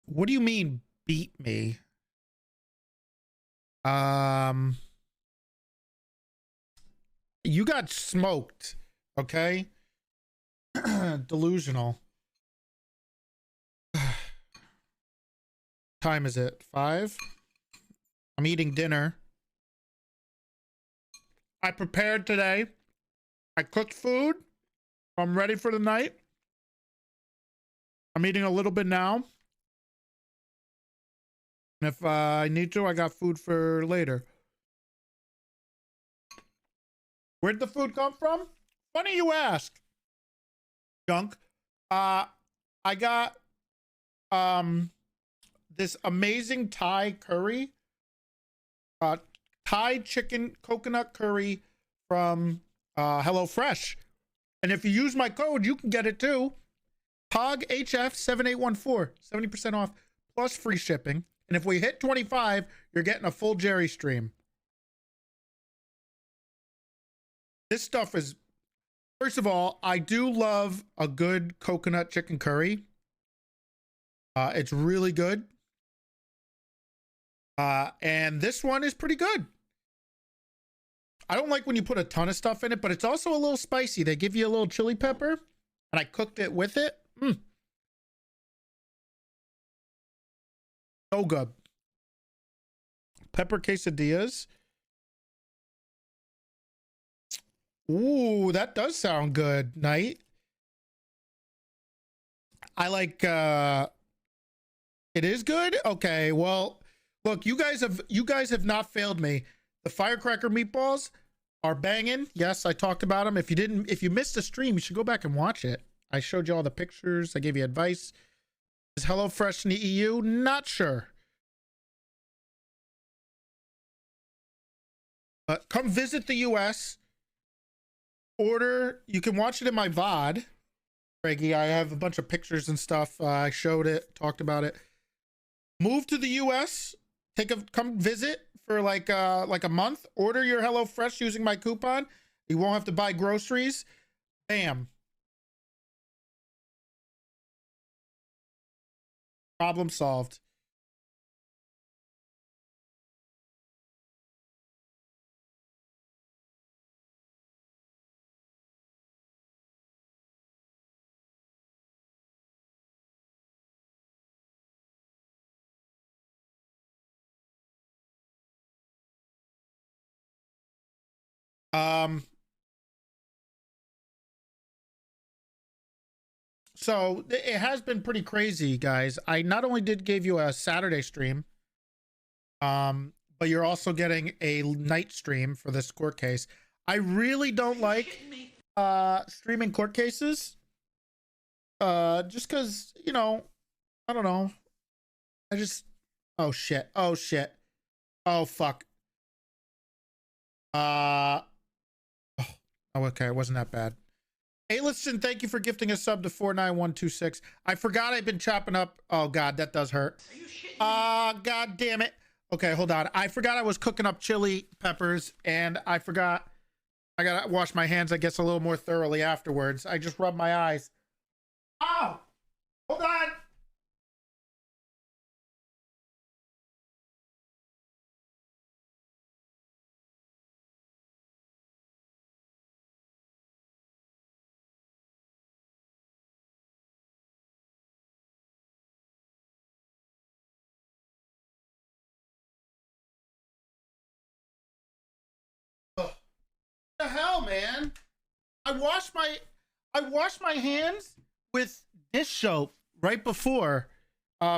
What do you mean beat me? Um, you got smoked, okay? Delusional. Time is it? 5? I'm eating dinner. I prepared today. I cooked food. I'm ready for the night. I'm eating a little bit now. And if I need to, I got food for later. Where'd the food come from? Funny you ask. Junk. I got this amazing Thai curry. Thai chicken coconut curry from HelloFresh. And if you use my code, you can get it too. POGHF7814, 70% off plus free shipping. And if we hit 25, you're getting a full Jerry stream. This stuff is, first of all, I do love a good coconut chicken curry. It's really good. And this one is pretty good. I don't like when you put a ton of stuff in it, but it's also a little spicy. They give you a little chili pepper, and I cooked it with it. So good. Pepper quesadillas. Ooh, that does sound good, Knight. I like it is good. Okay, well, look, you guys have not failed me. The firecracker meatballs are banging. Yes, I talked about them. If you missed the stream, you should go back and watch it. I showed you all the pictures. I gave you advice. Is HelloFresh in the EU? Not sure. But come visit the US. Order. You can watch it in my VOD. Reggie, I have a bunch of pictures and stuff. I showed it, talked about it. Move to the US. Come visit for like a month. Order your HelloFresh using my coupon. You won't have to buy groceries. Bam. Problem solved. So it has been pretty crazy, guys. I not only gave you a Saturday stream, but you're also getting a night stream for this court case. I really don't like streaming court cases. Just because, you know, I don't know. I just oh shit. Oh shit. Oh fuck. Oh, okay, it wasn't that bad. Hey, listen, thank you for gifting a sub to 49126. I forgot I've been chopping up. Oh god, that does hurt. Are you shitting me? God damn it. Okay, hold on. I forgot I was cooking up chili peppers, and I forgot I gotta wash my hands, I guess, a little more thoroughly afterwards. I just rubbed my eyes. Oh! Hold on! Ugh. What the hell, man? I washed my hands with dish soap right before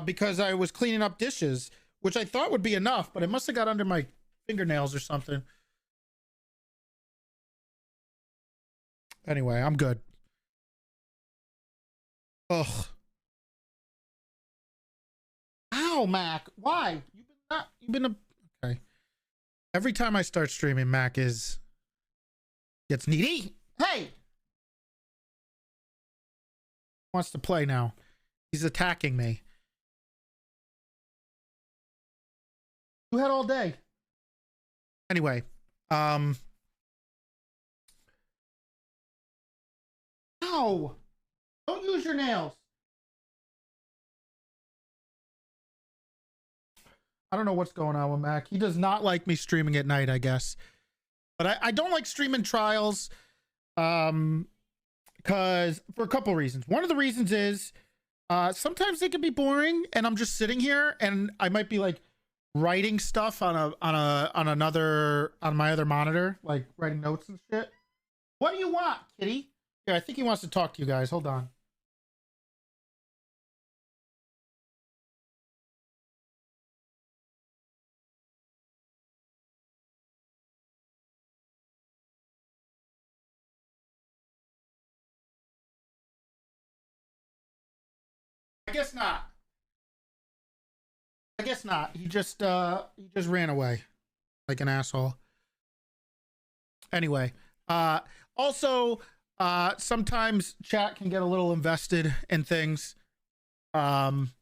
because I was cleaning up dishes, which I thought would be enough, but it must have got under my fingernails or something. Anyway, I'm good. Ugh. Ow, Mac. Why? You've been a okay. Every time I start streaming, Mac gets needy. Hey! Wants to play now. He's attacking me. You had all day. Anyway, ow! Don't use your nails. I don't know what's going on with Mac. He does not like me streaming at night, I guess. But I don't like streaming trials because for a couple reasons. One of the reasons is sometimes they can be boring and I'm just sitting here and I might be like writing stuff on my other monitor, like writing notes and shit. What do you want, kitty? Here, I think he wants to talk to you guys. Hold on. I guess not. I guess not. He just ran away like an asshole. Anyway, also sometimes chat can get a little invested in things,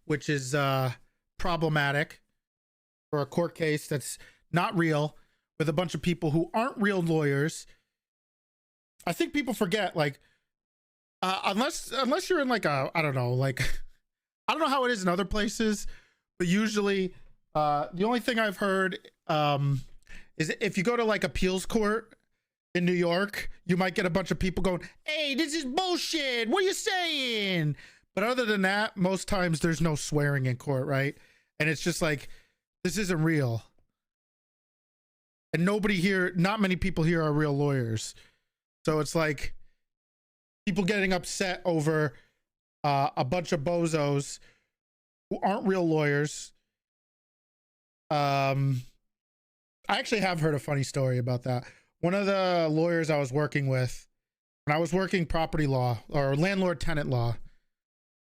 which is problematic for a court case that's not real with a bunch of people who aren't real lawyers. I think people forget, like, unless you're in like a, I don't know, like I don't know how it is in other places, but usually the only thing I've heard is if you go to like appeals court in New York, you might get a bunch of people going, "Hey, this is bullshit. What are you saying?" But other than that, most times there's no swearing in court, right? And it's just like, this isn't real. And nobody here, not many people here are real lawyers. So it's like people getting upset over a bunch of bozos who aren't real lawyers. I actually have heard a funny story about that. One of the lawyers I was working with, when I was working property law or landlord tenant law,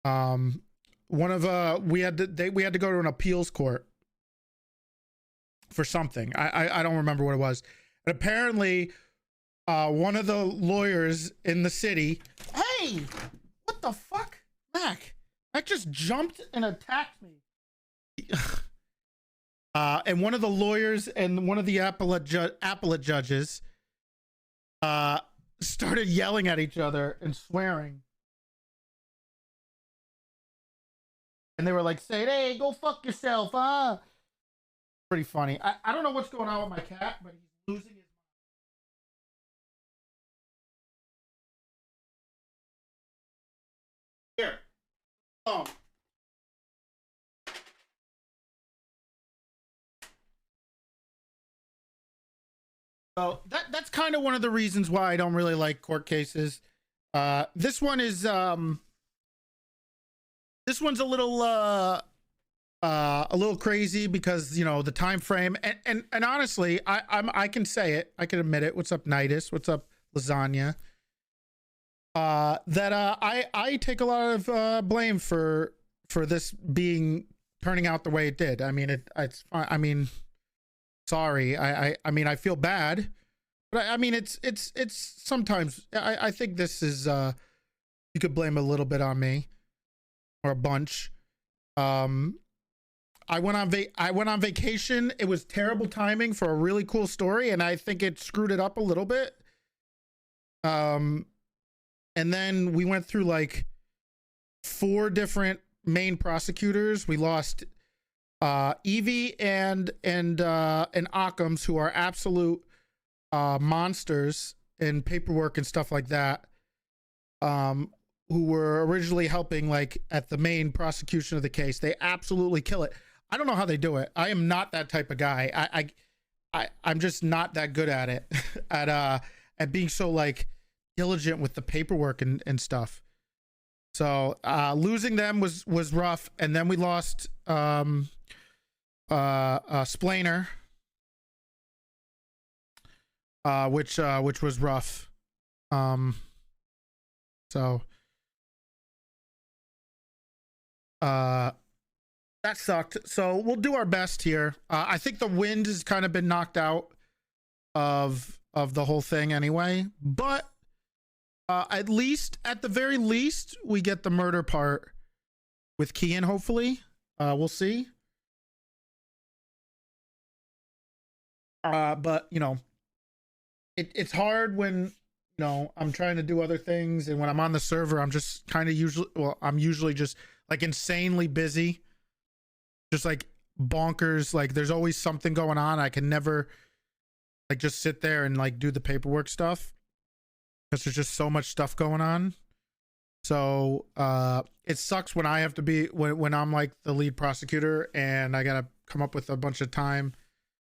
we had to go to an appeals court for something. I don't remember what it was. And apparently one of the lawyers in the city, hey, what the fuck? Mac just jumped and attacked me. And one of the lawyers and one of the appellate judges started yelling at each other and swearing. And they were like saying, "Hey, go fuck yourself, huh?" Pretty funny. I don't know what's going on with my cat, but he's losing his mind. Here. So that's kind of one of the reasons why I don't really like court cases. This one is this one's a little crazy because, you know, the time frame and honestly, I can say it, I can admit it. What's up, Nidus? What's up, Lasagna? I take a lot of blame for this turning out the way it did. I mean, it's fine. I mean, sorry. I mean, I feel bad, but I mean, it's sometimes I think this is you could blame a little bit on me or a bunch. I went on vacation. It was terrible timing for a really cool story, and I think it screwed it up a little bit. And then we went through like 4 different main prosecutors. We lost Evie and Occams, who are absolute monsters in paperwork and stuff like that, who were originally helping like at the main prosecution of the case. They absolutely kill it. I don't know how they do it. I am not that type of guy. I'm just not that good at it at being so like diligent with the paperwork and stuff. So losing them was rough, and then we lost Splainer, which was rough. So that sucked. So we'll do our best here. I think the wind has kind of been knocked out of the whole thing anyway, but at the very least, we get the murder part with Kian, hopefully. We'll see. But, you know, it's hard when, you know, I'm trying to do other things, and when I'm on the server, I'm just kind of I'm usually just like insanely busy. Just like bonkers. Like there's always something going on. I can never like just sit there and like do the paperwork stuff because there's just so much stuff going on. So it sucks when I have to be when I'm like the lead prosecutor and I gotta come up with a bunch of time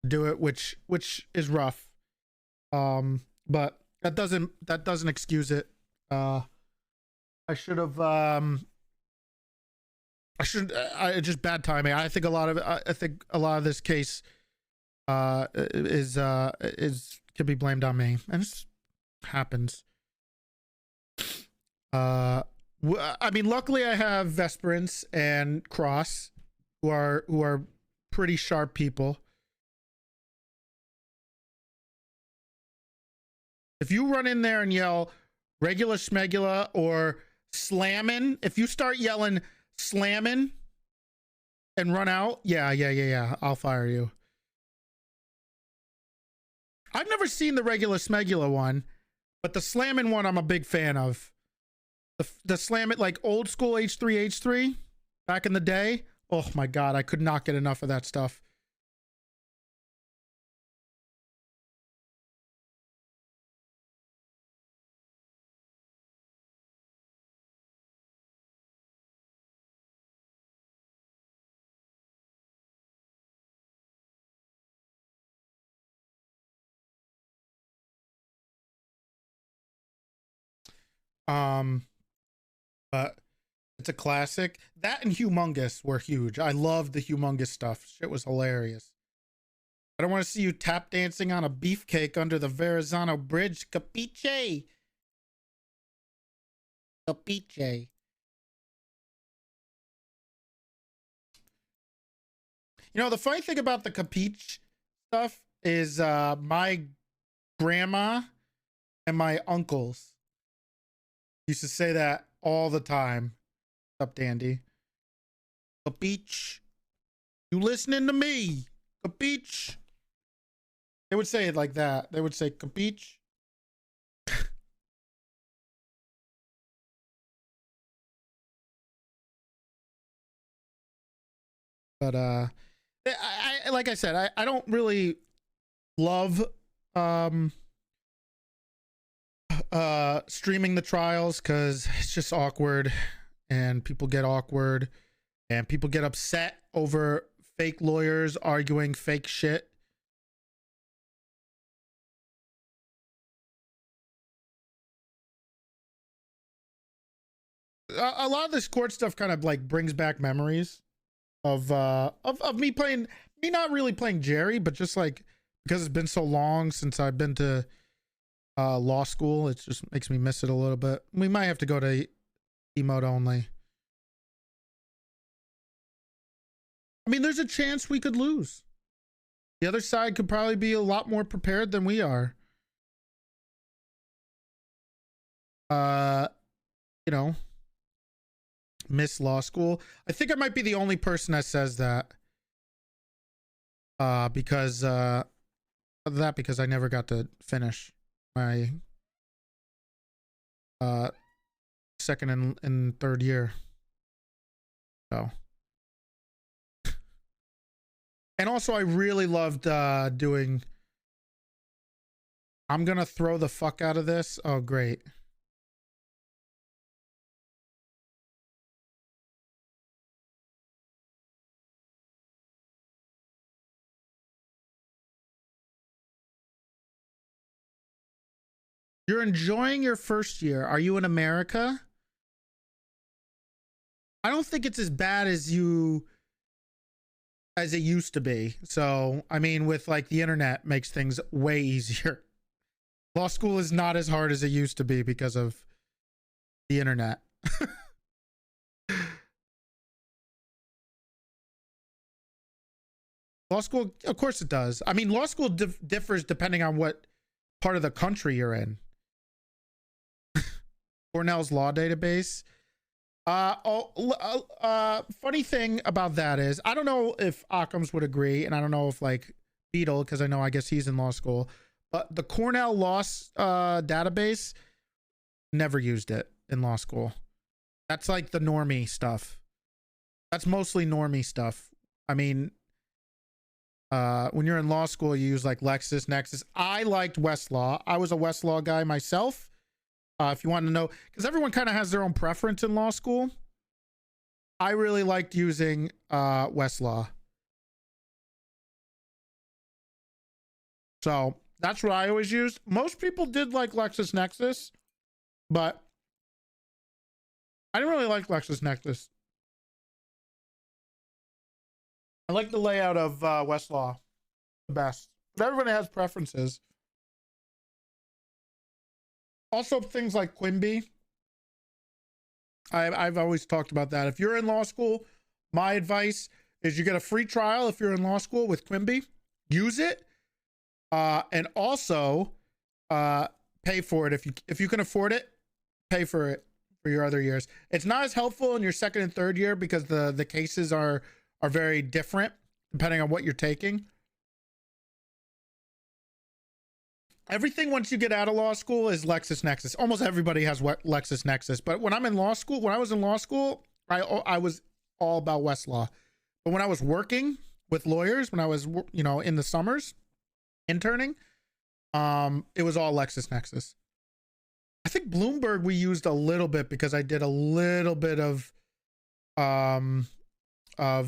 to do it, which is rough. But that doesn't excuse it. I should have I just bad timing. I think a lot of this case is can be blamed on me, and it happens. I mean, luckily I have Vesperance and Cross, who are pretty sharp people. If you run in there and yell regular schmegula or slamming, if you start yelling slamming and run out, yeah, I'll fire you. I've never seen the regular schmegula one, but the slamming one I'm a big fan of. The slam it like old school H3 back in the day. Oh my god, I could not get enough of that stuff. But it's a classic. That and Humongous were huge. I loved the Humongous stuff. Shit was hilarious. I don't want to see you tap dancing on a beefcake under the Verrazano Bridge. Capiche? Capiche. You know, the funny thing about the capiche stuff is my grandma and my uncles used to say that all the time. What's up, Dandy? Capiche? You listening to me? Capiche? They would say it like that. They would say capiche. But I like I said, I don't really love streaming the trials because it's just awkward and people get awkward and people get upset over fake lawyers arguing fake shit. A lot of this court stuff kind of like brings back memories of me playing, me not really playing Jerry, but just like because it's been so long since I've been to law school, it just makes me miss it a little bit. We might have to go to emote only. I mean, there's a chance we could lose. The other side could probably be a lot more prepared than we are. You know, miss law school. I think I might be the only person that says that. Because I never got to finish my second and third year. So, and also I really loved doing I'm gonna throw the fuck out of this. Oh great. You're enjoying your first year. Are you in America? I don't think it's as bad as it used to be. So, I mean, with like the internet makes things way easier. Law school is not as hard as it used to be because of the internet. Law school, of course it does. I mean, law school differs depending on what part of the country you're in. Cornell's law database. Funny thing about that is, I don't know if Occam's would agree, and I don't know if like Beetle, because I guess he's in law school, but the Cornell law database, never used it in law school. That's like the normie stuff. That's mostly normie stuff. I mean, When you're in law school, you use like LexisNexis. I liked Westlaw. I was a Westlaw guy myself. If you want to know, because everyone kind of has their own preference in law school. I really liked using Westlaw. So that's what I always used. Most people did like LexisNexis, but I didn't really like LexisNexis. I like the layout of Westlaw the best. But everybody has preferences. Also, things like Quimby. I've always talked about that. If you're in law school, my advice is you get a free trial if you're in law school with Quimby. Use it. And also pay for it. If you can afford it, pay for it for your other years. It's not as helpful in your second and third year because the cases are very different depending on what you're taking. Everything once you get out of law school is LexisNexis. Almost everybody has LexisNexis. But when I was in law school, I was all about Westlaw. But when I was working with lawyers, when I was in the summers interning, it was all LexisNexis. I think Bloomberg we used a little bit because I did a little bit of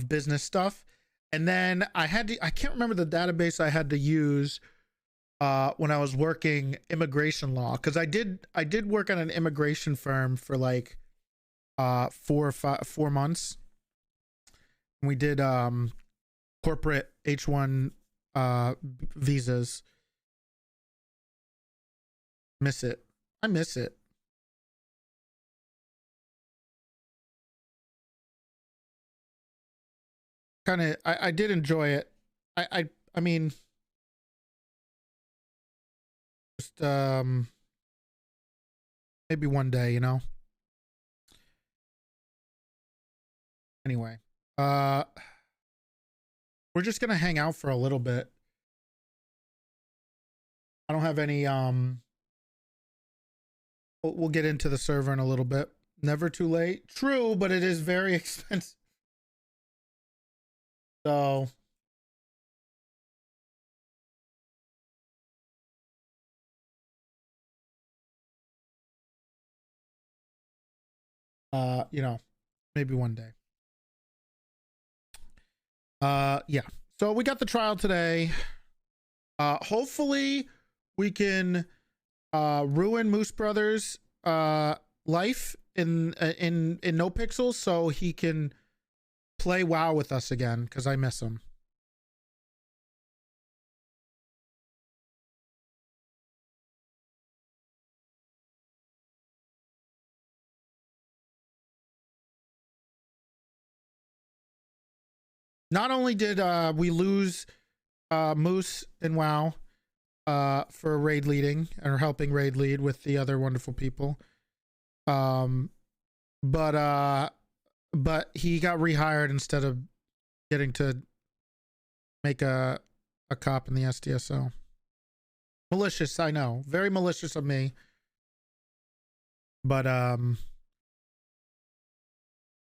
business stuff, and then I can't remember the database I had to use when I was working immigration law, because I did work at an immigration firm for like 4 months. We did corporate H1 visas. Miss it. I miss it. Kind of I did enjoy it. I mean, just maybe one day, anyway, we're just gonna hang out for a little bit. I don't have any we'll get into the server in a little bit. Never too late. True, but it is very expensive. So maybe one day. Yeah. So we got the trial today. Hopefully we can ruin Moose Brothers life in NoPixel so he can play WoW with us again, because I miss him. Not only did we lose Moose and WoW for raid leading or helping raid lead with the other wonderful people, but he got rehired instead of getting to make a cop in the SDSO. Malicious, I know, very malicious of me, but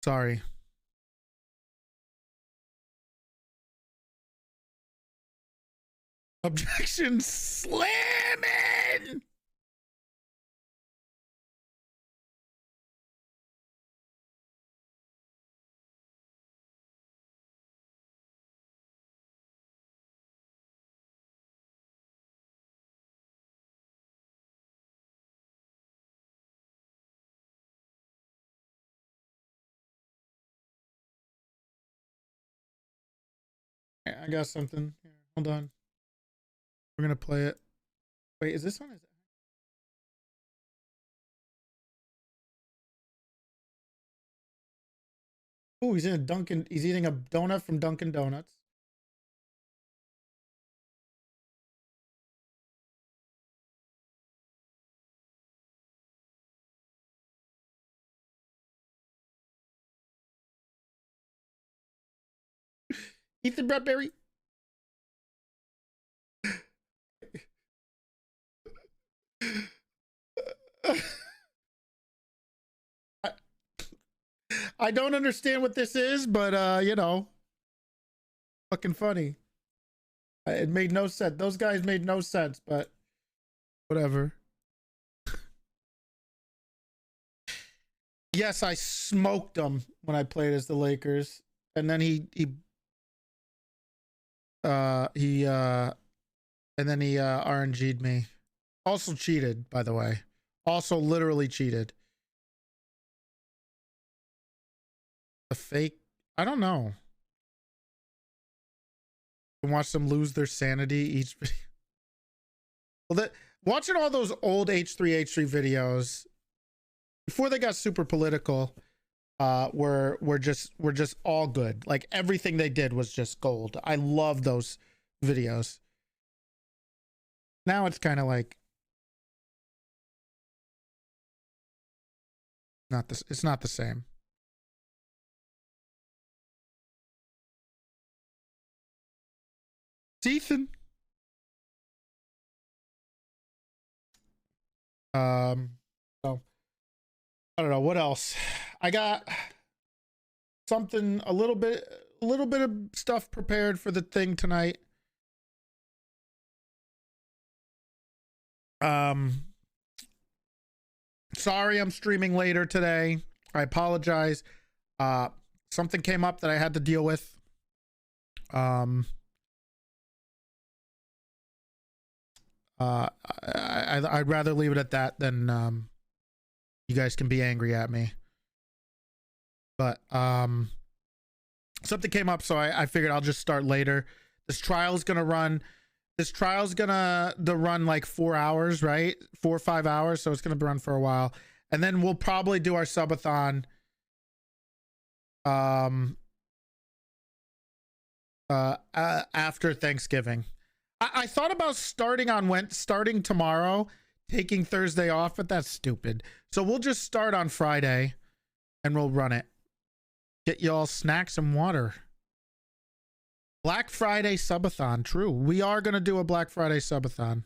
sorry. Objection slamming. I got something here. Hold on. We're gonna play it. Wait, is this one? Oh, he's in a Dunkin'. He's eating a donut from Dunkin' Donuts. Ethan Bradbury. I don't understand what this is, but fucking funny. It made no sense. Those guys made no sense, but whatever. Yes, I smoked him when I played as the Lakers, and then he RNG'd me. Also cheated, by the way. Also literally cheated. The fake, I don't know. Watch them lose their sanity each video. Well, watching all those old H3 videos before they got super political, were just all good. Like everything they did was just gold. I love those videos. Now it's kind of like it's not the same. Ethan. So I don't know what else. I got something a little bit of stuff prepared for the thing tonight. Sorry I'm streaming later today. I apologize. Something came up that I had to deal with. I'd rather leave it at that than you guys can be angry at me. But something came up, so I figured I'll just start later. This trial's gonna run like 4 hours, right? 4 or 5 hours, so it's gonna run for a while. And then we'll probably do our subathon after Thanksgiving. I thought about starting tomorrow, taking Thursday off, but that's stupid. So we'll just start on Friday and we'll run it. Get y'all snacks and water. Black Friday subathon. True. We are going to do a Black Friday subathon.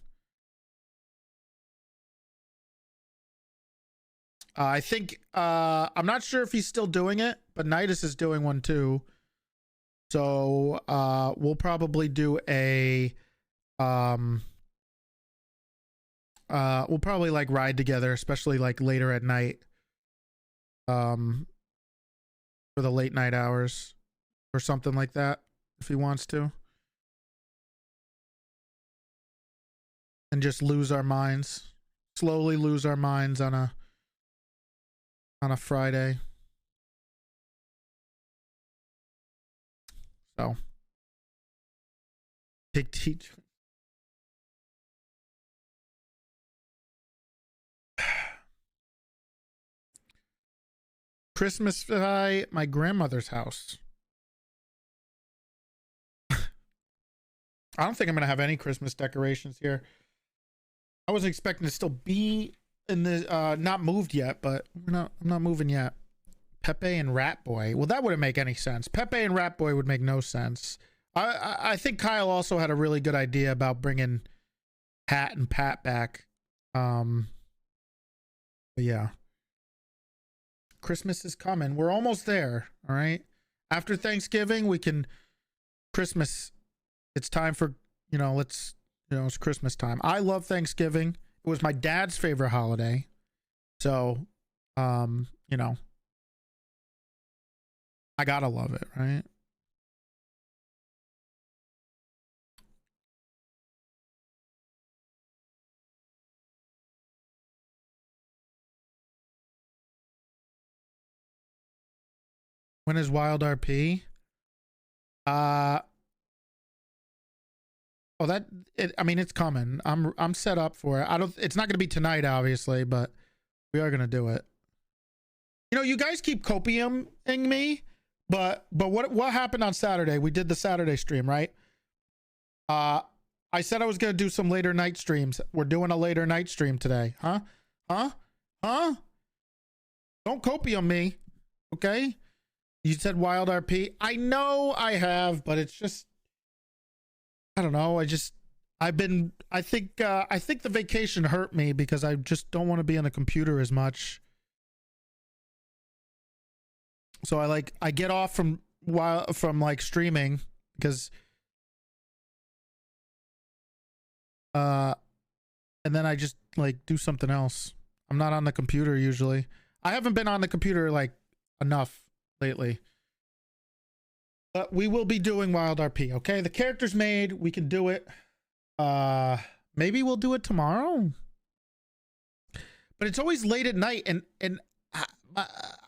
I think, I'm not sure if he's still doing it, but Nidus is doing one too. So, we'll probably do a, we'll probably like ride together, especially like later at night, for the late night hours or something like that, if he wants to, and just lose our minds, slowly lose our minds on a Friday. So big teach. Christmas at my grandmother's house. I don't think I'm gonna have any Christmas decorations here. I wasn't expecting to still be in the not moved yet, but I'm not moving yet. Pepe and Rat Boy. Well, that wouldn't make any sense. Pepe and Rat Boy would make no sense. I think Kyle also had a really good idea about bringing Pat and Pat back. But yeah. Christmas is coming. We're almost there. All right. After Thanksgiving, we can Christmas. It's time for, it's Christmas time. I love Thanksgiving. It was my dad's favorite holiday. So, I gotta love it, right? When is Wild RP? I mean, it's coming. I'm set up for it. It's not gonna be tonight, obviously, but we are gonna do it. You guys keep copiuming me, but what happened on Saturday? We did the Saturday stream, right? I said I was gonna do some later night streams. We're doing a later night stream today. Huh? Don't copium me, okay? You said Wild RP. I know I have, but it's just, I don't know. I think the vacation hurt me because I just don't want to be on a computer as much. So I get off from like streaming because Uh, and then I just like do something else. I'm not on the computer usually. I haven't been on the computer like enough lately. But we will be doing Wild RP, okay? The character's made. We can do it. Maybe we'll do it tomorrow. But it's always late at night, and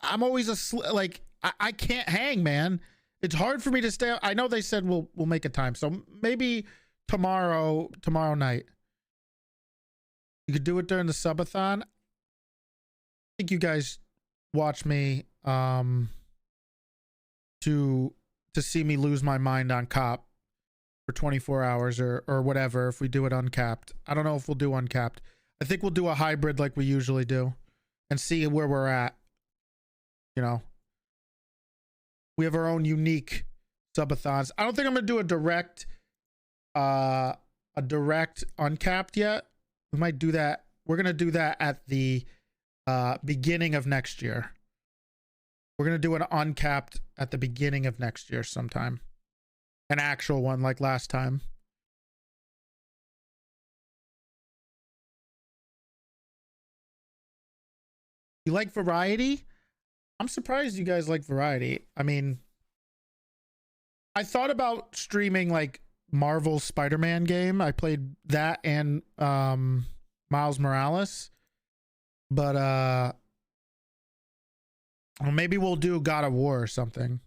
I'm always like I can't hang, man. It's hard for me to stay. I know they said we'll make a time, so maybe tomorrow night. You could do it during the subathon. I think you guys watch me to see me lose my mind on cop for 24 hours or whatever if we do it uncapped. I don't know if we'll do uncapped. I think we'll do a hybrid like we usually do and see where we're at. You know, we have our own unique subathons. I don't think I'm gonna do a direct uncapped yet. We might do that. We're gonna do that at the beginning of next year. We're gonna do an uncapped at the beginning of next year sometime. An actual one like last time. You like variety? I'm surprised you guys like variety. I mean, I thought about streaming like Marvel's Spider-Man game. I played that and Miles Morales. But well, maybe we'll do God of War or something.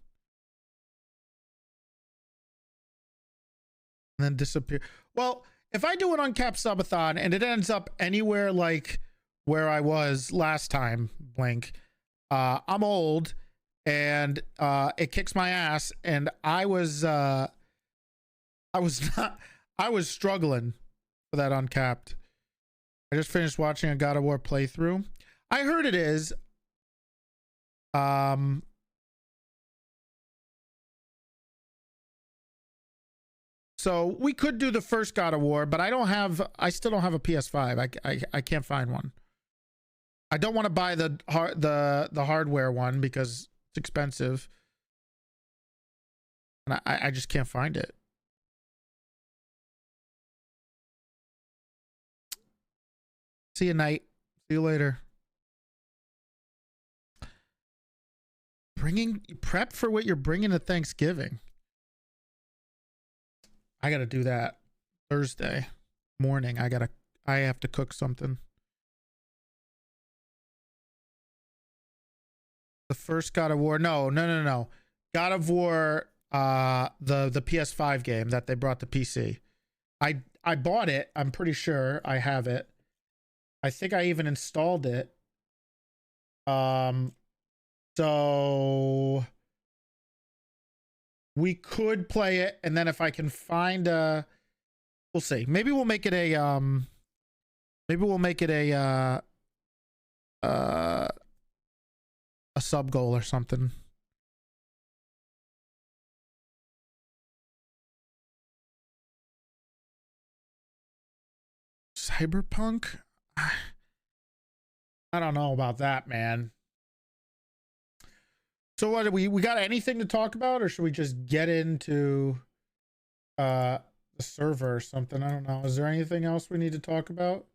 And then disappear. Well, if I do an uncapped subathon and it ends up anywhere like where I was last time, Blink, I'm old and it kicks my ass, and I was struggling for that uncapped. I just finished watching a God of War playthrough. I heard it is so we could do the first God of War, but I still don't have a PS5. I can't find one. I don't want to buy the hardware one because it's expensive. And I just can't find it. See you, night. See you later. Prep for what you're bringing to Thanksgiving. I gotta do that Thursday morning. I have to cook something. The first God of War. No. God of War, the PS5 game that they brought to PC. I bought it. I'm pretty sure I have it. I think I even installed it. So we could play it, and then if I can find we'll see. Maybe we'll make it a a sub goal or something. Cyberpunk? I don't know about that, man. So what, we got anything to talk about, or should we just get into the server or something? I don't know. Is there anything else we need to talk about?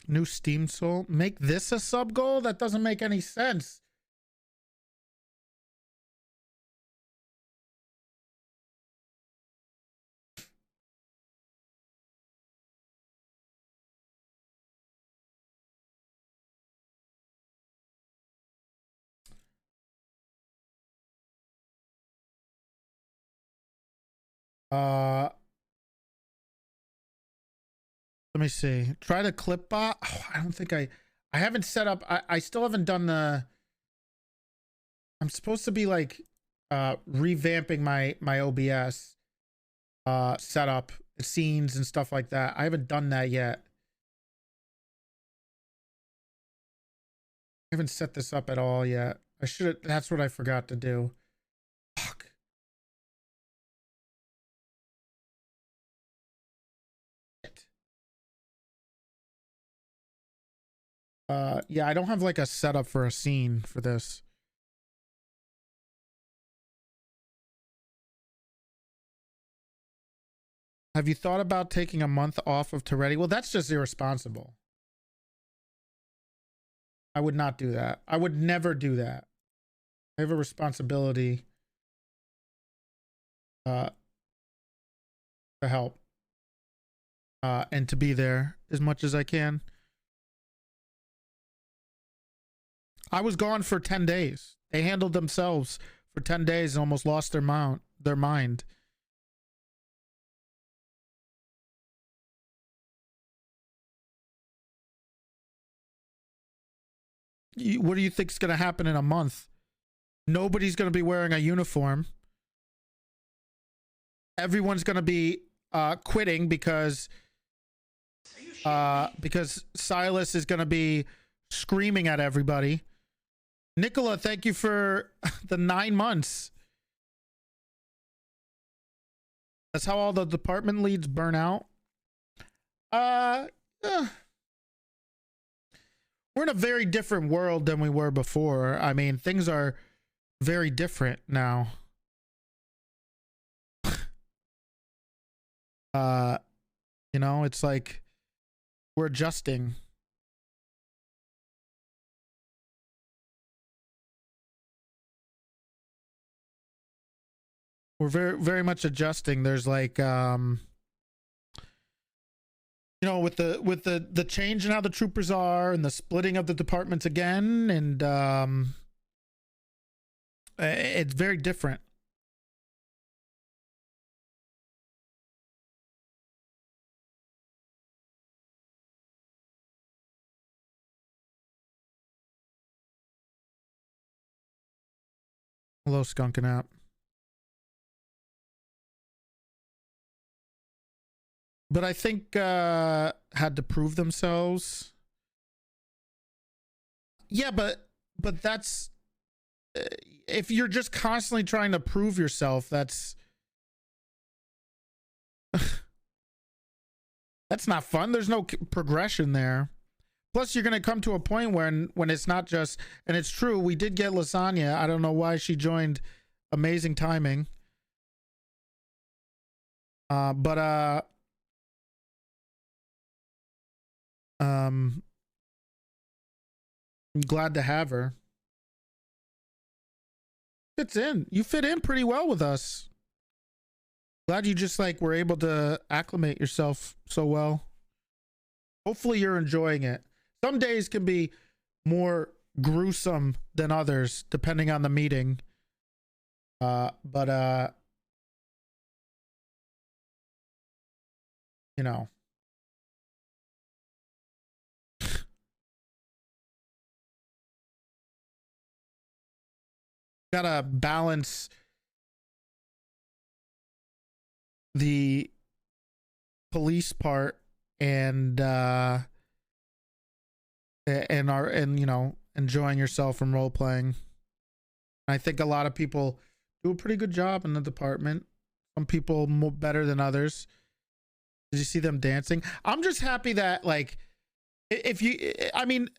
New Steam Soul. Make this a sub goal? That doesn't make any sense. Let me see. Try the clip bot. Oh, I don't think I haven't set up. I still haven't done the. I'm supposed to be like revamping my OBS setup, scenes and stuff like that. I haven't done that yet. haven't set this up at all yet. I should have, that's what I forgot to do. Fuck. Yeah, I don't have like a setup for a scene for this. Have you thought about taking a month off of Toretti? Well, that's just irresponsible. I would not do that. I would never do that. I have a responsibility to help and to be there as much as I can. I was gone for 10 days. They handled themselves for 10 days and almost lost their mind. What do you think is going to happen in a month? Nobody's going to be wearing a uniform. Everyone's going to be quitting because Silas is going to be screaming at everybody. Nicola, thank you for the 9 months. That's how all the department leads burn out. We're in a very different world than we were before. I mean, things are very different now. You know, it's like we're adjusting. We're very much adjusting. There's like you know, with the change in how the troopers are and the splitting of the departments again, and it's very different. Hello, Skunkin' App. But I think had to prove themselves. Yeah, but that's if you're just constantly trying to prove yourself, that's that's not fun. There's no progression there. Plus, you're going to come to a point when it's not just, and it's true, we did get Lasagna. I don't know why she joined. Amazing timing. But I'm glad to have her. Fits in. You fit in pretty well with us. Glad you just like were able to acclimate yourself so well. Hopefully you're enjoying it. Some days can be more gruesome than others, depending on the meeting. But you know. Gotta balance the police part and you know, enjoying yourself and role playing. I think a lot of people do a pretty good job in the department. Some people more better than others. Did you see them dancing? I'm just happy that, like, if you, I mean,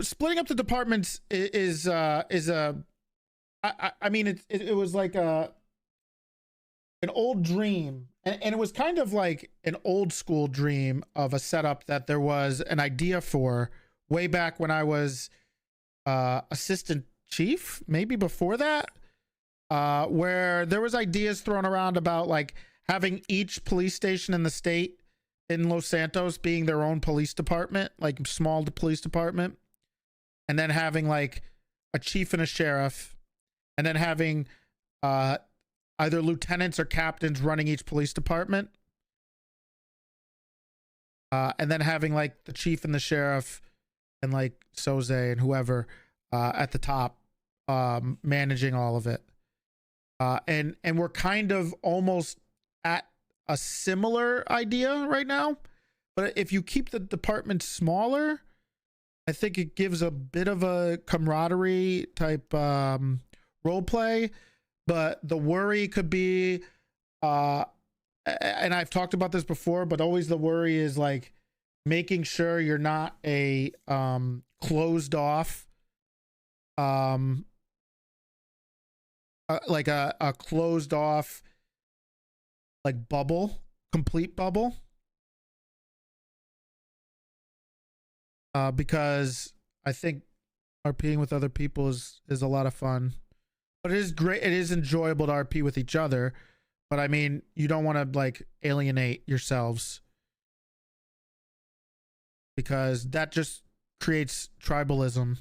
splitting up the departments is a, I mean, it was like an old dream, and it was kind of like an old school dream of a setup that there was an idea for way back when I was assistant chief, maybe before that, where there was ideas thrown around about like having each police station in the state in Los Santos being their own police department, like small police department, and then having like a chief and a sheriff, and then having either lieutenants or captains running each police department, and then having like the chief and the sheriff and like Soze and whoever at the top managing all of it. And we're kind of almost at a similar idea right now, but if you keep the department smaller, I think it gives a bit of a camaraderie type role play, but the worry could be and I've talked about this before, but always the worry is like making sure you're not a closed off like a closed off like bubble, complete bubble. Because I think RPing with other people is a lot of fun. But it is great, it is enjoyable to RP with each other. But I mean, you don't want to like alienate yourselves, because that just creates tribalism,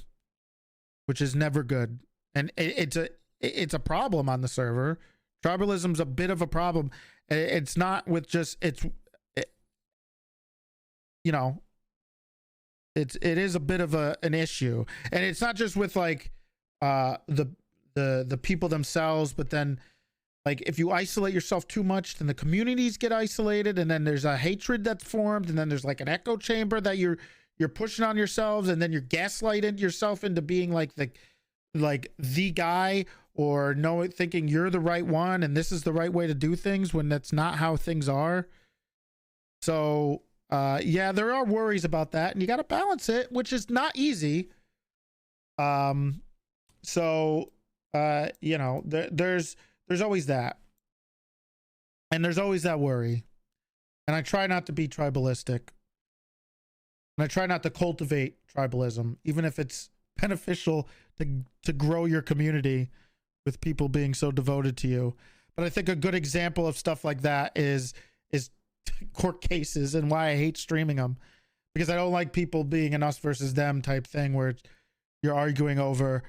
which is never good. And it's a problem on the server. Tribalism's a bit of a problem. It's not with just you know, it is a bit of an issue, and it's not just with like the people themselves, but then like if you isolate yourself too much, then the communities get isolated, and then there's a hatred that's formed, and then there's like an echo chamber that you're pushing on yourselves, and then you're gaslighting yourself into being like the guy, or thinking you're the right one and this is the right way to do things, when that's not how things are. So yeah, there are worries about that, and you got to balance it, which is not easy. So you know, there's always that, and there's always that worry, and I try not to be tribalistic, and I try not to cultivate tribalism, even if it's beneficial to grow your community with people being so devoted to you. But I think a good example of stuff like that is court cases, and why I hate streaming them, because I don't like people being an us versus them type thing, where you're arguing over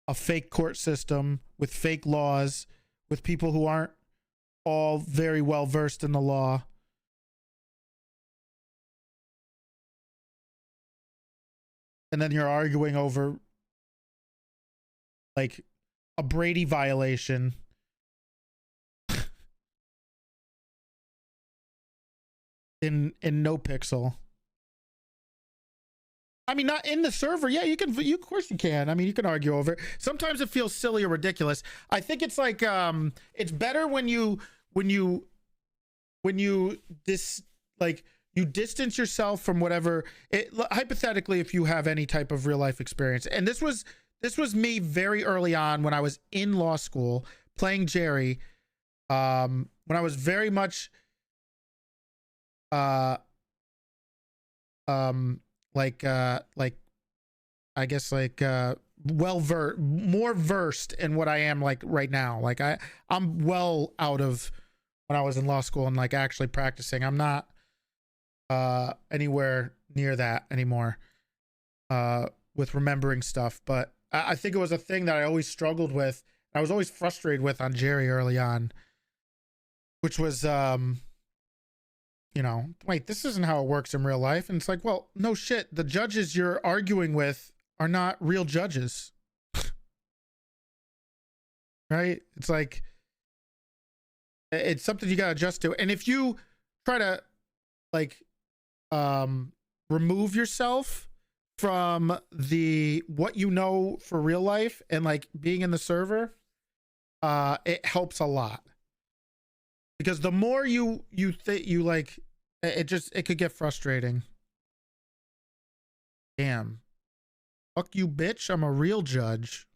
a fake court system with fake laws, with people who aren't all very well versed in the law. And then you're arguing over like a Brady violation. in NoPixel. I mean, not in the server. Yeah, of course you can. I mean, you can argue over it. Sometimes it feels silly or ridiculous. I think it's like it's better when you you distance yourself from whatever hypothetically, if you have any type of real life experience. And this was me very early on when I was in law school playing Jerry, when I was very much like I guess like more versed in what I am like right now. Like I'm well out of when I was in law school and like actually practicing. I'm not anywhere near that anymore with remembering stuff. But I think it was a thing that I always struggled with. I was always frustrated with on Jerry early on, which was you know, wait, this isn't how it works in real life. And it's like, well, no shit. The judges you're arguing with are not real judges. Right? It's like, it's something you got to adjust to. And if you try to like remove yourself from what you know for real life and like being in the server, it helps a lot. Because the more you like, it could get frustrating. Damn. Fuck you, bitch. I'm a real judge.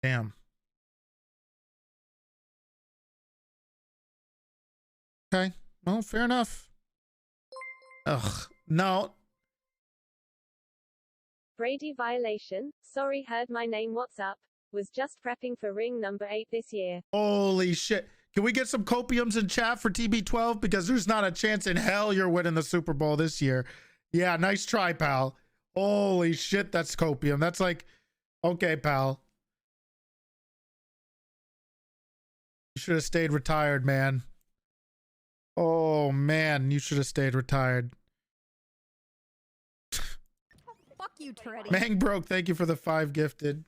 Damn. Okay. Well, fair enough. Ugh. No. Brady violation. Sorry, heard my name. What's up? Was just prepping for ring number 8 this year. Holy shit. Can we get some copiums in chat for TB12? Because there's not a chance in hell you're winning the Super Bowl this year. Yeah, nice try, pal. Holy shit, that's copium. That's like, okay, pal. You should have stayed retired, man. Oh, man, you should have stayed retired. Fuck you, Toretti. Mang Broke, thank you for the 5 gifted.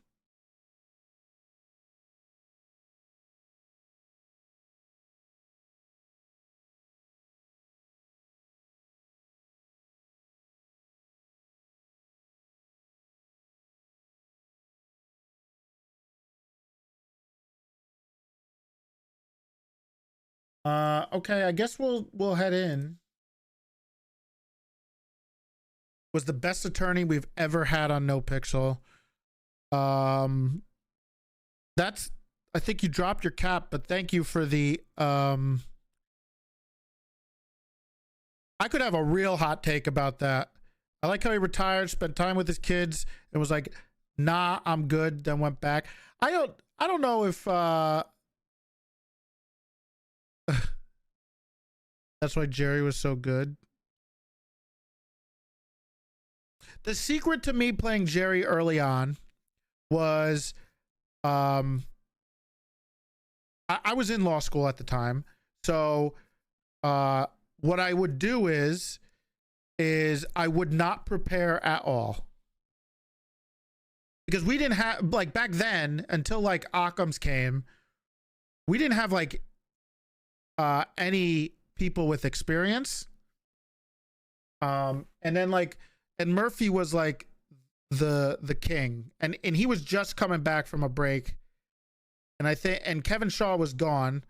Okay, I guess we'll head in. Was the best attorney we've ever had on NoPixel. That's, I think you dropped your cap, but thank you for the I could have a real hot take about that. I like how he retired, spent time with his kids, and was like, nah, I'm good, then went back. I don't know if that's why Jerry was so good. The secret to me playing Jerry early on was I was in law school at the time. So what I would do is I would not prepare at all. Because we didn't have, like, back then, until like Occam's came, we didn't have like any people with experience. And then like, and Murphy was like the king, and he was just coming back from a break, and I think, and Kevin Shaw was gone,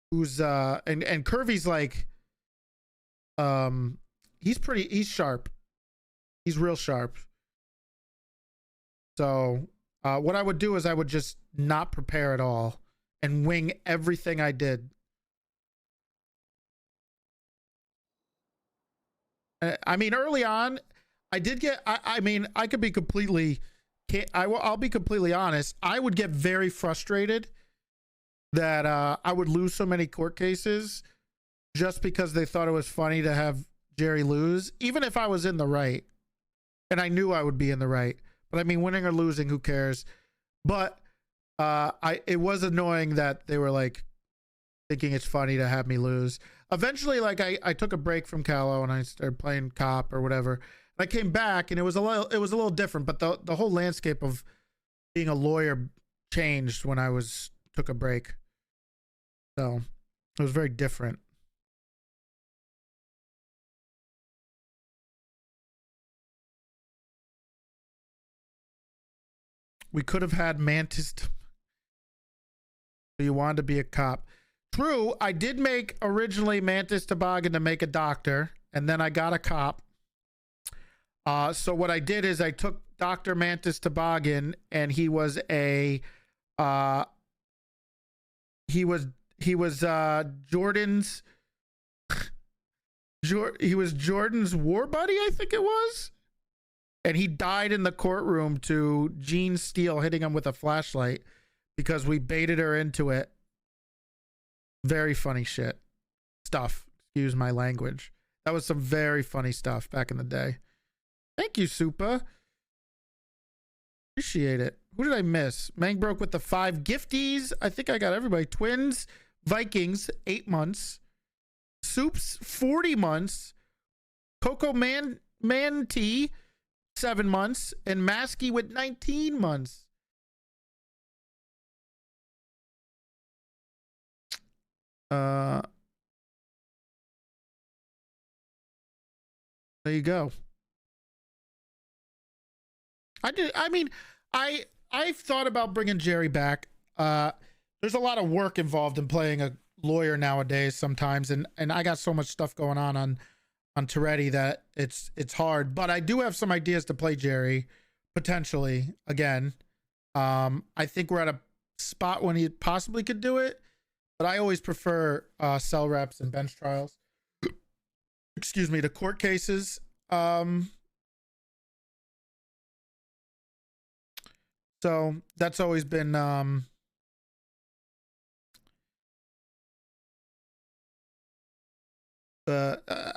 who's and Curvy's like he's sharp, he's real sharp. So what I would do is I would just not prepare at all and wing everything I did. I mean, early on, I did get. I mean, I could be completely. I'll be completely honest. I would get very frustrated that I would lose so many court cases just because they thought it was funny to have Jerry lose, even if I was in the right, and I knew I would be in the right. But I mean, winning or losing, who cares? But it was annoying that they were like thinking it's funny to have me lose. Eventually, like I took a break from Callow and I started playing cop or whatever. And I came back and it was a little different, but the whole landscape of being a lawyer changed when I took a break. So it was very different. We could have had Mantis. So you wanted to be a cop. True, I did make originally Mantis Toboggan to make a doctor, and then I got a cop. So what I did is I took Dr. Mantis Toboggan, and he was a Jordan's he was Jordan's war buddy, I think it was. And he died in the courtroom to Gene Steele hitting him with a flashlight because we baited her into it. Very funny shit. Stuff. Excuse my language. That was some very funny stuff back in the day. Thank you, Supa. Appreciate it. Who did I miss? Mang broke with the 5 gifties. I think I got everybody. Twins, Vikings, 8 months. Soups, 40 months. Coco Manti, 7 months. And Maskey with 19 months. There you go. I've thought about bringing Jerry back. There's a lot of work involved in playing a lawyer nowadays sometimes, and I got so much stuff going on Toretti that it's hard. But I do have some ideas to play Jerry potentially again. I think we're at a spot when he possibly could do it, but I always prefer cell reps and bench trials. Excuse me, to court cases. So that's always been I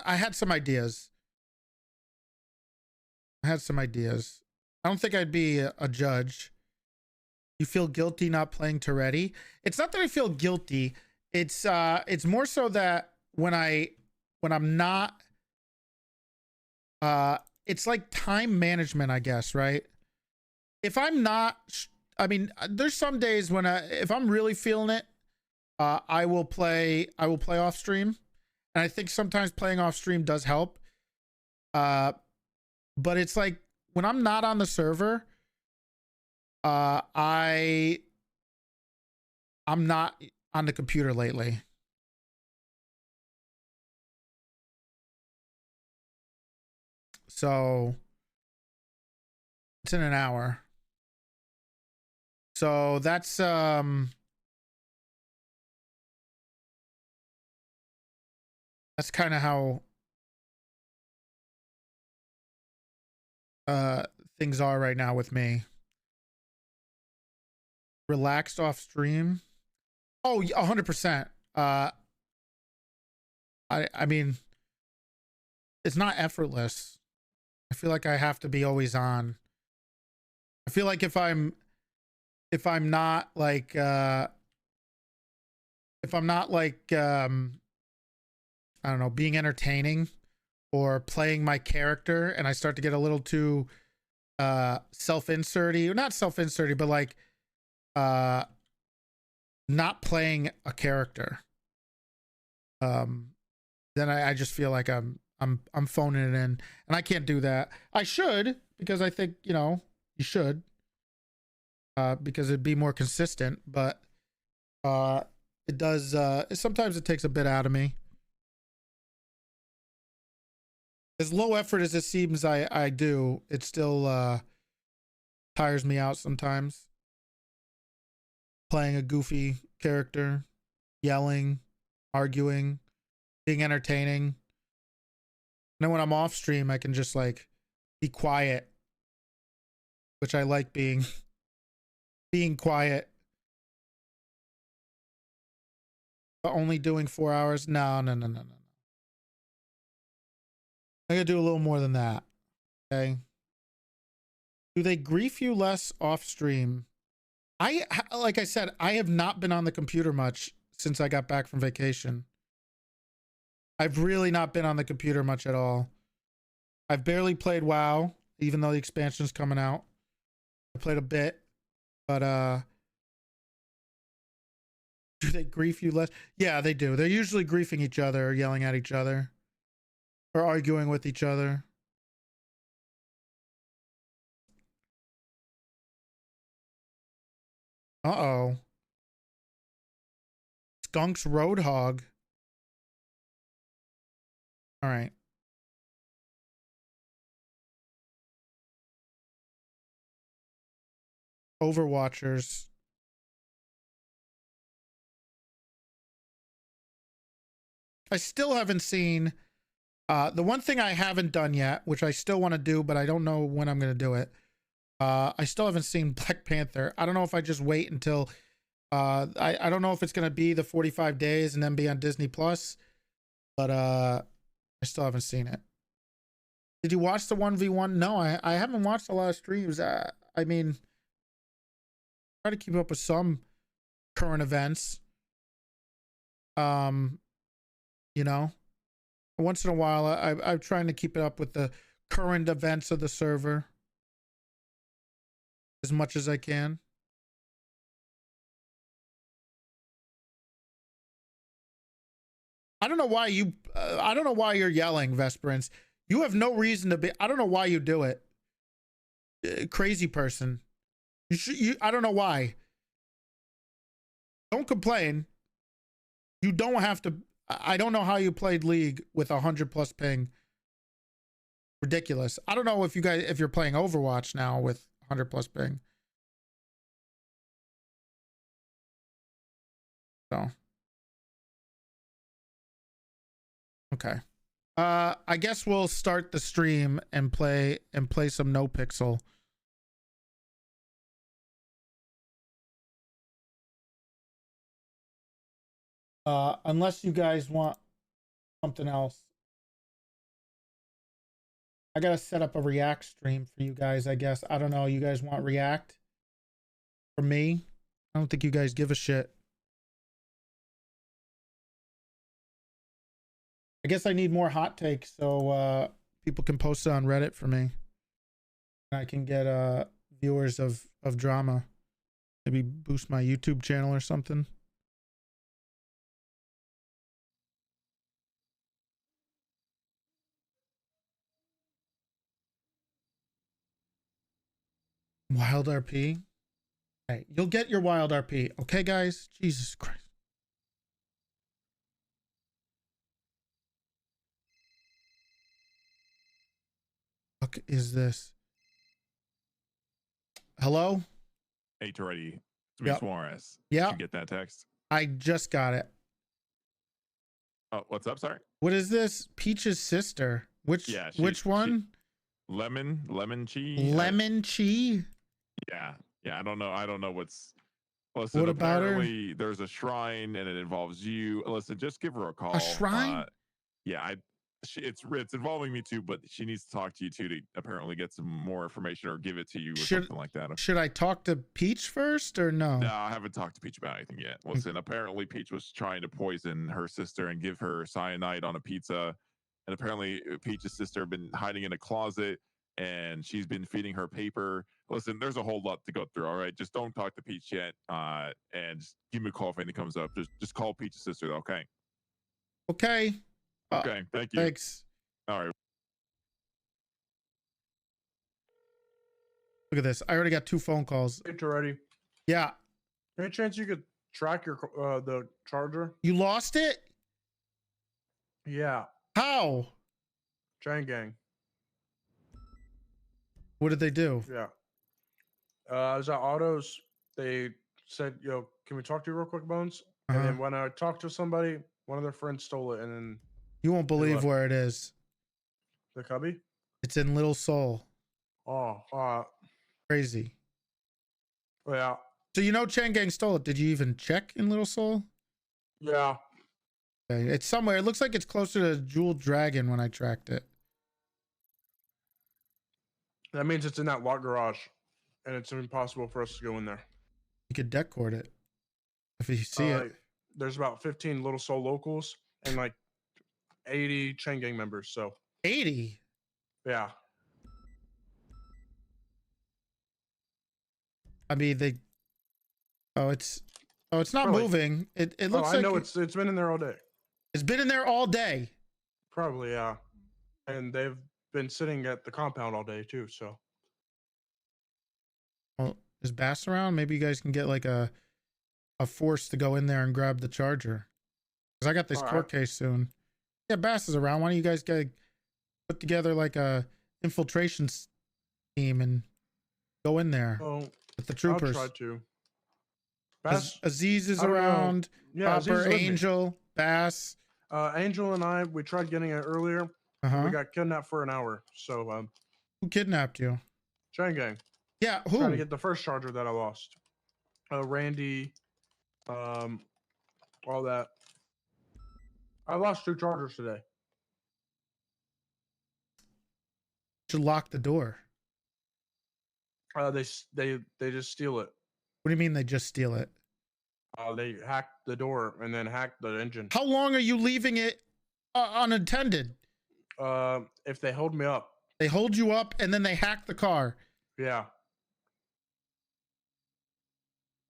had some ideas. I don't think I'd be a judge. You feel guilty not playing Toretti? It's not that I feel guilty. It's more so that when I'm not it's like time management, I guess, right? If I'm not, I mean, there's some days when if I'm really feeling it, I will play off stream. And I think sometimes playing off stream does help. But it's like when I'm not on the server, I'm not on the computer lately. So it's in an hour. So that's kind of how things are right now with me. Relaxed off stream. Oh, 100%. I mean, it's not effortless. I feel like I have to be always on. I feel like if I'm not like I don't know, being entertaining or playing my character and I start to get a little too self-inserty, not self-inserty, but like not playing a character, then I just feel like I'm phoning it in, and I can't do that. I should, because I think, you know, you should, because it'd be more consistent, but it does sometimes it takes a bit out of me. As low effort as it seems I do, it still tires me out sometimes. Playing a goofy character, yelling, arguing, being entertaining. And then when I'm off stream, I can just like be quiet, which I like being quiet. But only doing 4 hours? No. I gotta do a little more than that. Okay. Do they grief you less off stream? Like I said, I have not been on the computer much since I got back from vacation. I've really not been on the computer much at all. I've barely played WoW, even though the expansion's coming out. I played a bit, but do they grief you less? Yeah, they do. They're usually griefing each other or yelling at each other or arguing with each other. Uh-oh. Skunk's Roadhog. All right. Overwatchers. I still haven't seen the one thing I haven't done yet, which I still want to do, but I don't know when I'm going to do it. I still haven't seen Black Panther. I don't know if I just wait until I don't know if it's going to be the 45 days and then be on Disney Plus, but I still haven't seen it. Did you watch the 1v1? No, I haven't watched a lot of streams. I mean, try to keep up with some current events. You know, once in a while, I'm trying to keep it up with the current events of the server as much as I can. I don't know why you. I don't know why you're yelling, Vesperance. You have no reason to be. I don't know why you do it. Crazy person. You should. I don't know why. Don't complain. You don't have to. I don't know how you played League with 100+ ping. Ridiculous. I don't know if you're playing Overwatch now with 100+ ping. So. Okay. I guess we'll start the stream and play some NoPixel. Unless you guys want something else. I gotta set up a React stream for you guys, I guess. I don't know. You guys want React? For me? I don't think you guys give a shit. I guess I need more hot takes so people can post it on Reddit for me. I can get viewers of drama. Maybe boost my YouTube channel or something. Wild RP. Okay, you'll get your wild RP. Okay, guys? Jesus Christ. fuck is this? Hello? Hey, Toretti. It's me, Yep. Suarez. Yep. Did you get that text? I just got it. Oh, what's up? Sorry. What is this? Peach's sister. Which one? Lemon Chi. Lemon Chi? Yeah. I don't know what's. Listen, What about her? apparently there's a shrine and it involves you. Listen, just give her a call. A shrine? Yeah, it's involving me too, but she needs to talk to you too to apparently get some more information or give it to you or something like that. Should I talk to Peach first or no? No, I haven't talked to Peach about anything yet. Listen, apparently Peach was trying to poison her sister and give her cyanide on a pizza. And apparently Peach's sister had been hiding in a closet and she's been feeding her paper. Listen, there's a whole lot to go through. All right. Just don't talk to Peach yet. And just give me a call if anything comes up. Just call Peach's sister, okay? Okay. Okay. Thank you. Thanks. All right. Look at this. I already got 2 phone calls. Hey, Toretti. Yeah. Any chance you could track your the charger? You lost it? Yeah, How? Chain Gang. What did they do? Yeah. I was at Autos. They said, "Yo, can we talk to you real quick, Bones?" And then when I talked to somebody, one of their friends stole it, and then You won't believe where it is. the cubby. It's in Little Seoul. Oh, Crazy. yeah, So you know Chang Gang stole it. Did you even check in Little Seoul? yeah. Okay. It's somewhere. It looks like it's closer to Jewel Dragon when I tracked it. That means it's in that lot garage, and it's impossible for us to go in there. You could deck cord it if you see it. There's about 15 Little Soul locals and like 80 Chain Gang members. So 80. yeah. I mean, it's not Really? moving. It looks I like know it's been in there all day. it's been in there all day. Probably, yeah. And they've been sitting at the compound all day too. So Well, is Bass around? Maybe you guys can get like a force to go in there and grab the charger. Because I got this All right. court case soon. Yeah, Bass is around. Why don't you guys put together like a infiltration team and go in there with the troopers? I'll try to. Bass, Aziz is I don't know. around. yeah, Aziz is Popper, with me. Angel, Bass. Angel and I, we tried getting it earlier. Uh-huh. We got kidnapped for an hour. So, Who kidnapped you? Chain Gang. Yeah, Trying to who? get the first charger that I lost. Randy, all that. I lost 2 chargers today. Should lock the door. They just steal it. What do you mean they just steal it? They hacked the door and then hacked the engine. How long are you leaving it unattended? If they hold me up, They hold you up and then they hack the car. yeah.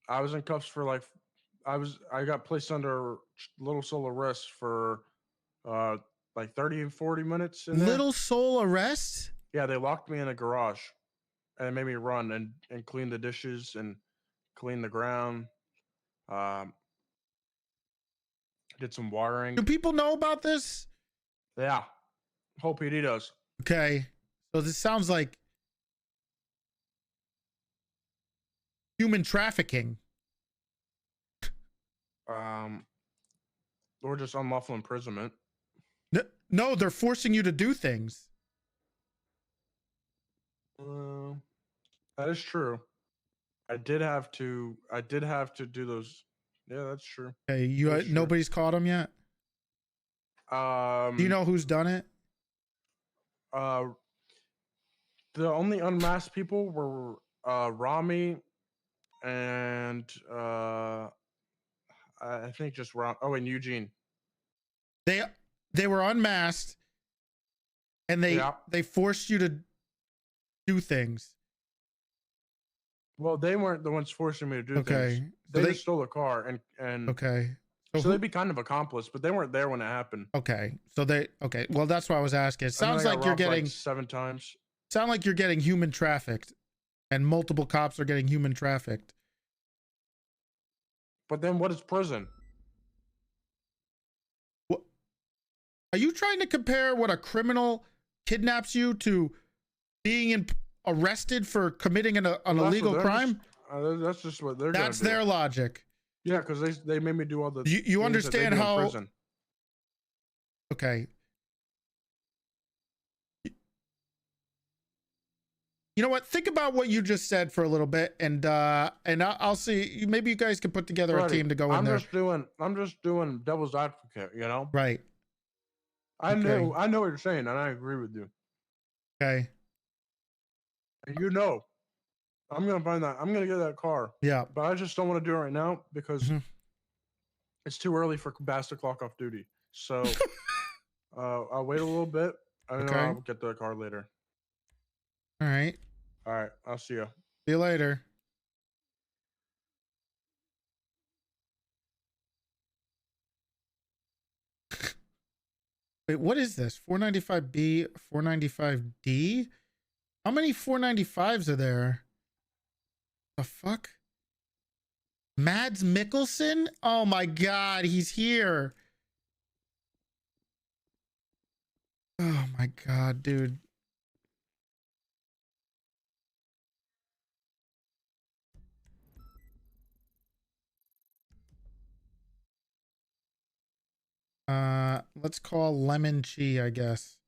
I was in cuffs for like, I got placed under Little Soul arrest for like 30 and 40 minutes in there. Little Soul arrest? Yeah, they locked me in a garage and made me run and clean the dishes and clean the ground. Did some wiring. Do people know about this? Yeah. Whole PD does. Okay. So this sounds like human trafficking. Or just unlawful imprisonment. No, they're forcing you to do things. That is true. I did have to do those. Yeah, that's true. Okay, That's true. nobody's caught them yet. Do you know who's done it? The only unmasked people were Rami and I think just Ram. Oh, and Eugene. They were unmasked, and they forced you to do things. Well, they weren't the ones forcing me to do things. They just stole a car and Okay. So they'd be kind of accomplice, but they weren't there when it happened. Okay. So okay. Well, that's why I was asking. It sounds like you're getting like 7 times. Sound like you're getting human trafficked, and multiple cops are getting human trafficked. But then what is prison? What? Are you trying to compare what a criminal kidnaps you to arrested for committing an That's what illegal they're crime. That's just what they're. That's gonna do. their logic. Yeah, because they made me do all the. You things that they understand do in how? prison. Okay. You know what? Think about what you just said for a little bit, and I'll see. Maybe you guys can put together a Freddie, team to go in there. I'm just doing devil's advocate. You know. Right. I Okay. know what you're saying, and I agree with you. Okay. And you know, I'm gonna find that. I'm gonna get that car. Yeah. But I just don't want to do it right now because Mhm. it's too early for Bass to clock off duty. So I'll wait a little bit. And then Okay. I'll get the car later. All right. All right. I'll see you. See you later. Wait, what is this? 495B, 495D? How many 495s are there? The fuck? Mads Mikkelsen? Oh my god, he's here. Oh my god, dude. Let's call Lemon Chi, I guess.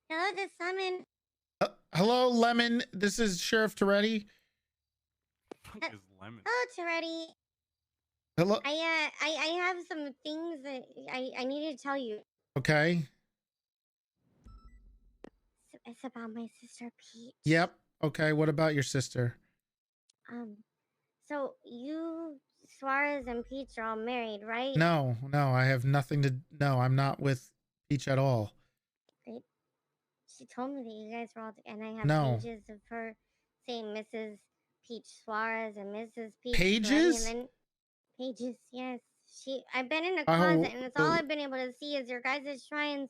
Hello, this Lemon. Hello, Lemon. This is Sheriff Toretti. Fuck is lemon? Hello, Toretti. Hello. I have some things that I need to tell you. Okay. It's about my sister Peach. Yep. Okay. What about your sister? So you, Suarez, and Peach are all married, right? No, I have nothing to. No, I'm not with Peach at all. Great. She told me that you guys were all, and I have No. pages of her saying Mrs. Peach Suarez and Mrs. Peach. Pages? And then pages, yes. I've been in a closet, and it's all I've been able to see is your guys' shrines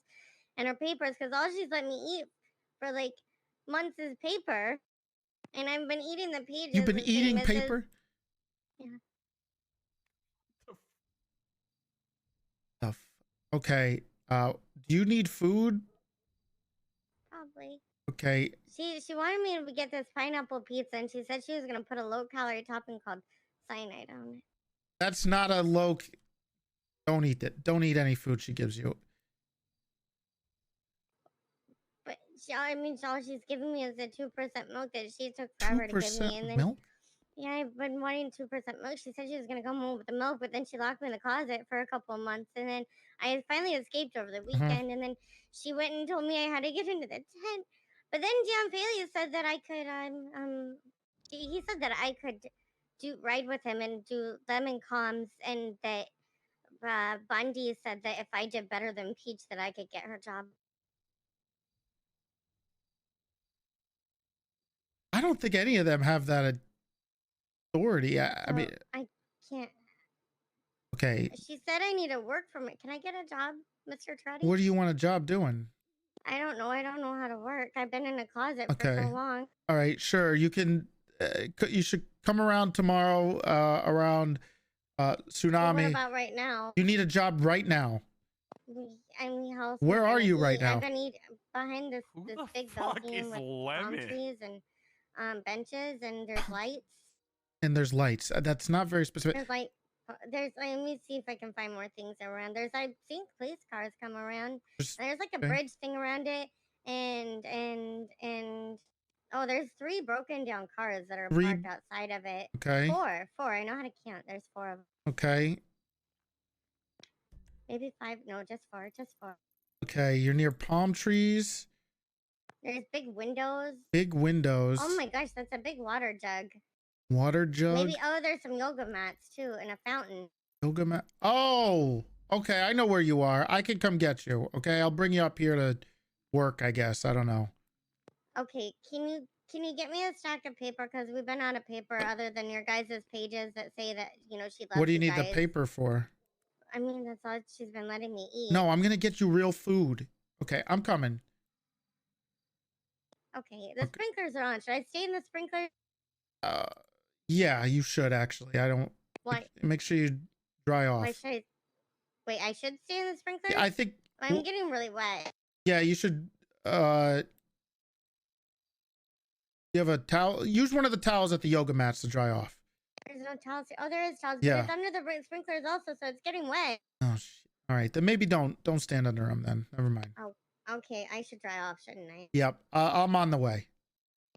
and her papers, because all she's let me eat for like months is paper, and I've been eating the pages. You've been eating paper? Yeah. Okay. Do you need food? Probably. Okay. She wanted me to get this pineapple pizza, and she said she was gonna put a low-calorie topping called cyanide on it. That's not a low. Don't eat it. Don't eat any food she gives you. But all she's giving me is the 2% milk that she took forever to give me, and then milk? yeah, I've been wanting 2% milk. She said she was gonna come home with the milk, but then she locked me in the closet for a couple of months, and then I finally escaped over the weekend, and then she went and told me I had to get into the tent. But then Gianfeli said that I could he said that I could ride with him and do lemon comms, and that Bundy said that if I did better than Peach, that I could get her job. I don't think any of them have that authority. I mean, I can't. Okay. She said I need to work from it. Can I get a job, Mr. Toretti? What do you want a job doing? I don't know. I don't know how to work. I've been in a closet for so long. All right, sure. You can. You should come around tomorrow. Around Tsunami. Well, what about right now? You need a job right now. I mean, how else Where am I are gonna you right eat? now? I've been behind this Who the big fuck building is with palm Lemon? trees and benches, and there's lights. And there's lights. That's not very specific. Let me see if I can find more things around. I think police cars come around. There's like a okay. bridge thing around it, and oh, there's 3 broken down cars that are parked outside of it. Okay. 4. I know how to count. There's 4 of them. Okay. Maybe 5. No, just 4. Just 4. Okay, you're near palm trees. There's big windows. Big windows. Oh my gosh, that's a big water jug. Water jug. Maybe, there's some yoga mats too, and a fountain. Yoga mat. Oh, okay. I know where you are. I can come get you. Okay, I'll bring you up here to work. I guess. I don't know. Okay, can you get me a stack of paper, because we've been out of paper other than your guys' pages that say that she loves you guys. What do you need the paper for? I mean, that's all she's been letting me eat. No, I'm gonna get you real food. Okay, I'm coming. Okay, the sprinklers are on. Should I stay in the sprinklers? Yeah, you should actually. I don't. Why? Make sure you dry off. Why should I? Wait, I should stay in the sprinkler? Yeah, I think. I'm getting really wet. Yeah, you should. You have a towel. Use one of the towels at the yoga mats to dry off. There's no towels. Oh, there is towels. Yeah. But it's under the sprinklers also, so it's getting wet. Oh shit. All right, then maybe don't stand under them. Then never mind. Oh, okay. I should dry off, shouldn't I? Yep. I'm on the way.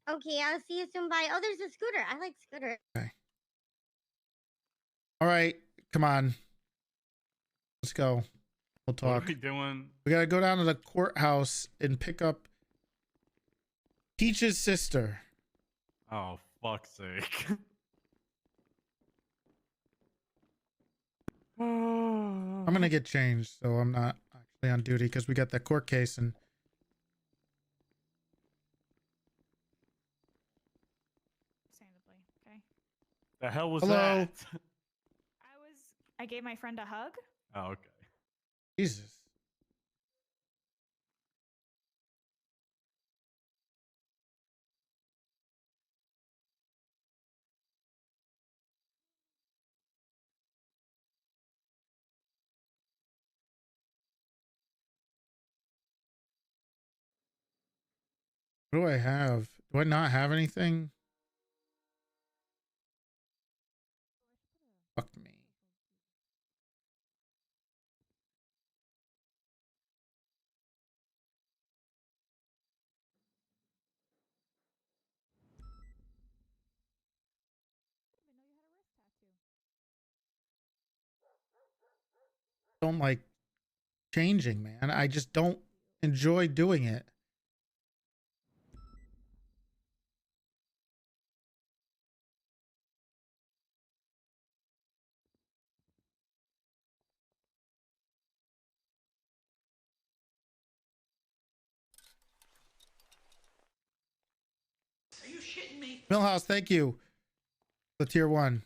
Okay, I'll see you soon. Bye. Oh, there's a scooter. I like scooter. Okay. All right, come on. Let's go. We'll What talk. are we doing? We gotta go down to the courthouse and pick up Peach's sister. Oh, fuck's sake. I'm gonna get changed, so I'm not actually on duty because we got that court case and. Understandably, okay. The hell was Hello? that? I gave my friend a hug. Oh, okay. Jesus. What do I have? Do I not have anything? Fuck me. Don't like changing, man. I just don't enjoy doing it. Are you shitting me? Millhouse, thank you. The tier 1.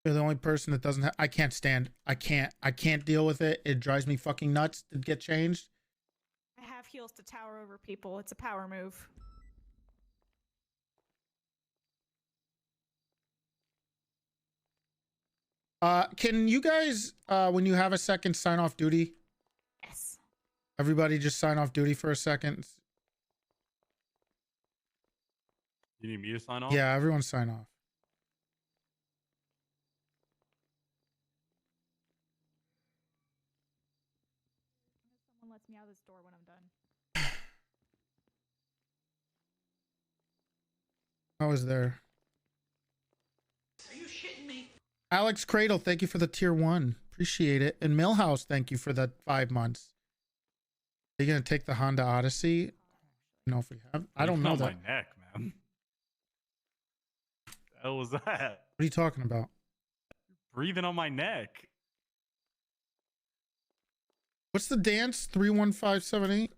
You're the only person that doesn't have. I can't stand. I can't deal with it. It drives me fucking nuts to get changed. I have heels to tower over people. It's a power move. Can you guys, when you have a second, sign off duty? Yes. Everybody just sign off duty for a second. You need me to sign off? Yeah, everyone sign off. Someone lets me out of this door when I'm done. I was there. Are you shitting me? Alex Cradle, thank you for the tier 1. Appreciate it. And Millhouse, thank you for the 5 months. Are you gonna take the Honda Odyssey? No, if we have. I don't know on that. my neck, man. The hell was that? What are you talking about? Breathing on my neck. What's the dance? 31578.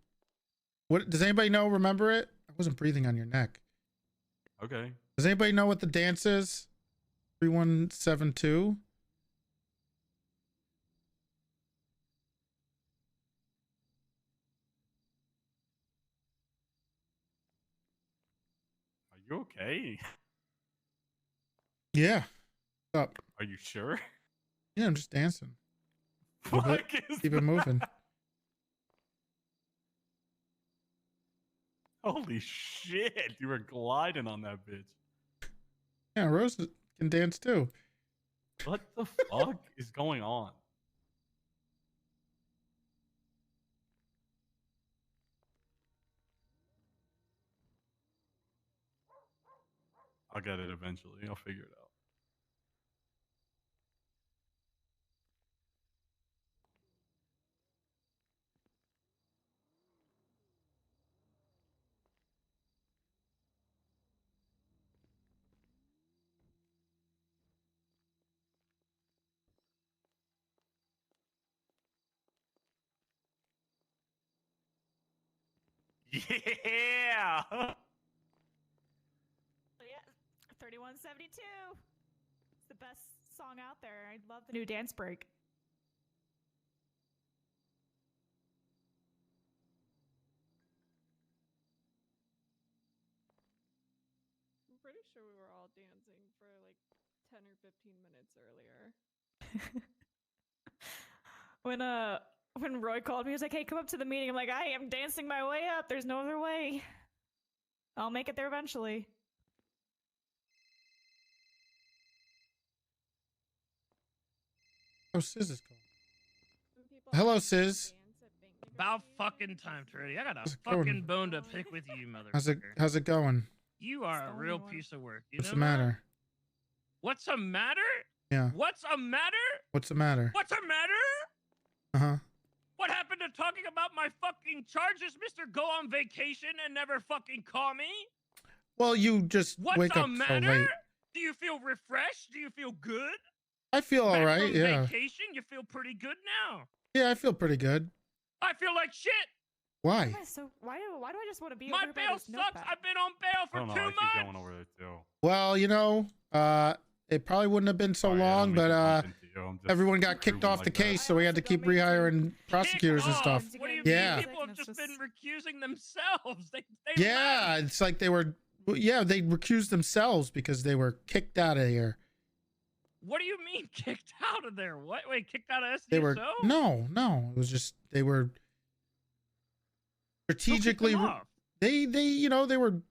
What does anybody know? Remember it? I wasn't breathing on your neck. Okay. Does anybody know what the dance is? 3172. Are you okay? Yeah. What's up? Are you sure? Yeah, I'm just dancing. Fuck is Keep it moving. Holy shit. You were gliding on that bitch. Yeah, Rose can dance too. What the fuck is going on? I'll get it eventually. I'll figure it out. Yeah. Yeah, 3172. It's the best song out there. I love the new dance break. sure we were all dancing for like 10 or 15 minutes earlier. When Roy called me, he was like, "Hey, come up to the meeting." I'm like, "I am dancing my way up. There's no other way. I'll make it there eventually." Oh, Sis is calling. Some people Hello, actually Sis. dance at bingo About games. fucking time, Toretti. I got a How's it going? fucking bone to pick with you, motherfucker. How's it going? You are a Stolen real one. piece of work. You What's know the matter? that? What's the matter? Yeah. What's a matter? What's the matter? What's a matter? Uh-huh. What happened to talking about my fucking charges, Mr. Go on vacation and never fucking call me? Well, you just What's wake a up so matter? late. Do you feel refreshed? Do you feel good? I feel all Back right. from Yeah. vacation, you feel pretty good now. Yeah, I feel pretty good. I feel like shit. Why? So why do I just want to be My over by bail this sucks. notepad? I've been on bail I for don't know. 2 I months. keep going over there too. Well, it probably wouldn't have been so Sorry, I don't long, mean but to bump into you. I'm just everyone got kicked grooving off the like that. case, so we had to keep rehiring prosecutors and Kicked stuff. off? What do you Yeah. mean? People have just been recusing themselves. They Yeah, left. it's like they were. Yeah, they recused themselves because they were kicked out of here. What do you mean kicked out of there? What? Wait, kicked out of SDSO? They were no. It was just they were strategically. Who kicked them off? They were.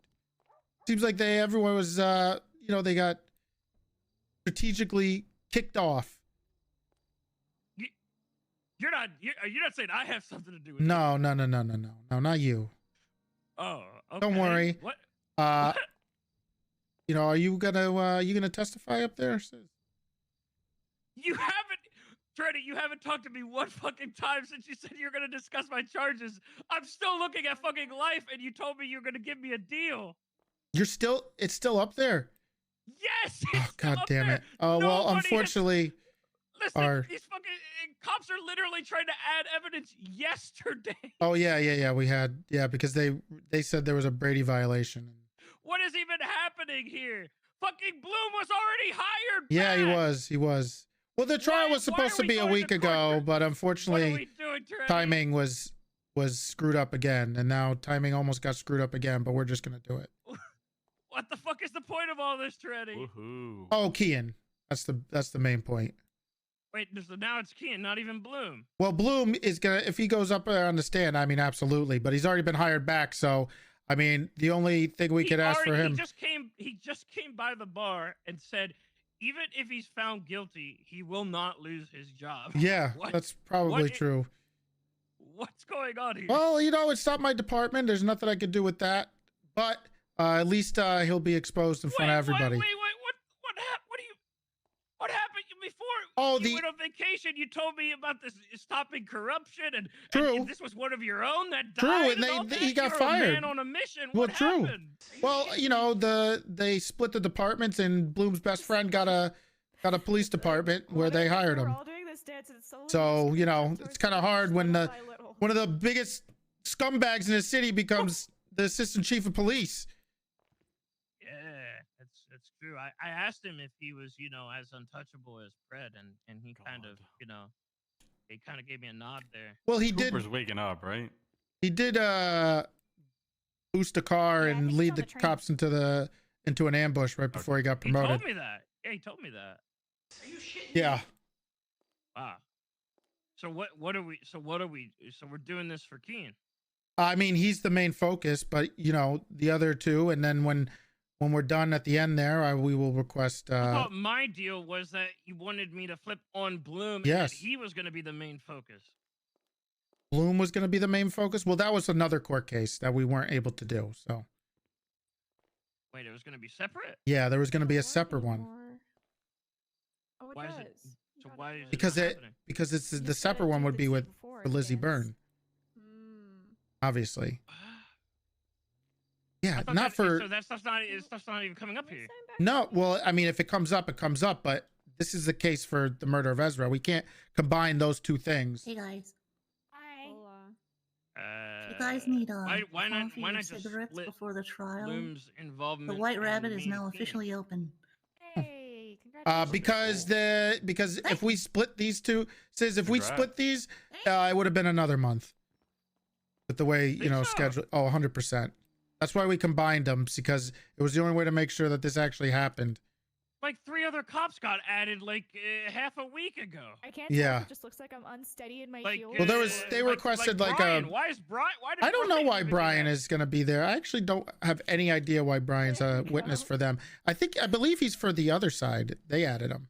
Seems like everyone was they got strategically kicked off. You're not saying I have something to do with No, not you. it. Oh, okay. Don't worry. What? Are you gonna testify up there? Sis? You haven't, Toretti, you haven't talked to me one fucking time since you said you're gonna discuss my charges. I'm still looking at fucking life, and you told me you're gonna give me a deal. It's still up there. Yes. Oh, It's still God up damn there. it. Oh, well, Nobody has- unfortunately, Listen, these fucking cops are literally trying to add evidence yesterday. oh yeah, we had, because they said there was a Brady violation. What is even happening here? Fucking Bloom was already hired. Yeah, back. he was. Well, the trial was why supposed are to we be a going week to court ago, for- but What are unfortunately, we doing, Toretti? timing was screwed up again, and now timing almost got screwed up again. But we're just gonna do it. What the fuck is the point of all this, Toretti? Woohoo. Oh, Kian, that's the main point. Wait, so now it's Kean, not even Bloom. Well, Bloom is gonna, if he goes up there on the stand, I mean, absolutely. But he's already been hired back, so I mean, the only thing we could ask for him. He just came by the bar and said, even if he's found guilty, he will not lose his job. Yeah, What? that's probably What? true. What's going on here? Well, it's not my department. There's nothing I could do with that. But at least he'll be exposed in front of everybody. What happened before Oh, you went on vacation? You told me about this stopping corruption, and True. and this was one of your own that died. True, and and all he that? got You're fired. A man on a mission. Well, What true. happened? Well, they split the departments, and Bloom's best friend got a police department where they hired him. We're all doing this dance, and it's So slowly it's kind of hard when little by little. one of the biggest scumbags in the city becomes the assistant chief of police. Yeah, that's true. I asked him if he was, as untouchable as Fred, and he kind of, he kind of gave me a nod there. Well, he Cooper's waking up, right? did boost a car Yeah, I and think he's lead on the the train. cops into an ambush right before he got He promoted. told me that. Yeah, he told me that. Are you shitting Yeah. Wow. So what are we? So we're doing this for Keen. I mean, he's the main focus, but the other two, and then when we're done at the end there, we will request. I thought my deal was that you wanted me to flip on Bloom. Yes. And that he was going to be the main focus. Bloom was going to be the main focus. Well, that was another court case that we weren't able to do. So Wait, it was going to be separate. yeah, there was going to be a Why separate one anymore? Oh, it Why is does. it- You So got why it. is it because not it happening? because it's You the said separate it one did would the be day with before for it Lizzie dance. Byrne, Mm. obviously. Yeah, I thought not for So that stuff's not even coming up Can we here. sign back no. up? Well, I mean, if it comes up, it comes up. But this is the case for the murder of Ezra. We can't combine those two things. Hey guys, Hi. you guys need why not coffee or just cigarettes split before the trial? Bloom's involvement. The White in Rabbit is me now and Keen? officially open. Hey, congratulations. Because if we split these two, if we Congrats. split these, it would have been another month. With the way Think so? schedule. Oh, 100%. That's why we combined them, because it was the only way to make sure that this actually happened. Like 3 other cops got added like half a week ago. I can't tell Yeah. if it just looks like I'm unsteady in my Like, heels. Well, they requested like Brian. a. Why is Brian? Why did I don't know Brian why even Brian do that? is going to be there. I actually don't have any idea why Brian's a witness for them. I believe he's for the other side. They added him.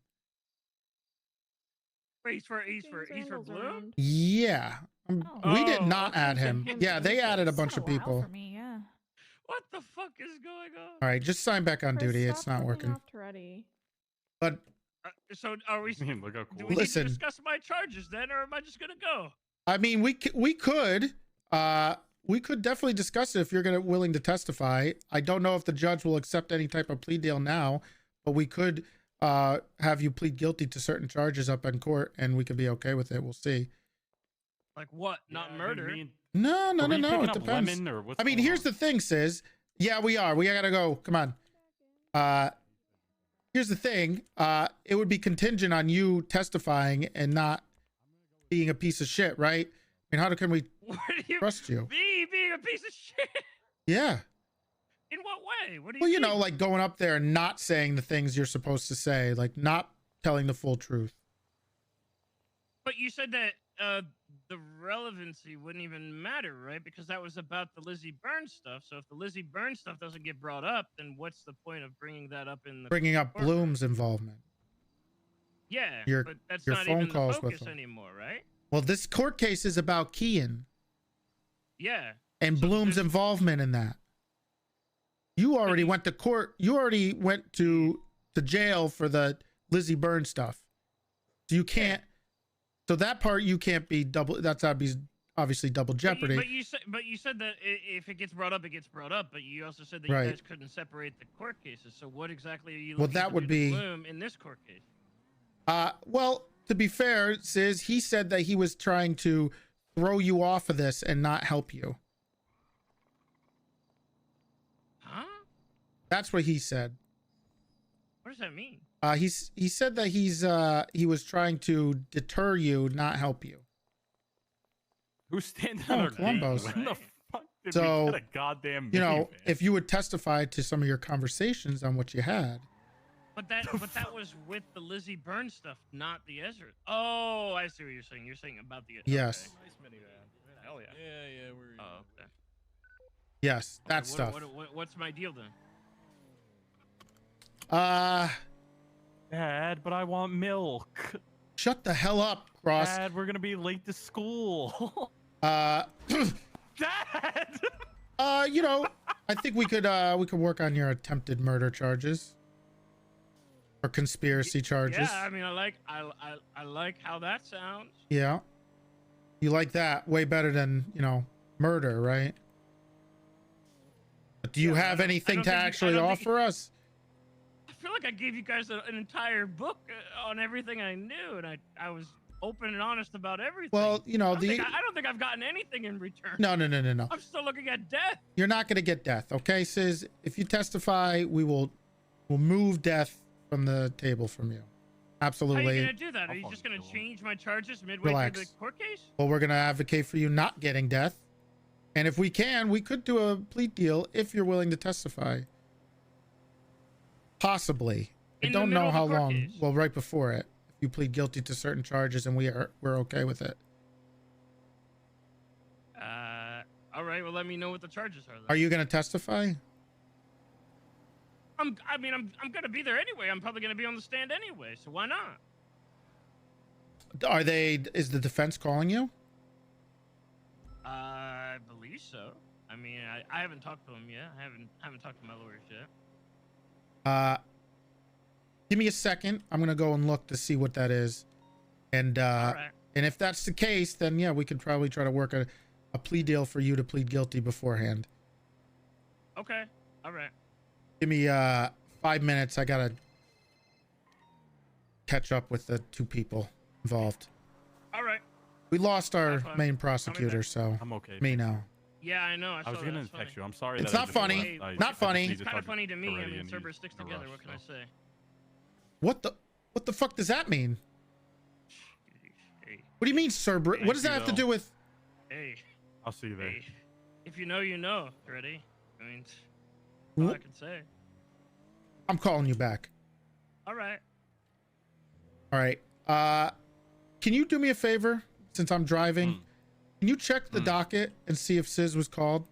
Wait, he's for Bloom? Yeah. Oh. We did Oh, not okay. add him. Yeah, they added a It's bunch been of a while people. for me, yeah. What the fuck is going on? All right, just sign back on Chris, duty. It's stop not ripping working. off Toretti. But So are we? I mean, look how Do cool. we Listen. need to discuss my charges then, or am I just gonna go? I mean, we could definitely discuss it if you're willing to testify. I don't know if the judge will accept any type of plea deal now, but we could have you plead guilty to certain charges up in court, and we could be okay with it. We'll see. Like what? Not murder. No. Are we It picking up depends. Lemon, or what's I mean, going here's on? the thing, Sis. Yeah, we are. We gotta go. Come on. Here's the thing. It would be contingent on you testifying and not being a piece of shit, right? I mean, how can we What do you trust you? Me being a piece of shit? Yeah. In what way? What do you? Well, you know, mean? like going up there and not saying the things you're supposed to say, like not telling the full truth. But you said that the relevancy wouldn't even matter, right? Because that was about the Lizzie Byrne stuff. So if the Lizzie Byrne stuff doesn't get brought up, then what's the point of bringing that up in the Bringing up courtroom? Bloom's involvement. Yeah, your- but that's your not phone even calls the with focus him. anymore, right? Well, this court case is about Kean Yeah. and So Bloom's there's- involvement in that. You already you- went to court. You already went to jail for the Lizzie Byrne stuff. So you can't. So that part you can't be double. That's obviously double jeopardy. But you said that if it gets brought up, it gets brought up. But you also said that Right. you guys couldn't separate the court cases. So what exactly are you? Well, looking that to would do to be- Bloom in this court case. Well, to be fair, Sis, he said that he was trying to throw you off of this and not help you. Huh? That's what he said. What does that mean? He said that he was trying to deter you, not help you. Who's standing Oh, on our Columbus. gate? When the fuck did So, we get a goddamn You know, minivan? if you would testify to some of your conversations on what you had. But that was with the Lizzie Byrne stuff, not the Ezra. Oh, I see what you're saying. You're saying about the Yes. Okay. Nice minivan. Hell yeah. Yeah, we're. Oh, okay. Yes, that Okay, stuff. What's my deal then? Dad, but I want milk. Shut the hell up, Cross. Dad, we're gonna be late to school. Dad. You know, I think we could work on your attempted murder charges or conspiracy charges. Yeah, I mean, I like how that sounds. Yeah. You like that way better than, murder, right? But do you Yeah, have I anything don't to think you- actually I don't think offer us? I feel like I gave you guys an entire book on everything I knew, and I was open and honest about everything. Well, I don't think I've gotten anything in return. No. I'm still looking at death. You're not going to get death, okay, Sis? If you testify, we'll move death from the table from you. How are Absolutely. you gonna do that? Are you just gonna change my charges midway through Relax. the court case? Well, we're going to advocate for you not getting death. And if we can, we could do a plea deal if you're willing to testify. Possibly. I In the don't middle know of the how court long. case? Well, right before it. If you plead guilty to certain charges and we're okay with it. All right. Well, let me know what the charges are. Then. Are you going to testify? I'm gonna be there anyway. I'm probably gonna be on the stand anyway. So why not? Is the defense calling you? I believe so. I mean, I haven't talked to him yet. I haven't talked to my lawyers yet. Give me a second. I'm going to go and look to see what that is. And right. and if that's the case, then yeah, we could probably try to work a plea deal for you to plead guilty beforehand. Okay. All right. Give me 5 minutes. I got to catch up with the two people involved. All right. We lost our That's fine. main prosecutor, so I'm okay. me now. Yeah, I know. I was saw gonna that. text you. I'm sorry. It's that I not just funny. left. I Not just funny. need It's to kind of talk funny to me. I Toretti mean, and Cerberus he's sticks in a together. rush, What can I so. say? What the fuck does that mean? Hey, What do you mean, Cerberus? What Thank does that you, have to though. do with? hey, I'll see you there. hey. If you know, you know. Ready? I mean, that's all I can say. I'm calling you back. All right. All right. Can you do me a favor since I'm driving? Can you check the docket and see if Sis was called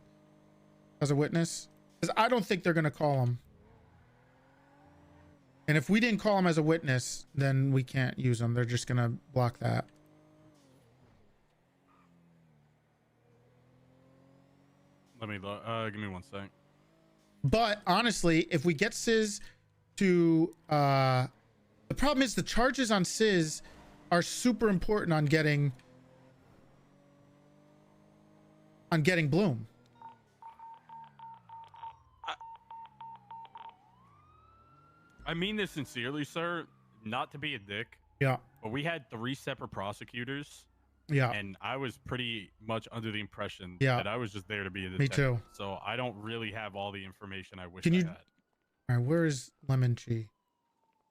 as a witness? Because I don't think they're going to call him. And if we didn't call him as a witness, then we can't use him. They're just going to block that. Let me look. Give me 1 sec. But honestly, if we get Sis to the problem is the charges on Sis are super important on getting Bloom. I mean this sincerely, sir. Not to be a dick. Yeah. But we had 3 separate prosecutors. Yeah. And I was pretty much under the impression Yeah. that I was just there to be a detective. Me too. So I don't really have all the information I wish Can I you? had. All right. Where is Lemon G?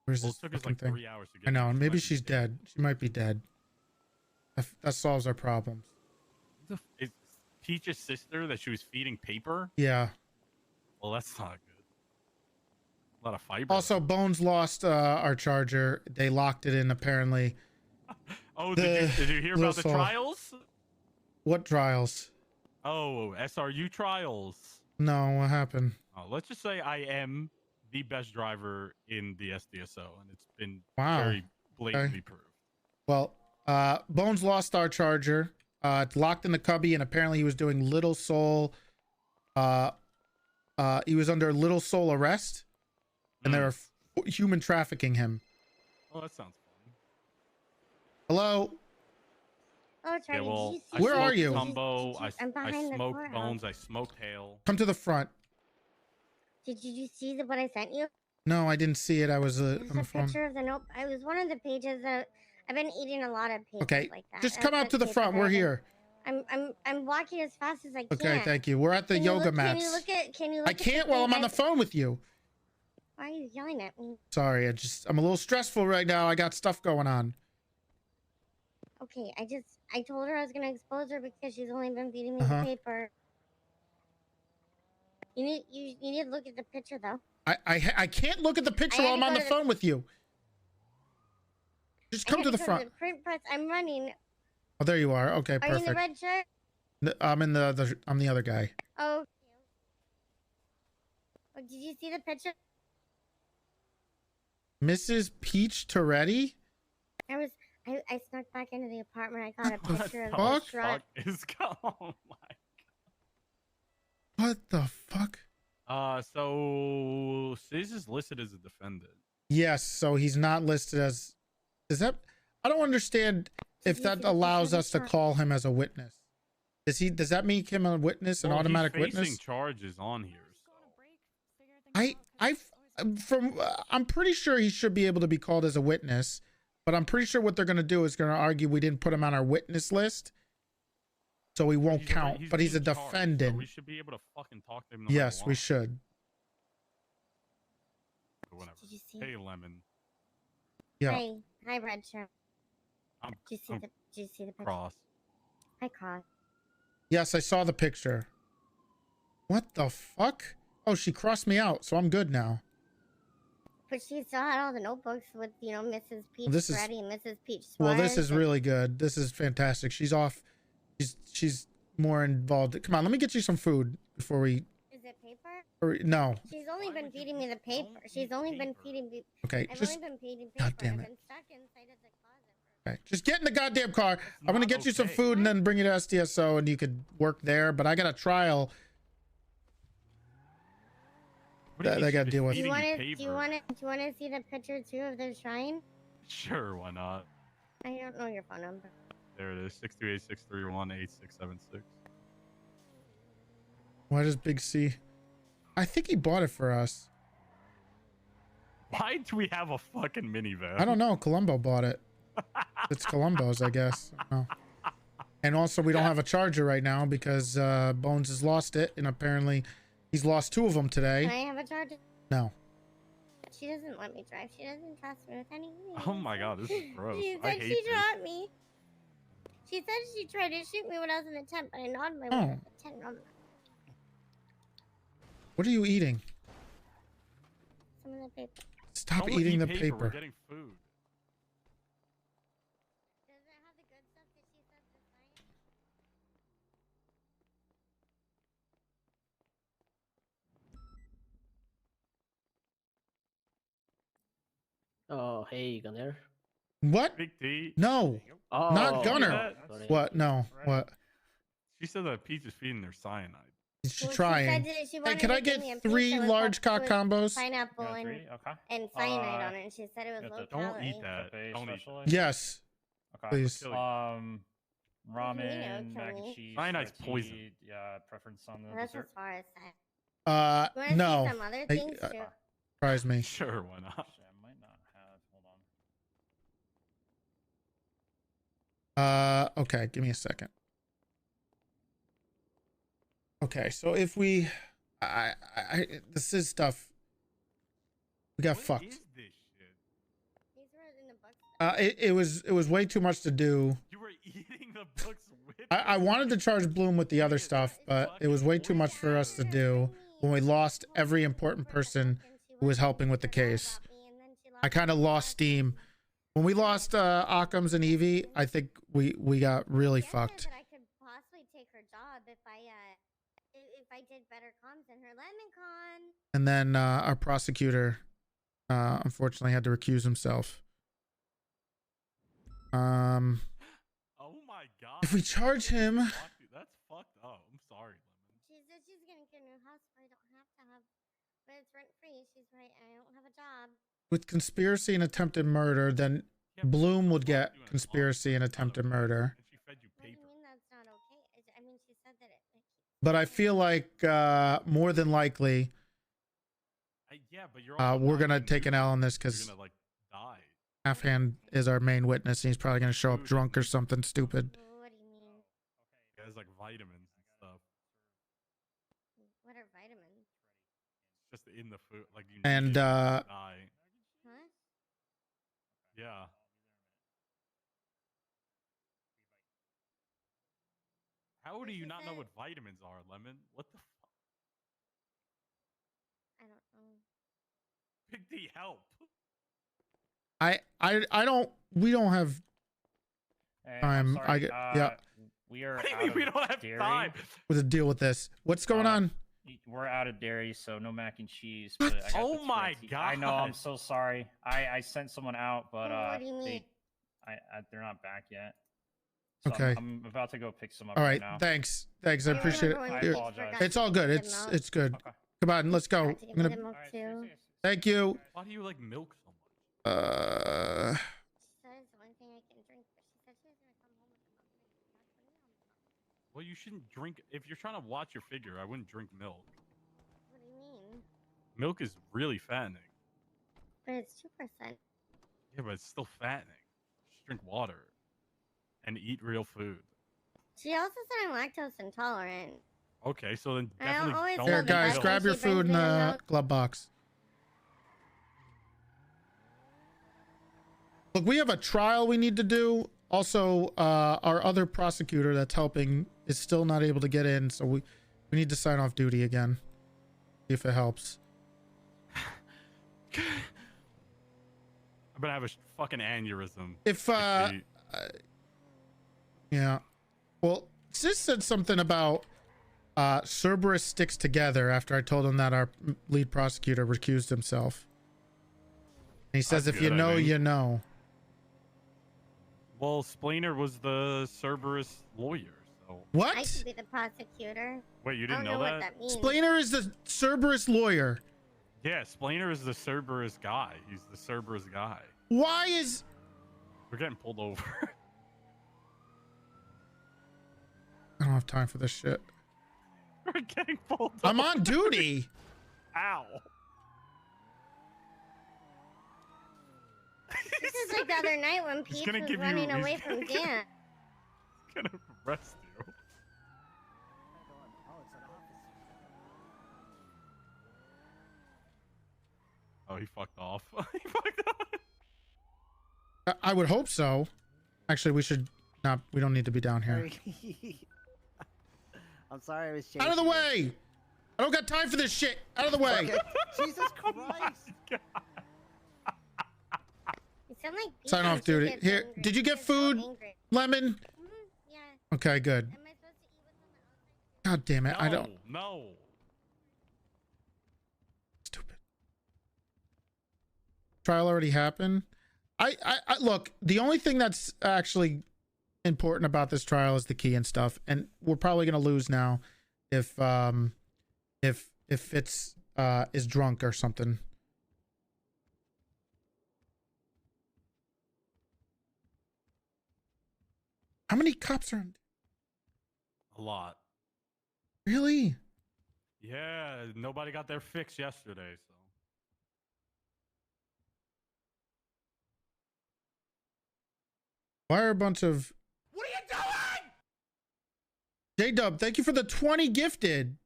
Where's Well, this it took us fucking like thing? 3 hours to get I know, here. and She maybe might be she's dead. She might be dead. That solves our problems. Is Peach's sister that she was feeding paper? Yeah. Well, that's not good. A lot of fiber. Also, Bones lost our charger. They locked it in apparently. Oh, did you hear about the trials? What trials? Oh, SRU trials. No, what happened? Let's just say I am the best driver in the SDSO, and it's been Wow. very blatantly proved. Well, Bones lost our charger. It's locked in the cubby, and apparently he was doing Little Soul. He was under Little Soul arrest, and they were human trafficking him. Oh, that sounds fun. Hello? Oh, Charlie, Yeah, well, did you I see Where are smoked you? Tumbo, I'm behind I the smoked courthouse. Bones, I smoked Hale. Come to the front. Did you see what I sent you? No, I didn't see it. I was There's on a the phone. picture of the note. I was one of the pages that I've been eating a lot of pages Okay, like that. just That's come out to the paper front. that We're I've been- here. I'm walking as fast as I can. Okay, thank you. We're at the Can you yoga look- mats. Can you look at? Can you look I can't while I'm on the phone with you. Why are you yelling at me? Sorry, I'm a little stressful right now. I got stuff going on. Okay, I told her I was gonna expose her because she's only been feeding me Uh-huh. the paper. You need to look at the picture though. I can't look at the picture I had while I'm to on go the to the- phone with you. Just I come had to the go front. print press. I'm running. Oh, there you are. Okay, Are you in the perfect. red shirt? I'm in I'm the other guy. Oh. Oh, did you see the picture? Mrs. Peach Toretti? I snuck back into the apartment. I got a What the picture of the fuck? truck. Is oh my. What the fuck? So Sis is listed as a defendant. Yes, so he's not listed as. Is that? I don't understand if Did you see that the allows picture of us the to truck? call him as a witness. Does that make him a witness, an Well, automatic he's facing witness? charges on here. I'm pretty sure he should be able to be called as a witness, but I'm pretty sure what they're going to do is going to argue we didn't put him on our witness list, so he won't count. But he's a being charged, so defendant. we should be able to fucking talk to him. No Yes, matter we what. should. Whatever. Did you see? Hey, Lemon. Yeah. Hi, red shirt. I'm Did you see the picture? cross. Hi, Cross. Yes, I saw the picture. What the fuck? Oh, she crossed me out, so I'm good now. But she still had all the notebooks with, Mrs. Peach This is- Toretti and Mrs. Peach Well, this Suarez is and- really good. This is fantastic. She's off. She's more involved. Come on, let me get you some food before we. Is it paper? Or no. She's only been feeding me the paper. She's only been feeding me. Okay, I've just only been feeding paper. God damn I've it. been stuck inside of the closet. okay. Just get in the goddamn car. I'm gonna not get you some okay. food and then bring you to SDSO and you could work there. But I got a trial. What do you That mean I gotta she's deal with. Do you feeding want to? paper? Do you want to see the picture too of the shrine? Sure, why not? I don't know your phone number. There it is. 628-631-8676. Why does Big C? I think he bought it for us. Why do we have a fucking minivan? I don't know. Columbo bought it. It's Columbo's, I guess. I don't know. And also, we don't have a charger right now because Bones has lost it, and apparently, he's lost 2 of them today. Can I have a charger? No. She doesn't let me drive. She doesn't trust me with anything. Oh my god, this is gross. She I said hate she this. shot me. She said she tried to shoot me when I was in the tent, but I nodded my Oh. way at the tent. What are you eating? Some of the paper. Stop Don't eating eat the We're paper. getting food. Does it have the good stuff that she said to sign? Oh, hey, Gunner. What? Big D. No, Oh, not Gunner. sorry. What? No. What? She said that Peach is feeding her cyanide. She's Well, trying. She said that she Hey, wanted can to I give me a get 3 pizza with large cock with combos? pineapple Yeah, and, 3? Okay. and cyanide on it, and she said it was got low the- Don't calorie. eat that. Buffet Don't eat special, that. Yes, Okay. please. Kill you. Ramen, kill mac and me. cheese. Cyanide's roti, poison. Yeah, preference on the Well, that's as dessert. far as that. You want to No. see some other Hey, things too? surprise me. Sure, why not? Actually, I might not have. Hold on. Okay, give me a second. Okay, so if we, this is stuff. We got What fucked. is this shit? These were in the book. It was way too much to do. You were eating the books with I wanted to charge Bloom with the other stuff, but it was way too much for us to do when we lost every important person who was helping with the case. I kind of lost steam. When we lost Occam's and Evie, I think we got really fucked. That I could possibly take her job if I did better comms than her. Lemon con. And then our prosecutor unfortunately had to recuse himself. Oh my god. If we charge him, That's fucked up. I'm sorry, Lemon. She said she's gonna get a new house, but I don't have to have. But it's rent free. She's right. I don't have a job. with conspiracy and attempted murder, then Bloom would get conspiracy and attempted murder. And she fed you What do you paper. mean that's not okay? I mean, she said that it. But I feel like more than likely Yeah, but you're also we're not gonna doing take an duty. L on this You're because gonna like die. Halfhand is our main witness and he's probably gonna show up drunk or something stupid. What do you mean? He has like vitamins and stuff. What are vitamins? Just in the food, like you. And, need it to die. Huh? Yeah. How do you not know what vitamins are, Lemon? What the fuck? I don't know. Big D, help. I don't. We don't have Hey, time. I'm sorry. Yeah. We are What do you out mean of we don't have dairy. time? to deal with this. What's going on? We're out of dairy, so no mac and cheese. But I got Oh the my Toretti. I know. I'm God. so sorry. I sent someone out, but What do you mean? they're not back yet. So Okay. I'm about to go pick some up All right right. now. Thanks. Thanks. I Yeah, appreciate it. everyone I just Here- apologize. forgot It's all good. to It's get milk. it's good. Okay. Come on, let's go. Forgot to I'm get gonna. the milk All right, too. Thank you. Why do you like milk so much? She said it's the only thing I can drink, but she said she was gonna come home with the milk next week. That's when you know. Well, you shouldn't drink if you're trying to watch your figure. I wouldn't drink milk. What do you mean? Milk is really fattening. But it's 2%. Yeah, but it's still fattening. Just drink water and eat real food. She also said I'm lactose intolerant. Okay, so then I don't definitely always don't feel Here, the eat guys, best milk. grab when your she brings food in me the the milk. glove box. Look, we have a trial we need to do. Also, our other prosecutor that's helping is still not able to get in, so we need to sign off duty again. See if it helps. I'm gonna have a fucking aneurysm. If Big D. yeah. Well, Sis said something about Cerberus sticks together after I told him that our lead prosecutor recused himself. And he says, That's if you good, I know, think. you know. Well, Splainer was the Cerberus lawyer, so. I What? could be the prosecutor. Wait, you I don't didn't know know what that? that means. Splainer is the Cerberus lawyer. Yeah, Splainer is the Cerberus guy. He's the Cerberus guy. Why is... We're getting pulled over. I don't have time for this shit. We're getting pulled over. I'm on duty. Ow. This is like the other night when He's Peach gonna was give you- running he's away gonna from give- Dan. He's gonna arrest you. Oh, he fucked off. He fucked off. I would hope so. Actually, we should not. We don't need to be down here. I'm sorry I was chasing Out of the you. way! I don't got time for this shit. Out of the way. Okay. Jesus Christ. You sound like Sign Peter off when she duty. gets Here, angry. did you get She's so food, angry. Lemon? Yeah. Okay, good. Am I supposed to eat what's on the outside? God damn it. I don't. No. Stupid. Trial already happened. I look, the only thing that's actually important about this trial is the key and stuff, and we're probably gonna lose now if Fitz is drunk or something. How many cops are in? A lot. Really? Yeah, nobody got their fix yesterday, so. Why are a bunch of... What are you doing? J-Dub, thank you for the 20 gifted.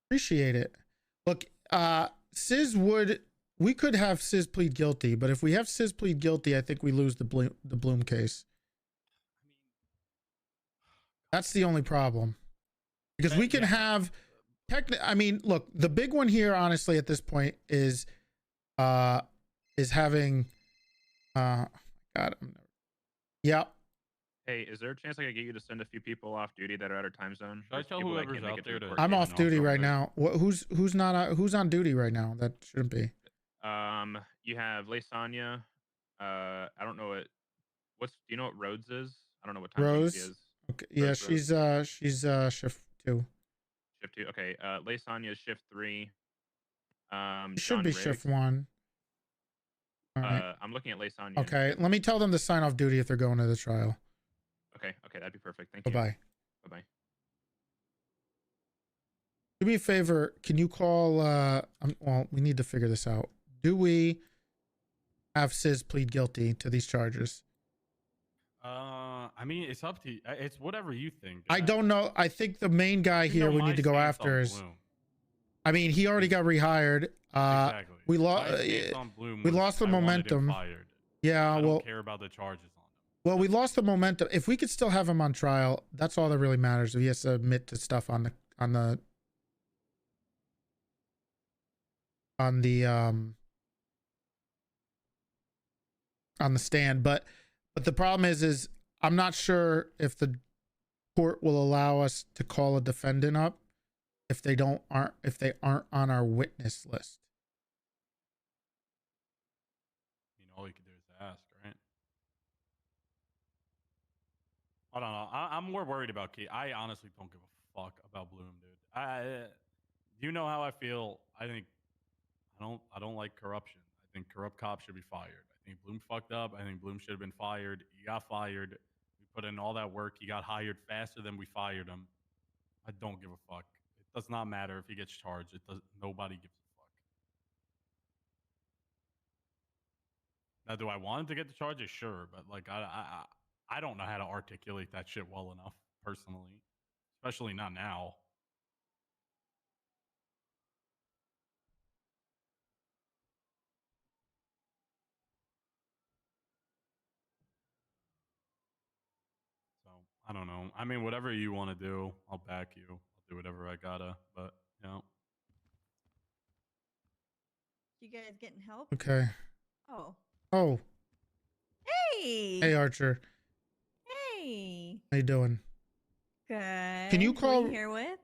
Appreciate it. Look, Sis would... We could have Sis plead guilty, but if we have Sis plead guilty, I think we lose the Bloom case. That's the only problem. Because we can have... I mean, look, the big one here, honestly, at this point is having... God, yeah. Hey, is there a chance I could get you to send a few people off duty that are out of time zone? Should I tell whoever's out there to... I'm off duty right now. Who's on duty right now? That shouldn't be. You have Lasagna. I don't know do you know what Rhodes is? I don't know what time Rose she is. Okay, yeah, she's shift 2. Shift 2. Okay. Lasagna is shift 3. It should be shift 1. All right. I'm looking at Lasagna. Okay, let me tell them to sign off duty if they're going to the trial. Okay, that'd be perfect. Thank you. Bye-bye. Bye-bye. Do me a favor, can you call well, we need to figure this out. Do we have Sis plead guilty to these charges? I mean, it's up to you. It's whatever you think. I don't know. I think the main guy here we need to go after is... I mean, he already got rehired. Exactly. We lost the momentum. Yeah, I well, don't care about the charges on him. Well, we lost the momentum. If we could still have him on trial, that's all that really matters. If he has to admit to stuff on the stand, but the problem is I'm not sure if the court will allow us to call a defendant up if they aren't on our witness list. I mean, all you can do is ask, right? I don't know. I'm more worried about Key. I honestly don't give a fuck about Bloom, dude. You know how I feel. I don't like corruption. I think corrupt cops should be fired. I think Bloom fucked up. I think Bloom should have been fired. He got fired. We put in all that work. He got hired faster than we fired him. I don't give a fuck. It does not matter if he gets charged. Nobody gives a fuck. Now, do I want him to get the charges? Sure, but like I don't know how to articulate that shit well enough personally, especially not now. So I don't know. I mean, whatever you want to do, I'll back you. I'll do whatever I gotta. But you know. You guys getting help? Okay. Oh. Oh. Hey. Hey, Archer. Hey. How you doing? Good. Can you Who are call? you here with?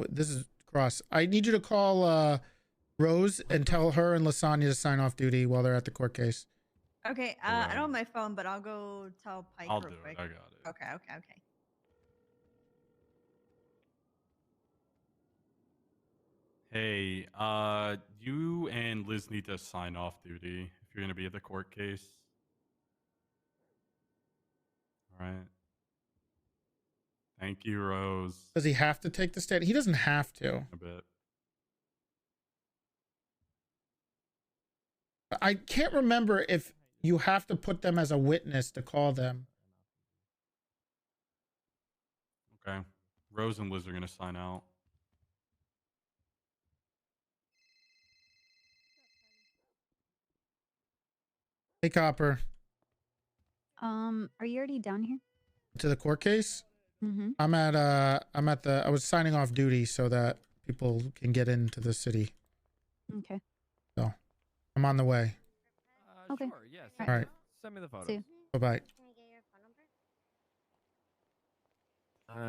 This is Cross. I need you to call Rose and tell her and Lasagna to sign off duty while they're at the court case. Okay. I don't have my phone, but I'll go tell Pike I'll real do quick. it. I got it. Okay. Hey, you and Liz need to sign off duty if you're gonna be at the court case. All right. Thank you, Rose. Does he have to take the stand? He doesn't have to. A bit. I can't remember if you have to put them as a witness to call them. Okay. Rose and Liz are gonna sign out. Hey, Copper. Are you already down here? To the court case? I'm at I was signing off duty so that people can get into the city. Okay. So I'm on the way. Okay. Sure, yes. All right. Send me the photos. See you. Bye-bye.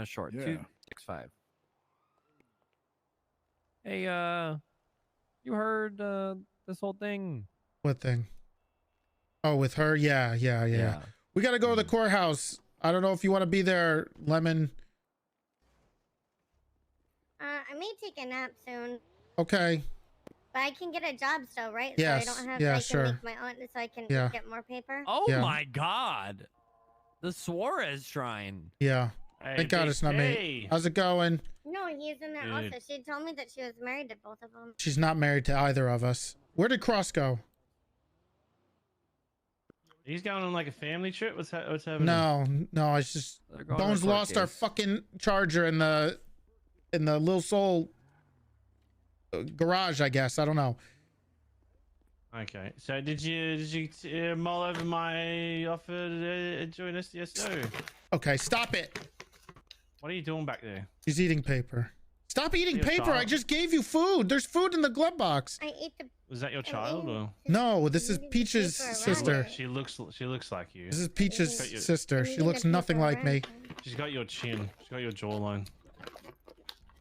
Sure. Yeah. 265. Hey, you heard this whole thing? What thing? Oh, with her? Yeah. We got to go to the courthouse. I don't know if you want to be there, Lemon. I may take a nap soon, Okay. but I can get a job still, right? Yes, So I don't have yeah, I sure. can make my own, so I can Yeah. get more paper. Oh Yeah. my God. The Suarez Shrine. Yeah. Hey, Thank God Big it's not me. K. How's it going? No, he's in there Dude. also. She told me that she was married to both of them. She's not married to either of us. Where did Cross go? He's going on like a family trip. What's happening? No, it's just They're going on a Bones court lost our case. fucking charger in the Lil Soul garage, I guess. I don't know. Okay. So did you mull over my offer to join us? Yes. No. Okay, stop it. What are you doing back there? She's eating paper. Stop eating Your paper. I child. just gave you food. There's food in the glove box. I ate the. Was that your child or? No, this is eating the Peach's paper around sister. it. She looks like you. This is Peach's Got your- sister. I'm She eating looks the nothing paper like me. around it. She's got your chin. She's got your jawline.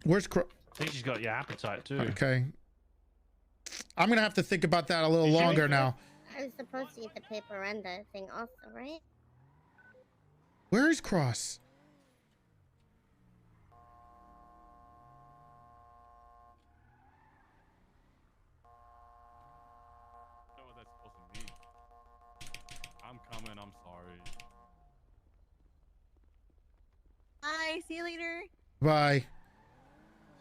Where's Cross? I think she's got your appetite too. Okay. I'm gonna have to think about that a little Did you- longer now. I was supposed to eat the paper and the thing also, right? Where is Cross? I don't know what that's supposed to mean. I'm coming. I'm sorry. Bye. See you later. Bye.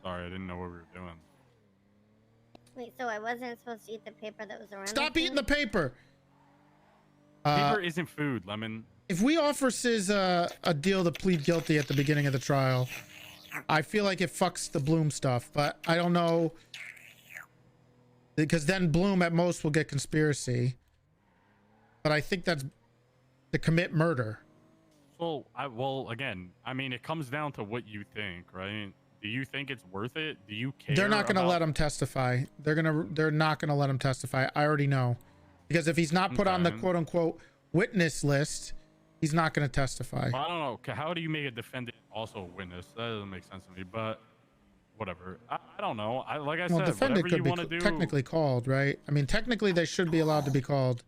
Sorry, I didn't know what we were doing. Wait, so I wasn't supposed to eat the paper that was around. Stop eating the paper. Paper isn't food, Lemon. If we offer Sis a deal to plead guilty at the beginning of the trial, I feel like it fucks the Bloom stuff, but I don't know. Because then Bloom at most will get conspiracy. But I think that's to commit murder. So, well, again, I mean, it comes down to what you think, right? Do you think it's worth it? Do you care? They're not going to about- let him testify. They're not going to let him testify. I already know. Because if he's not put on the Okay. quote unquote witness list, he's not going to testify. Well, I don't know. How do you make a defendant also a witness? That doesn't make sense to me, but whatever. I don't know. Like I Well, said, defendant whatever could you be want to do. technically called, right? I mean, technically they should be allowed to be called.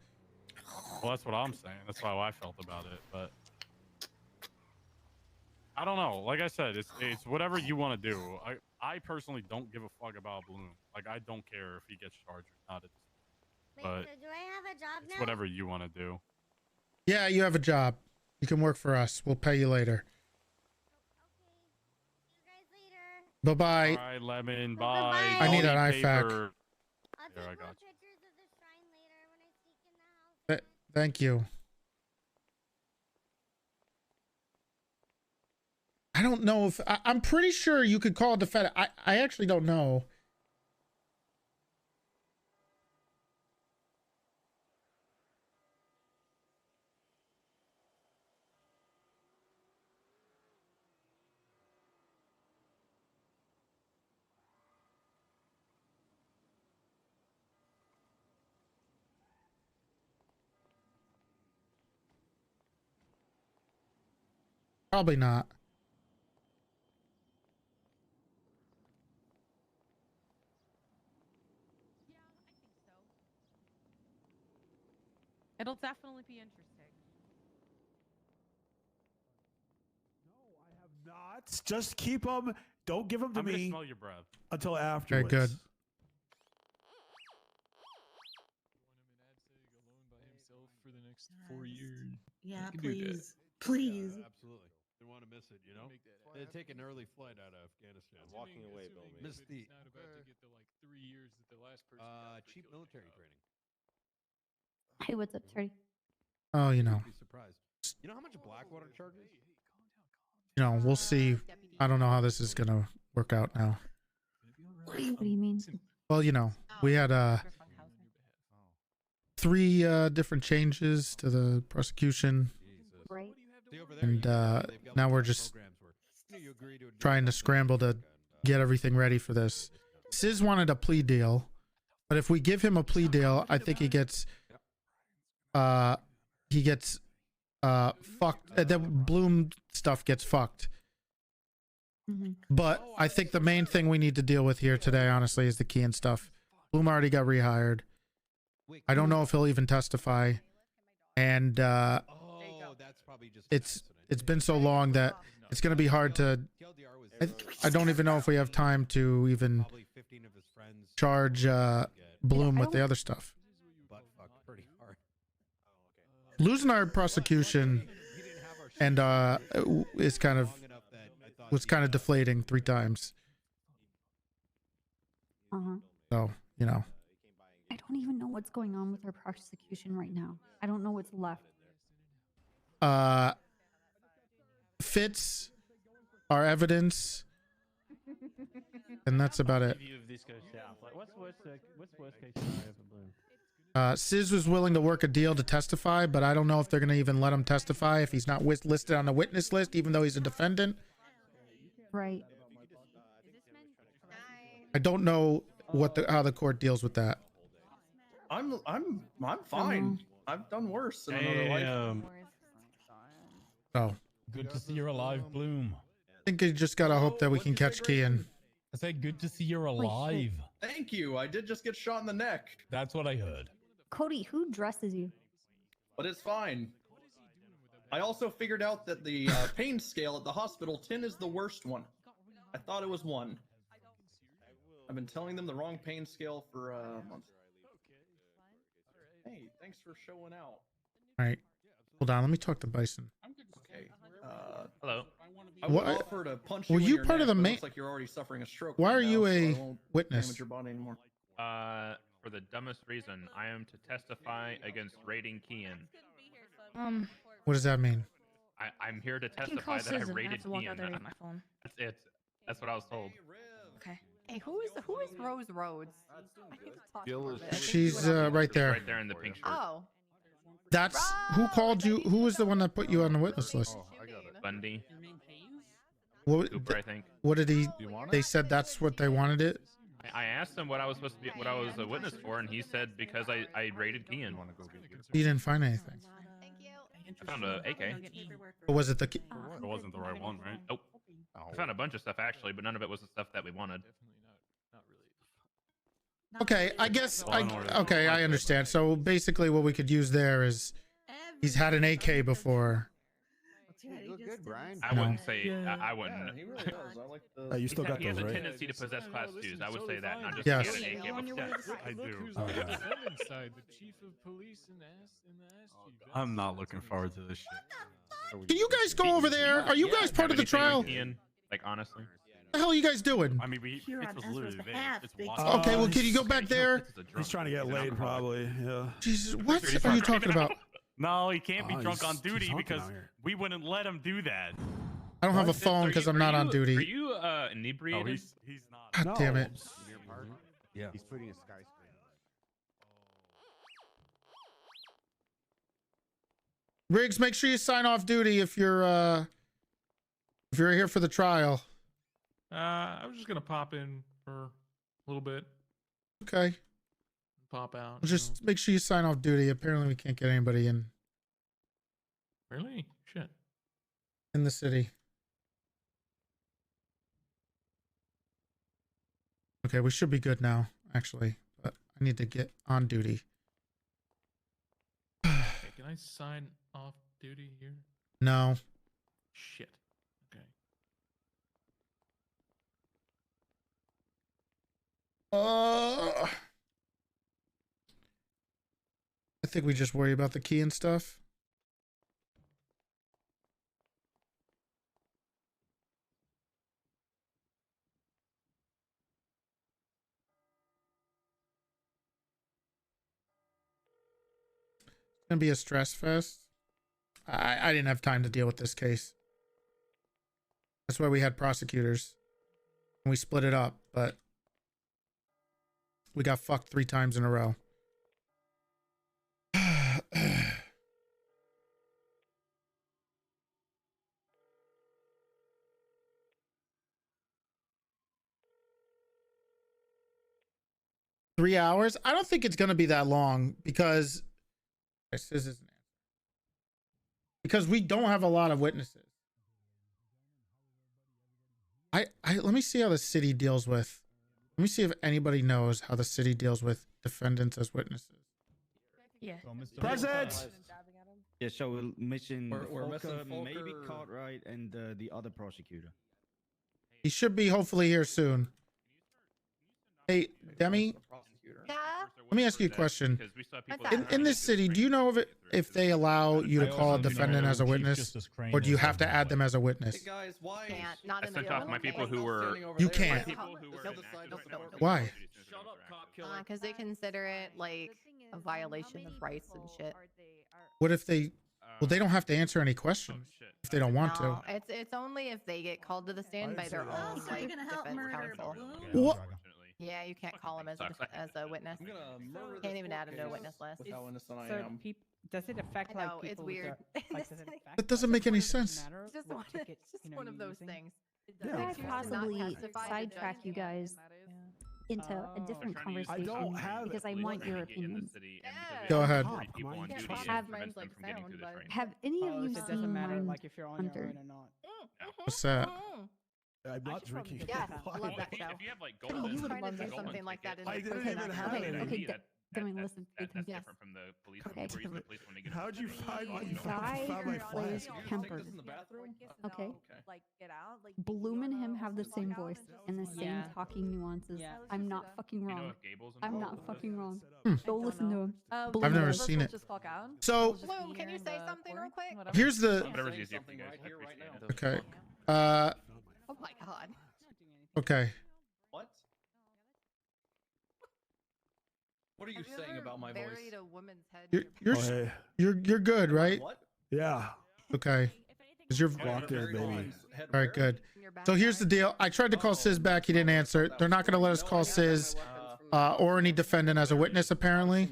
Well, that's what I'm saying. That's how I felt about it, but I don't know. Like I said, it's whatever you want to do. I personally don't give a fuck about Bloom. Like, I don't care if he gets charged or not. Wait, But so do I have a job it's now? whatever you want to do. Yeah, you have a job. You can work for us. We'll pay you later. Bye-bye. All right, Lemon. Bye. Bye-bye. I need an Don't eat IFAC. paper. I'll Here, I take more got you. pictures of the shrine later when I sneak in the house. Thank you. I don't know if I'm pretty sure you could call a defendant. I actually don't know. Probably not. It'll definitely be interesting. Not. Just keep them. Don't give them to I'm gonna me smell your breath. until afterwards. good. For the next 4 years. Yeah, You can do that. please. Please. Absolutely. They want to miss it, you know? They take an early flight out of Afghanistan. Walking away, Bill. Miss the It's not about to get the 3 years that the last person got for cheap killing military a cop. training. Hey, what's up, Terry? Oh, you know. You'd be surprised. You know how much Blackwater charges? You know, we'll see. I don't know how this is gonna work out now. What do you mean? Well, you know, we had 3 different changes to the prosecution, Right. See over there, and they've got now lots we're of just programs working. trying to scramble to get everything ready for this. Sis wanted a plea deal, but if we give him a plea deal, I think he gets fucked. The Bloom stuff gets fucked. But I think the main thing we need to deal with here today, honestly, is the key and stuff. Bloom already got rehired. I don't know if he'll even testify, and it's been so long that it's going to be hard to. I don't even know if we have time to even charge Bloom with the other stuff. Losing our prosecution and is was kind of deflating 3 times. So, you know. I don't even know what's going on with our prosecution right now. I don't know what's left. Fits our evidence, and that's about it. Sis was willing to work a deal to testify, but I don't know if they're going to even let him testify if he's not listed on the witness list, even though he's a defendant. Right. I don't know how the court deals with that. I'm fine. I've done worse in another life. Oh. Good to see you're alive, Bloom. I think you just gotta hope that we can catch Kian. I said good to see you're alive. Thank you. I did just get shot in the neck. That's what I heard. Cody, who dresses you? But it's fine. I also figured out that the pain scale at the hospital, 10 is the worst one. I thought it was 1. I've been telling them the wrong pain scale for months. Hey, thanks for showing out. All right. Hold on. Let me talk to Bison. Okay. Hello. I would offer to punch you Were in you your part of neck, the but it main? looks like you're already suffering a stroke. Why right are you now, so a I won't witness? damage your body anymore. For the dumbest reason, I am to testify against raiding Kian. What does that mean? I'm here to I can call testify that I Susan. I raided have to walk Kian. out there with my phone. That's it. That's what I was told. Okay. Hey, who is Rose Rhodes? I need to talk to her a bit. She's right there. Right there in the pink shirt. Oh. That's who called you. Who was the one that put you on the witness list? Bundy. What, Cooper, I think. what did he? They said that's what they wanted it. I asked him what I was supposed to be, what I was a witness for, and he said because I raided Kian. He didn't find anything. I found a AK. Or was it the? It wasn't the right one, right? Nope. I found a bunch of stuff actually, but none of it was the stuff that we wanted. Okay, I guess okay, I understand. So basically, what we could use there is he's had an AK before. Good, Brian. I wouldn't say. I wouldn't. Yeah, he really does. I like the. You still got He has those, a right? tendency to possess class 2s. I would say that, not just Yes. he had an AK before. I do. Who's on the defendant's side? The chief of police and the ass chief. I'm not looking forward to this shit. Can you guys go over there? Are you guys part of the trial? Kian, like honestly. What the hell are you guys doing? I mean, it's literally there. It's Okay, well, can you go back there? He's trying to get laid, probably. Yeah. Jesus, what are you talking about? No, he can't be drunk on he's duty honking because out here. we wouldn't let him do that. I don't have a phone because I'm not on Are duty. you inebriated? No, he's not. God damn it. Yeah. He's putting a skyscraper. Riggs, make sure you sign off duty if you're here for the trial. I was just gonna pop in for a little bit, Okay. pop out. Just make sure you sign off duty. Apparently we can't get anybody in Really? Shit. the city. Okay, we should be good now, actually. But I need to get on duty. Hey, can I sign off duty here? No. Shit. Okay. I think we just worry about the key and stuff. It's gonna be a stress fest. I didn't have time to deal with this case. That's why we had prosecutors. And we split it up, but we got fucked 3 times in a row. 3 hours. I don't think it's going to be that long because we don't have a lot of witnesses. Let me see how the city deals with. Let me see if anybody knows how the city deals with defendants as witnesses. Yeah. Present. Yeah, so mission We're missing Volker, maybe Volker. Cartwright, and the other prosecutor. He should be hopefully here soon. Hey, Demi, let me ask you a question. In this city, do you know if they allow you to call a defendant as a witness, or do you have to add them as a witness? Hey guys, why? Can't. Not I in the sent off my people who were. You can't. Why? Because they consider it like a violation of rights and shit. What if they? Well, they don't have to answer any questions if they don't want to. No, it's only if they get called to the stand by their own so like you're gonna help defense murder counsel. What? Yeah, you can't call him as a witness. I'm gonna murder Can't this even poor add him to a kid witness list. with how innocent I So am. does it affect I like know, it's people with weird. their- like, does it affect That doesn't make any sense. It's just what one, ticket, it's just you know, one of you're those using? things. Could I possibly sidetrack you guys into a different conversation? don't have because I want your opinions. Go ahead. Have any of Oh, you so it doesn't seen matter Mind like if you're on your Hunter? own or not. What's that? I'm not drinking. Yeah, I love that show. If you have like I golden, you would golden love tickets, something like that in I the didn't prison even act. have Okay, any. okay, that- Demi, that- listen. That's Yes. different from the police. Okay. We're using the police when they get How'd you find my? You Guy found my who plays flask. Kemper. in the bathroom? Okay. Like get out. Like Bloom and him have the same voice and the same Yeah. talking nuances. Yeah. I'm not fucking You know wrong. if Gable's I'm involved? not fucking wrong. Hmm. Go listen to him. Bloom I've never knows. seen it. Just clock out. So Bloom, can you say something real quick? here's the. Whatever's Saying easier for something you guys. right I here, right appreciate now. it. Okay. Oh my god. Okay. What? What are you saying about my voice? Buried a woman's head. You're Oh, hey. you're good, right? What? Yeah. Okay. Cause you're Locked in, baby. all right. Good. So here's the deal. I tried to call Sis back. He didn't answer. They're not going to let us call Sis or any defendant as a witness. Apparently.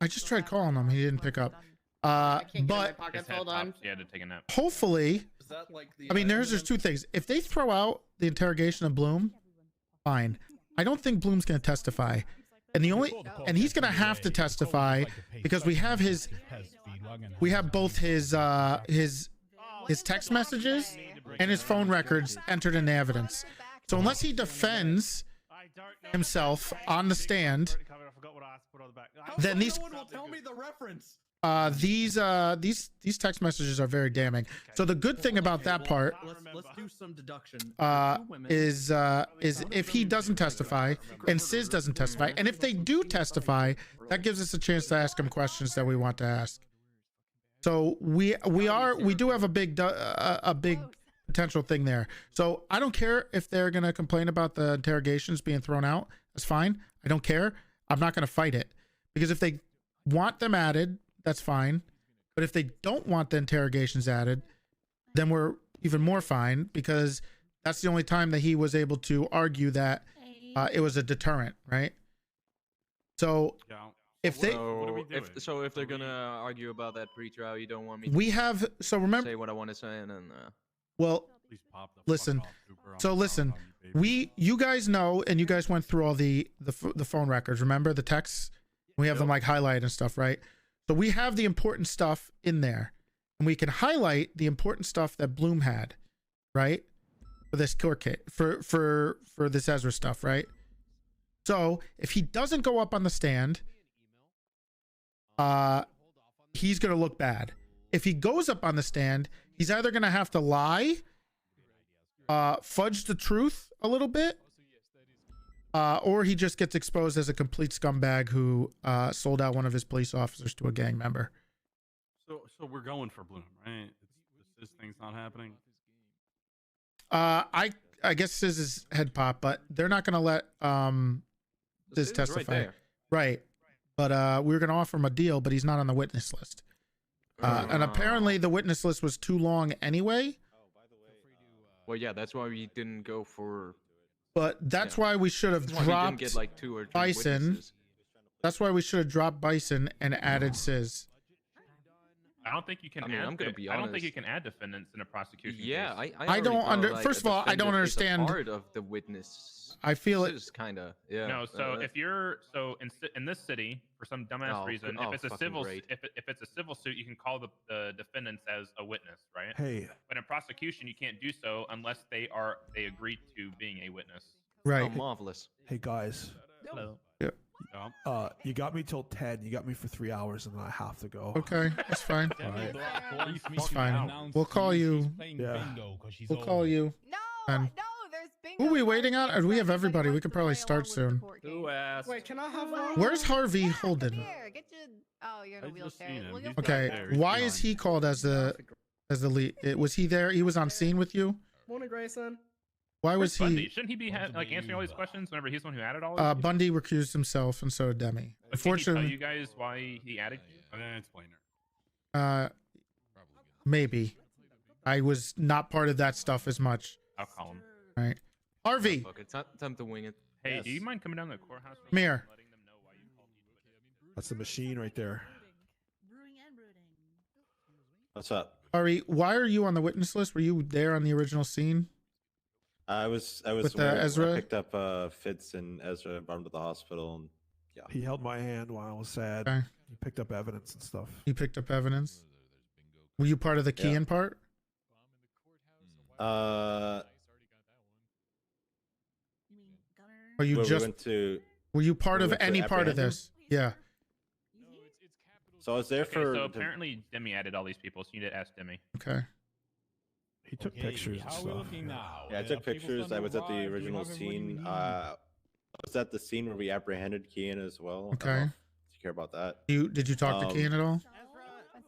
I just tried calling him. He didn't pick up. But His head popped. He had to take a nap. hopefully, Is that like the? I mean, there's two things. If they throw out the interrogation of Bloom, fine. I don't think Bloom's going to testify, and he's going to have to testify because we have both his text messages and his phone records entered in evidence. So unless he defends himself on the stand, then these No one will tell me the reference. these text messages are very damning. So the good thing about that part Let's do some deduction. is if he doesn't testify and Sis doesn't testify, and if they do testify, that gives us a chance to ask him questions that we want to ask. So we do have a big potential thing there. So I don't care if they're gonna complain about the interrogations being thrown out. That's fine. I don't care. I'm not gonna fight it because if they want them added, that's fine. But if they don't want the interrogations added, then we're even more fine because that's the only time that he was able to argue that it was a deterrent, right? So if they if they're gonna argue about that pre-trial, you don't want me. We have so remember say what I want to say and then. Well, listen. So listen, you guys know, and you guys went through all the phone records. Remember the texts? We have them like highlighted and stuff, right? So we have the important stuff in there, and we can highlight the important stuff that Bloom had, right? For this court case, for this Ezra stuff, right? So if he doesn't go up on the stand, he's gonna look bad. If he goes up on the stand, he's either gonna have to lie, fudge the truth a little bit, or he just gets exposed as a complete scumbag who sold out one of his police officers to a gang member. So we're going for Bloom, right? This thing's not happening. I guess Sis is head pop, but they're not gonna let Sis testify. Right. But we were gonna offer him a deal, but he's not on the witness list. And apparently the witness list was too long anyway. Well, yeah, that's why we didn't go for. But that's why we should have dropped get like 2 or 3 Bison. witnesses. That's why we should have dropped Bison and added Sis. I don't think you can. I mean, add I'm gonna be I don't think honest. you can add defendants in a prosecution. Yeah, case. I don't already under. feel like First a of all, I don't defendant is a understand. part of the witness. I feel it. Is kind of yeah. No, so if you're in this city for some dumbass reason, if it's a fucking civil great. if it's a civil suit, you can call the defendants as a witness, right? Hey. But in prosecution, you can't do so unless they agree to being a witness. Right. Oh, marvelous. Hey guys. Hello. Yeah. You got me till 10. You got me for 3 hours, and then I have to go. Okay, that's fine. All right. It's fine. We'll call you. Yeah. We'll call you. And who are we waiting on? Or do we have everybody? We could probably start soon. Who asked? Wait, can I have one? Where's Harvey Holden? Here, get your. Oh, you're in a wheelchair. Well, you'll Okay, why is he called as the lead? Was he there? He was on scene with you. Morning, Grayson. Why was Bundy? he? Shouldn't he be like answering all these questions whenever he's the one who added all? Of these? Bundy recused himself, and so did Demi. Did he tell Unfortunately, you guys why he added you? I didn't explain her. Maybe I was not part of that stuff as much. I'll call him. Right, Harvey. Fuck, it's not time to wing it. Hey, do you mind coming down to the courthouse? Come here. That's the machine right there. What's up? Harvey, why are you on the witness list? Were you there on the original scene? I was With when Ezra? I picked up Fitz and Ezra and brought him to the hospital, and yeah. He held my hand while I was sad. Okay. He picked up evidence and stuff. You picked up evidence. Were you part of the key-in part? Or you where we just went to, were you part we of went to any part of apprehend him? this? Yeah. So I was there Okay, for. so apparently Demi added all these people, so you need to ask Demi. Okay. He took pictures and stuff. Yeah, I took pictures. I was at the original scene. I was at the scene where we apprehended Kian as well. Okay. I don't know if you care about that? Did you talk to Kian at all?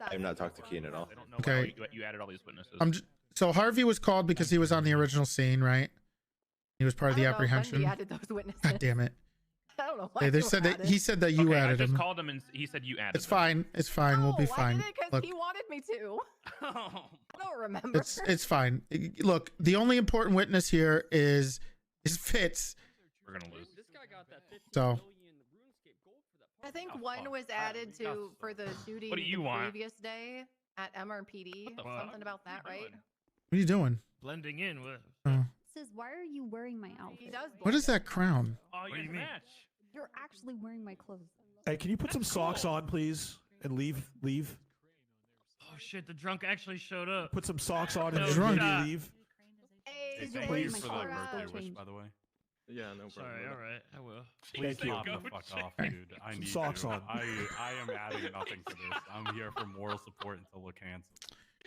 I have not talked to Kian at all. Okay. You added all these witnesses. So Harvey was called because he was on the original scene, right? He was part of the apprehension. added those witnesses. God damn it. I don't know why. Hey, they you said that added. he said that you Okay, added I just him. called him and he said you added. It's fine. It's fine. We'll be fine. Because Look, he wanted me to. I don't remember. it's fine. Look, the only important witness here is Fitz. We're gonna lose. So I think one was added to for the shooting What do you the want? previous day at MRPD. Something about that, right? what are you doing? Blending in with. Oh. Says, why are you wearing my He outfit? does. What is that crown? Oh, What do you mean? You're actually wearing my clothes. Hey, can you put some socks on, please, and leave? Oh shit! The drunk actually showed up. Put some socks on and No drunk. maybe leave. Hey, You're Thank wearing you my for clothes. that birthday wish, Change. by the way. Yeah, no problem. Sorry. All right, I will. Please Thank you. pop the fuck off, dude. I need Socks you. on. I am adding nothing to this. I'm here for moral support until we're canceled.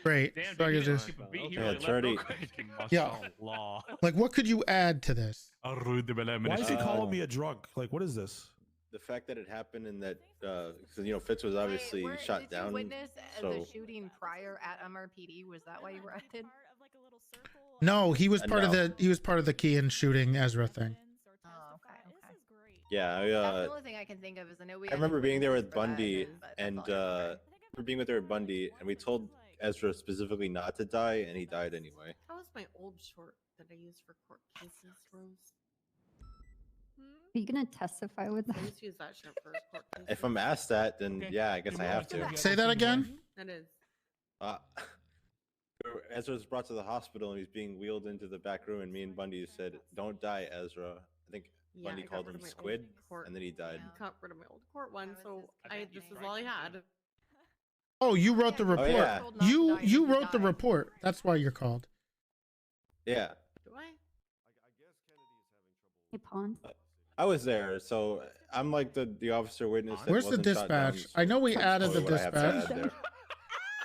Great. Damn, So I dude, could you just, didn't skip a beat. He Yeah, really it's left real already- quick. Yeah. Law. like, what could you add to this? Why is he calling me a drunk? Like, what is this? The fact that it happened and that, because Fitz was obviously shot did down. You witness so the shooting prior at MRPD? Was that why you were added? No, he was part of No. the Kian shooting Ezra thing. Oh, okay. yeah, That's the only thing I can think of is I know we. I remember added being there witnesses with for that, Bundy, but that's and all I can think of. we're being with there with Bundy, and we told Ezra specifically not to die, and he died anyway. That was my old short that I used for court cases, Rose. Are you gonna testify with I that? used to use that shit for court cases. If I'm asked that, then yeah, I guess I have to. Say that again. That is. Ezra was brought to the hospital and he's being wheeled into the back room, and me and Bundy said, "Don't die, Ezra." I think Yeah, Bundy I got called rid him of my old Squid, court- and then he died. Got rid of my old court one, so this is all I had. Oh, you wrote the report. yeah. You wrote the report. That's why you're called. Yeah, Do I? Hey, Pond. I was there, so I'm like the officer witness. that Where's the wasn't shot down, dispatch? so I know we that's added the probably what I have to dispatch. add there.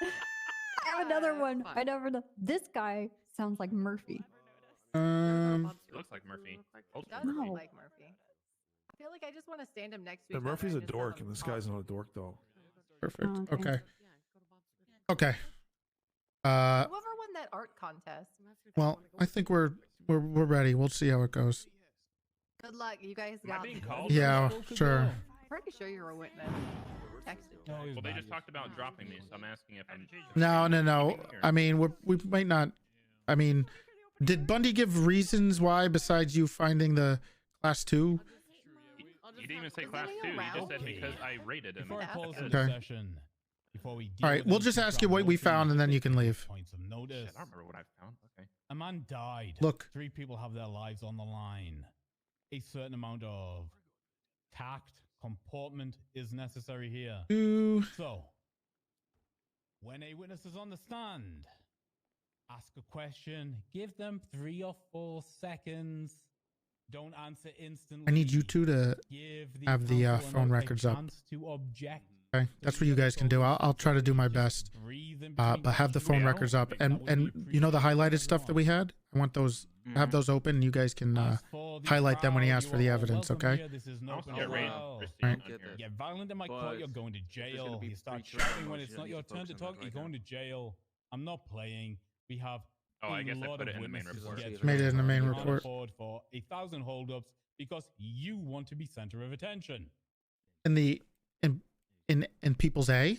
I have another one. I never know. This guy sounds like Murphy. He looks like Murphy. Old Does school look No. like Murphy. I feel like I just want to stand him next to Yeah, each other Murphy's a and just have dork, them and this talk. guy's not a dork though. Perfect. Oh, Okay. Okay. Whoever won that art contest. Well, I think we're ready. We'll see how it goes. Good luck. You guys Am I got being this. called? Yeah, sure. I'm pretty sure you're a witness. Texted. Well, they just talked about dropping me, so I'm asking if I'm. No. I mean, we might not. I mean, did Bundy give reasons why besides you finding the class 2? He didn't even say class 2. He just said because I rated him. Before I close the Okay. session, Before we All right, we'll just ask you what we found and then you can leave. Points of notice. Shit, I don't remember what I found. Okay. A man died. Look. 3 people have their lives on the line. A certain amount of tact, comportment is necessary here. So, when a witness is on the stand, ask a question, give them 3 or 4 seconds. Don't answer instantly. I need you two to have the phone records up. To object. Okay, that's what you guys can do. I'll try to do my best. But have the phone records up, and you know the highlighted stuff that we had. I want those. Have those open. You guys can highlight them when he asks for the evidence. Okay. Get violent in my court, you're going to jail. You start shouting when it's not your turn to talk, you're going to jail. I'm not playing. We have I guess I put it in the main report. Made it in the main report. For 1,000 holdups because you want to be center of attention. In people's A.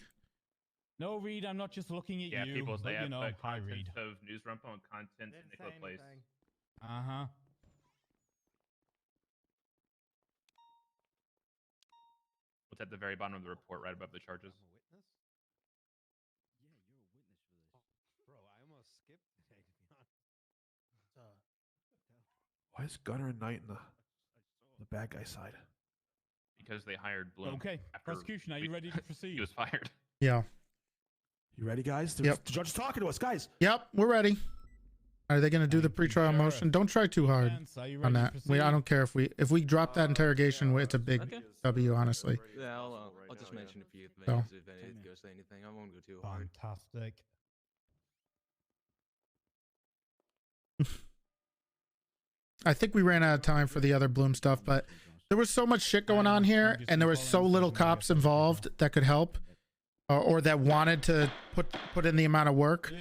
No, Reed, I'm not just looking at you. Yeah, people's but, they have hi, Reed. of newsroom and content in Nicola Place. Uh-huh. What's at the very bottom of the report, right above the charges? Why is Gunner and Knight in the bad guy side? Because they hired Bloom. Okay, prosecution, are you ready to proceed? He was fired. Yeah. You ready, guys? Yep. The judge is talking to us, guys. Yep, we're ready. Are they going to do the pretrial motion? Don't try too hard on that. I don't care if we drop that interrogation. It's a big W, honestly. Yeah, I'll just mention a few things So. if it goes to anything. I won't go too hard. Fantastic. I think we ran out of time for the other Bloom stuff, but there was so much shit going on here, and there was so little cops involved that could help, or that wanted to put in the amount of work,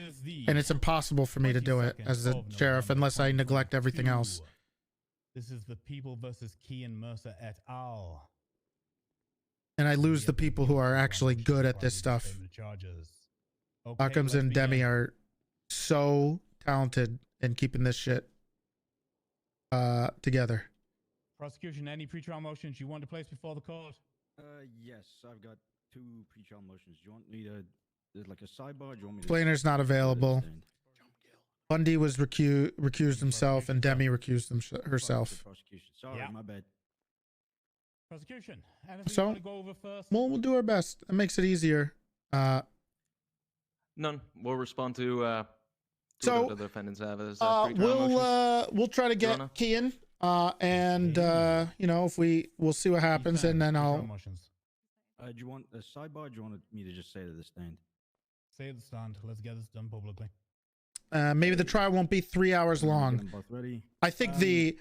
and it's impossible for me to do it as the sheriff unless I neglect everything else. This is the People versus Key and Mercer et al. And I lose the people who are actually good at this stuff. Occam's and Demi are so talented in keeping this shit together. Prosecution, any pretrial motions you want to place before the court? Yes, I've got 2 pretrial motions. Do you want me to, like a sidebar? Do you want me to... Explainer's not available. Bundy was recused himself, and Demi recused herself. Sorry, my bad. Prosecution. So, you want to go over first? We'll do our best. It makes it easier. None. We'll respond to so the defendants have as we'll try to get Kian, and you know, if we'll see what happens, and then I'll. Do you want a sidebar? Or do you want me to just say to the stand? Say at the stand. Let's get this done publicly. Maybe the trial won't be 3 hours long. I think the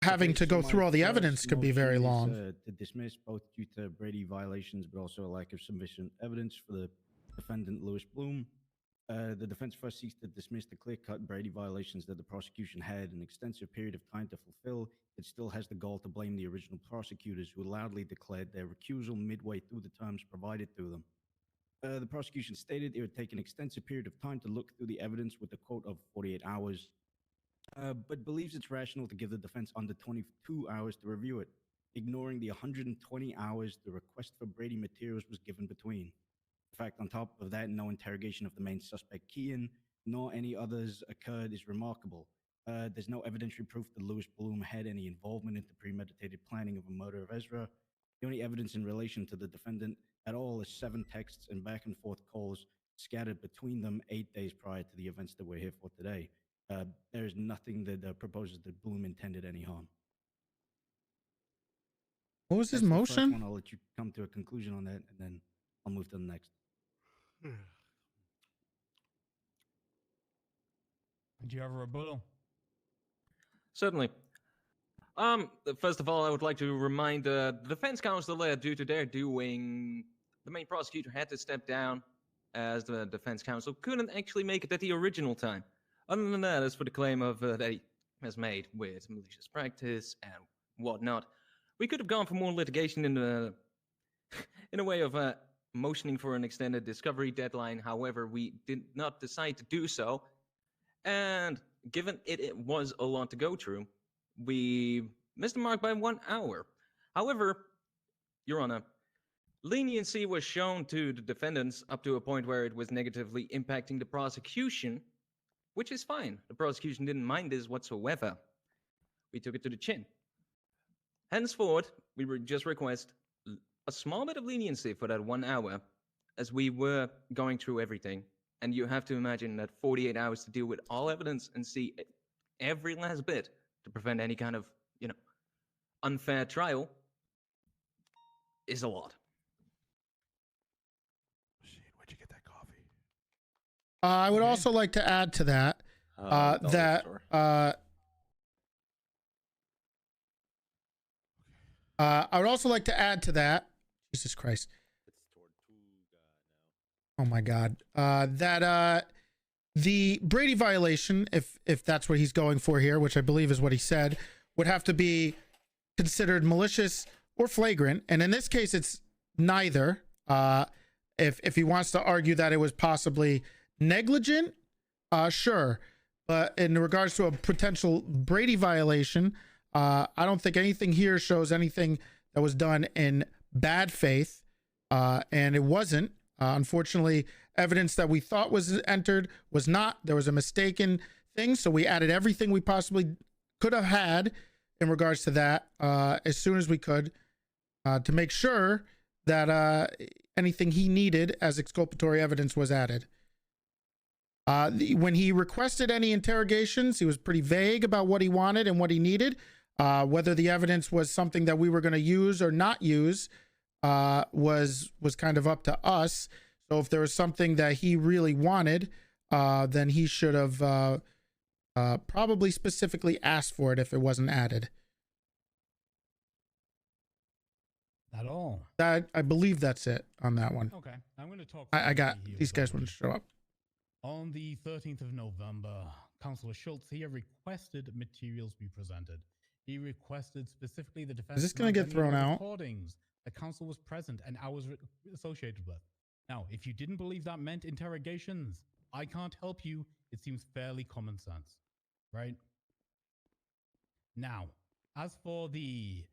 having to go through all the evidence could be very long. To dismiss both due to Brady violations, but also a lack of sufficient evidence for the defendant Lewis Bloom. The defense first seeks to dismiss the clear-cut Brady violations that the prosecution had an extensive period of time to fulfill. It still has the goal to blame the original prosecutors who loudly declared their recusal midway through the terms provided to them. The prosecution stated it would take an extensive period of time to look through the evidence with a quote of 48 hours, but believes it's rational to give the defense under 22 hours to review it, ignoring the 120 hours the request for Brady materials was given between. In fact, on top of that, no interrogation of the main suspect, Kian, nor any others occurred is remarkable. There's no evidentiary proof that Lewis Bloom had any involvement in the premeditated planning of a murder of Ezra. The only evidence in relation to the defendant at all is 7 texts and back and forth calls scattered between them 8 days prior to the events that we're here for today. There is nothing that proposes that Bloom intended any harm. What was his That's the motion? first one. I'll let you come to a conclusion on that, and then I'll move to the next. Do you have a rebuttal? Certainly. First of all, I would like to remind the defense counsel that due to their doing, the main prosecutor had to step down as the defense counsel couldn't actually make it at the original time. Other than that, as for the claim of that he has made with malicious practice and whatnot, we could have gone for more litigation in a way of motioning for an extended discovery deadline. However, we did not decide to do so. And given it was a lot to go through, we missed the mark by 1 hour. However, Your Honor, Leniency was shown to the defendants up to a point where it was negatively impacting the prosecution, which is fine. The prosecution didn't mind this whatsoever. We took it to the chin. Henceforth, we would just request a small bit of leniency for that 1 hour, as we were going through everything. And you have to imagine that 48 hours to deal with all evidence and see every last bit to prevent any kind of, unfair trial is a lot. Where'd you get that coffee? I would also like to add to that I would also like to add to that. Jesus Christ. Oh my God. That the Brady violation, if that's what he's going for here, which I believe is what he said, would have to be considered malicious or flagrant. And in this case, it's neither. If he wants to argue that it was possibly negligent, sure. But in regards to a potential Brady violation, I don't think anything here shows anything that was done in bad faith. And it wasn't. Unfortunately, evidence that we thought was entered was not. There was a mistaken thing. So we added everything we possibly could have had in regards to that as soon as we could to make sure that anything he needed as exculpatory evidence was added. When he requested any interrogations, he was pretty vague about what he wanted and what he needed. Whether the evidence was something that we were going to use or not use was kind of up to us. So if there was something that he really wanted, then he should have probably specifically asked for it if it wasn't added. At all. I believe that's it on that one. Okay, I'm going to talk. I got these guys want to show up. On the 13th of November, Councillor Schultz here requested materials be presented. He requested specifically the defense. Is this going to get thrown out? Recordings the council was present and I was associated with. Now, if you didn't believe that meant interrogations, I can't help you. It seems fairly common sense, right? Now, as for the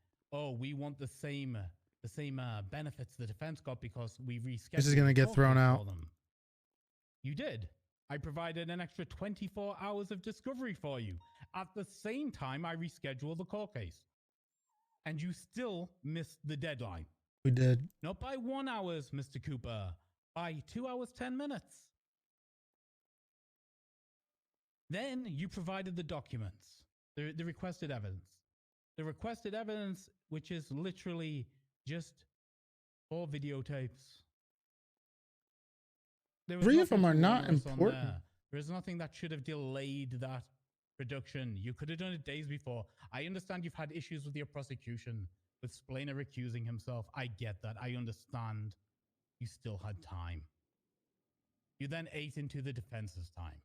we want the same benefits the defense got because we rescheduled. This is going to get thrown out. You did. I provided an extra 24 hours of discovery for you. At the same time, I rescheduled the court case. And you still missed the deadline. We did. Not by 1 hour, Mr. Cooper. By 2 hours, 10 minutes. Then you provided the documents, the requested evidence. The requested evidence, which is literally just 4 videotapes. 3 of them are not important. There is nothing that should have delayed that production. You could have done it days before. I understand you've had issues with your prosecution, with Splainer recusing himself. I get that. I understand. You still had time. You then ate into the defense's time.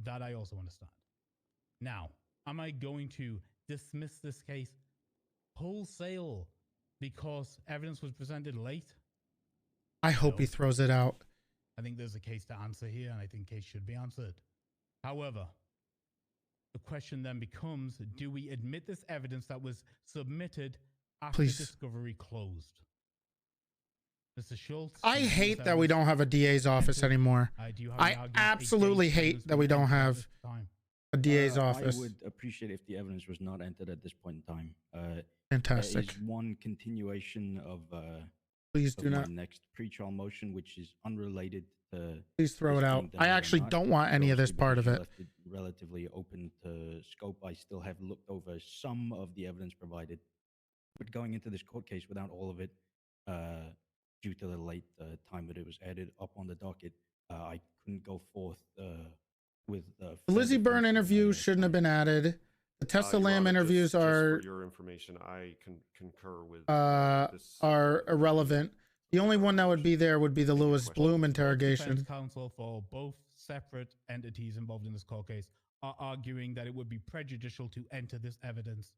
That I also understand. Now, am I going to dismiss this case wholesale because evidence was presented late? I hope he throws it out. I think there's a case to answer here, and I think case should be answered. However, the question then becomes, do we admit this evidence that was submitted after discovery closed? Mr. Schultz? I hate that we don't have a DA's office anymore. I absolutely hate that we don't have a DA's office. I would appreciate if the evidence was not entered at this point in time. Fantastic. There is one continuation of please do my not. next pre-trial motion, which is unrelated to. Please throw it out. I actually don't want any of this part of it. Left it relatively open to scope. I still have looked over some of the evidence provided, but going into this court case without all of it, due to the late time that it was added up on the docket, I couldn't go forth with the Lizzie Byrne interview shouldn't have been added. The Tessa Lamb interviews are, for your information, I concur with this, are irrelevant. The only one that would be there would be the Lewis Bloom interrogation. Defense counsel for both separate entities involved in this court case are arguing that it would be prejudicial to enter this evidence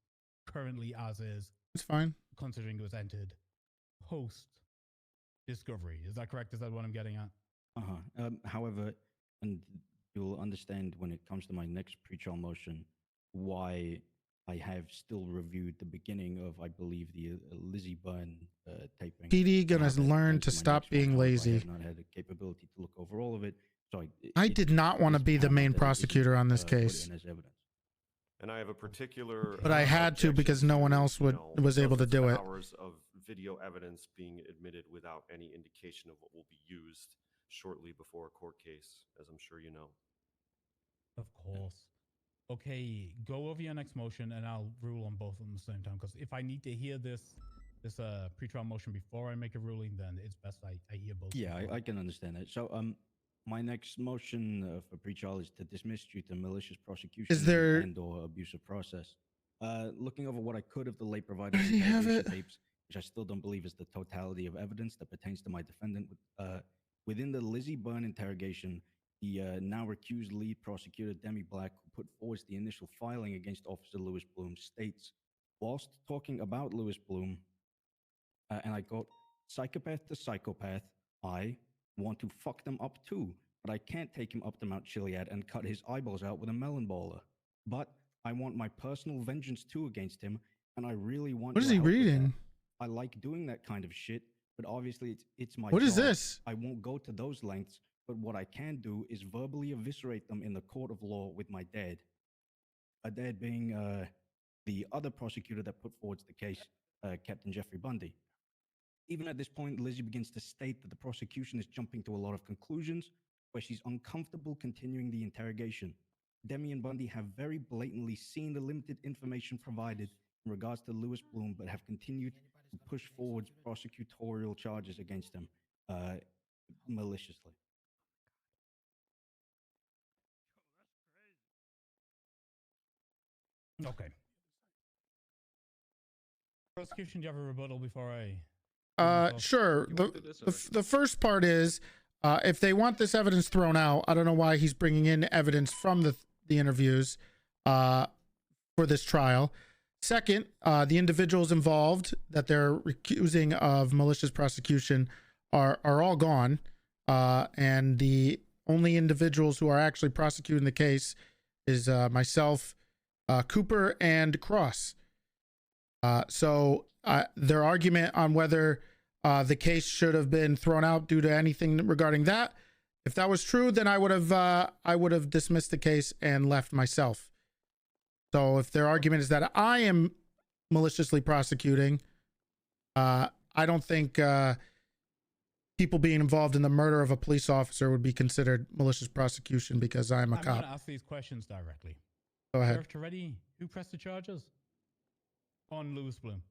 currently as is. It's fine. Considering it was entered post discovery. Is that correct? Is that what I'm getting at? However, and you'll understand when it comes to my next pre-trial motion why I have still reviewed the beginning of, I believe, the Lizzie Byrne taping. PD and gonna have that learn against to my stop next one. being However, I lazy. have not had the capability to look over all of it, so I it did not want to is be the paramount main that it isn't, prosecutor on this put case, in as evidence. And I have a particular. but I had to because no one else was able to do it. Hours of video evidence being admitted without any indication of what will be used shortly before a court case, as I'm sure you know. Of course. Okay, go over your next motion, and I'll rule on both of them at the same time. Because if I need to hear this pretrial motion before I make a ruling, then it's best I hear both. Yeah, I can understand that. So, my next motion for pretrial is to dismiss due to malicious prosecution and/or abusive process. Looking over what I could of the late provided Does he have interrogation it? tapes, which I still don't believe is the totality of evidence that pertains to my defendant. Within the Lizzie Byrne interrogation, the now recused lead prosecutor, Demi Black, who put forward the initial filing against Officer Lewis Bloom, states, whilst talking about Lewis Bloom, and I quote, "Psychopath to psychopath, I want to fuck them up too, but I can't take him up to Mount Chiliad and cut his eyeballs out with a melon baller. But I want my personal vengeance too against him, and I really want What is your he help with reading? that. I like doing that kind of shit, but obviously it's my What job. is this? I won't go to those lengths, but what I can do is verbally eviscerate them in the court of law with my dad." A dad being the other prosecutor that put forward the case, Captain Jeffrey Bundy. Even at this point, Lizzie begins to state that the prosecution is jumping to a lot of conclusions where she's uncomfortable continuing the interrogation. Demi and Bundy have very blatantly seen the limited information provided in regards to Lewis Bloom, but have continued to push forward prosecutorial charges against him maliciously. Okay. Prosecution, do you have a rebuttal before I? Sure. The first part is, if they want this evidence thrown out, I don't know why he's bringing in evidence from the interviews for this trial. Second, the individuals involved that they're accusing of malicious prosecution are all gone, and the only individuals who are actually prosecuting the case is myself, Cooper, and Cross. So their argument on whether the case should have been thrown out due to anything regarding that, if that was true, then I would have dismissed the case and left myself. So if their argument is that I am maliciously prosecuting, I don't think people being involved in the murder of a police officer would be considered malicious prosecution because I'm a cop. I'm going to ask these questions directly. Go ahead. Sheriff Toretti, who pressed the charges on Lewis Bloom?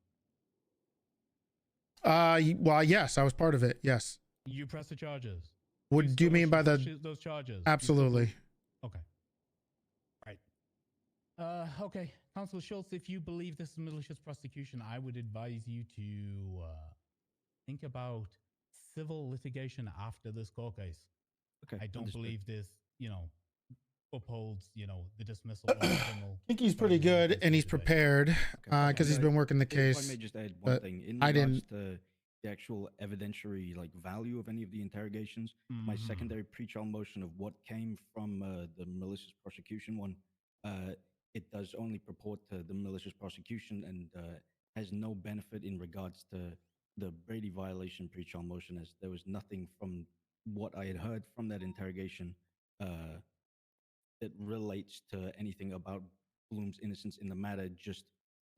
Well, yes, I was part of it. Yes. You pressed the charges. What do you mean by those charges? Absolutely. Okay. Right. Okay, Councilor Schultz, if you believe this is malicious prosecution, I would advise you to think about civil litigation after this court case. Okay. I don't understood. believe this, upholds, the dismissal. I think he's pretty good and he's prepared because he's been working the case. If I may just add one thing. In regards to the actual evidentiary value of any of the interrogations, my secondary pretrial motion of what came from the malicious prosecution one, it does only purport to the malicious prosecution and has no benefit in regards to the Brady violation pretrial motion, as there was nothing from what I had heard from that interrogation that relates to anything about Bloom's innocence in the matter, just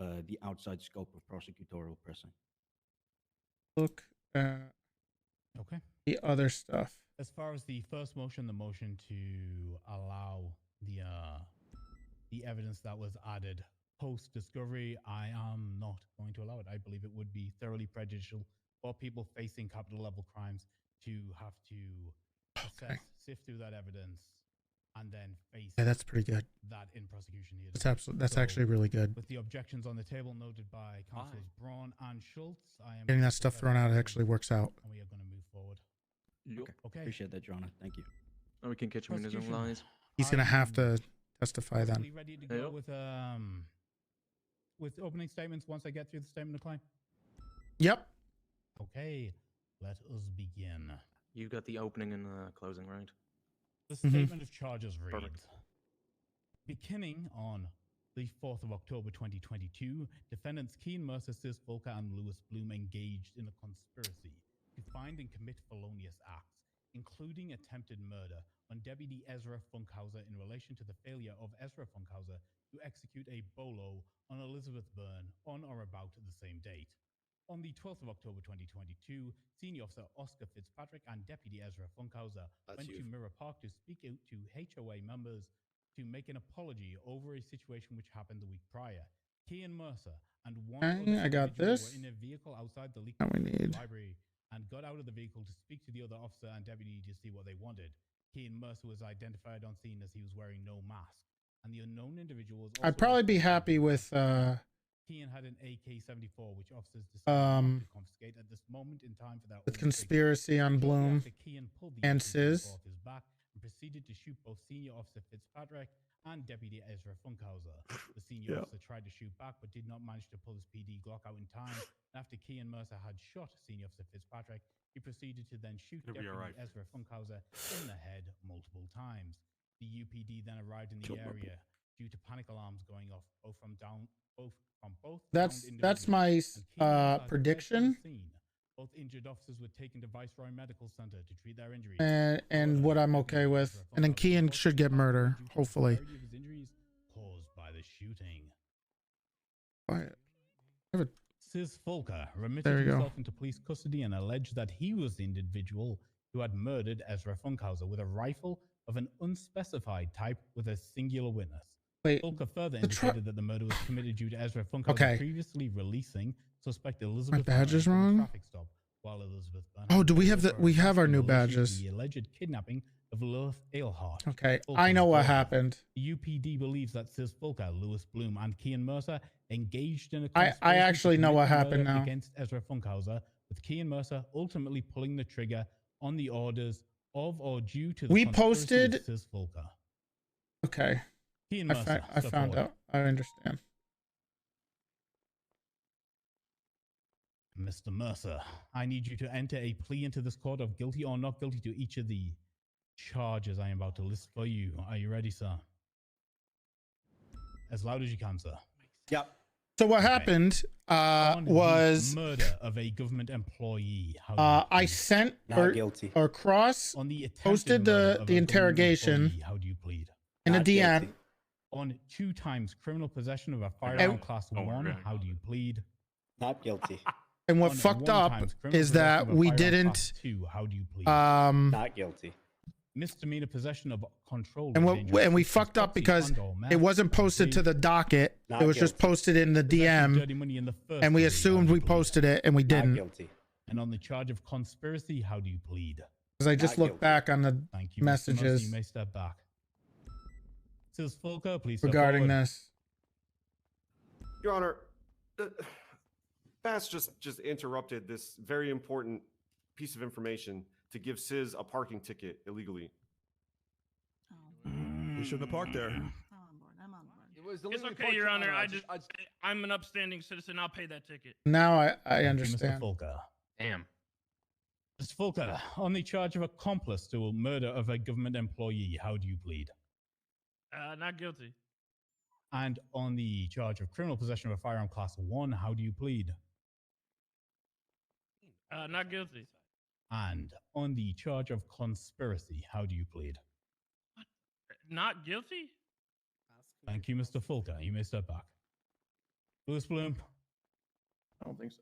the outside scope of prosecutorial pressing. Look at the other stuff. As far as the first motion, the motion to allow the evidence that was added post discovery, I am not going to allow it. I believe it would be thoroughly prejudicial for people facing capital level crimes to have to assess, sift through that evidence, and then face. Yeah, that's pretty good. That in prosecution here. That's actually really good. With the objections on the table noted by Councilors Braun and Schultz, I am Getting that stuff thrown out actually works out. and we are going to move forward. Okay. Appreciate that, Your Honor. Thank you. And we can catch him in his own lies. He's gonna have to testify then. Ready to go with opening statements once I get through the statement of claim? Yep. Okay, let us begin. You got the opening and closing, right? The statement of charges reads, beginning on The 4th of October 2022, defendants Kean Mercer, Sis Volker, and Lewis Bloom engaged in a conspiracy to find and commit felonious acts, including attempted murder, on Deputy Ezra Funkhouser in relation to the failure of Ezra Funkhouser to execute a bolo on Elizabeth Byrne on or about the same date. On the 12th of October 2022, Senior Officer Oscar Fitzpatrick and Deputy Ezra Funkhouser went to Mirror Park to speak out to HOA members to make an apology over a situation which happened the week prior. Kean Mercer and one Okay, other I got individual this. were in a vehicle outside the Now we need. library and got out of the vehicle to speak to the other officer and deputy to see what they wanted. Kean Mercer was identified on scene as he was wearing no mask, and the unknown individual was also I'd probably be happy with Kean had an AK-74, which officers decided not to confiscate at this moment in time for their with own conspiracy on safety. Bloom After Kean pulled the and AK-74 Sis. off his back and proceeded to shoot both Senior Officer Fitzpatrick and Deputy Ezra Funkhouser. The senior officer tried to shoot back but did not manage to pull his PD Glock out in time. After Kean Mercer had shot Senior Officer Fitzpatrick, he proceeded to then shoot It'll be Deputy alright. Ezra Funkhouser in the head multiple times. The UPD then arrived in the area due to panic alarms going off both from both That's downed my individuals, and Kean Mercer had fled from the prediction. scene. Both injured officers were taken to Viceroy Medical Center to treat their injuries. And what I'm okay with. And then Kean should get murder, hopefully. Severity of his injuries caused by the shooting. Quiet. Sis Volker There remitted we go. himself into police custody and alleged that he was the individual who had murdered Ezra Funkhouser with a rifle of an unspecified type with a singular witness. Wait, Volker further indicated that the murder was committed due to Ezra Funkhouser Okay. previously releasing suspect Elizabeth My badge Byrne is from a wrong? traffic stop while Elizabeth Byrne Oh, had do we have been the? We have our new in relation to badges. The alleged kidnapping of Lilith Eilhart. Okay, I Volker's know what daughter. happened. The UPD believes that Sis Volker, Lewis Bloom, and Kean Mercer engaged in a I conspiracy actually to know commit what the happened murder now. against Ezra Funkhouser, with Kean Mercer ultimately pulling the trigger on the orders of or due to the We conspiracy of posted- Sis Volker. Okay. Kean I, Mercer, I step found forward. out. I understand. Mr. Mercer, I need you to enter a plea into this court of guilty or not guilty to each of the charges I am about to list for you. Are you ready, sir? As loud as you can, sir. Yep. So what happened On the was murder of a government employee. How do you I plead? sent Not guilty. or Cross On the attempted posted murder the of a government interrogation employee, how do you plead? in a Not DM. guilty. On 2 times criminal possession of a firearm class Don't worry 1, about it. how do you plead? Not guilty. And what On fucked 1 up times criminal is possession that of a we firearm didn't class 2, how do you plead? Not guilty. Misdemeanor possession of controlled and or what dangerous and we substance, fucked up proxy, because and/or mass, it wasn't how do you posted to plead? the docket. Not It was just guilty. posted in the Possession of DM, dirty money in the first and we degree, how assumed do we you plead? posted it, and we Not didn't. guilty. And on the charge of conspiracy, how do you plead? Because I just Not looked guilty. back on the Thank you, Mr. Mercer. messages You may step back. Sis Volker, please step regarding forward. this. Your Honor, Bass just interrupted this very important piece of information to give Sis a parking ticket illegally. You shouldn't have parked there. I'm on board. I'm on board. It's okay, Your Honor. I'm an upstanding citizen. I'll pay that ticket. Now I Thank you, Mr. understand. Volker. Damn. Mr. Volker, on the charge of accomplice to a murder of a government employee, how do you plead? Not guilty. And on the charge of criminal possession of a firearm class 1, how do you plead? Not guilty. And on the charge of conspiracy, how do you plead? Not guilty? Thank you, Mr. Volker. You may step back. Lewis Bloom. I don't think so.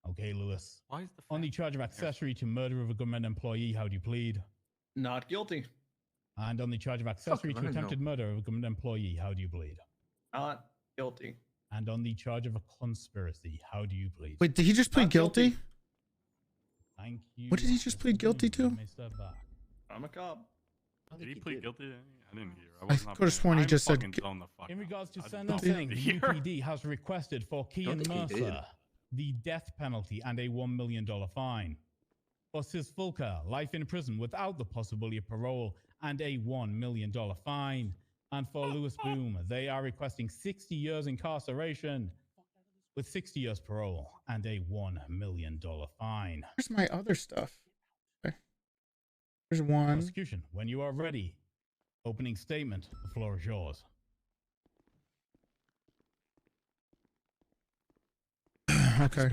Okay, Lewis. Why is the On the charge of accessory to murder of a government employee, how do you plead? Not guilty. And on the charge of accessory Fuck, to I know. attempted murder of a government employee, how do you plead? Not guilty. And on the charge of a conspiracy, how do you plead? Wait, did he just plead Not guilty. guilty? Thank you. What did he just Mr. plead guilty Bloom. to? You may step back. I'm a cop. Did he plead guilty? I didn't hear. I was not could have paying- sworn he I'm just said fucking gu- zoned the fuck In out. regards to I did not sentencing, the hear. UPD has requested for Kean think he did. Mercer the death penalty and a $1 million fine. For Sis Volker, life in prison without the possibility of parole and a $1 million fine. And for Lewis Bloom, they are requesting 60 years incarceration with 60 years parole and a $1 million fine. Where's my other stuff? There's one. Prosecution, when you are ready. Opening statement. The floor is yours. Okay.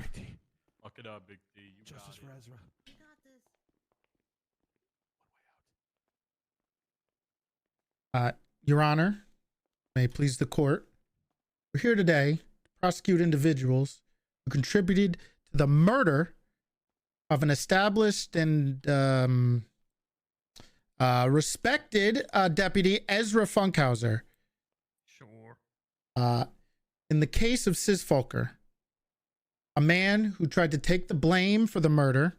Fuck it up, Big D. You Justice for Ezra. Your Honor, may it please the court. We're here today to prosecute individuals who contributed to the murder of an established and respected deputy, Ezra Funkhouser. Sure. In the case of Sis Folker, a man who tried to take the blame for the murder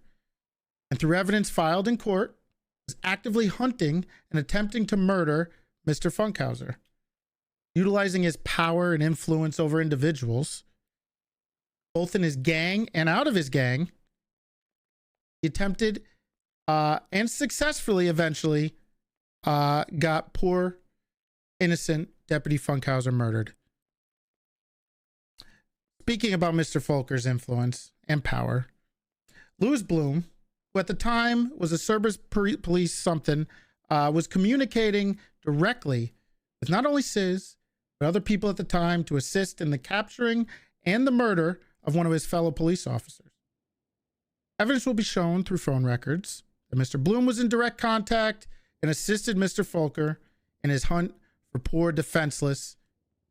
and through evidence filed in court was actively hunting and attempting to murder Mr. Funkhouser, utilizing his power and influence over individuals, both in his gang and out of his gang. He attempted and successfully eventually got poor, innocent Deputy Funkhouser murdered. Speaking about Mr. Folker's influence and power, Louis Bloom, who at the time was a Cerberus police something, was communicating directly with not only Sis, but other people at the time to assist in the capturing and the murder of one of his fellow police officers. Evidence will be shown through phone records that Mr. Bloom was in direct contact and assisted Mr. Folker in his hunt for poor, defenseless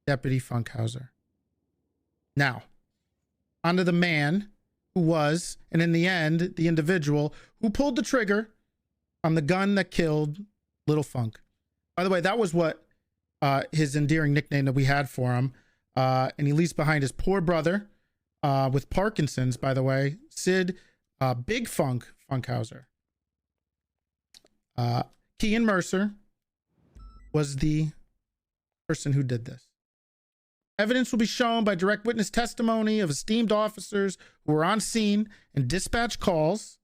Deputy Funkhouser. Now, onto the man who was, and in the end, the individual who pulled the trigger on the gun that killed Little Funk. By the way, that was what his endearing nickname that we had for him. And he leaves behind his poor brother with Parkinson's, by the way, Sid Big Funkhouser. Kean Mercer was the person who did this. Evidence will be shown by direct witness testimony of esteemed officers who were on scene and dispatch calls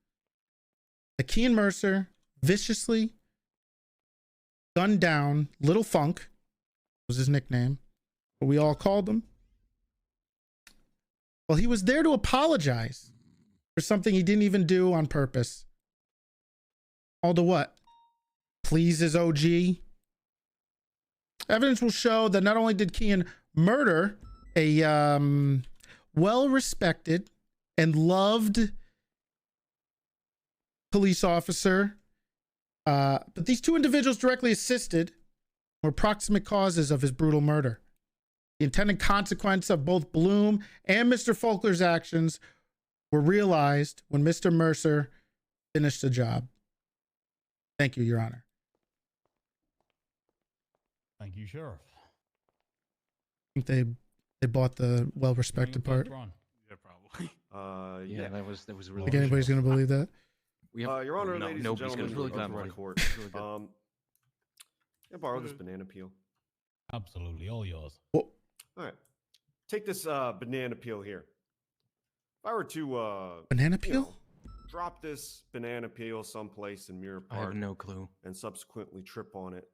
that Kean Mercer viciously gunned down Little Funk, was his nickname, what we all called him. Well, he was there to apologize for something he didn't even do on purpose. All to what? Please his OG. Evidence will show that not only did Kean murder a well-respected and loved police officer, but these two individuals directly assisted or proximate causes of his brutal murder. The intended consequence of both Bloom and Mr. Folker's actions were realized when Mr. Mercer finished the job. Thank you, Your Honor. Thank you, Sheriff. I think they bought the well-respected part. Yeah, probably. Yeah, that was really. Think anybody's going to believe that? We have, Your Honor, ladies and nobody's gentlemen, really of glad the court. Can I borrow this banana peel? Absolutely, all yours. All right. Take this banana peel here. If I were to Banana peel? Drop this banana peel someplace in Mirror I Park have no clue. and subsequently trip on it,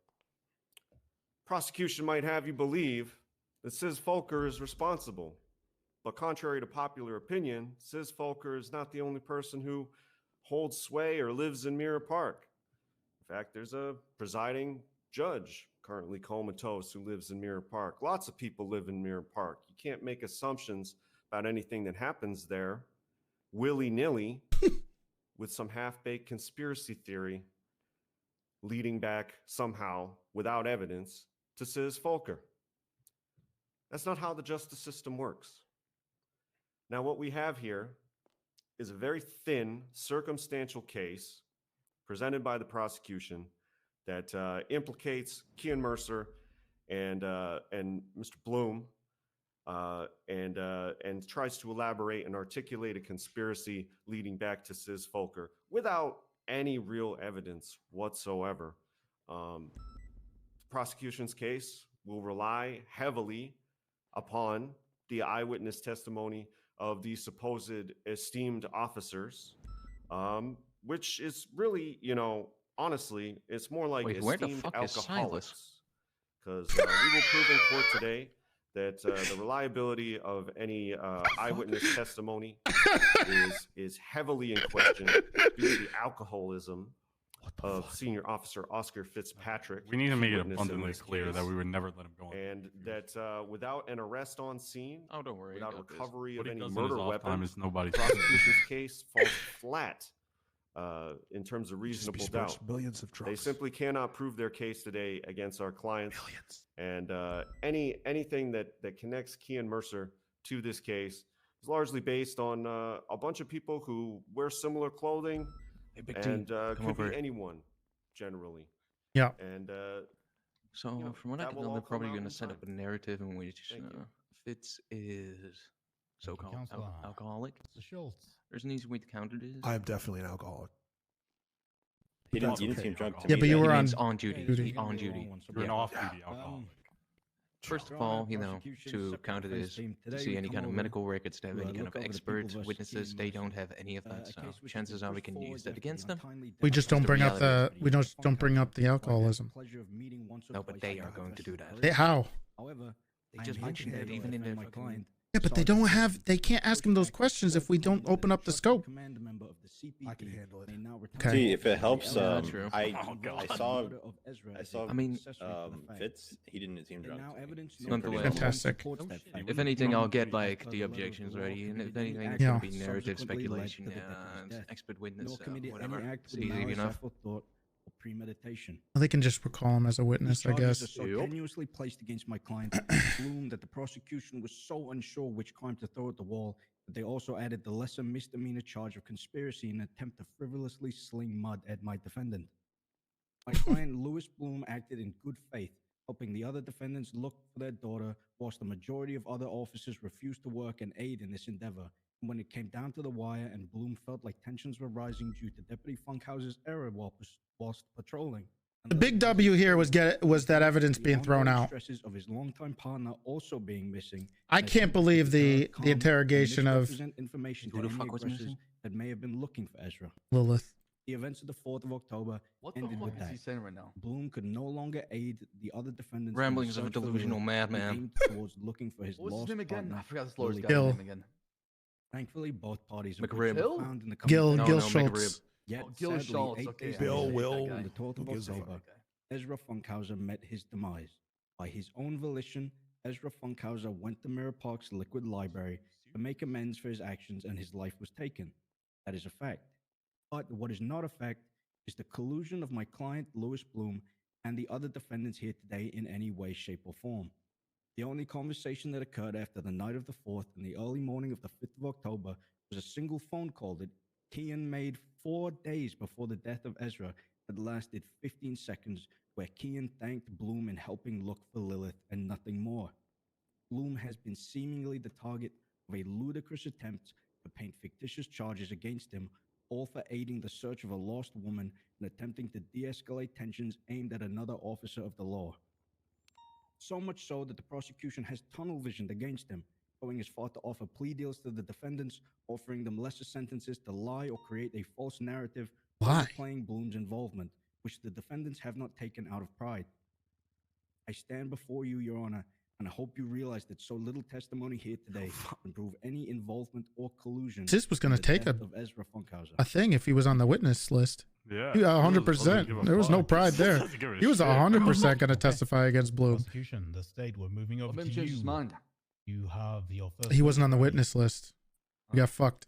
prosecution might have you believe that Sis Folker is responsible. But contrary to popular opinion, Sis Folker is not the only person who holds sway or lives in Mirror Park. In fact, there's a presiding judge currently comatose who lives in Mirror Park. Lots of people live in Mirror Park. You can't make assumptions about anything that happens there willy-nilly with some half-baked conspiracy theory leading back somehow without evidence to Sis Folker. That's not how the justice system works. Now, what we have here is a very thin circumstantial case presented by the prosecution that implicates Kean Mercer and Mr. Bloom and tries to elaborate and articulate a conspiracy leading back to Sis Folker without any real evidence whatsoever. The prosecution's case will rely heavily upon the eyewitness testimony of the supposed esteemed officers, which is really, honestly, it's more like Wait, where the esteemed fuck is Silas? alcoholics. Because we will prove in court today that the reliability of any eyewitness testimony is heavily in question due to the alcoholism of Senior Officer Oscar Fitzpatrick. We need to key make it witness in abundantly this clear that case, we would never let him go on. and that without an arrest on scene, Oh, don't worry without about this. recovery What of he any does in his murder off weapon, time is nobody's the prosecution's case falls flat in terms of Just reasonable besmirched doubt. millions of drugs. They simply cannot prove their case today against our clients. And anything that connects Kean Mercer to this case is largely based on a bunch of people who wear similar clothing, Big T, and come could over. be anyone, generally. Yeah. And So you know, from what I that can will tell, all they're come probably out going to in set up a narrative in which Thank you. Fitz is so-called Counselor. alcoholic. Mr. Schultz. There's an easy way to counter this. I am definitely an alcoholic. You That's didn't okay. seem drunk to Yeah, me. but you then. were He on means on duty. duty. On duty. You're an Yeah. off-duty alcoholic. First of all, to counter this, to see any kind of medical records, to have any kind of experts, witnesses, they don't have any of that. So chances are we can use that against them. We just don't bring up the alcoholism. No, but they are going to do that. How? However, They just mentioned that even in their fucking... Yeah, but they can't ask him those questions if we don't open up the scope. I can handle it. Okay. See, if it helps, Yeah, true. I saw I mean, Fitz. He didn't seem drunk. Nonetheless, Fantastic. If anything, I'll get like the objections ready, and if anything, it's Yeah. gonna be narrative speculation, expert witness, whatever. It's easy enough. Premeditation. Well, they can just recall him as a witness, I Charges guess. are so tenuously placed against my client Bloom that the prosecution was so unsure which crime to throw at the wall that they also added the lesser misdemeanor charge of conspiracy in an attempt to frivolously sling mud at my defendant. My client Louis Bloom acted in good faith, helping the other defendants look for their daughter, whilst the majority of other officers refused to work and aid in this endeavor. And when it came down to the wire and Bloom felt like tensions were rising due to Deputy Funkhouser's error whilst patrolling. The big W here was that evidence being thrown out. Stresses of his longtime partner also being missing. I can't believe the interrogation of information Who to the any fuck was aggressors missing? that may have been looking for Ezra. Lilith. The events of the 4th of October ended with that. saying right now? Bloom could no longer aid the other defendants. in the Ramblings of a search for delusional Lilith and madman. aimed towards looking for his What was his lost name again? partner, I forgot this lawyer's Lily guy's Gil. name again. Thankfully, both parties McRib. agreed to be found in the Gil No, Gil no, Schultz. McRib. Yet, Oh, Gil sadly, Schultz, 8 okay, days I Bill, later, get Will, on the 12th of who gives a fuck? October, Ezra Funkhouser met his demise. By his own volition, Ezra Funkhouser went to Mirror Park's liquid library to make amends for his actions, and his life was taken. That is a fact. But what is not a fact is the collusion of my client, Louis Bloom, and the other defendants here today in any way, shape, or form. The only conversation that occurred after the night of the 4th and the early morning of the 5th of October was a single phone call that Kean made 4 days before the death of Ezra that lasted 15 seconds, where Kean thanked Bloom in helping look for Lilith and nothing more. Bloom has been seemingly the target of a ludicrous attempt to paint fictitious charges against him, all for aiding the search of a lost woman and attempting to de-escalate tensions aimed at another officer of the law. So much so that the prosecution has tunnel visioned against him, going as far to offer plea deals to the defendants, offering them lesser sentences to lie or create a false narrative, Why? playing Bloom's involvement, which the defendants have not taken out of pride. I stand before you, Your Honor, and I hope you realize that so little testimony here today can prove any involvement or collusion. This was in going to the take death of Ezra Funkhouser. a thing if he was on the witness list. Yeah. 100%. There was no pride there. He was 100% going to testify against Bloom. Prosecution, the state, we're moving over Let to him change his you. mind. You have your first. He wasn't on the witness list. We got fucked.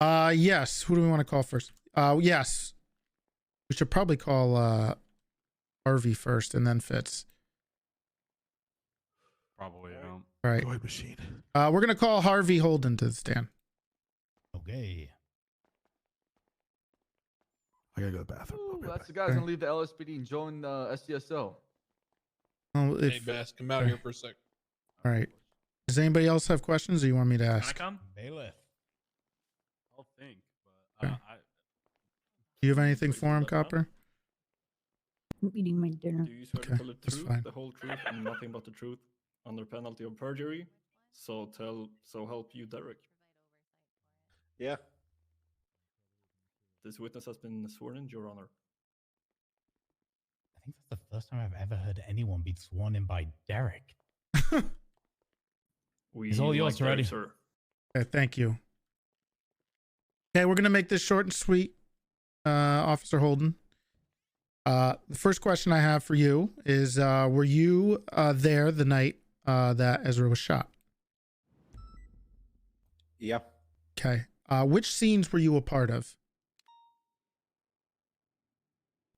Yes. Who do we want to call first? Yes. We should probably call Harvey first and then Fitz. Probably, yeah. All right. Droid machine. We're going to call Harvey Holden to the stand. Okay. I gotta go to the bathroom. I'll be right That's the back. guy's gonna leave the LSPD and join the SDSO. Oh, Hey, Bass, come out here for a sec. All right. Does anybody else have questions or you want me to Can I ask? come? Bailiff. I'll think, but Okay. Do you have anything for him, Copper? I'm eating my dinner. Do you swear Okay, to tell the that's truth, fine. the whole truth, and nothing but the truth, under penalty of perjury? So help you, Derek. Yeah. This witness has been sworn in, Your Honor. I think that's the first time I've ever heard anyone be sworn in by Derek. We It's all yours, like Derek, Toretti. sir. Okay, thank you. Okay, we're going to make this short and sweet. Officer Holden. The first question I have for you is, were you there the night that Ezra was shot? Yeah. Okay. Which scenes were you a part of?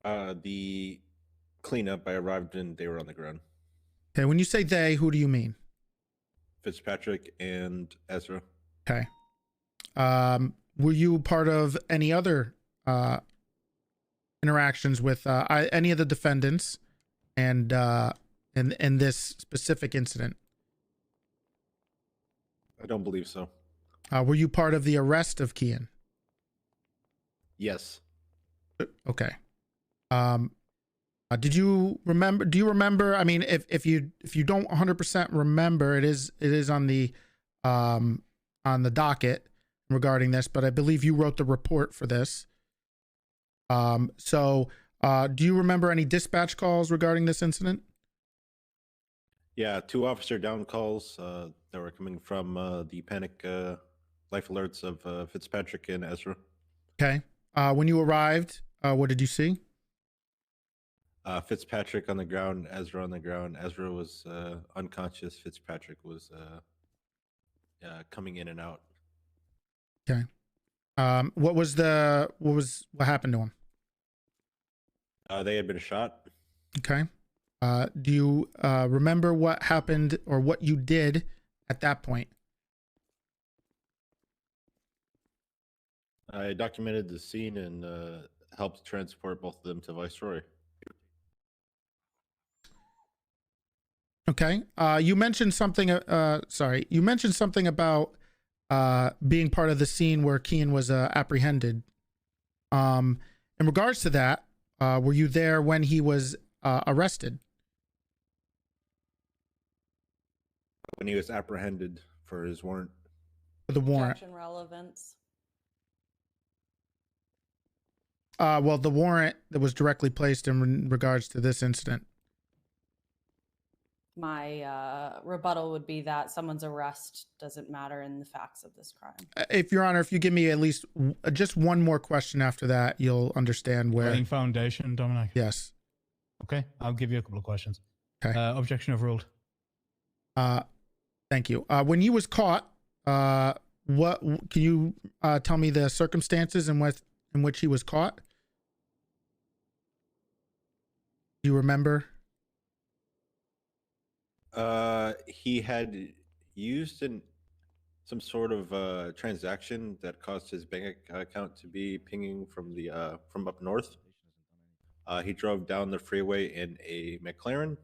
The cleanup. I arrived and they were on the ground. Okay. When you say they, who do you mean? Fitzpatrick and Ezra. Okay. Were you part of any other interactions with any of the defendants and in this specific incident? I don't believe so. Were you part of the arrest of Kian? Yes. Okay. Did you remember? Do you remember? I mean, if you don't 100% remember, it is on the docket regarding this, but I believe you wrote the report for this. So do you remember any dispatch calls regarding this incident? Yeah, 2 officer down calls that were coming from the panic life alerts of Fitzpatrick and Ezra. Okay. When you arrived, what did you see? Fitzpatrick on the ground, Ezra on the ground. Ezra was unconscious. Fitzpatrick was coming in and out. Okay. What happened to him? They had been shot. Okay. Do you remember what happened or what you did at that point? I documented the scene and helped transport both of them to Viceroy. Okay. You mentioned something. You mentioned something about being part of the scene where Kian was apprehended. In regards to that, were you there when he was arrested? When he was apprehended for his warrant. For the warrant. Objection relevance. Well, the warrant that was directly placed in regards to this incident. My rebuttal would be that someone's arrest doesn't matter in the facts of this crime. If Your Honor, if you give me at least just one more question after that, you'll understand where. Laying foundation, Dominic. Yes. Okay, I'll give you a couple of questions. Okay. Objection overruled. Thank you. When he was caught, what can you tell me the circumstances in which he was caught? Do you remember? He had used some sort of transaction that caused his bank account to be pinging from up north. He drove down the freeway in a McLaren.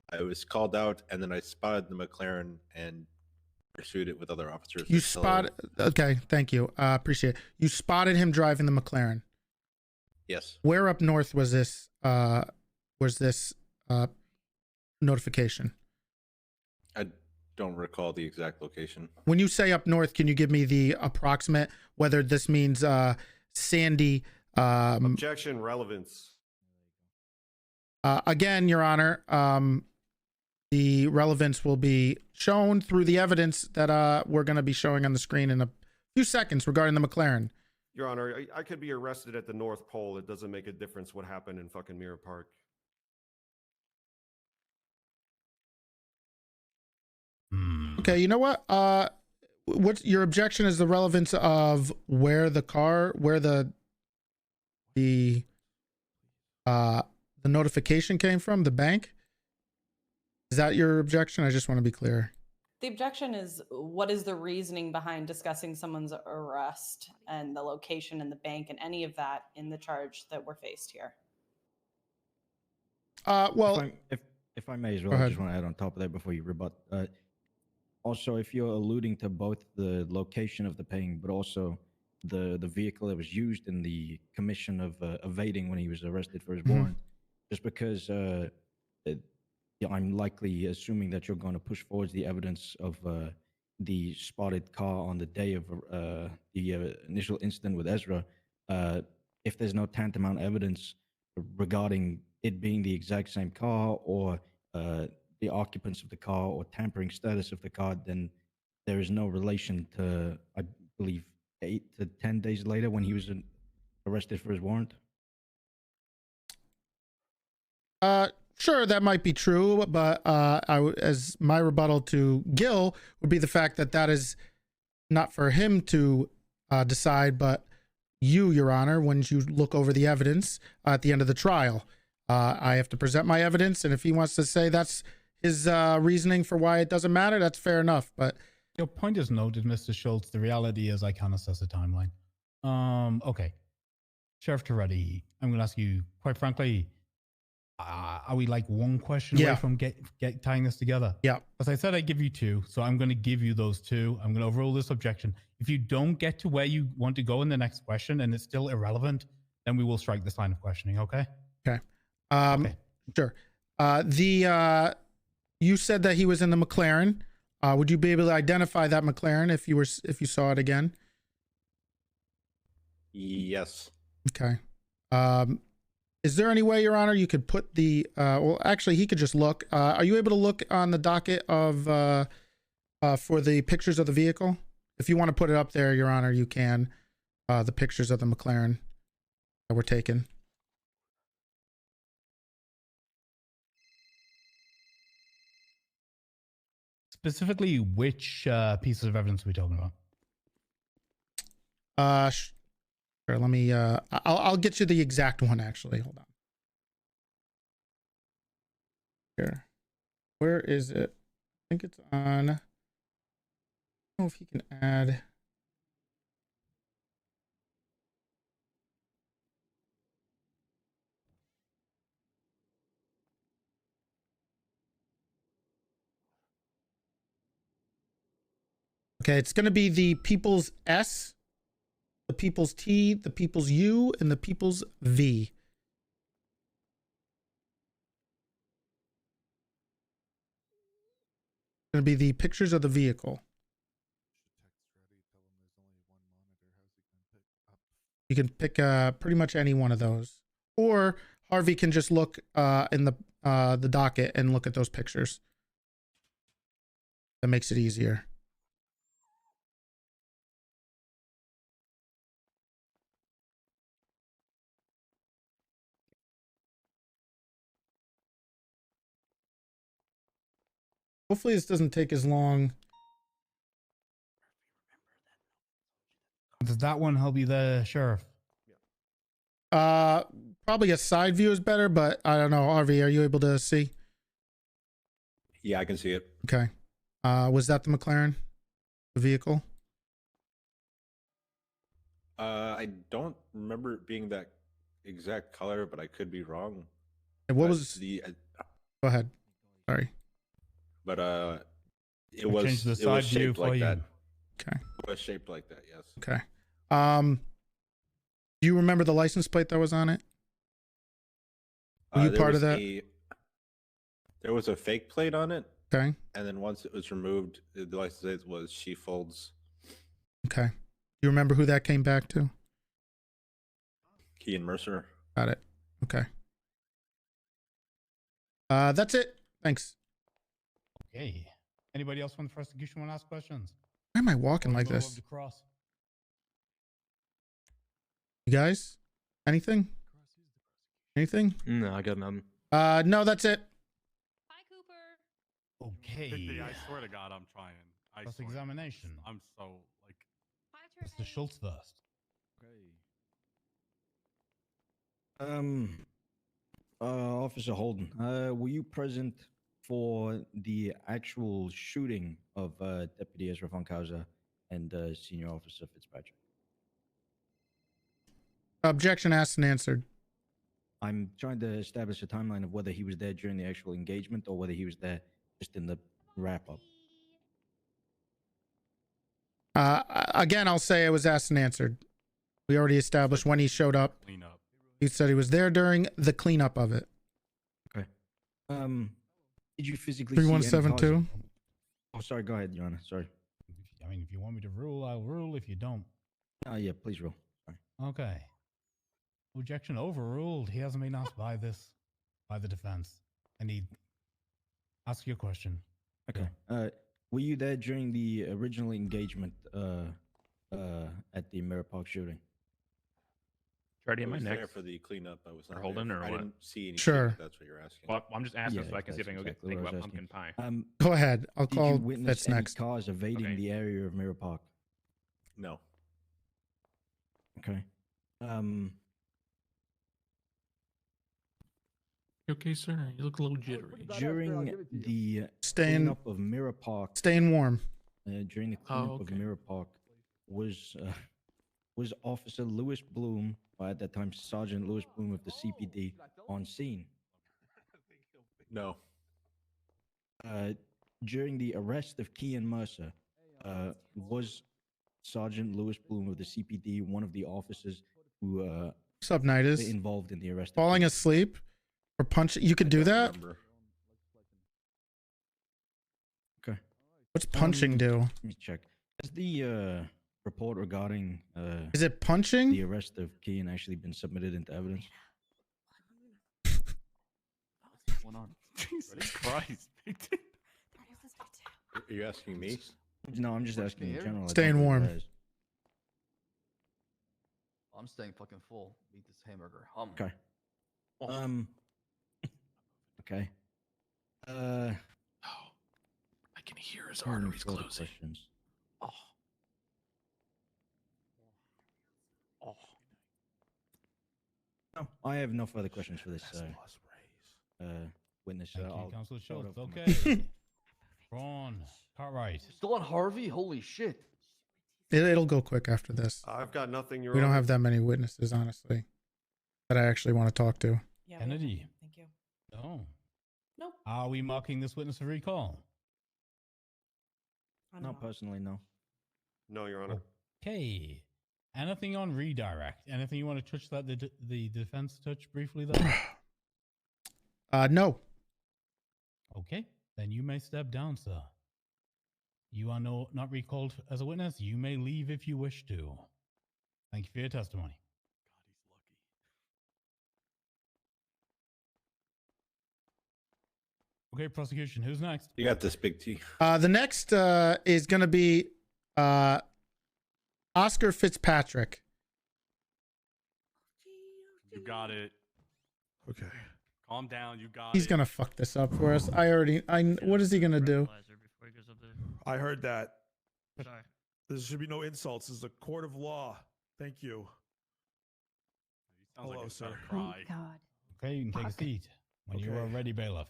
I was called out, and then I spotted the McLaren and pursued it with other officers. You spotted. Okay, thank you. Appreciate it. You spotted him driving the McLaren. Yes. Where up north was this? Notification? I don't recall the exact location. When you say up north, can you give me the approximate, whether this means Sandy? Objection relevance. Again, Your Honor, the relevance will be shown through the evidence that we're going to be showing on the screen in a few seconds regarding the McLaren. Your Honor, I could be arrested at the North Pole. It doesn't make a difference what happened in fucking Mirror Park. Okay, you know what? What's your objection is the relevance of where the notification came from, the bank? Is that your objection? I just want to be clear. The objection is, what is the reasoning behind discussing someone's arrest and the location and the bank and any of that in the charge that we're faced here? Well, if I may as well, I just want to add on top of that before you rebut. Also, if you're alluding to both the location of the ping, but also the vehicle that was used in the commission of evading when he was arrested for his warrant, just because I'm likely assuming that you're going to push forward the evidence of the spotted car on the day of the initial incident with Ezra, if there's no tantamount evidence regarding it being the exact same car or the occupants of the car or tampering status of the car, then there is no relation to, I believe, 8 to 10 days later when he was arrested for his warrant? Sure, that might be true, but as my rebuttal to Gil would be the fact that that is not for him to decide, but you, Your Honor, when you look over the evidence at the end of the trial. I have to present my evidence, and if he wants to say that's his reasoning for why it doesn't matter, that's fair enough. But your point is noted, Mr. Schultz. The reality is I can't assess a timeline. Okay. Sheriff Toretti, I'm going to ask you, quite frankly, are we like one question away from tying this together? Yeah. As I said, I give you two, so I'm going to give you those two. I'm going to overrule this objection. If you don't get to where you want to go in the next question and it's still irrelevant, then we will strike this line of questioning, okay? Okay. Sure. You said that he was in the McLaren. Would you be able to identify that McLaren if you saw it again? Yes. Okay. Is there any way, Your Honor, you could put the well, actually he could just look. Are you able to look on the docket of for the pictures of the vehicle? If you want to put it up there, Your Honor, you can. The pictures of the McLaren that were taken. Specifically, which pieces of evidence are we talking about? Sure, let me I'll get you the exact one actually. Hold on. Here. Where is it? I think it's on. I don't know if he can add. Okay, it's going to be the People's S, the People's T, the People's U, and the People's V. It's going to be the pictures of the vehicle. You can pick pretty much any one of those, or Harvey can just look in the docket and look at those pictures. That makes it easier. Hopefully this doesn't take as long. Does that one help you there, Sheriff? Probably a side view is better, but I don't know. Harvey, are you able to see? Yeah, I can see it. Okay. Was that the McLaren? The vehicle? I don't remember it being that exact color, but I could be wrong. And what was the? Go ahead. Sorry. But it I changed the was side view shaped for like you. that. Okay. It was shaped like that. Yes. Okay. Do you remember the license plate that was on it? Were you part of that? There was a fake plate on it. Okay. And then once it was removed, the license plate was Shefolds. Okay. You remember who that came back to? Key and Mercer. Got it. Okay. That's it. Thanks. Okay. Anybody else from the prosecution want to ask questions? Why am I walking like Go this? above the cross. You guys? Anything? Anything? No, I got nothing. No, that's it. Okay. I swear to God, I'm trying. Cross-examination. I'm so like. Mr. Schultz first. Officer Holden, were you present for the actual shooting of Deputy Ezra Funkhouser and Senior Officer Fitzpatrick? Objection asked and answered. I'm trying to establish a timeline of whether he was there during the actual engagement or whether he was there just in the wrap-up. Again, I'll say it was asked and answered. We already established when he showed up. He said he was there during the cleanup of it. Okay. Did you physically 3172? Oh, sorry. Go ahead, Your Honor. Sorry. I mean, if you want me to rule, I'll rule. If you don't. Yeah, please rule. Sorry. Okay. Objection overruled. He hasn't been asked by the defense. I need ask your question. Okay. Were you there during the original engagement at the Mirror Park shooting? Toretti, am I was there next? for the cleanup. I was not Holden, there. or I what? didn't see anything. Sure. If that's what you're asking. Well, I'm just asking Yeah, so I can see if I that's can get exactly think what I about was asking. pumpkin pie. Go ahead. I'll Did call you witness Fitz any next. cars evading Okay. the area of Mirror Park? No. Okay. You okay, sir? You look a little jittery. During the Staying- cleanup of Mirror Park, Staying warm. during the cleanup of Mirror Park, was Officer Lewis Bloom, or at that time Sergeant Lewis Bloom of the CPD, on scene? No. During the arrest of Kean Mercer, was Sergeant Lewis Bloom of the CPD one of the officers who What's up, Nidus? involved in the arrest? Falling asleep or punching? You could do that? Remember. Okay. What's punching do? Let me check. Has the report regarding Is it punching? the arrest of Kean actually been submitted into evidence? What's going on? Jesus Christ. Are you asking me? No, I'm just asking in general. I Staying don't believe warm. it has. I'm staying fucking full. Eat this hamburger. Hum. Okay. Okay. I can hear his arteries closing. Questions. No, I have no further questions for this witness. Thank you, I'll Councilor throw it Schultz. over to my- Okay. Ron, Cartwright. Still on Harvey? Holy shit. It'll go quick after this. I've got nothing. We don't have that many witnesses, honestly, that I actually want to talk to. Yeah, Kennedy. Thank you. Oh. Nope. Are we marking this witness for recall? Not personally, no. No, Your Honor. Okay. Anything on redirect? Anything you want to touch that the defense touch briefly though? No. Okay. Then you may step down, sir. You are not recalled as a witness. You may leave if you wish to. Thank you for your testimony. Okay, prosecution. Who's next? You got this, Big T. The next is going to be Oscar Fitzpatrick. You got it. Okay. Calm down. You got He's it. going to fuck this up for us. What is he going to do? I heard that. Sorry. There should be no insults. This is a court of law. Thank you. Sounds like Hello, he's sir. about to cry. God. Okay, you can take a seat when you are Okay. ready, bailiff.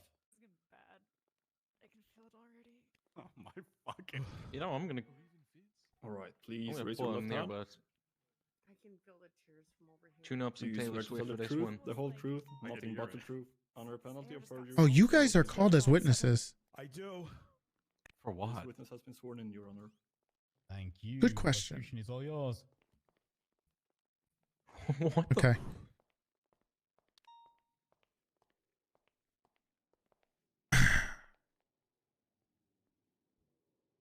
Oh my fucking. You know, I'm gonna. All right, I'm please gonna raise pull your him left near, hand. but I can feel the tears from over here. tune up some Please Taylor swear to Swift tell for the this truth, one. the whole truth, I nothing gotta but the hear it. truth, under penalty of perjury. Oh, you guys are called as witnesses. I do. For This what? witness has been sworn in, Your Honor. Thank you. Good question. Prosecution is all yours. What the? Okay.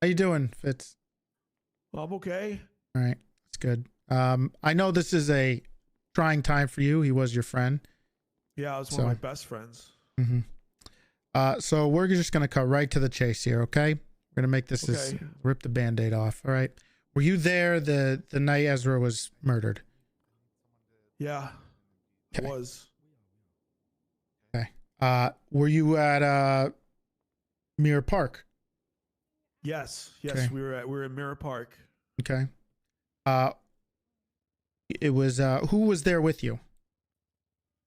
How you doing, Fitz? Well, I'm okay. All right, that's good. I know this is a trying time for you. He was your friend. Yeah, I was one of my best friends. Mm-hmm. So we're just gonna cut right to the chase here, okay? We're gonna make this as Okay. rip the Band-Aid off. All right. Were you there the night Ezra was murdered? Yeah, Okay. I was. Okay. Were you at Mirror Park? Yes, Okay. we were in Mirror Park. Okay. It was who was there with you?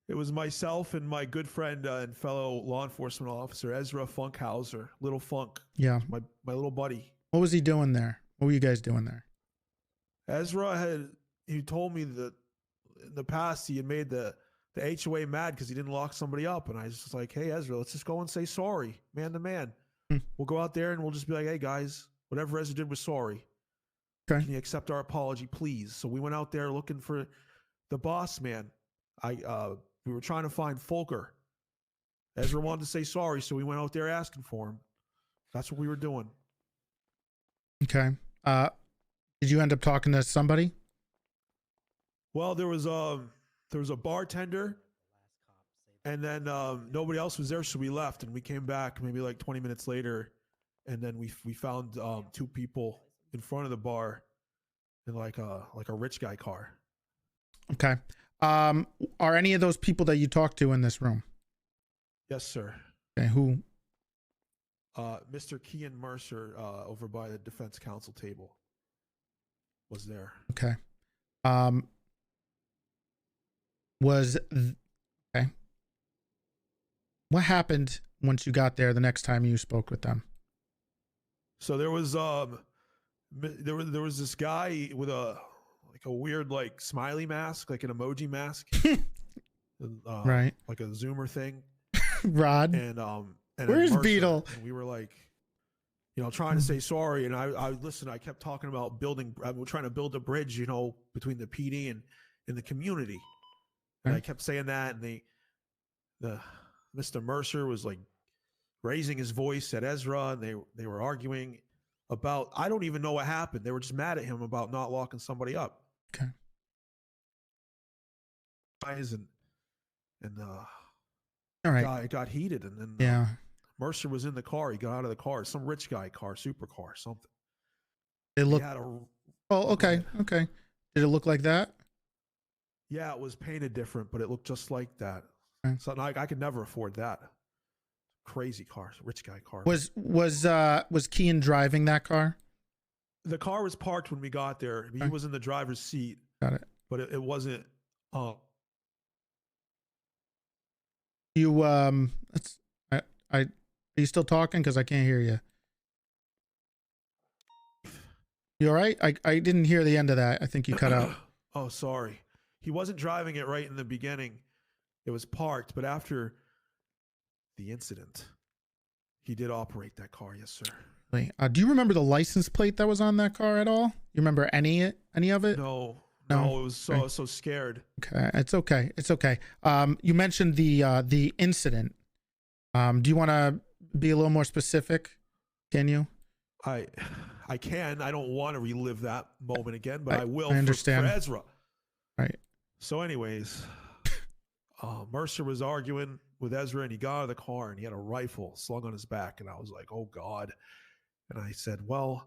It was myself and my good friend and fellow law enforcement officer Ezra Funkhouser, Little Funk. Yeah. My little buddy. What was he doing there? What were you guys doing there? Ezra he told me that in the past he had made the HOA mad because he didn't lock somebody up, and I was just like, hey Ezra, let's just go and say sorry, man to man. We'll go out there and we'll just be like, hey guys, whatever Ezra did was sorry. Okay. Can you accept our apology, please? So we went out there looking for the boss man. We were trying to find Folker. Ezra wanted to say sorry, so we went out there asking for him. That's what we were doing. Okay. Did you end up talking to somebody? Well, there was a bartender, and then nobody else was there, so we left, and we came back maybe like 20 minutes later, and then we found two people in front of the bar in like a rich guy car. Okay. Are any of those people that you talked to in this room? Yes, sir. Okay, who? Mr. Kean Mercer, over by the defense counsel table, was there. Okay. Okay. What happened once you got there the next time you spoke with them? So there was this guy with a weird like smiley mask, like an emoji mask, right? Like a Zoomer thing. Rod. And where's Mercer, Beetle? and we were like, trying to say sorry. And I listened. I kept talking about we're trying to build a bridge, between the PD and the community. And I kept saying that, and Mr. Mercer was like raising his voice at Ezra, and they were arguing about, I don't even know what happened. They were just mad at him about not locking somebody up. Okay. And all right. It got heated, and then yeah, Mercer was in the car. He got out of the car, some rich guy car, supercar, something. It looked. He had okay. Did it look like that? Yeah, it was painted different, but it looked just like that. Okay. So I could never afford that. Crazy car, rich guy car. Was Kean driving that car? The car was parked when we got there. He was in the driver's seat. Got it. But it wasn't. You are you still talking? Because I can't hear you. You all right? I didn't hear the end of that. I think you cut out. Oh, sorry. He wasn't driving it right in the beginning. It was parked, but after the incident, he did operate that car. Yes, sir. Wait, do you remember the license plate that was on that car at all? You remember any of it? No, it was so scared. Okay, it's okay. It's okay. You mentioned the incident. Do you want to be a little more specific? Can you? I can. I don't want to relive that moment again, but I will. I understand. For Ezra. Right. So, anyways, Mercer was arguing with Ezra, and he got out of the car, and he had a rifle slung on his back, and I was like, "Oh God!" And I said, "Well,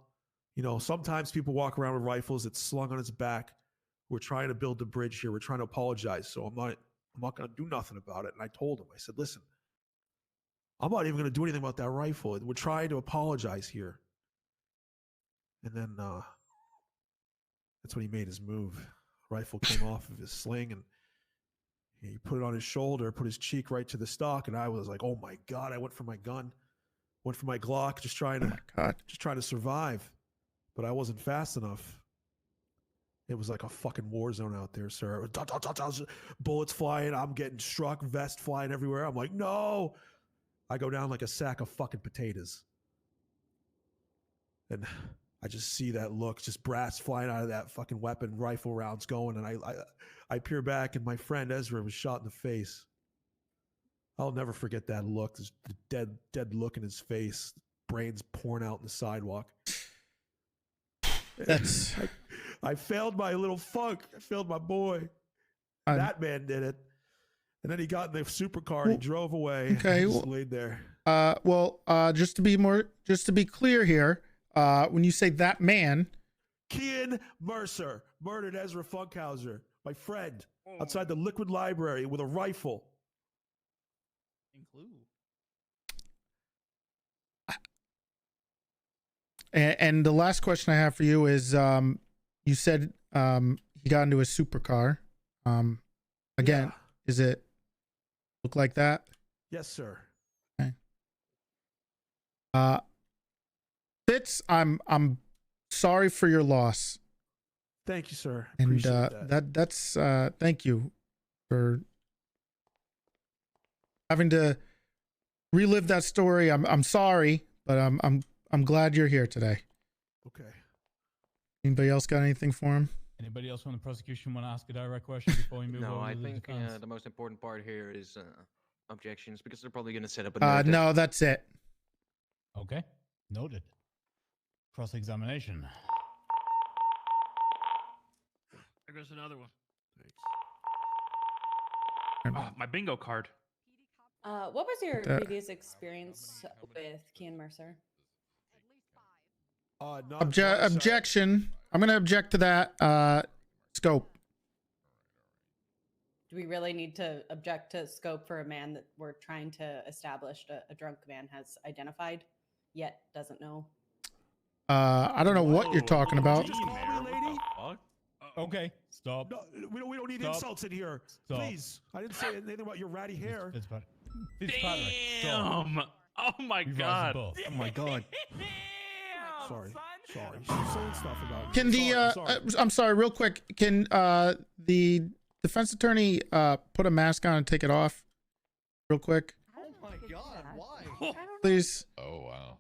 sometimes people walk around with rifles that's slung on his back. We're trying to build a bridge here. We're trying to apologize. So I'm not going to do nothing about it." And I told him, I said, "Listen, I'm not even going to do anything about that rifle. We're trying to apologize here." And then that's when he made his move. Rifle came off of his sling, and he put it on his shoulder, put his cheek right to the stock, and I was like, "Oh my God!" I went for my gun, went for my Glock, just trying to survive, but I wasn't fast enough. It was like a fucking war zone out there, sir. Bullets flying, I'm getting struck, vest flying everywhere. I'm like, no! I go down like a sack of fucking potatoes. And I just see that look, just brass flying out of that fucking weapon, rifle rounds going, and I peer back, and my friend Ezra was shot in the face. I'll never forget that look, this dead look in his face, brains pouring out in the sidewalk. That's... I failed my little Funk. I failed my boy. That man did it. And then he got in the supercar and he drove away. Okay. Just laid there. Just to be clear here, when you say that man, Kean Mercer murdered Ezra Funkhouser, my friend, outside the Liquid Library with a rifle. And the last question I have for you is, you said he got into a supercar. Again, Is it look like that? Yes, sir. Okay. Fitz, I'm sorry for your loss. Thank you, sir. And Appreciate that. that's thank you for having to relive that story. I'm sorry, but I'm glad you're here today. Okay. Anybody else got anything for him? Anybody else from the prosecution want to ask a direct question before we move No, over I to the think defense? the most important part here is objections, because they're probably going to set up a No, that's it. Okay, noted. Cross-examination. There goes another one. Oh, my bingo card. What was your previous experience with Kean Mercer? Objection. I'm going to object to that. Scope. Do we really need to object to scope for a man that we're trying to establish a drunk man has identified, yet doesn't know? I don't know what you're talking about. Just call me, lady. Okay, stop. No, we don't need Stop. insults in here. Stop. Please. I didn't say anything about your ratty hair. Fitzpatrick, Damn! Oh my god! Oh my god. Sorry. She's saying stuff about me. Can the I'm sorry, real quick. Can the defense attorney put a mask on and take it off, real quick? Oh my god, why? Please. Oh wow.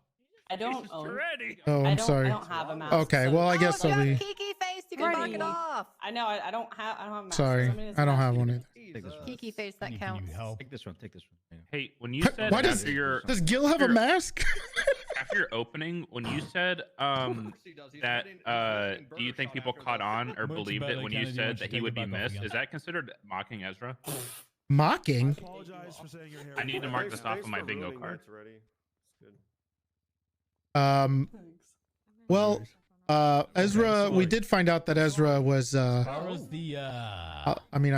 I don't own. Oh, I'm sorry. I don't have a mask. Okay, well I guess I'll be. Kiki face, you can knock it off. I know. I don't have. I don't have a mask. Sorry, Somebody has a I don't mask. have one either. Take this one. Kiki face, that Can counts. you help? Take this one. Take this one. Yeah. Hey, when you said Why does after Gil have a mask? after your opening, when you said that do you think people caught on or Much believed better, it when you Kennedy, said once that you he take would it be back off missed? again. Is that considered mocking Ezra? Mocking. Apologize for saying your hair. I need to mark this off Thanks on my for bingo ruining card. that already. It's good. Well, Ezra, we did find out that Ezra was. As far as the I mean,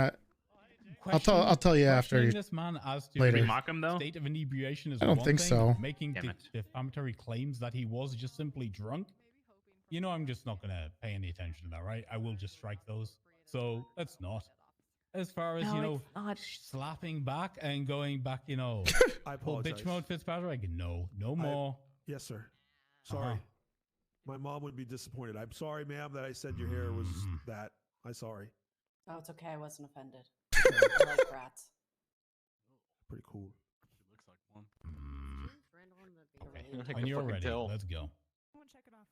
I'll tell you after. questioning this man as to later. his Mock him, though? state of inebriation is I don't one think thing, so. Making Damn it. defamatory claims that he was just simply drunk, you know, I'm just not gonna pay any attention to that, right? I will just strike those. So let's not. As far as No, you know, it's not. slapping back and going back, you know, I full apologize. bitch mode Fitzpatrick. No more. Yes, sir. Sorry. Uh-huh. My mom would be disappointed. I'm sorry, ma'am, that I said your hair was that. I'm sorry. Oh, it's okay. I wasn't offended. I like rats. Pretty cool. Okay. When you're ready, let's go.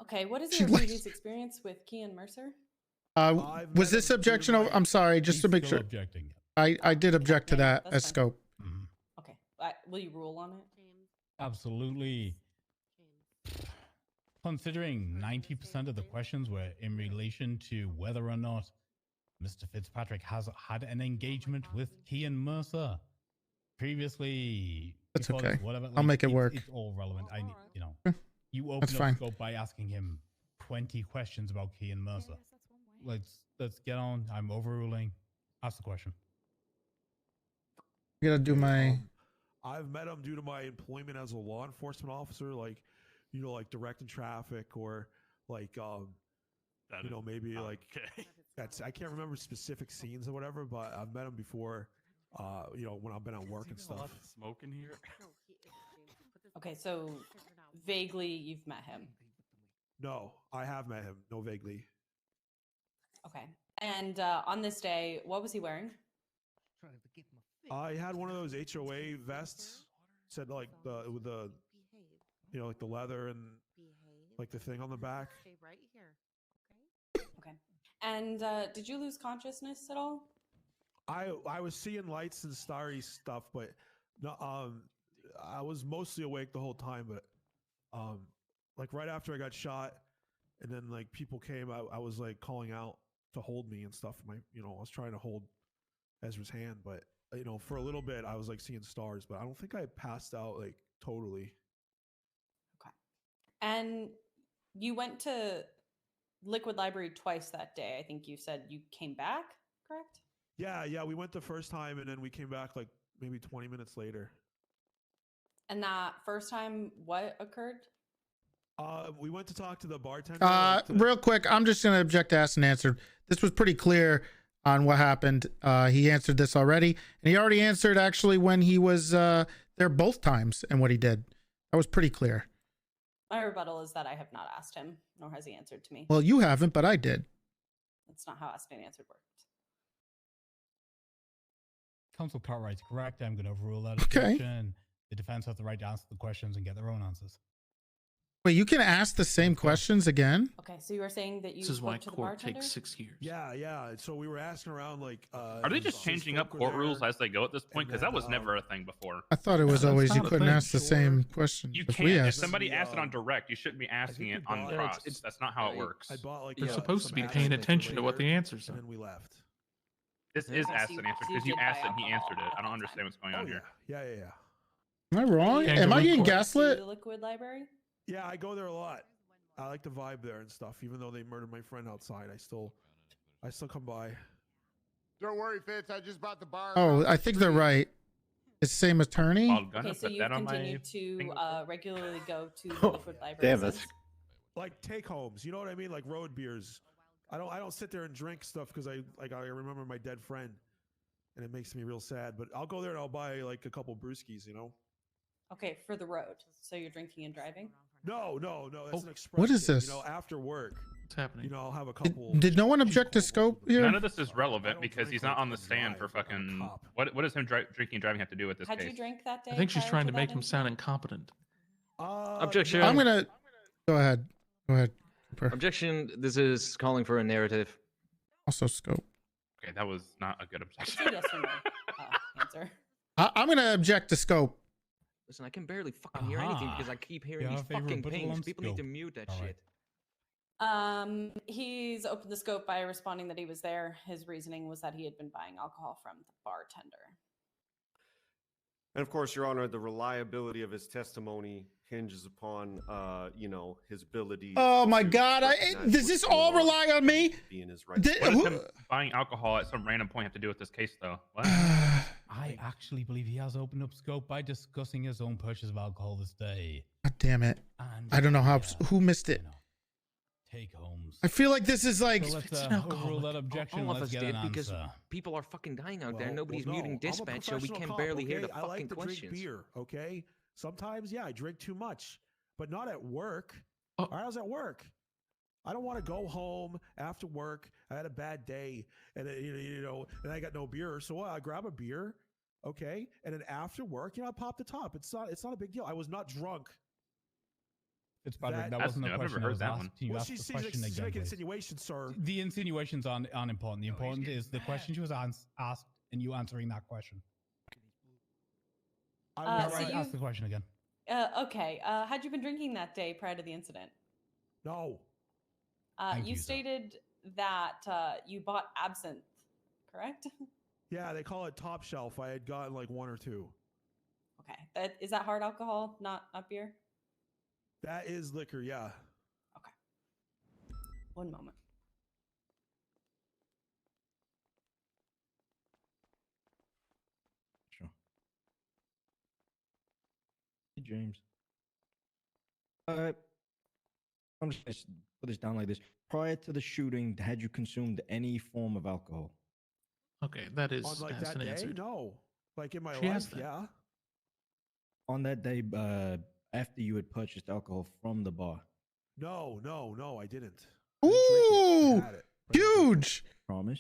Okay, what is She your likes- previous experience with Kean Mercer? Was this objection? I'm sorry, just to make Still sure. objecting. I did object to that that's as fine. scope. Okay, will you rule on it? Absolutely. Considering 90% of the questions were in relation to whether or not Mr. Fitzpatrick has had an engagement with Kean Mercer previously. That's before okay. this, whatever, I'll make it work. It's all relevant. I need, you know, Yeah, you that's open fine. up scope by asking him 20 questions about Kean Mercer. Let's get on. I'm overruling. Ask the question. I gotta do my. I've met him due to my employment as a law enforcement officer, like, you know, like directing traffic or like, you know, maybe like that's, I can't remember specific scenes or whatever, but I've met him before, you know, when I've been at work and stuff. Smoke in here. Okay, so vaguely you've met him. No, I have met him. No, vaguely. Okay. And on this day, what was he wearing? I had one of those HOA vests, said like with the, you know, like the leather and like the thing on the back. Stay right here. Okay. And did you lose consciousness at all? I was seeing lights and starry stuff, but no, I was mostly awake the whole time. But like right after I got shot, and then like people came, I was like calling out to hold me and stuff. You know, I was trying to hold Ezra's hand, but you know, for a little bit I was like seeing stars, but I don't think I passed out like totally. Okay. And you went to Liquid Library twice that day. I think you said you came back, correct? Yeah, we went the first time and then we came back like maybe 20 minutes later. And that first time, what occurred? We went to talk to the bartender. Real quick, I'm just gonna object to asked and answered. This was pretty clear on what happened. He answered this already, and he already answered actually when he was there both times and what he did. That was pretty clear. My rebuttal is that I have not asked him, nor has he answered to me. Well, you haven't, but I did. That's not how asked and answered works. Counsel Cartwright's correct. I'm going to overrule that Okay. objection. The defense has the right to answer the questions and get their own answers. Wait, you can ask the same questions again? Okay, so you were saying that you This is why spoke to the court bartender? takes 6 years. Yeah. So we were asking around like. Are they just changing up court rules as they go at this point? Because that was never a thing before. I thought it was always you couldn't ask the same question. You if can't. we If asked. somebody asks it on direct, you shouldn't be asking it on Yeah, cross. it's- That's not how it works. I bought like. You're some supposed to be paying acid attention to what the later, answers and are. then we left. This is Yeah. asked So and answered you because you did asked buy it and he alcohol answered it. at I don't that understand what's going Oh on yeah, here. yeah. Am I wrong? Kangaroo Am I getting court. To gaslit? the Liquid Library? Yeah, I go there a lot. I like the vibe there and stuff. Even though they murdered my friend outside, I still come by. Don't worry, Fitz. I just bought the bar. Oh, I think they're right. It's the same attorney. Okay, so you've continued to regularly go to the liquid library. Damn, that's like take homes. You know what I mean? Like road beers. I don't sit there and drink stuff because I remember my dead friend, and it makes me real sad. But I'll go there and I'll buy like a couple brewskis. You know. Okay, for the road. So you're drinking and driving? No. That's an express. What is thing, this? You know, after work. What's happening? You know, I'll have a couple. Did no one object to scope here? None of this is relevant because he's not on the stand for fucking. What does him drinking and driving have to do with this Had case? you drink that day? I think she's prior trying to that make him sound incident? incompetent. Objection. I'm gonna go ahead. Go ahead. Cooper. Objection. This is calling for a narrative. Also scope. Okay, that was not a good objection. Say yes or no answer. I'm gonna object to scope. Listen, I can barely fucking hear anything because I keep hearing these fucking pings. People need to mute that shit. He's opened the scope by responding that he was there. His reasoning was that he had been buying alcohol from the bartender. And of course, Your Honor, the reliability of his testimony hinges upon, his ability. Oh my to God! recognize Does what's this going all on rely on me? and be in his right Did- mind. What does him buying alcohol at some random point have to do with this case, though? What? I actually believe he has opened up scope by discussing his own purchase of alcohol this day. God damn it! And I don't know how. Who missed it? Take homes. I feel like this is like. So let's overrule that objection. All of Let's us get did an because answer. people are fucking dying out there. Well, Nobody's well, no. muting I'm a dispatch, so we professional can cop, barely hear the okay? I fucking like to questions. drink beer, okay? Sometimes, yeah, I drink too much, but not at work. Oh. All right, I was at work. I don't want to go home after work. I had a bad day, and and I got no beer. So I grab a beer, okay, and then after work, I pop the top. It's not a big deal. I was not drunk. It's Patrick. That That's wasn't new. the I've question never I heard was that asked. one. Can you Well, ask she's the question again, making please? insinuations, sir. The insinuations aren't important. The important is the question she was asked and you answering that question. So Ask the question again. Okay. Had you been drinking that day prior to the incident? No. Thank You you, sir. stated that you bought absinthe, correct? Yeah, they call it top shelf. I had gotten like one or two. Okay. Is that hard alcohol, not beer? That is liquor, yeah. One moment. Sure. Hey, James. I'm just going to put this down like this. Prior to the shooting, had you consumed any form of alcohol? Okay, that is On like has that been day? answered. No. Like in my She has life, that. yeah. On that day, after you had purchased alcohol from the bar? No, I didn't. Ooh, huge. Promise?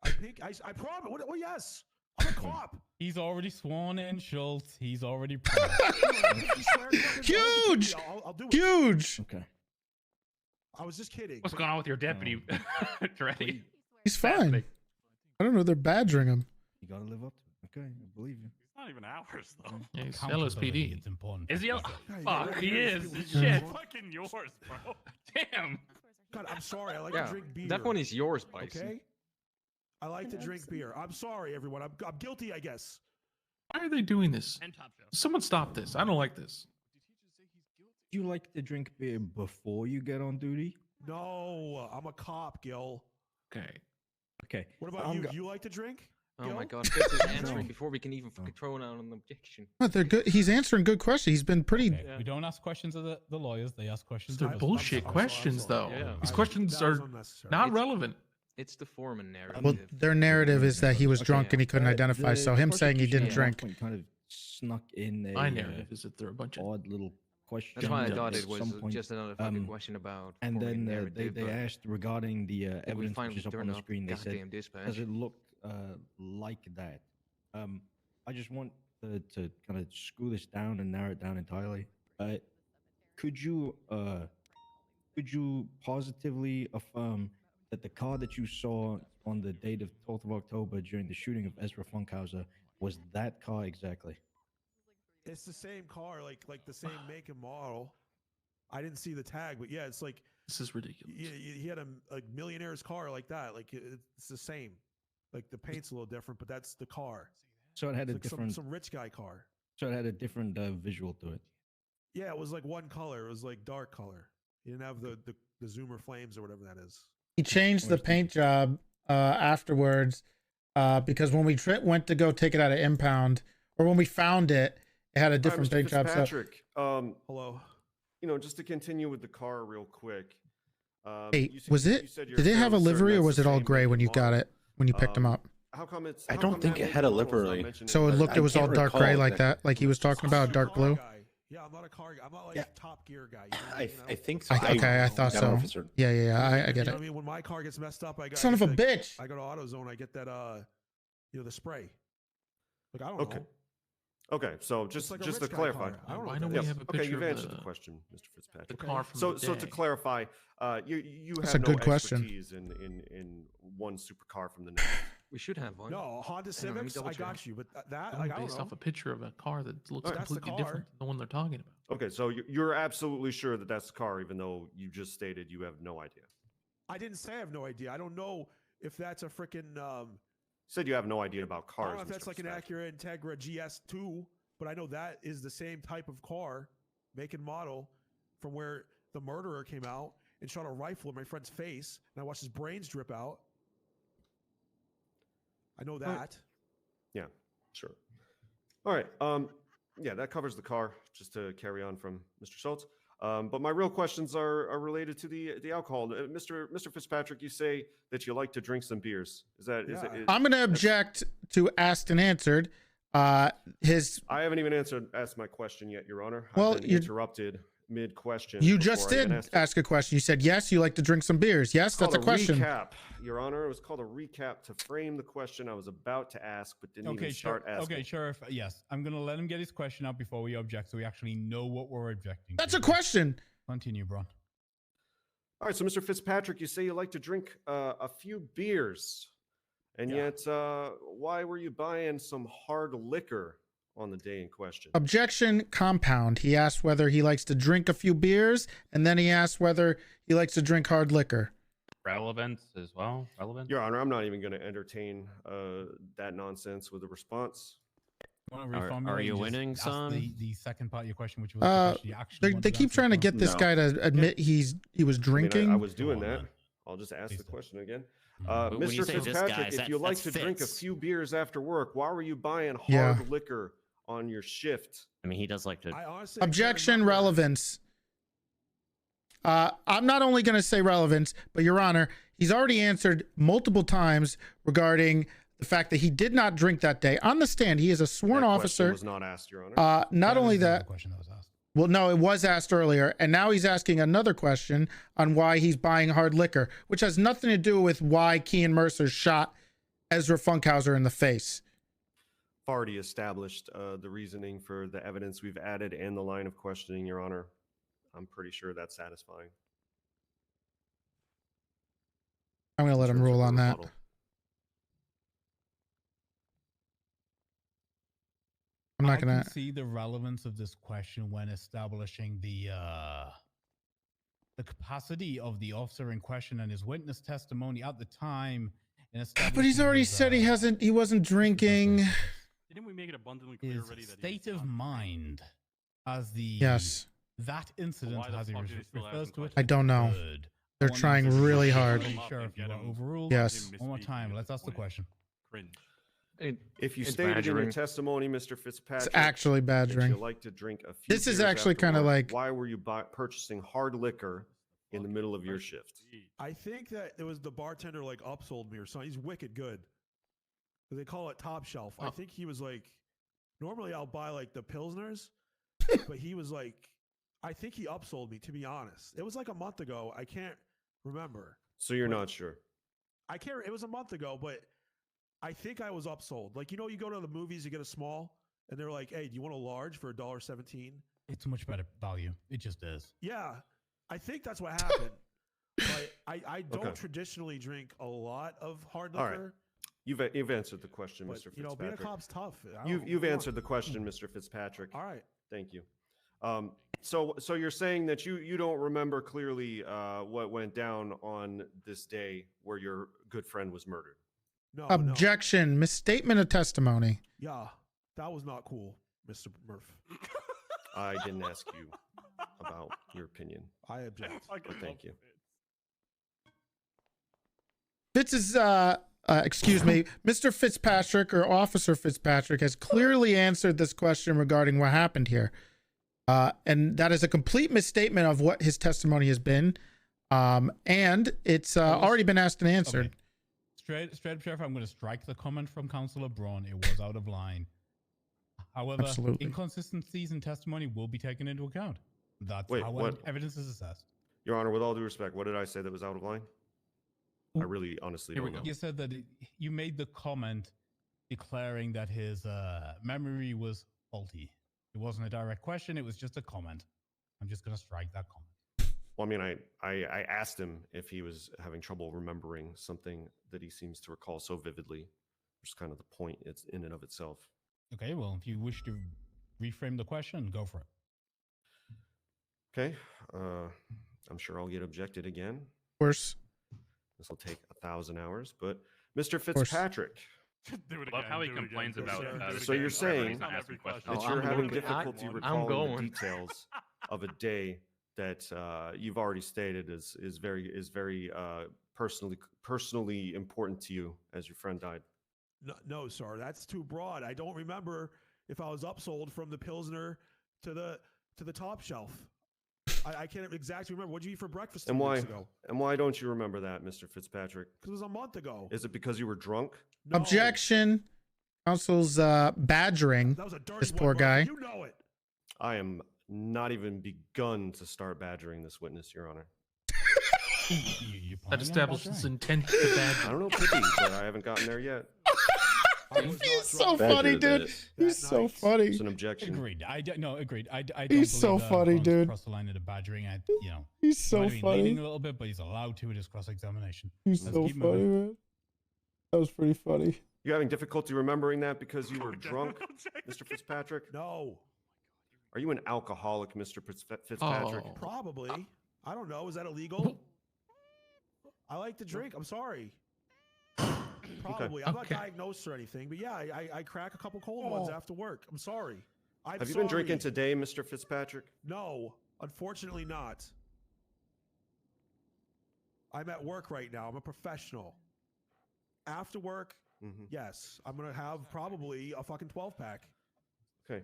I promise. Well, yes. I'm a cop. He's already sworn in, Schultz. He's already. Huge. I'll do it. Huge. Okay. I was just kidding. What's going on with your deputy, Toretti? He's fine. I don't know. They're badgering him. You gotta live up to it. Okay, I believe you. It's not even ours, though. Yeah, he's Accountability, LSPD. It's important. Is he? for Fuck, he is. Yeah. Shit. Fucking yours, bro. Damn. God, I'm sorry. I like Yeah, to drink beer. that one is yours, Bison. Okay. I like to drink beer. I'm sorry, everyone. I'm guilty, I guess. Why are they doing this? And top shelf. Someone stop this. I don't like this. Do you like to drink beer before you get on duty? No, I'm a cop, Gil. Okay. Okay. What about you? Do you like to drink? Oh my Gil? God, Fitz is answering before we can even fucking throw out an objection. But they're good. He's answering good questions. He's been pretty. Okay, we don't ask questions of the lawyers. They ask questions. They're of us. bullshit questions, though. Yeah. These questions That was are unnecessary. not It's- relevant. It's the Foreman narrative. Well, their narrative is that he was drunk and he couldn't identify. So him saying he didn't drink. Kind of snuck in a My narrative is that they're a bunch of odd little question. That's why I that thought at it was some point, just another fucking question about. And Foreman then narrative, they but asked regarding the we evidence which finally is up on turned the off screen. They said, goddamn dispatch. does it look like that? I just want to kind of screw this down and narrow it down entirely. Could you positively affirm that the car that you saw on the date of 12th of October during the shooting of Ezra Funkhouser was that car exactly? It's the same car, like the same make and model. I didn't see the tag, but yeah, it's like This is ridiculous. he had a millionaire's car like that. Like it's the same. Like the paint's a little different, but that's the car. So it had It's a like different. some rich guy car. So it had a different visual to it. Yeah, it was like one color. It was like dark color. He didn't have the zoomer flames or whatever that is. He changed the paint job afterwards because when we went to go take it out of impound, or when we found it, it had a different Mr. paint job. So Fitzpatrick, hello. You know, just to continue with the car real quick. hey, you was you it? said you're Did it have a fairly certain livery, or that's was the it all same gray make when and you got model. it? When you picked him up? How come it's? I how don't come think that it make had a and model's not livery. mentioned So in it the looked. It was can't all dark gray recall like that, like he was talking about, dark blue. Yeah, I'm not a car guy. I'm not like Yeah. Top Gear guy. You know, I think so. Okay, I thought don't know so. if it's certain. Yeah, I get You know it. what I mean? When my car gets messed up, I got Son of a bitch. I go to AutoZone. I get that the spray. Like I don't Okay. know. Okay, so just like a just to rich guy clarify. car. I don't know Why what don't that we is. have a Okay, picture you've of answered the the question, Mr. Fitzpatrick. car from So the so to day? clarify, you That's have a no good question. expertise in one supercar from the next. We should have one. No, Honda Hang on, let me Civics. double I check. got you, but that Going like I don't based know. off a picture of a car that looks Alright. That's the completely different car. than the one they're talking about. Okay, so you're absolutely sure that that's the car, even though you just stated you have no idea. I didn't say I have no idea. I don't know if that's a freaking. Said you have no idea about I cars. don't know if that's Mr. like an Fitzpatrick. Acura Integra GS2, but I know that is the same type of car, make and model, from where the murderer came out and shot a rifle in my friend's face, and I watched his brains drip out. I know that. Alright. Yeah, sure. All right. Yeah, that covers the car. Just to carry on from Mr. Schultz. But my real questions are related to the alcohol. Mr. Fitzpatrick, you say that you like to drink some beers. Is that? Is Yeah. it? I'm gonna object to asked and answered. I haven't even asked my question yet, Your Honor. Well, I've been you- interrupted mid-question. You just before I even did asked it. ask a question. You said yes. You like to drink some beers. Yes, It's that's a called question. Recap, Your Honor. It was called a recap to frame the question I was about to ask, but didn't even start asking. Okay, Sheriff. Yes, I'm gonna let him get his question out before we object, so we actually know what we're objecting. That's to. a question. Continue, Bron. All right, so Mr. Fitzpatrick, you say you like to drink a few beers, and yet why were you buying some hard liquor on the day in question? Objection compound. He asked whether he likes to drink a few beers, and then he asked whether he likes to drink hard liquor. Relevance as well. Relevant. Your Honor, I'm not even going to entertain that nonsense with a response. Are you winning, son? The second part of your question, which was the question you actually They wanted to keep answer trying to from. get this guy to admit he was drinking. I was doing that. I'll just ask the question again. When you Mr. say this Fitzpatrick, guy, if you like to that's drink a Fitz. few beers after work, why were you buying hard Yeah. liquor on your shift? I mean, he does like to. Objection relevance. I'm not only going to say relevance, but Your Honor, he's already answered multiple times regarding the fact that he did not drink that day. On the stand, he is a sworn That officer. question was not asked, Your Honor. Not only that. Question that was asked. Well, no, it was asked earlier, and now he's asking another question on why he's buying hard liquor, which has nothing to do with why Kean Mercer shot Ezra Funkhouser in the face. I've already established the reasoning for the evidence we've added and the line of questioning, Your Honor. I'm pretty sure that's satisfying. I'm going to let him rule on that. Rebuttal. I'm not I going can see the relevance of this question when establishing the capacity of the officer in question and his witness testimony at the time. But he's already said he wasn't drinking. Didn't we make it abundantly clear His already that state of mind as the Yes. that incident Why the as he fuck did he still refers ask to it. I don't know. Good. They're I want trying him to really be hard. Sheriff, you are overruled. Yes. One more time. Let's ask the question. Cringe. If you It's stated in your badgering. testimony, Mr. Fitzpatrick, actually that you badgering. like to drink a few This is beers actually after kinda work, like- why were you purchasing hard liquor in the middle of your shift? I think that it was the bartender like upsold me or something. He's wicked good. They call it top shelf. I think he was like, normally I'll buy like the Pilsners, but he was like, I think he upsold me, to be honest. It was like a month ago. I can't remember. So you're not sure? I can't, it was a month ago, but I think I was upsold. Like, you know, you go to the movies, you get a small, and they're like, hey, do you want a large for $1.17? It's a much better value. It just is. Yeah, I think that's what happened. But I don't Okay. traditionally drink a lot of hard All right. liquor. You've answered the question, But, Mr. Fitzpatrick. you know, being a cop's tough. I don't- You've come on. answered the question, Mr. Fitzpatrick. All right. Thank you. So you're saying that you don't remember clearly what went down on this day where your good friend was murdered? No, Objection. Misstatement of testimony. Yeah, that was not cool, Mr. Murph. I didn't ask you about your opinion. I object. But thank you. Fitz is excuse me, Mr. Fitzpatrick or Officer Fitzpatrick has clearly answered this question regarding what happened here. And that is a complete misstatement of what his testimony has been. And it's already been asked and answered. Okay. Straight up, Sheriff, I'm going to strike the comment from Councillor Braun. It was out of line. However, Absolutely. inconsistencies in testimony will be taken into account. That's Wait, how what? evidence is assessed. Your Honor, with all due respect, what did I say that was out of line? I really, honestly don't know. You said that you made the comment declaring that his memory was faulty. It wasn't a direct question. It was just a comment. I'm just going to strike that comment. Well, I mean, I asked him if he was having trouble remembering something that he seems to recall so vividly, which is kind of the point. It's in and of itself. Okay, well, if you wish to reframe the question, go for it. Okay, I'm sure I'll get objected again. Of course. This will take 1,000 hours, but Mr. Fitzpatrick. Love how he complains about. So you're saying that you're having difficulty recalling the going. details of a day that you've already stated is very personally important to you as your friend died. No, sir, that's too broad. I don't remember if I was upsold from the Pilsner to the top shelf. I can't exactly remember. What did you eat for breakfast 2 weeks ago? And why don't you remember that, Mr. Fitzpatrick? Because it was a month ago. Is it because you were drunk? No. Objection. Council's badgering That was a dirty this one, poor Murphy. guy. You know it. I am not even begun to start badgering this witness, Your Honor. That establishes intent to badger. I don't know, could be, but I haven't gotten there yet. He's so funny, dude. He's so funny. It's an objection. Agreed. Agreed. I don't He's believe, so funny, Braun's dude. Crossed the line into badgering. He's so he might have been funny. leaning a little bit, but he's allowed to with his cross-examination. He's Let's so keep funny, moving. man. That was pretty funny. You having difficulty remembering that because you were drunk, Mr. Fitzpatrick? No. Are you an alcoholic, Mr. Fitzpatrick? Probably. I don't know. Is that illegal? I like to drink. I'm sorry. Probably. I'm not diagnosed or anything, but yeah, I crack a couple cold ones after work. I'm sorry. Have you been drinking today, Mr. Fitzpatrick? No, unfortunately not. I'm at work right now. I'm a professional. After work, yes, I'm going to have probably a fucking 12-pack. Okay.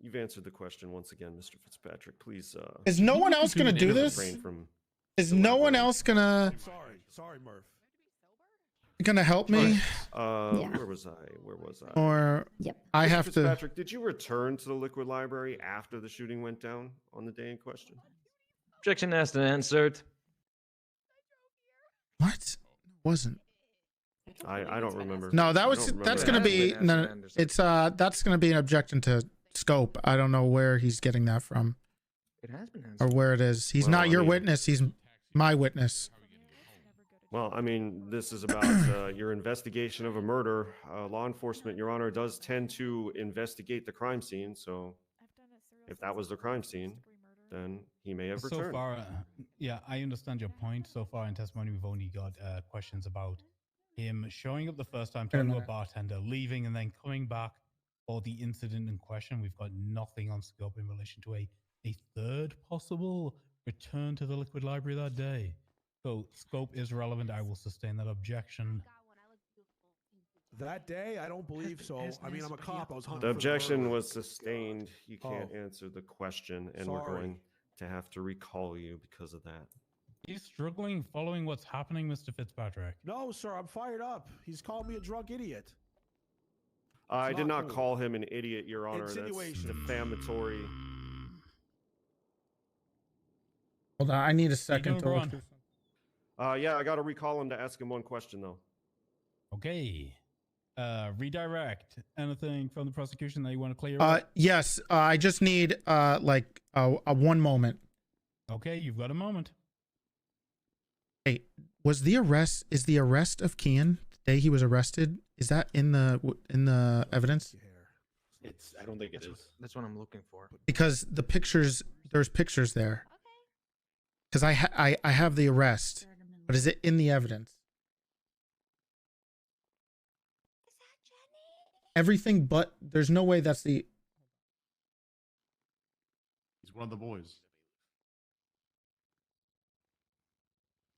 You've answered the question once again, Mr. Fitzpatrick. Please. Is no one else going to do this? Is no one else going to... Sorry, Murph. Gonna help me? Where was I? Or I Mr. have to... Fitzpatrick, did you return to the liquid library after the shooting went down on the day in question? Objection asked and answered. What? Wasn't. I don't remember. No, that's gonna be that's gonna be an objection to scope. I don't know where he's getting that from. It has been or where it is. He's not your witness. He's my witness. Well, I mean, this is about your investigation of a murder. Law enforcement, Your Honor, does tend to investigate the crime scene. So if that was the crime scene, then he may have returned. So far, yeah, I understand your point. So far in testimony, we've only got questions about him showing up the first time, talking to a bartender, leaving, and then coming back for the incident in question. We've got nothing on scope in relation to a third possible return to the liquid library that day. So scope is relevant. I will sustain that objection. That day, I don't believe so. I mean, I'm a cop. I was hunting. The objection was sustained. You can't answer the question, and we're going to have to recall you because of that. He's struggling following what's happening, Mr. Fitzpatrick. No, sir, I'm fired up. He's called me a drunk idiot. I did not call him an idiot, Your Honor. That's defamatory. Hold on, I need a second to look. Yeah, I got to recall him to ask him one question, though. Okay. Redirect. Anything from the prosecution that you want to clear up? Yes, I just need like a 1 moment. Okay, you've got a moment. Hey, is the arrest of Kian the day he was arrested? Is that in the evidence? I don't think it is. That's what I'm looking for. Because the pictures, there's pictures there. Because I have the arrest, but is it in the evidence? Everything but there's no way that's the... He's one of the boys.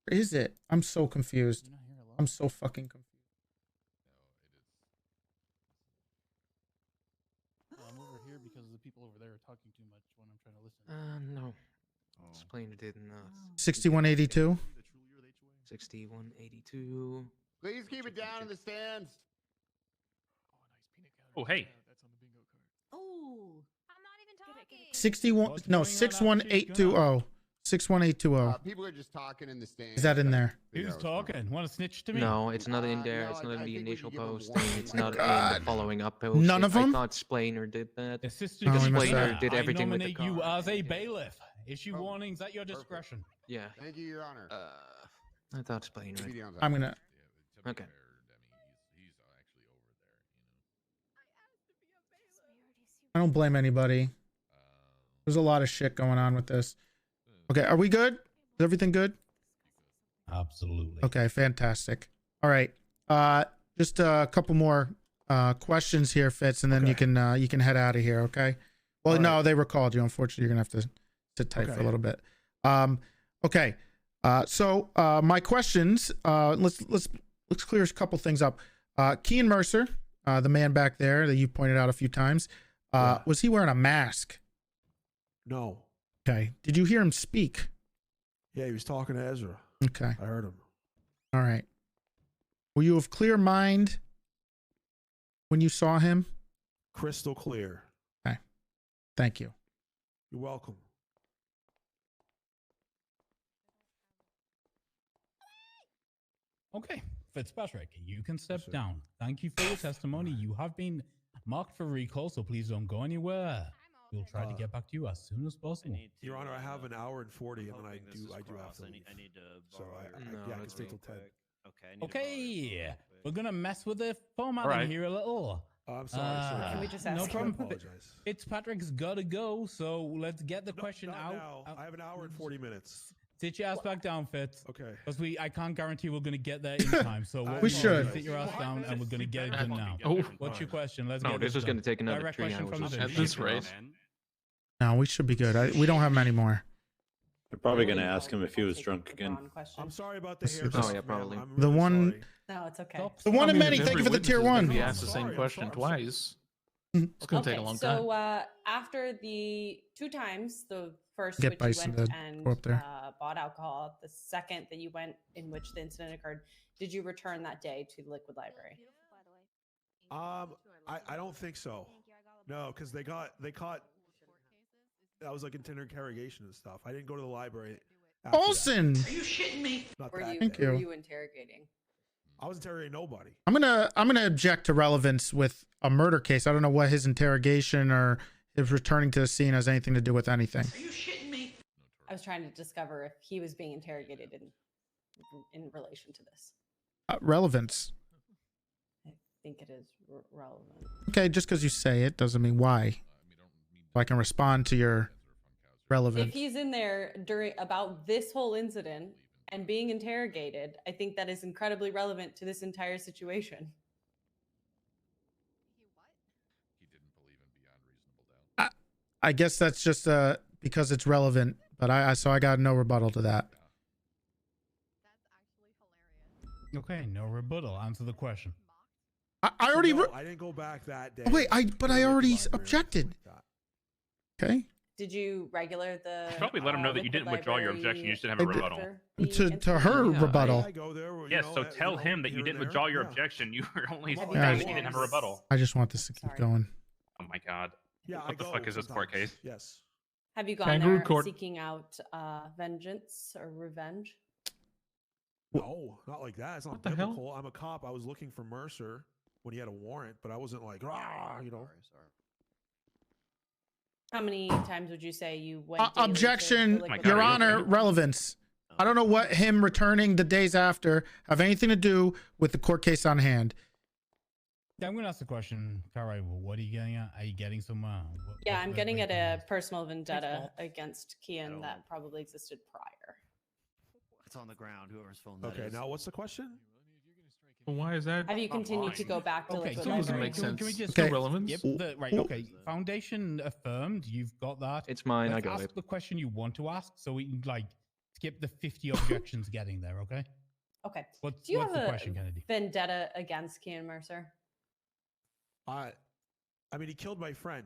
Where is it? I'm so confused. I'm so fucking confused. talking too much when I'm trying to listen. No. Explainer did not. 6182. 6182. Please keep it down in the stands. Oh, hey. Oh, I'm not even talking. 61. No, 61820. 61820. People are just talking in the stands. Is that in there? Who's talking? Want to snitch to me? No, it's not in there. It's not in the initial post. It's not in God. the following up post. None of them? I thought Explainer did that. Assistant Oh, we missed Explainer, that. did everything I with the nominate you car. as a bailiff. Issue warnings at your discretion. Yeah. Thank you, Your Honor. I thought Explainer. I'm going to. Okay. I don't blame anybody. There's a lot of shit going on with this. Okay, are we good? Is everything good? Absolutely. Okay, fantastic. All right. Just a couple more questions here, Fitz, and then you can head out of here, okay? Well, no, they recalled you. Unfortunately, you're gonna have to sit tight for a little bit. Okay. So my questions. Let's clear a couple things up. Kean Mercer, the man back there that you pointed out a few times, was he wearing a mask? No. Okay. Did you hear him speak? Yeah, he was talking to Ezra. Okay. I heard him. All right. Were you of clear mind when you saw him? Crystal clear. Okay. Thank you. You're welcome. Okay, Fitzpatrick, you can step down. Thank you for your testimony. You have been marked for recall, so please don't go anywhere. We'll try to get back to you as soon as possible. Your Honor, I have an hour and 40, and then I do have to leave. I need to So I can stay till 10. Okay, we're gonna mess with the format Alright. here a little. I'm sorry, sir. Can we just No ask him? problem. I apologize. Fitzpatrick's gotta go, so let's get the question Not out. now. I have an hour and 40 minutes. Sit your ass back down, Fitz. Okay. Because I can't guarantee we're gonna get there in time. So what We we'll do should. is sit your ass down, and we're gonna get it done now. Oh. What's your question? Let's No, get this is done. gonna take another Direct 3 question hours. from the At bench. this rate. No, we should be good. We don't have many more. They're probably going to ask him if he was drunk again. I'm sorry about the hair. Oh, yeah, probably. The one, No, it's okay. the one in many. if Thank you every for the tier witness is gonna 1. be asked the same question twice. It's gonna take a long time. So after the 2 times, the first Get which Bison you went to and go up there. bought alcohol, the second that you went in which the incident occurred, did you return that day to the Liquid Library? I don't think so. No, because they caught. That was like interrogation and stuff. I didn't go to the library. after that. Olsen. Are you shitting me? Not Were that. you, Thank were you. you interrogating? I was interrogating nobody. I'm gonna object to relevance with a murder case. I don't know what his interrogation or his returning to the scene has anything to do with anything. Are you shitting me? I was trying to discover if he was being interrogated in relation to this. Relevance. I think it is relevant. Okay, just because you say it doesn't mean why. So I can respond to your relevance. If he's in there about this whole incident and being interrogated, I think that is incredibly relevant to this entire situation. I guess that's just because it's relevant, but I got no rebuttal to that. Okay, no rebuttal. Answer the question. I already. No, I didn't go back that day. Wait, I already objected. Okay. Did you regular the? Probably let him know that you didn't withdraw your objection. You just didn't have a rebuttal. To her rebuttal. Yes, so tell him that you didn't withdraw your objection. You were only saying guys- that you didn't have a rebuttal. I just want this to keep going. Oh my god. Yeah, What the fuck is this court case? Yes. Have you gone Kangaroo there court. seeking out vengeance or revenge? No, not like that. It's not the hell? biblical. I'm a cop. I was looking for Mercer when he had a warrant, but I wasn't like, ah, you know. How many times would you say you went? daily to Objection, the Liquid Your Library? Honor, relevance. I don't know what him returning the days after have anything to do with the court case on hand. Yeah, I'm going to ask the question, Karai. What are you getting at? Are you getting some? Yeah, I'm getting at a personal vendetta against Kian that probably existed prior. It's on the ground. Whoever's phone that Okay, is. now what's the question? Well, why is that? Have you continued to go back to Okay, Liquid so Library? doesn't make sense. Can we just Okay. relevance? Yep, right. Okay. Foundation affirmed. You've got that. It's mine. I Let's got ask it. the question you want to ask, so we can skip the 50 objections getting there. Okay. Okay. What's Do you what's have the a question, Kennedy? vendetta against Kian Mercer? I mean, he killed my friend.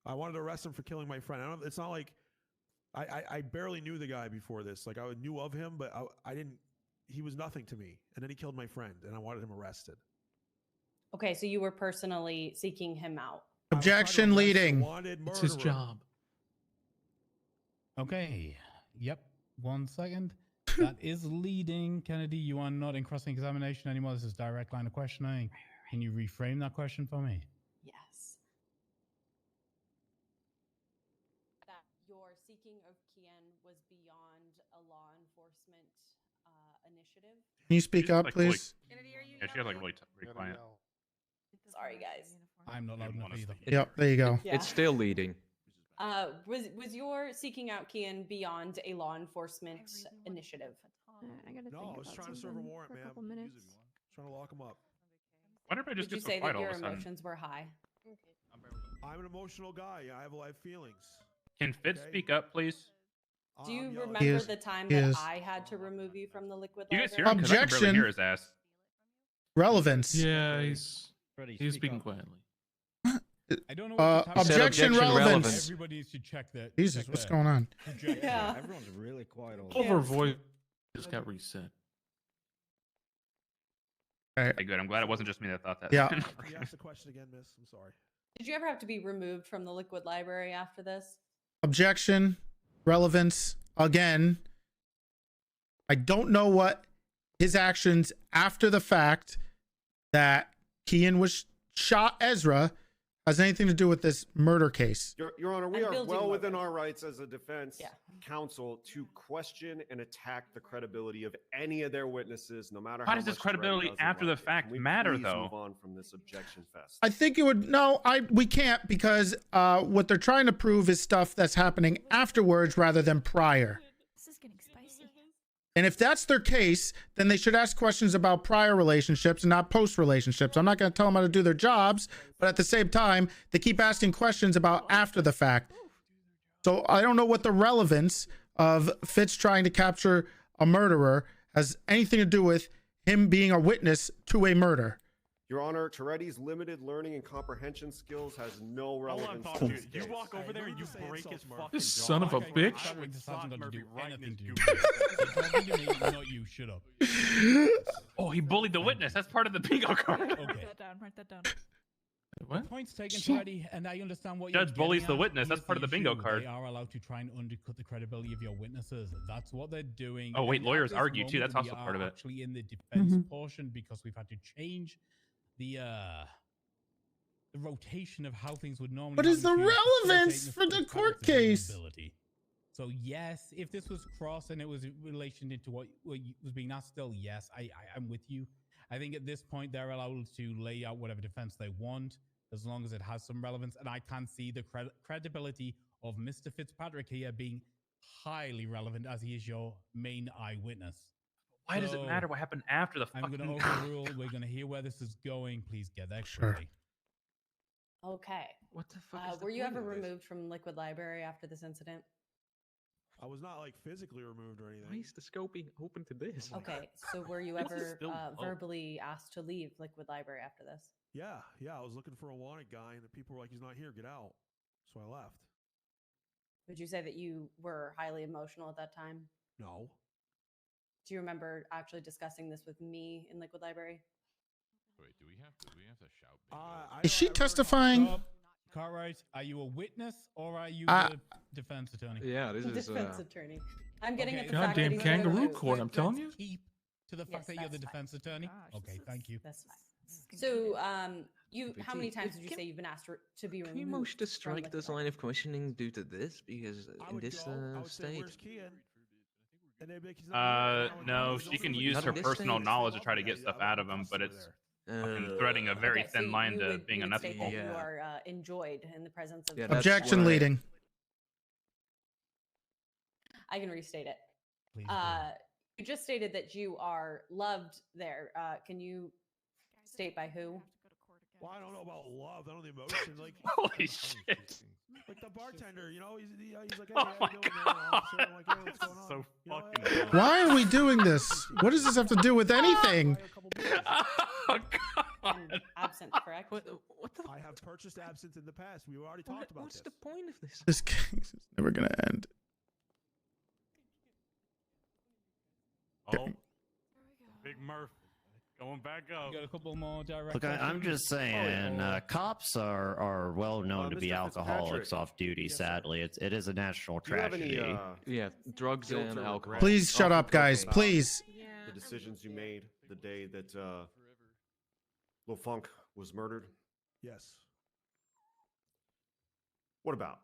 I wanted to arrest him for killing my friend. I don't. It's not like I barely knew the guy before this. Like I knew of him, but I didn't. He was nothing to me, and then he killed my friend, and I wanted him arrested. Okay, so you were personally seeking him out. Objection leading. It's his job. Okay. Yep. 1 second. That is leading. Kennedy, you are not in cross-examination anymore. This is direct line of questioning. Can you reframe that question for me? Yes. That your seeking of Kian was beyond a law enforcement initiative. Can you speak up, like, please? Yeah, she has like really quiet. Sorry, guys. I'm not loud enough either. Yep, there you go. Yeah. It's still leading. Was your seeking out Kian beyond a law enforcement initiative? I gotta No, I was trying to serve a warrant, man. Trying to lock him up. Why did everybody just Would you get so say quiet that all your of a sudden? emotions were high? I'm an emotional guy. I have feelings. Can Fitz speak up, please? Do you yelling. remember He is- the time he that is. I had to remove you from the liquid You guys library? hear him? 'Cause I can barely Objection. hear his ass. Relevance. Yeah, he's speaking quietly. I don't know what just happened. Objection relevance. Everybody needs to check that. Jesus, check what's that. going on? Projector. Yeah. Everyone's really quiet all All of her voice just got reset. All right. Okay, good. I'm glad it wasn't just me that thought that. Yeah. Can you ask the question again, miss? I'm sorry. Did you ever have to be removed from the liquid library after this? Objection. Relevance. Again. I don't know what his actions after the fact that Kian was shot Ezra has anything to do with this murder case. Your Honor, we I'm are building well more within rights. our rights as a defense Yeah. counsel to question and attack the credibility of any of their witnesses, no matter Why how does this much Toretti credibility doesn't after the like it. fact Can we matter, please though? Move on from this objection fest. I think it would no, we can't because what they're trying to prove is stuff that's happening afterwards rather than prior. This is getting spicy. And if that's their case, then they should ask questions about prior relationships and not post relationships. I'm not going to tell them how to do their jobs, but at the same time, they keep asking questions about after the fact. So I don't know what the relevance of Fitz trying to capture a murderer has anything to do with him being a witness to a murder. Your Honor, Toretti's limited learning and comprehension skills has no Hold on, relevance Thought, to dude. this You case. walk over there and you You're saying break so his smart. fucking This son of a jaw. bitch. I would This sock hasn't got to Murphy do right in his anything to goop. you. It's talking to me, not you. Shut up. Oh, he bullied the witness. That's part of the bingo card. Okay. Write that down. What? Points taken, Toretti, and I understand what Judge you're bullies getting the at. witness. That's Here's part of the bingo issue. card. They are allowed to try and undercut the credibility of your witnesses. That's what they're doing. Oh, wait, And lawyers at this argue, too. That's moment, also we part of are it. Actually, in the defense portion, because we've had to change the rotation of how things would normally. What is the happen to relevance facilitate for the Mr. court Patrick's case? ability. So yes, if this was cross and it was in relation into what was being asked, still yes, I'm with you. I think at this point they're allowed to lay out whatever defense they want as long as it has some relevance, and I can see the credibility of Mr. Fitzpatrick here being highly relevant as he is your main eyewitness. Why does it matter what happened after the I'm fucking... going to overrule. We're going to hear where this is going. Please get there Sure. quickly. Okay. What the fuck is the Were you point ever of this? removed from liquid library after this incident? I was not like physically removed or Why anything. is the scope being open to this? Okay, so were you This is ever still low. verbally asked to leave liquid library after this? Yeah. I was looking for a wanted guy, and the people were like, "He's not here. Get out." So I left. Would you say that you were highly emotional at that time? No. Do you remember actually discussing this with me in liquid library? Wait, do we have to shout? Is she testifying? Stop. Cartwright, are you a witness or are you Uh, the defense attorney? Yeah, this is. Defense attorney. I'm getting at the fact that Goddamn he's kangaroo removed. court, I'm telling you. Keep to the fact Yes, that you're the that's fine. defense attorney. Okay, thank you. That's fine. So, you, how many times would you say you've been asked to be Can removed? you motion to from strike liquid this line of questioning due to this? Because I in would this go. I would say, state. "Where's Kian?" And they'd be like, "He's not here." And I would No, go, she "Don't can do it." use Not her in this personal state. knowledge to try to get stuff out of him, but it's fucking threading a very Okay, so thin line you to would- being you would state unethical. that you Yeah. are enjoyed in the presence of. Yeah, the that's Objection why- leading. I can restate it. Please do. You just stated that you are loved there. Can you state by who? Well, I don't know about love. I don't know the emotion. Like, Holy shit. like the bartender, you know, he's like, "Hey, Oh how my you doing, man?" Officer? I'm like, "Hey, what's going on?" So You know, fucking "Hey, dumb. Why are we doing this? What does this have to do with anything? buy a couple beers." Oh, God. And absent, correct? What I have purchased absinthe in the past. We already talked about What's the point of this? This case is never gonna end. Oh, Big Murph going back up. Got a couple more direct. Look, I'm just saying, cops are well known to be Mr. alcoholics Fitzpatrick. off duty. Sadly, it is a national Do you have any, tragedy. Yeah, drugs guilt and or alcohol. regret Please shut off up, the guys. about Please. The decisions you made the day that Lil Funk was murdered. Yes. What about?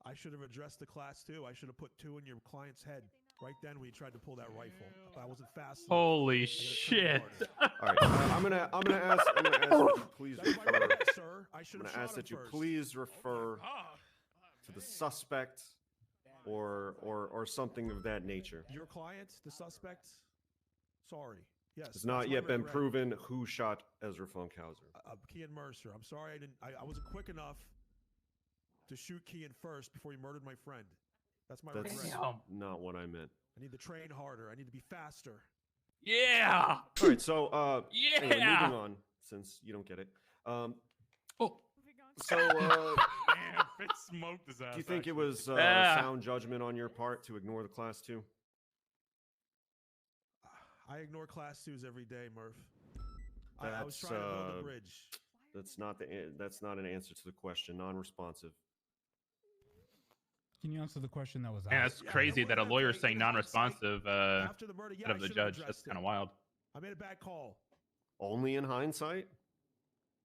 I should have addressed the class too. I should have put 2 in your client's head right then when you tried to pull that rifle. If I wasn't fast enough, Holy shit! All right, I'm gonna ask that you please refer. Sir, I should I'm have gonna shot ask him that you first. please refer to the suspect or something of that nature. Your client, the suspect. Sorry. Yes. It's not that's my yet been regret. proven who shot Ezra Funkhouser. Kean Mercer. I'm sorry I wasn't quick enough to shoot Kean first before he murdered my friend. That's my That's regret. not what I meant. I need to train harder. I need to be faster. Yeah. All right, so anyway, Yeah. moving on, since you don't get it. So Man, Fitz smoked his ass. do you think it actually. was Yeah. sound judgment on your part to ignore the class 2? I ignore class 2s every day, Murph. I was trying to build a bridge. That's not an answer to the question. Non-responsive. Can you answer the question that was asked? Yeah, that's crazy that a lawyer's saying non-responsive After the murder, instead of the judge. That's kind of wild. I made a bad call. Only in hindsight.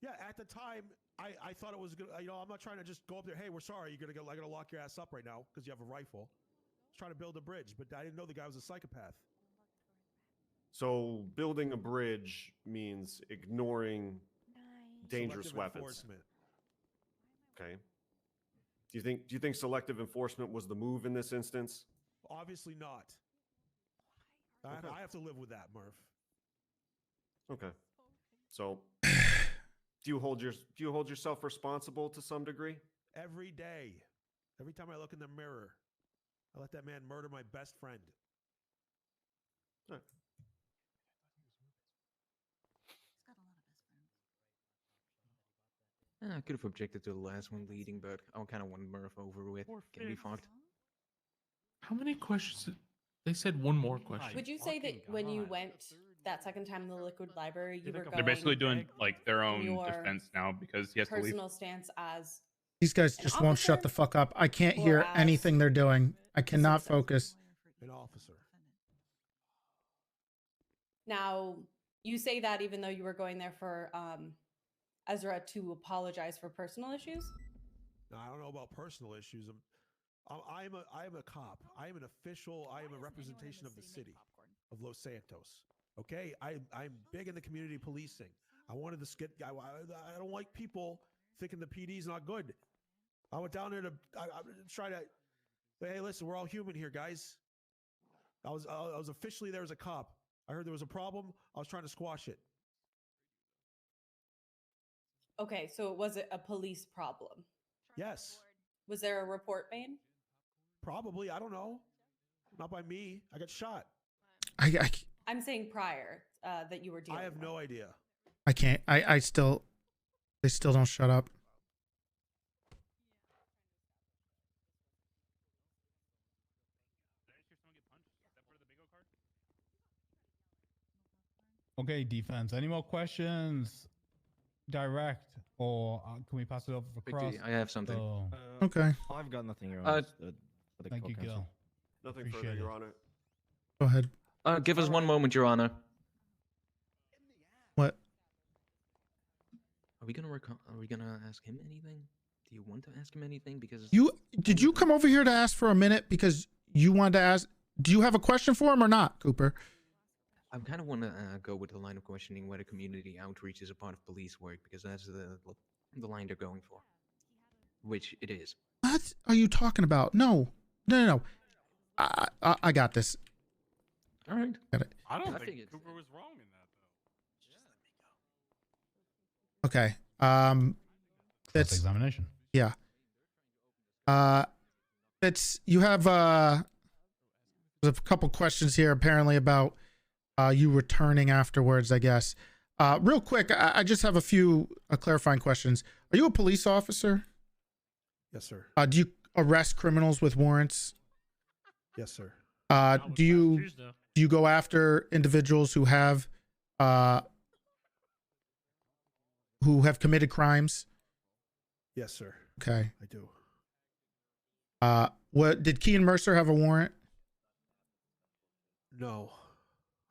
Yeah, at the time, I thought it was good. You know, I'm not trying to just go up there. Hey, we're sorry. You're gonna lock your ass up right now because you have a rifle. I was trying to build a bridge, but I didn't know the guy was a psychopath. So building a bridge means ignoring dangerous Selective weapons. enforcement. Okay. Do you think selective enforcement was the move in this instance? Obviously not. Okay. I have to live with that, Murph. Okay. So do you hold yourself responsible to some degree? Every day, every time I look in the mirror, I let that man murder my best friend. All right. I could have objected to the last one leading, but I kind of want Murph over with. Can be fucked. How many questions? They said one more question. Would you say that when you went that second time in the Liquid Library, you were going They're basically doing like their own your defense now because he has to leave. personal stance as These guys just won't shut the fuck up. I can't hear as anything they're doing. I cannot focus. An officer. now you say that even though you were going there for Ezra to apologize for personal issues? Now, I don't know about personal issues. I am a cop. I am an official. I am a representation of the city of Los Santos. Okay, I'm big into community policing. I wanted to skit. I don't like people thinking the PD's not good. I went down there to try to say, hey, listen, we're all human here, guys. I was officially there as a cop. I heard there was a problem. I was trying to squash it. Okay, so was it a police problem? Yes. Was there a report made? Probably. I don't know. Not by me. I got shot. I'm saying prior that you were dealing I have with. no idea. I can't. They still don't shut up. Okay, defense. Any more questions? Direct, or can we pass it over for cross? I have something. So- Okay. I've got nothing, Your Honor. For the Thank court you, counsel. Gil. Nothing Appreciate further, it. Your Honor. Go ahead. Give us one moment, Your Honor. What? Are we gonna ask him anything? Do you want to ask him anything? Because Did you come over here to ask for a minute because you wanted to ask? Do you have a question for him or not, Cooper? I kind of want to go with the line of questioning whether community outreach is a part of police work, because that's the line they're going for, which it is. What are you talking about? No. I got this. All right. Got it. I don't I think figured. Cooper was wrong in that, though. Okay. That's examination. Yeah. It's you have there's a couple questions here apparently about you returning afterwards, I guess. Real quick, I just have a few clarifying questions. Are you a police officer? Yes, sir. Do you arrest criminals with warrants? Yes, sir. Do you go after individuals who have committed crimes? Yes, sir. Okay. I do. What did Kean Mercer have a warrant? No,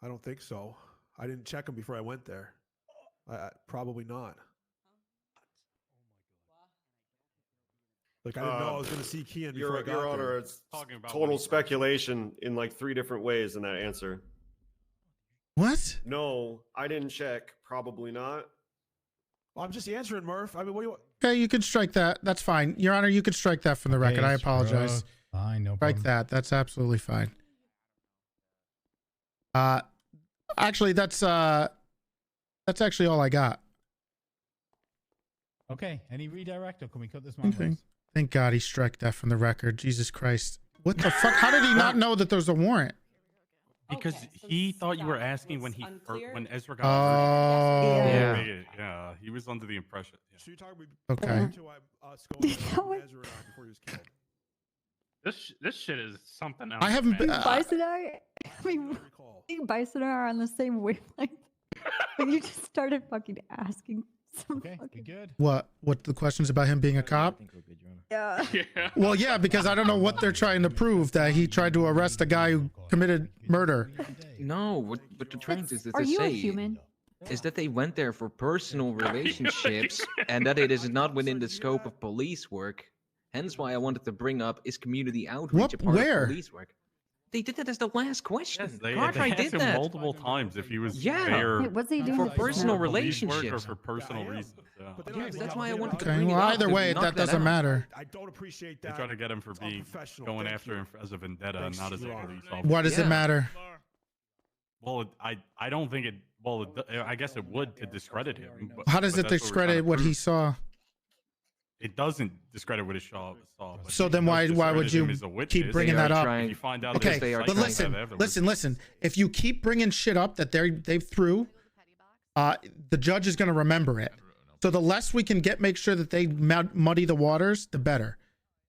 I don't think so. I didn't check him before I went there. Probably not. Like I didn't know I was going to see Kean before I got Your Honor, there. it's total speculation in like 3 different ways in that answer. What? No, I didn't check. Probably not. Well, I'm just answering, Murph. I mean, what do you? Okay, you can strike that. That's fine, Your Honor. You can strike that from the record. I apologize. Fine, no Strike problem. that. That's absolutely fine. Actually, that's actually all I got. Okay, any redirect or can we cut this man Okay. loose? Thank God he struck that from the record. Jesus Christ. What the fuck? How did he not know that there's a warrant? Because he thought you were asking when when Ezra got. Oh. Yeah, he was under the impression. Yeah. So you're talking Okay. to us going Ezra on before he was killed. This shit is something else. I haven't been. Bison and I mean, me and Bison are on the same wavelength. But you just started fucking asking some fucking... good. What the questions about him being a cop? Yeah. Well, yeah, because I don't know what they're trying to prove, that he tried to arrest a guy who committed murder. No, what the trend is that Are they you a say human? is that they went there for personal relationships and that it is not within the scope of police work. Hence why I wanted to bring up, is community outreach a part Where? of police work? They did that as the last question. Yes, they Cartwright asked did him that multiple times if he was Yeah. there. Wait, what's he doing for with personal police work or relationships. for personal reasons. Yeah. Yeah, that's why I wanted to Okay, bring well, it up either to way, knock that doesn't out. matter. I don't appreciate They that. try to get him for being going Thank after you. him as a vendetta, Thanks, not as a Your Honor. police officer. Why does it matter? Well, I don't think it. Well, I guess it would to discredit him. But, How does but it that's what we're trying to discredit what he prove. saw? It doesn't discredit what he saw. But So it then does why would discredit you him as a witness. keep bringing that up? If you find out Okay, that but listen. If you keep bringing shit up that they've threw, the judge is going to remember it. So the less we can make sure that they muddy the waters, the better.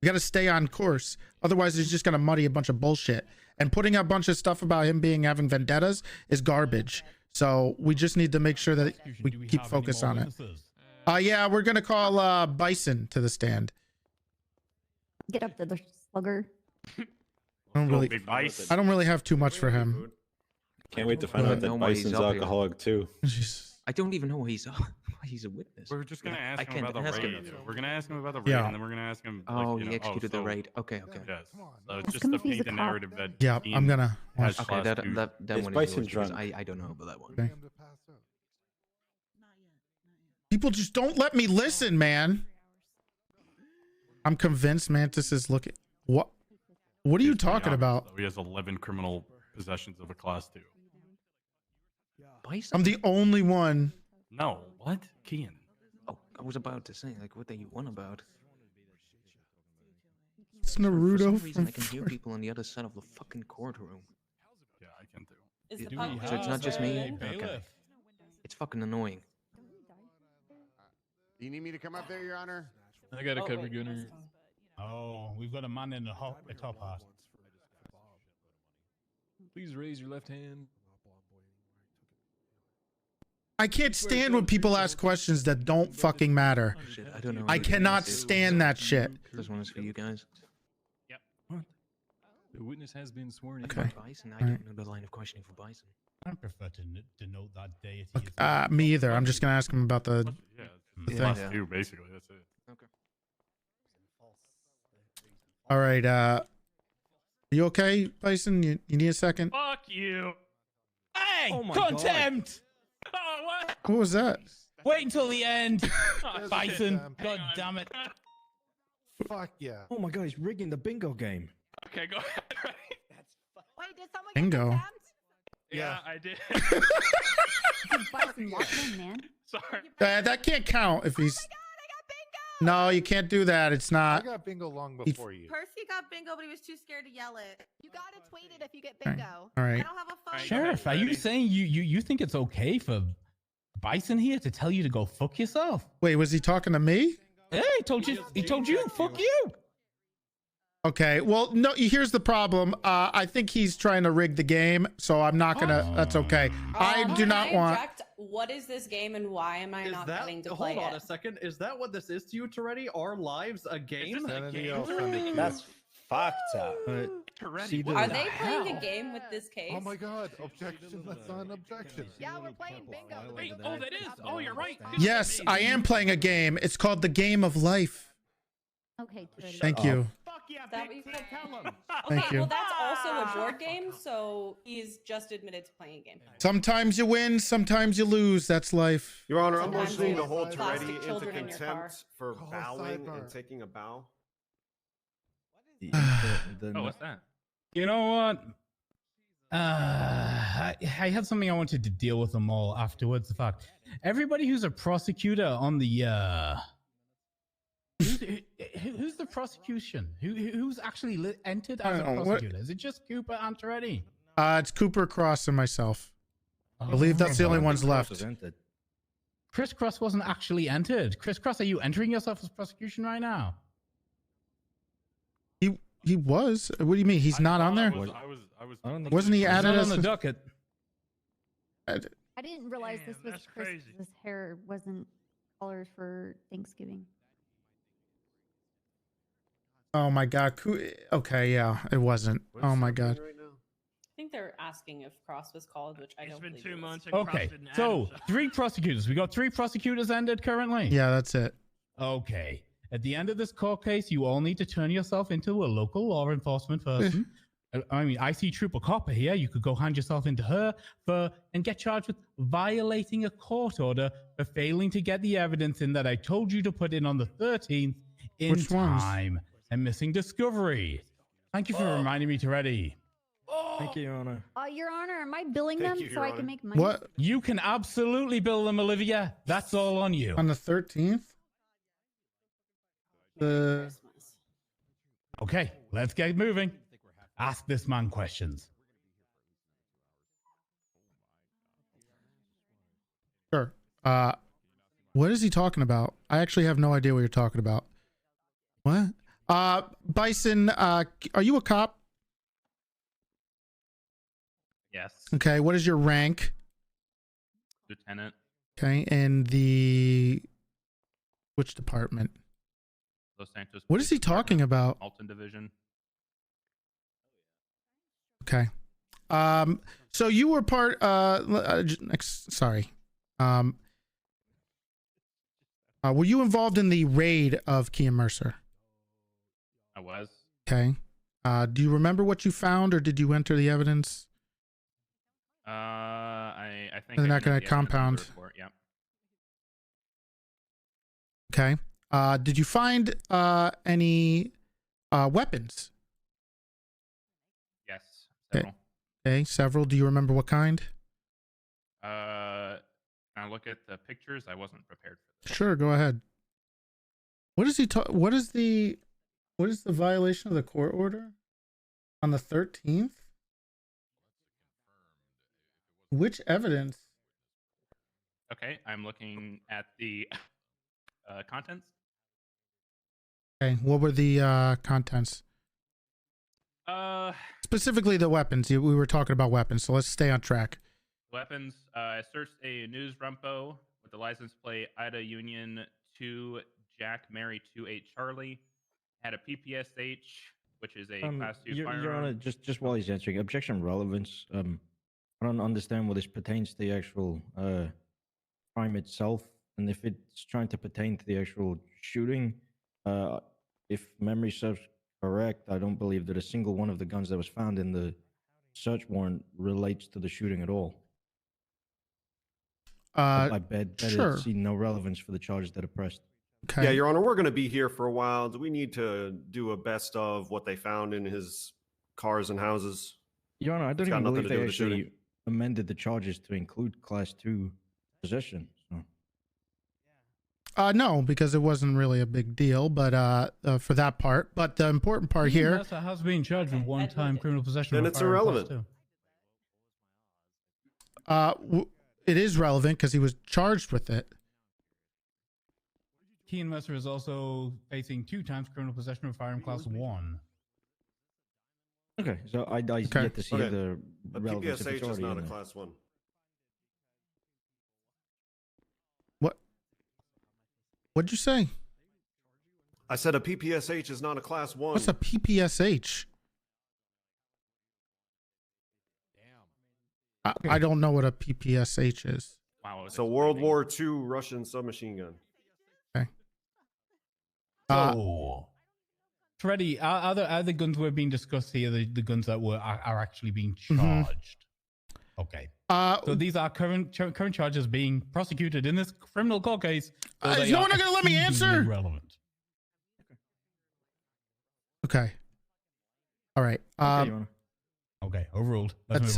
We got to stay on course. Otherwise, it's just going to muddy a bunch of bullshit. And putting a bunch of stuff about him having vendettas is garbage. So we just need to make sure that we keep focus on it. Yeah, we're going to call Bison to the stand. Get up to the slugger. I don't really have too much for him. Can't wait to find out that Bison's alcoholic too. I don't even know why he's a witness. We're just gonna ask I him can't about the ask raid. him. We're gonna ask him about the raid, Yeah. and then we're gonna ask him. Oh, like, he executed the raid. Okay. Yes. So Ask just him to if he's paint a the cop. narrative that. Yeah, I'm gonna has watch. Okay, that class one It's is Bison yours, because drunk. I don't know about that one. Okay. People just don't let me listen, man. I'm convinced Mantis is looking. What are you talking about? He has 11 criminal possessions of a class 2. Bison? I'm the only one. No, what? Kian. Oh, I was about to say, like, what are you on about? It's For Naruto some reason, from I can hear people on the other side of the fucking courtroom. Yeah, I can too. Is the Do pub so it's not just me? Hey, Okay. bailiff. It's fucking annoying. Do you need me to come up there, Your Honor? I got a cover gunner. Oh, we've got a man in the top hat. Please raise your left hand. I can't stand when people ask questions that don't fucking matter. Shit, I don't know. I what the cannot witness is. stand that shit. This one is for you guys. The witness has been sworn in. Okay. Bison, I don't know the line of questioning for Bison. I prefer to denote that deity. as Me either. I'm just gonna ask him about the Yeah, the class thing. 2 basically. That's it. Okay. All right. You okay, Bison? You need a second? Fuck you. Hey, Oh my contempt! Oh, what? What was that? Wait until the end, Oh, Bison. shit. God damn it! Fuck yeah. Oh my god, he's rigging the bingo game. Okay, go ahead. Wait, did someone Bingo. get Yeah, I did. Bison, walk in, man. Sorry. That can't count if he's. No, you can't do that. It's I not. got bingo long He- before you. Percy got bingo, but he was too scared to yell it. You gotta tweet it if you get Okay. bingo. All right. I don't have a phone. Sheriff, are you saying you think it's okay for Bison here to tell you to go fuck yourself. Wait, was he talking to me? Yeah, he told you. He told you. Fuck you. Okay. Well, no. Here's the problem. I think he's trying to rig the game, so I'm not gonna. That's okay. I do not want. Object. What is this game and why am I not getting to play Hold on it? a second. Is that what this is to you, Toretti? Are lives a game? That's fucked up. Are they playing a game with this case? Oh my god, objection, that's not an objection. Yeah, we're playing bingo. Wait, oh, that is. Oh, you're right. Yes, I am playing a game. It's called the Game of Life. Okay, Toretti. Thank you. Is that what you said? Thank Okay, you. well that's also a board game, so he's just admitted to playing a game. Sometimes you win, sometimes you lose. That's life. Your Honor, I'm Sometimes motioning they to hold plastic Toretti into children in your car. contempt for bowing and taking a bow. Oh, what's that? You know what? I had something I wanted to deal with them all afterwards. The fact everybody who's a prosecutor on the who's the prosecution? Who's actually entered as a prosecutor? Is it just Cooper and Toretti? It's Cooper, Cross, and myself. I believe that's the only ones left. Chris Cross wasn't actually entered. Chris Cross, are you entering yourself as prosecution right now? He was. What do you mean? He's not on there? Wasn't he added on as the docket? I didn't realize this was Chris. His hair wasn't colored for Thanksgiving. Oh my god. Okay, yeah, it wasn't. Oh my god. I think they're asking if Cross was called, which I don't believe. It's been 2 months. Okay, so 3 prosecutors. We got 3 prosecutors ended currently. Yeah, that's it. Okay. At the end of this court case, you all need to turn yourself into a local law enforcement person. I mean, I see Trooper Copper here. You could go hand yourself into her and get charged with violating a court order for failing to get the evidence in that I told you to put in on the 13th in Which ones? time and missing discovery. Thank you for reminding me, Toretti. Thank you, Your Honor. Your Honor, am I billing them so I can make money? What? You can absolutely bill them, Olivia. That's all on you. On the 13th? Okay, let's get moving. Ask this man questions. Sure. What is he talking about? I actually have no idea what you're talking about. What? Bison, are you a cop? Yes. Okay, what is your rank? Lieutenant. Okay, and which department? Los Santos. What is he talking about? Alton Division. Okay. So you were part sorry. Were you involved in the raid of Kia Mercer? I was. Okay. Do you remember what you found, or did you enter the evidence? I think. They're not going gonna compound. Yep. Okay. Did you find any weapons? Yes. Several. Okay, several. Do you remember what kind? Can I look at the pictures? I wasn't prepared for this. Sure, go ahead. What is what is the violation of the court order on the 13th? Which evidence? Okay, I'm looking at the contents. Okay, what were the contents? Specifically the weapons. We were talking about weapons, so let's stay on track. Weapons. I searched a news rumpo with the license plate Ida Union 2 Jack Mary 28 Charlie. Had a PPSH, which is a class 2 firearm. Your Honor, just while he's answering, objection relevance. I don't understand what this pertains to the actual crime itself, and if it's trying to pertain to the actual shooting, if memory serves correct, I don't believe that a single one of the guns that was found in the search warrant relates to the shooting at all. I bet sure. see no relevance for the charges that are pressed. Okay. Yeah, Your Honor, we're going to be here for a while. Do we need to do a best of what they found in his cars and houses? Your Honor, I don't It's got even nothing believe to do they with the shooting. actually amended the charges to include Class 2 possession. So. No, because it wasn't really a big deal, but for that part. But the important part here. Mercer has been charged with one-time criminal possession. Then of a it's firearm class irrelevant. 2. it is relevant because he was charged with it. Kean Mercer is also facing 2 times criminal possession of firearm class 1. Okay, so I Okay. yet to see Okay. the A relevance if it's PPSH is already not in a there. class 1. What'd you say? I said a PPSH is not a class 1. What's a PPSH? I don't know what a PPSH is. Wow. It's a World War II Russian submachine gun. Okay. So, Toretti, are the guns we're being discussed here the guns that are actually being charged? Okay. So these are current charges being prosecuted in this criminal court case. So is no one going to let me answer? Relevant. Okay. All right. Okay, overruled. That's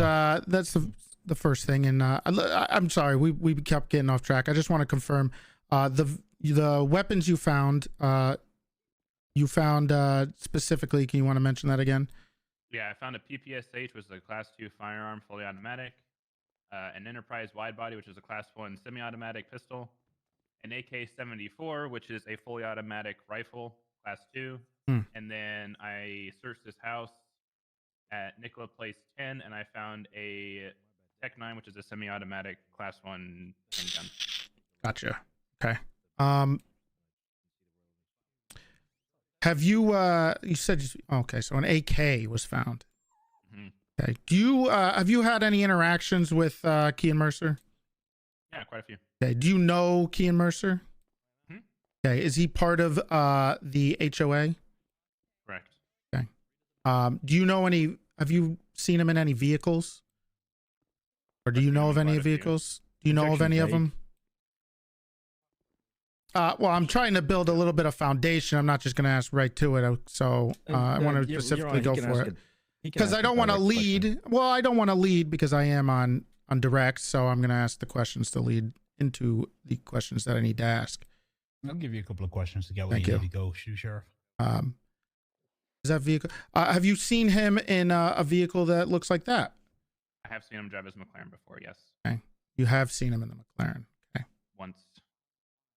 the first thing, and I'm sorry we kept getting off track. I just want to confirm the weapons you found specifically. Can you want to mention that again? Yeah, I found a PPSH, which is a Class 2 firearm, fully automatic. An Enterprise wide body, which is a Class 1 semi-automatic pistol. An AK-74, which is a fully automatic rifle, Class 2. And then I searched this house at Nicola Place 10, and I found a Tech 9, which is a semi-automatic Class 1 handgun. Gotcha. Okay. Have you you said okay, so an AK was found. Okay. Do you have you had any interactions with Kean Mercer? Yeah, quite a few. Okay. Do you know Kean Mercer? Okay. Is he part of the HOA? Correct. Okay. Do you know any? Have you seen him in any vehicles? Or do you know of any vehicles? Do you know of any of them? Well, I'm trying to build a little bit of foundation. I'm not just going to ask right to it. So I want to specifically go for it. Because I don't want to lead. Well, I don't want to lead because I am on direct. So I'm going to ask the questions to lead into the questions that I need to ask. I'll give you a couple of questions to get where Thank you you. need to go, Sheriff. Is that vehicle? Have you seen him in a vehicle that looks like that? I have seen him drive his McLaren before, yes. Okay. You have seen him in the McLaren. Okay. Once.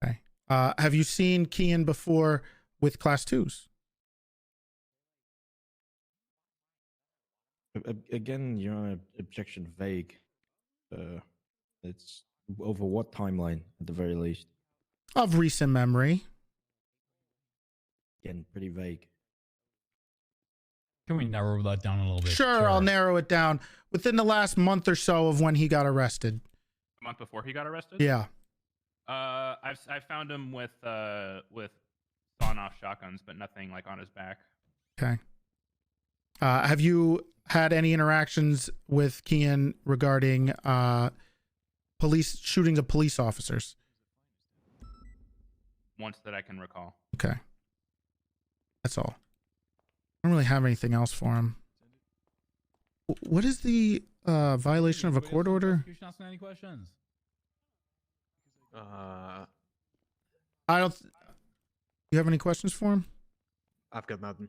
Okay. Have you seen Kean before with Class 2s? Again, your objection vague. It's over what timeline, at the very least? Of recent memory. Again, pretty vague. Can we narrow that down a little bit? Sure, I'll narrow it down. Within the last month or so of when he got arrested. A month before he got arrested? Yeah. I found him with sawn-off shotguns, but nothing like on his back. Okay. Have you had any interactions with Kean regarding police shootings of police officers? Once that I can recall. Okay. That's all. I don't really have anything else for him. What is the violation of a court order? You should ask any questions. I don't. You have any questions for him? I've got nothing.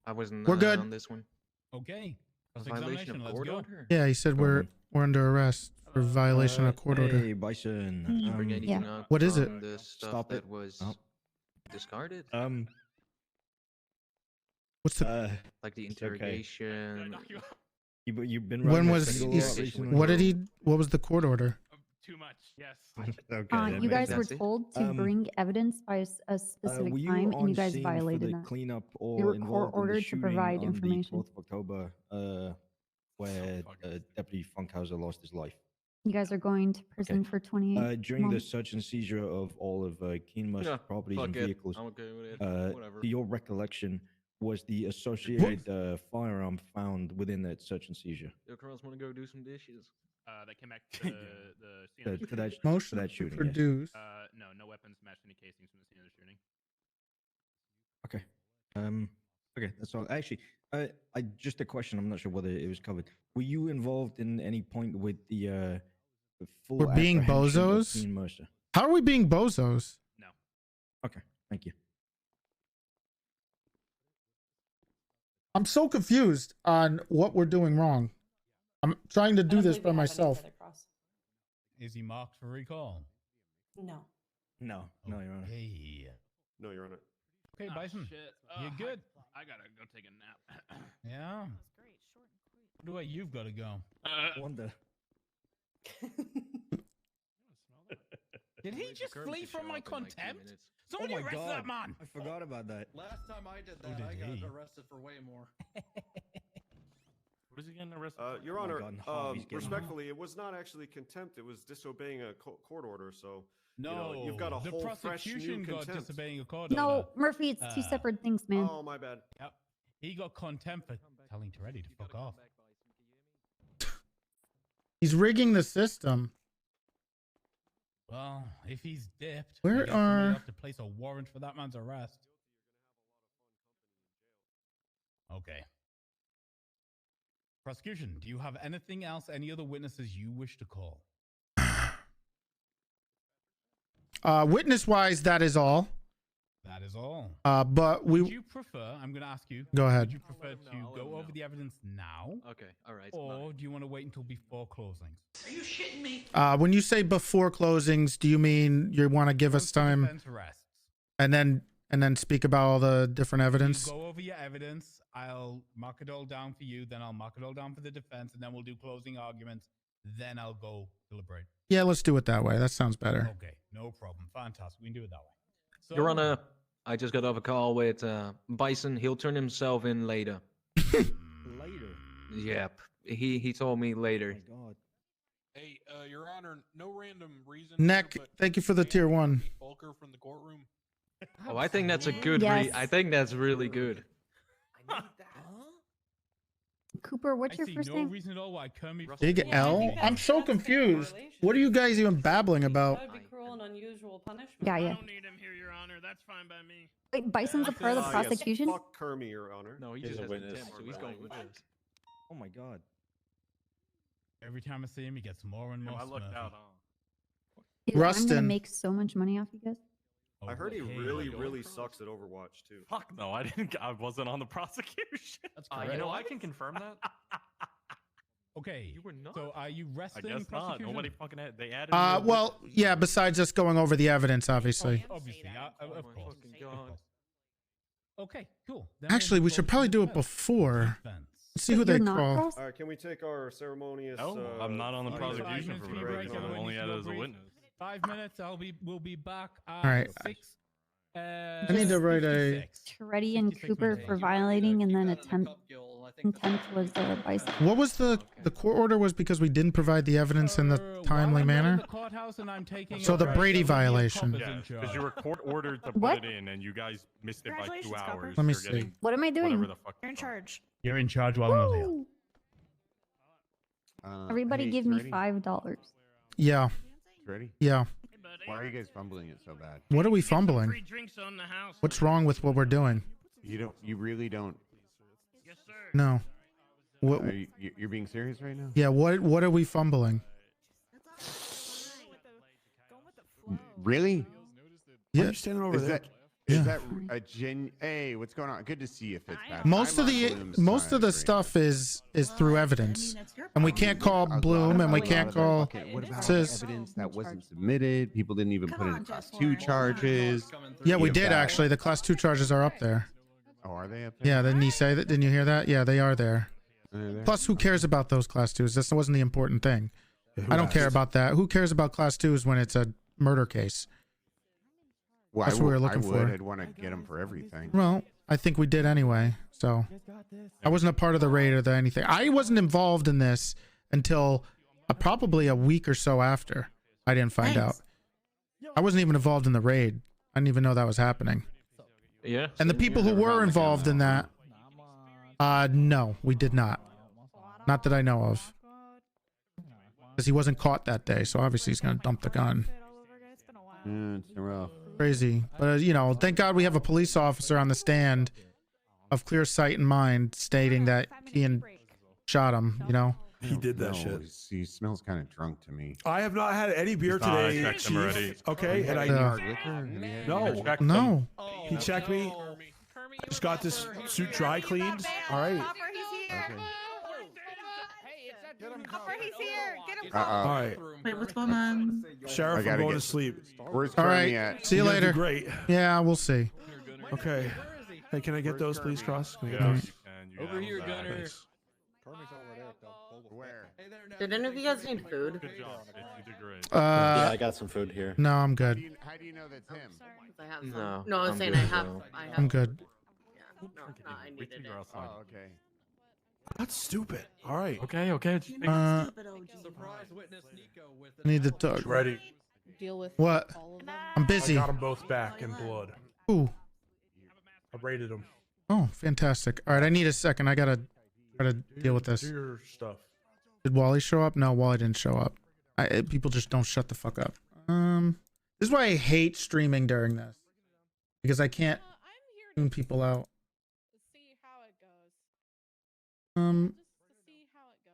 I wasn't We're good. on this one. Okay. A That's violation examination. of Let's court go. order? Yeah, he said we're under arrest for violation of court order. Hey, Bison. Did you bring anything up What is it? from the stuff Stop that it. was discarded? What's the like the interrogation. You've been when running a was single lot recently? what did he? What was the court order? Too much. Yes. Okay. You guys were told to bring evidence by a specific were you time, and on you guys scene violated for the that. cleanup You or were involved court in the ordered to shooting provide on information. the 4th of October, where Deputy Funkhouser lost his life? You guys are going to prison for 28 During the months. search and seizure of all of Kean Mercer's Yeah, properties fuck and it. vehicles, I'm okay with it. Whatever. to your recollection, was the associated firearm found within that search and seizure? Yo, girls want to go do some dishes. That came back to the scene of the For that, shooting. Motion for that to shooting. produce. No weapons matched any casings from the scene of the shooting. Okay. Okay, that's all. Actually, I just a question. I'm not sure whether it was covered. Were you involved in any point with the full? We're being apprehension of bozos? Kean Mercer? How are we being bozos? No. Okay, thank you. I'm so confused on what we're doing wrong. I'm trying to do this by myself. Is he marked for recall? No. No, Your Honor. Hey. No, Your Honor. Okay, Bison. Shit. You good? I gotta go take a nap. Yeah. What way you've got to go? Wonder. Did he just flee from my contempt? Somebody Oh my arrest God. that man! I forgot about that. Last time I did that, did I got he? arrested for way more. What is he getting arrested? Your Oh my Honor, God, and Harvey's getting- respectfully, it was not actually contempt. It was disobeying a court order. So No, you've got a the whole fresh new prosecution got contempt. disobeying a court No, order. Murphy, it's two separate things, man. Oh, my bad. Yep. He got contempt for telling Toretti to fuck off. He's rigging the system. Well, if he's dipped, Where we get somebody are- else to place a warrant for that man's arrest. Okay. Prosecution, do you have anything else, any other witnesses you wish to call? Witness-wise, that is all. That is all. But Would you prefer, I'm going to ask you. Go ahead. Would you prefer to go over the evidence now? Okay, all right. Or do you want to wait until before closings? Are you shitting me? When you say before closings, do you mean you want to give us time Defense arrests. and then speak about all the different evidence? You go over your evidence. I'll mark it all down for you. Then I'll mark it all down for the defense. And then we'll do closing arguments. Then I'll go deliberate. Yeah, let's do it that way. That sounds better. Okay, no problem. Fantastic. We can do it that way. So, Your Honor, I just got off a call with Bison. He'll turn himself in later. Later. Yep. He told me later. Oh my God. Hey, Your Honor, no random reason. Neck, here, but thank you for the tier 1. Volker from the courtroom. Oh, I think that's a good Yes. I think that's really good. Cooper, what's I your see first no name? reason at all why Kermit. Big Yeah, I L? think I'm that's so kind of confused. correlation. What are you guys even babbling about? That would be cruel and unusual punishment. Yeah, I yeah. don't need him here, Your Honor. That's fine by me. Wait, Bison's a part of the Yes, prosecution? fuck Kermit, Your Honor. No, he He's just a has witness. contempt, so he's going with this. Oh my God. Every time I see him, he gets more and more. I looked Smurfy. out. Dude, I'm gonna Rustin. make so much money off you guys. I heard he Okay. really sucks at Overwatch too. Fuck no, I didn't. I wasn't on the prosecution. That's You correct. know, I can confirm that. Okay. You were not. So are you I resting guess not. prosecution? Nobody fucking had. They added. me as a Well, witness. yeah, besides us going over the evidence, obviously. Obviously, of my course. fucking Of God. course. Okay, cool. Then Actually, we we'll should go probably to do it defense. before. Defense. Let's see who Wait, they you're not call. Ross? All right, can we take our ceremonious? No, I'm not on the 5 prosecution minutes for for your whatever break, reason. I'm everyone only needs to added go as a brief. witness. 5 minutes. We'll be back at right. 6. I need to write a. 56. Toretti and 56 Cooper minutes. for violating, and then attempt. Intent was Bison. What was the court order? Was because we didn't provide the evidence in the timely While I'm manner. in the courthouse and I'm taking So a the break, Brady the media violation. cop is in Yeah, because charge. you were court ordered to put What? it in, and you guys missed it by 2 Congratulations, Copper. hours. Let me You're see. getting What am I doing? whatever the fuck. You're in charge. You're in charge while I'm not here. Woo! Everybody give me $5. Yeah, Ready? yeah. Hey, buddy. Why are you guys fumbling it so bad? What are we Get some fumbling? Free drinks on the house. What's wrong with what we're doing? You really don't. Yes, sir. No. What? Are you're being serious right now? Yeah. What are we fumbling? Really? Why Yeah. are you standing over Is there? that Yeah. is that a gen? Hey, what's going on? Good to see you, Fitzpatrick. Most I'm of on the Bloom's most of the side, stuff is through evidence, and we can't call A lot Bloom, and we of can't that call. fucking- What about Says- evidence that wasn't submitted? People didn't even Come put in on, class Jeff 2 Warren. charges. Yeah, we You did back. actually. The class 2 charges are up there. Oh, are they up there? Yeah, didn't he say that? Didn't you hear that? Yeah, they are there. They're there? Plus, who cares about those class 2s? This wasn't the important thing. I don't care about that. Who cares about class 2s when it's a murder case? Well, That's what we were looking I for. would. I'd want to get them for everything. Well, I think we did anyway. So I wasn't a part of the raid or anything. I wasn't involved in this until probably a week or so after. I didn't find out. I wasn't even involved in the raid. I didn't even know that was happening. Yeah. And the people who were involved in that, no, we did not. Not that I know of. Because he wasn't caught that day, so obviously he's going to dump the gun. It's rough. Crazy. But, thank God we have a police officer on the stand of clear sight and mind stating that Ian shot him, He did that No, shit. He smells kind of drunk to me. I have not had any beer Nah, I today, checked him Chief. already. Okay, and I Yeah. no, checked No. he checked me. Just got this suit dry cleaned. All right. Copper, he's here. Hopper, he's here. Get him. All right. Wait, what's going on? Sheriff, I I'm gotta going get- to sleep. Where's All Kermie right. at? See you You're gonna do later. Great. Yeah, we'll see. Okay. Hey, can I get those, please, Cross? Can I get Yeah, those? you can. You Over got here, that. Gunner. Thanks. Where? Did any of you guys need food? Good job. You did great. Yeah, I got some food here. No, I'm How good. do you know that's him? I have some. No, No, I was I'm saying good, I have. though. I have. I'm good. Yeah, no, I Wait needed till it. you're outside. Oh, okay. That's stupid. All right. Okay. Uh, Surprise witness Nico with I need to talk. Ready. Deal with What? all of them. I'm I busy. got them both back in blood. Ooh. I rated them. Oh, fantastic. All right, I need a second. I gotta try to deal with this. Do your stuff. Did Wally show up? No, Wally didn't show up. People just don't shut the fuck up. This is why I hate streaming during this, because I can't tune people out.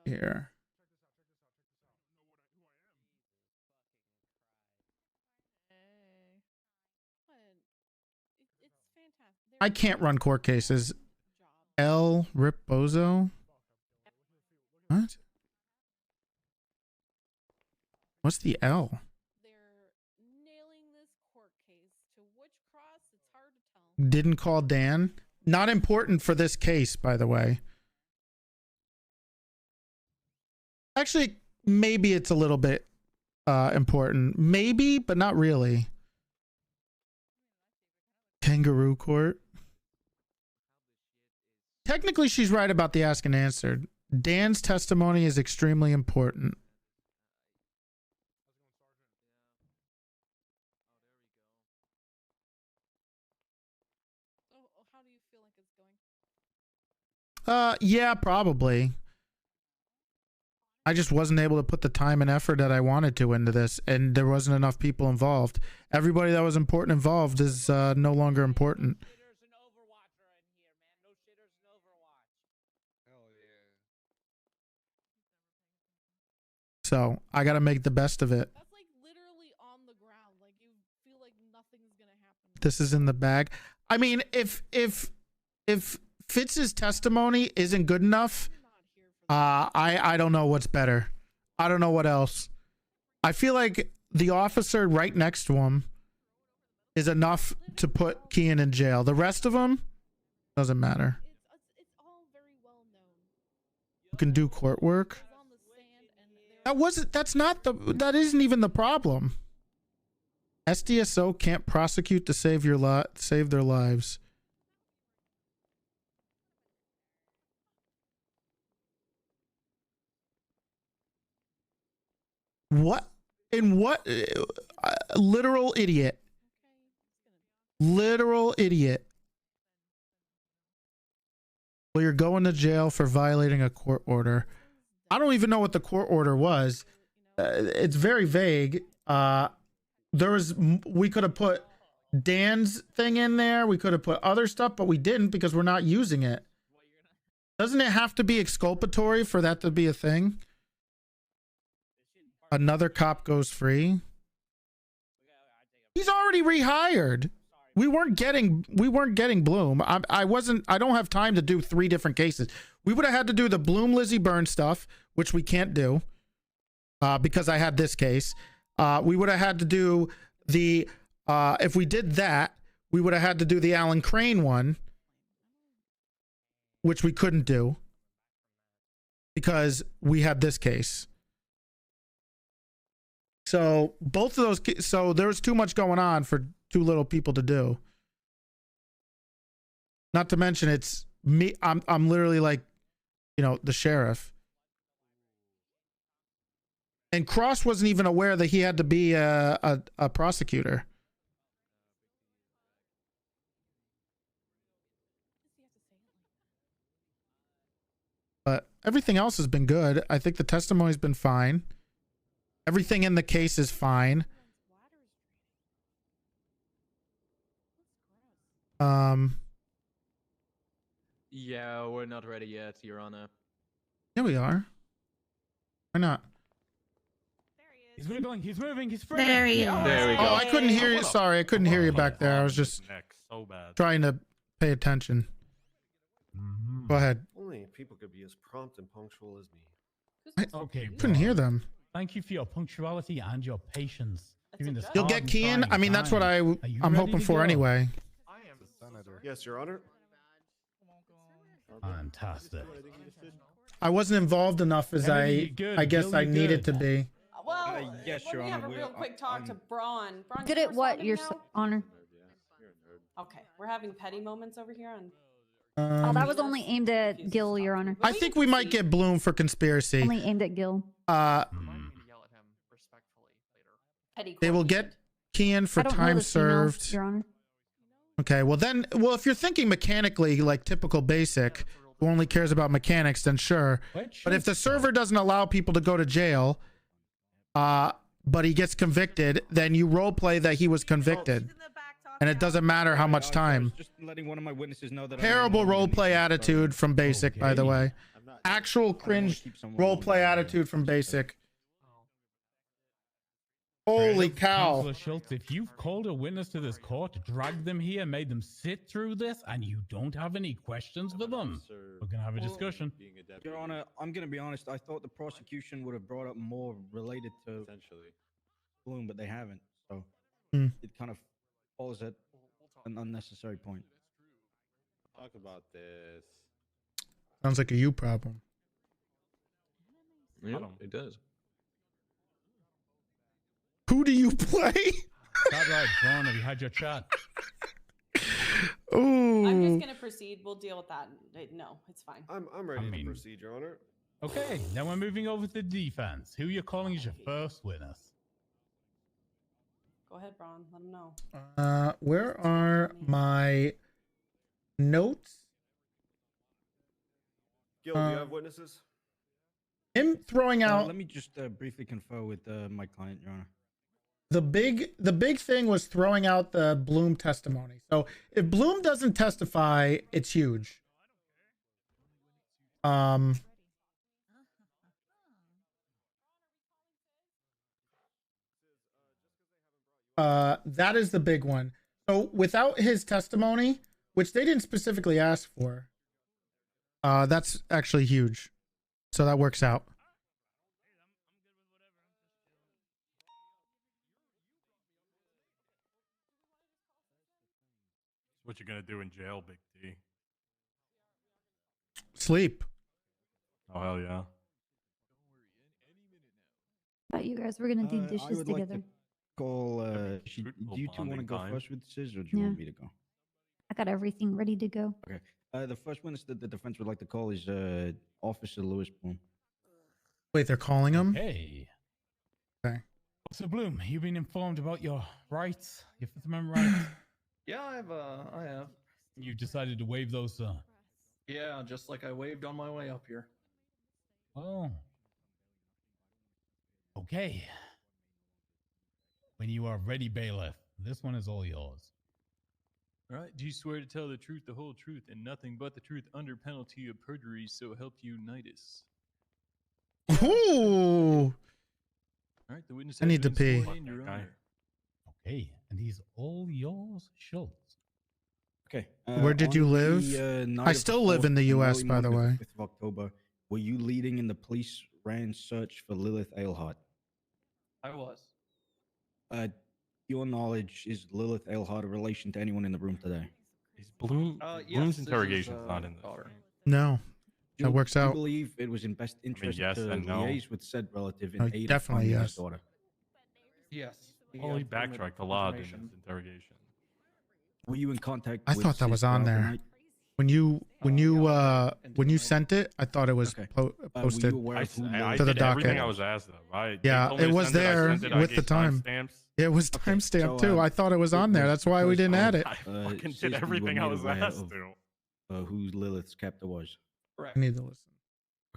Here. I can't run court cases. L. Ripozo. What? What's the L? Didn't call Dan. Not important for this case, by the way. Actually, maybe it's a little bit important. Maybe, but not really. Kangaroo court. Technically, she's right about the ask and answered. Dan's testimony is extremely important. Yeah, probably. I just wasn't able to put the time and effort that I wanted to into this, and there wasn't enough people involved. Everybody that was important involved is no longer important. So I got to make the best of it. That's like literally on the ground. Like you feel like nothing's gonna happen. This is in the bag. I mean, if Fitz's testimony isn't good enough, I don't know what's better. I don't know what else. I feel like the officer right next to him is enough to put Kian in jail. The rest of them doesn't matter. It's all very well known. You can do court work. That isn't even the problem. SDSO can't prosecute to save their lives. What? In what? Literal idiot. Literal idiot. Well, you're going to jail for violating a court order. I don't even know what the court order was. It's very vague. We could have put Dan's thing in there. We could have put other stuff, but we didn't because we're not using it. Doesn't it have to be exculpatory for that to be a thing? Another cop goes free. He's already rehired. We weren't getting Bloom. I don't have time to do 3 different cases. We would have had to do the Bloom Lizzie Byrne stuff, which we can't do because I had this case. We would have had to do the if we did that, we would have had to do the Alan Crane one, which we couldn't do because we had this case. So both of those, so there's too much going on for too little people to do. Not to mention it's me. I'm literally like, the sheriff. And Cross wasn't even aware that he had to be a prosecutor. But everything else has been good. I think the testimony's been fine. Everything in the case is fine. Yeah, we're not ready yet, Your Honor. Yeah, we are. Why not? He's moving. He's moving. He's free. There he is. There we go. Oh, I couldn't hear you. Sorry, I couldn't hear you back there. I was just So bad. trying to pay attention. Go ahead. Only people could be as prompt and punctual as me. Okay, couldn't hear them. Thank you for your punctuality and your patience. during this You'll hard get and key in. trying I mean, that's what time. Are you I'm ready hoping to for go? anyway. I am the senator. Yes, Your Honor. Fantastic. I wasn't involved enough as Kennedy, you good? I guess Gil, I you needed good? to be. Well, yes, let Your me Honor, have a we're- real quick talk to Braun. Braun, Good you at what, responding Your now? Honor? Okay, we're having petty moments over here on. Oh, that was only aimed at Gil, Your Honor. I think we might get Bloom for conspiracy. Only aimed at Gil. Petty They will get key in for I don't know time this email, served. Your Honor. Okay, well if you're thinking mechanically, like typical basic, who only cares about mechanics, then sure. But if the server doesn't allow people to go to jail, but he gets convicted, then you roleplay that he was convicted. And it doesn't matter how much time. Just letting one of my witnesses know that Terrible roleplay attitude from basic, by the way. Actual cringe roleplay attitude from basic. Holy cow. Counselor Schultz, if you've called a witness to this court, dragged them here, made them sit through this, and you don't have any questions for them, we're going to have a discussion. Your Honor, I'm going to be honest. I thought the prosecution would have brought up more related to Bloom, but they haven't. So it kind of falls at an unnecessary point. Talk about this. Sounds like a you problem. Yeah, it does. Who do you play? That's right, Braun, have you had your chat? Ooh. I'm just gonna proceed. We'll deal with that. No, it's fine. I'm ready to proceed, Your Honor. Okay, now we're moving over to defense. Who you're calling as your first witness? Go ahead, Braun. Let him know. Where are my notes? Gil, do you have witnesses? Him throwing out Let me just briefly confer with my client, Your Honor. the big thing was throwing that is the big one. So without his testimony, which they didn't specifically ask for, that's actually huge. So that works out. What you gonna do in jail, Big T? Sleep. Oh hell yeah. Thought you guys were gonna do I dishes would together. like to call. Do you two want to go first with this, or do you want me to go? I got everything ready to go. Okay. The first witness that the defense would like to call is Officer Lewis Bloom. Wait, they're calling him? Hey. Okay. So Bloom, you've been informed about your rights, your Fifth Amendment rights. Yeah, I have. You decided to waive those, Yeah, just like I waved on my way up here. Oh. Okay. When you are ready, bailiff, this one is all yours. All right. Do you swear to tell the truth, the whole truth, and nothing but the truth under penalty of perjury, so help you Unitas? Ooh. All right. The witness I has need to been pee. sworn in, Your Honor. Okay, and he's all yours, Schultz. Okay. Where did you on live? the, night I of still live 4th in the and US, early by the morning way. of 5th of October, were you leading in the police ran search for Lilith Ailhart? I was. Your knowledge, is Lilith Ailhart a relation to anyone in the room today? Is Bloom's Yes, interrogation's not in this. No. That works Do you out. believe it was in best interest yes to and no. liaise with said relative in Oh, aid of definitely finding yes. his daughter? Yes. Well, he backtracked a lot in his interrogation. Were you in contact I with thought that was Sis on throughout the there. night? When you sent it, I thought it was Were posted you aware of who I to the did everything docket. I was asked of. They Yeah, told me it to was send I there sent it, I with the gave time. timestamps. Yeah, it was Okay, timestamped so, too. I thought it was on there. That's why we didn't add it. I fucking Sis, did you were everything I made was aware asked of, to. who Lilith's captor was. I need to listen.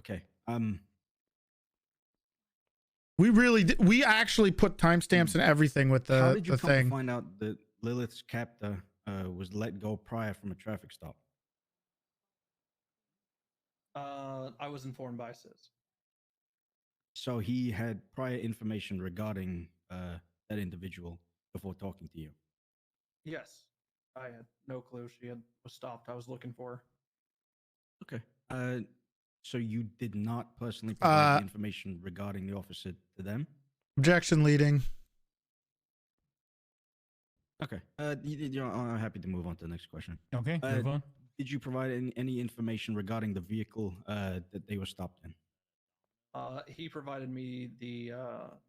Okay. We actually put timestamps and everything with How the did you the come thing. to find out that Lilith's captor was let go prior from a traffic stop? I was informed by Sis. So he had prior information regarding that individual before talking to you. Yes. I had no clue she was stopped. I was looking for her. Okay. So you did not personally provide the information regarding the officer to them? Objection leading. Okay. I'm happy to move on to the next question. Okay, move on. Did you provide any information regarding the vehicle that they were stopped in? He provided me the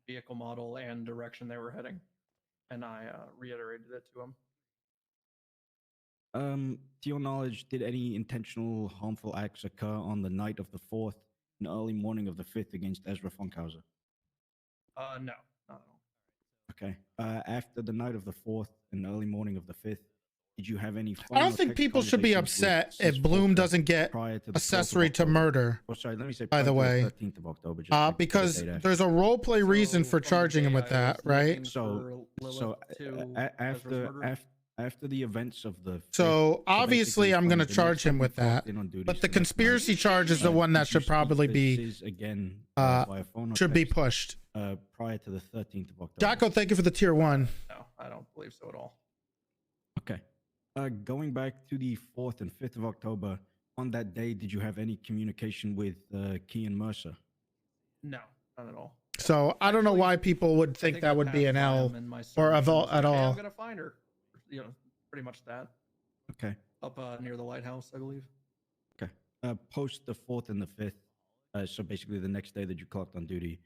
vehicle model and direction they were heading, and I reiterated it to him. To your knowledge, did any intentional harmful acts occur on the night of the 4th and early morning of the 5th against Ezra Funkhouser? No, not at all. Okay. After the night of the 4th and early morning of the 5th, did you have any phone I don't or think text people should be conversations with upset if Sis Bloom Falker doesn't get prior to the 12th of accessory to October? murder. Oh, sorry, let me say By the prior to way, 13th of October, just like the because date after. there's a role play reason for charging him with that, right? After the events of the So obviously, I'm going to charge him with that. But the conspiracy charge is the one that should probably be should be pushed. Prior to the 13th of October. Jocko, thank you for the tier 1. No, I don't believe so at all. Okay. Going back to the 4th and 5th of October, on that day, did you have any communication with Kean Mercer? No, not at all. So I don't know why people would think that would be an L or at all. Hey, I'm gonna find her. You know, pretty much that. Okay. Up near the lighthouse, I believe. Okay. Post the 4th and the 5th, so basically the next day that you clocked on duty,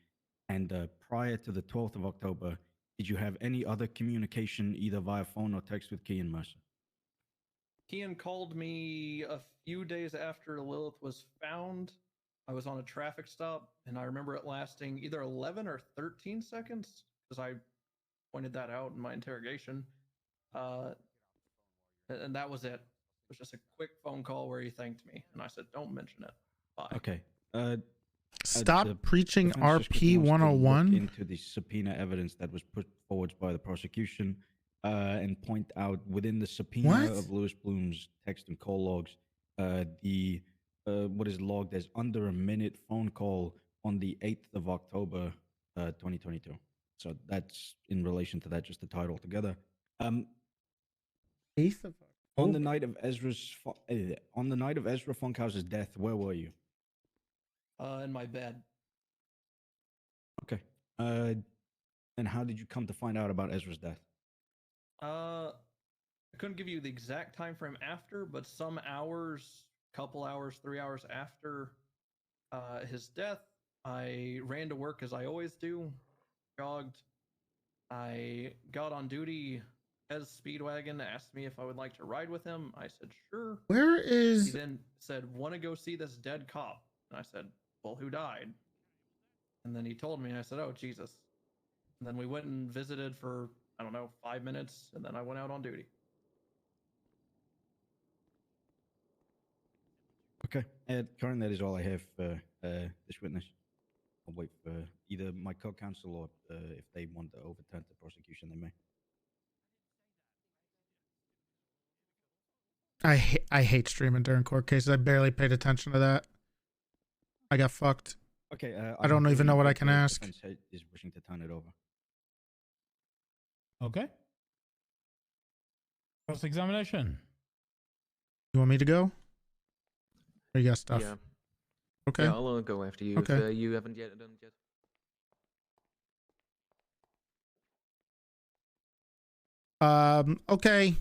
and prior to the 12th of October, did you have any other communication either via phone or text with Kean Mercer? Kean called me a few days after Lilith was found. I was on a traffic stop, and I remember it lasting either 11 or 13 seconds, because I pointed that out in my interrogation. And that was it. It was just a quick phone call where he thanked me, and I said, "Don't mention it." Bye. Okay. Stop the preaching defense RP description wants to look 101. into the subpoena evidence that was put forward by the prosecution, and point out within the subpoena What? of Lewis Bloom's text and call logs, the what is logged as under a minute phone call on the 8th of October, 2022. So that's in relation to that, just the title together. 8th of On the night of Ezra Funkhouser's death, where were you? In my bed. Okay. And how did you come to find out about Ezra's death? I couldn't give you the exact time frame after, but some hours, couple hours, 3 hours after his death, I ran to work as I always do, jogged. I got on duty. As Speedwagon asked me if I would like to ride with him. I said, sure. Where is... He then said, want to go see this dead cop? And I said, well, who died? And then he told me, and I said, oh, Jesus. And then we went and visited for, I don't know, 5 minutes, and then I went out on duty. Okay. Currently, that is all I have for this witness. I'll wait for either my co-counsel or if they want to overturn the prosecution, they may. I hate streaming during court cases. I barely paid attention to that. I got fucked. Okay. I don't even know what I can ask. Is wishing to turn it over. Okay. Cross-examination. You want me to go? Or you got stuff? Yeah. Okay. Yeah, I'll go after you Okay. if you haven't yet done it yet. Okay.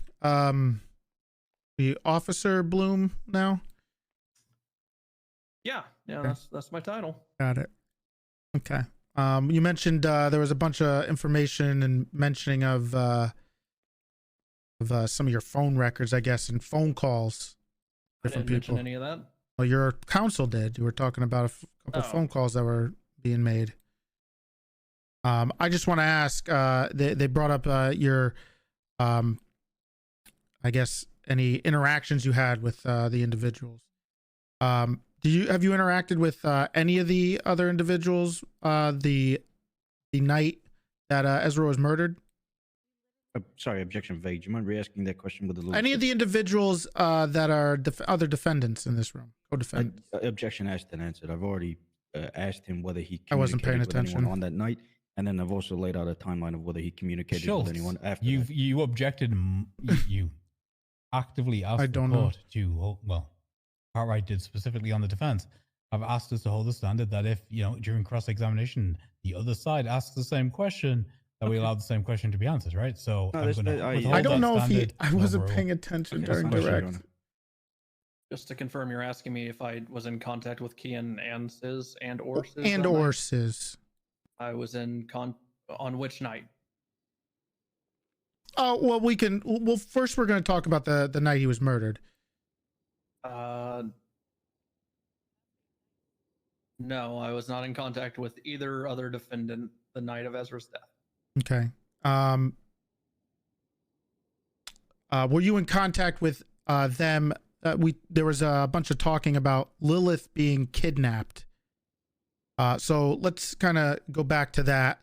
The Officer Bloom now? Yeah, Okay. that's my title. Got it. Okay. You mentioned there was a bunch of information and mentioning of some of your phone records, I guess, and phone calls. I Different didn't people. mention any of that. Well, your counsel did. You were talking about a couple Oh. phone calls that were being made. I just want to ask. They brought up your, I guess, any interactions you had with the individuals. Have you interacted with any of the other individuals the night that Ezra was murdered? Sorry, objection vague. Do you mind re-asking that question with a little? Any of the individuals that are other defendants in this room, co-defendants? Objection asked and answered. I've already asked him whether he I wasn't paying communicated with anyone attention. on that night, and then I've also laid out a timeline of whether he communicated Schultz, with anyone after. you objected. You actively asked I the don't know. court to, well, Cartwright did specifically on the defense, I've asked us to hold the standard that if, during cross-examination, the other side asks the same question, that we allow the same question to be answered, right? So No, I'm going to withhold I don't that know if standard. I wasn't paying attention during direct. Just to confirm, you're asking me if I was in contact with Kian and Sis or Sis And that or night? Sis. I was on which night? Oh, well, we can. Well, first we're going to talk about the night he was murdered. No, I was not in contact with either other defendant the night of Ezra's death. Okay. Were you in contact with them? There was a bunch of talking about Lilith being kidnapped. So let's kind of go back to that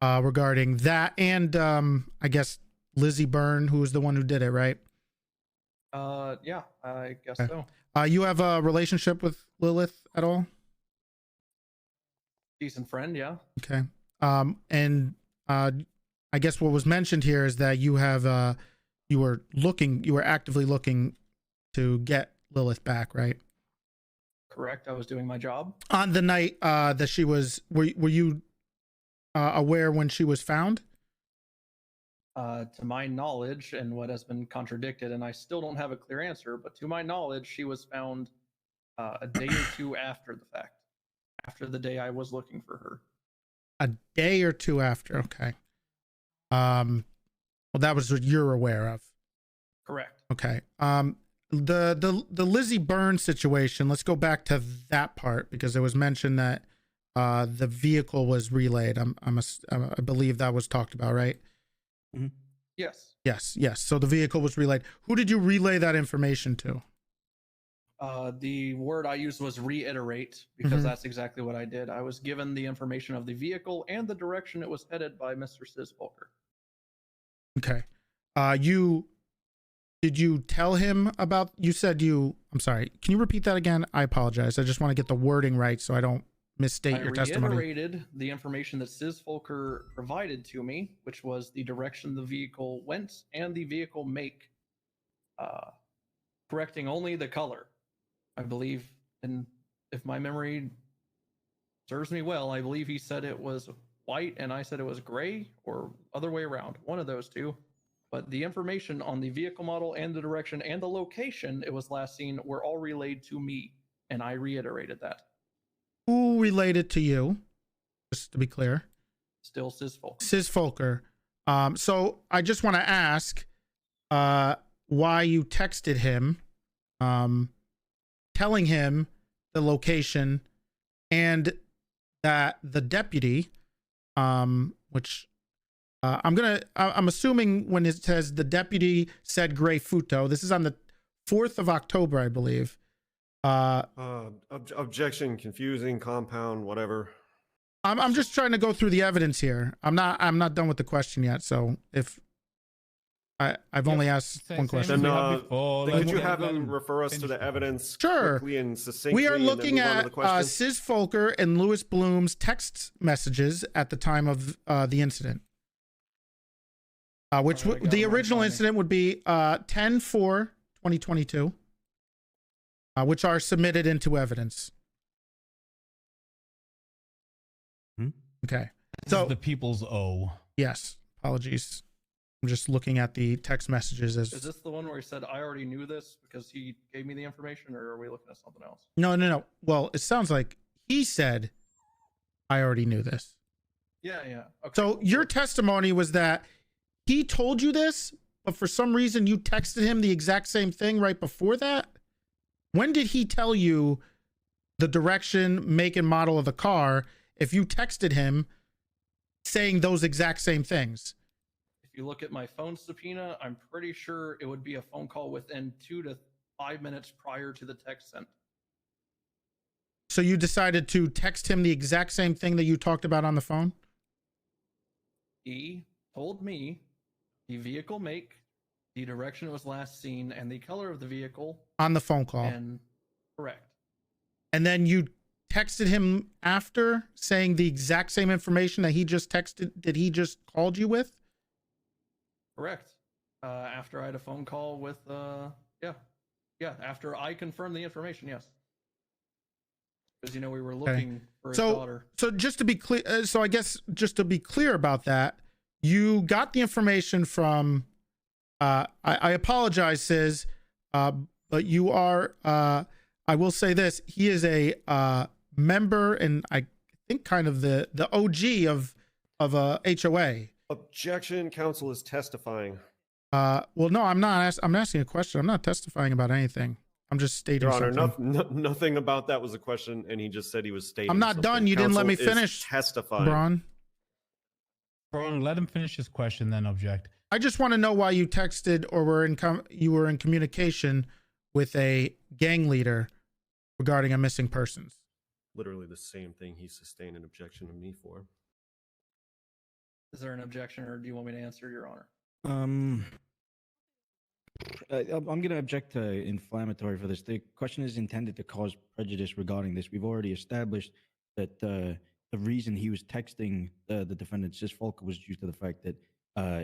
regarding that, and I guess Lizzie Byrne, who was the one who did it, right? Yeah, I guess Okay. so. You have a relationship with Lilith at all? Decent friend, yeah. Okay. And I guess what was mentioned here is that you have you were actively looking to get Lilith back, right? Correct. I was doing my job. On the night that she was, were you aware when she was found? To my knowledge, and what has been contradicted, and I still don't have a clear answer, but to my knowledge, she was found a day or two after the fact, after the day I was looking for her. A day or two after. Okay. Well, that was what you're aware of. Correct. Okay. The Lizzie Byrne situation. Let's go back to that part because it was mentioned that the vehicle was relayed. I believe that was talked about, right? Mm-hmm. Yes. Yes. So the vehicle was relayed. Who did you relay that information to? The word I used was reiterate because that's exactly what I did. I was given the information of the vehicle and the direction it was headed by Mr. Sisvolker. Okay. Did you tell him about, I'm sorry, can you repeat that again? I apologize. I just want to get the wording right so I don't misstate your testimony. I reiterated the information that Sisvolker provided to me, which was the direction the vehicle went and the vehicle make, correcting only the color. I believe, and if my memory serves me well, I believe he said it was white and I said it was gray, or other way around, one of those two. But the information on the vehicle model and the direction and the location it was last seen were all relayed to me, and I reiterated that. Who relayed it to you? Just to be clear. Still Sisvolker. Sisvolker. So I just want to ask why you texted him, telling him the location and that the deputy, which I'm assuming when it says the deputy said gray Futo, this is on the 4th of October, I believe. Objection, confusing, compound, whatever. I'm just trying to go through the evidence here. I'm not done with the question yet. So if I've only asked one question. Then could you have him refer us to the evidence quickly and succinctly? We are looking at Sisvolker and Louis Bloom's text messages at the time of the incident. Which the original incident would be 10/4/2022, which are submitted into evidence. Okay. So the people's O. Yes. Apologies. I'm just looking at the text messages as. Is this the one where he said I already knew this because he gave me the information, or are we looking at something else? No. Well, it sounds like he said I already knew this. Yeah. Okay. So your testimony was that he told you this, but for some reason you texted him the exact same thing right before that? When did he tell you the direction, make, and model of the car if you texted him saying those exact same things? If you look at my phone subpoena, I'm pretty sure it would be a phone call within 2 to 5 minutes prior to the text sent. So you decided to text him the exact same thing that you talked about on the phone? He told me the vehicle make, the direction it was last seen, and the color of the vehicle. On the phone call. And correct. And then you texted him after saying the exact same information that he just called you with? Correct. After I had a phone call with, after I confirmed the information, yes. because we were looking for his So, daughter. so just to be clear, so I guess just to be clear about that, you got the information from. I apologize, Sis, but you are. I will say this: he is a member, and I think kind of the OG of a HOA. Objection. Counsel is testifying. Well, no, I'm not. I'm asking a question. I'm not testifying about anything. I'm just stating Your Honor, something. nothing about that was a question, and he just said he was stating. I'm not something. done. You didn't let me Counsel is finish. Testifying. Braun. Braun, let him finish his question, then object. I just want to know why you texted or you were in communication with a gang leader regarding a missing persons. Literally the same thing he sustained an objection to me for. Is there an objection, or do you want me to answer, Your Honor? I'm going to object to inflammatory for this. The question is intended to cause prejudice regarding this. We've already established that the reason he was texting the defendant, Sis Folker, was due to the fact that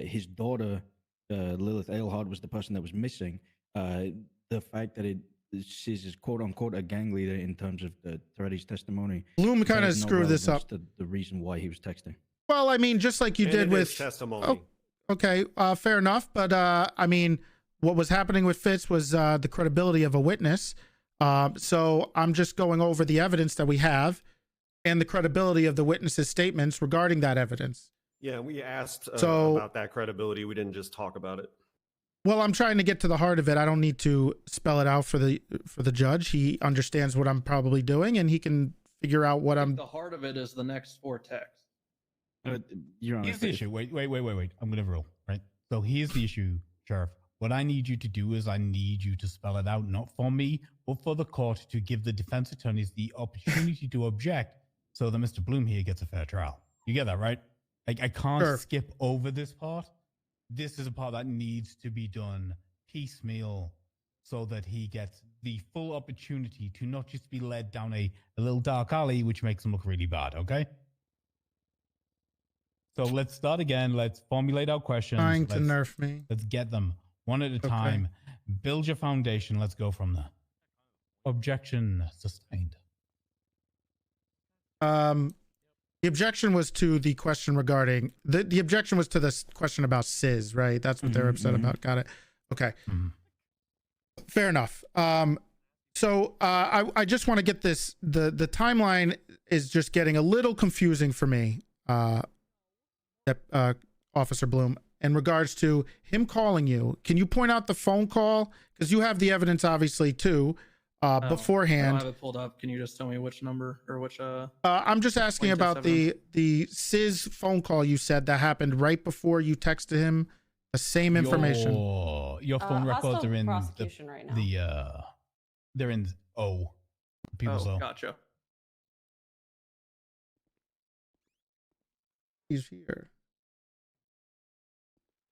his daughter, Lilith Ailhard, was the person that was missing. The fact that Sis is quote unquote a gang leader in terms of the Toretti's testimony. Bloom kind of has no screwed this relevance up. to the reason why he was texting. Well, I mean, just like you And did it with is testimony. Oh, okay, fair enough. But I mean, what was happening with Fitz was the credibility of a witness. So I'm just going over the evidence that we have and the credibility of the witness's statements regarding that evidence. Yeah, we asked So- about that credibility. We didn't just talk about it. Well, I'm trying to get to the heart of it. I don't need to spell it out for the judge. He understands what I'm probably doing, and he can figure out what I'm. The heart of it is the next 4 texts. Your Honor, Here's the issue. Wait. I'm going to rule, right? So here's the issue, Sheriff. What I need you to do is I need you to spell it out, not for me, but for the court, to give the defense attorneys the opportunity to object so that Mr. Bloom here gets a fair trial. You get that, right? Like, I can't Sure. skip over this part. This is a part that needs to be done piecemeal so that he gets the full opportunity to not just be led down a little dark alley, which makes him look really bad, okay? So let's start again. Let's formulate our questions. Trying to Let's- nerf me. Let's get them one at a time. Build your foundation. Let's go from there. Objection sustained. The objection was to the question regarding the objection was to this question about Sis, right? That's what they're upset about. Got it. Okay. Fair enough. So I just want to get this. The timeline is just getting a little confusing for me, Officer Bloom, in regards to him calling you. Can you point out the phone call? Because you have the evidence, obviously, too. I Beforehand. don't have it pulled up. Can you just tell me which number or which? I'm just asking plaintiff's about the Sis phone call you said that happened right before you texted him the same information. Your phone records hostile are in prosecution right now. they're in O. People's O. Gotcha. He's here.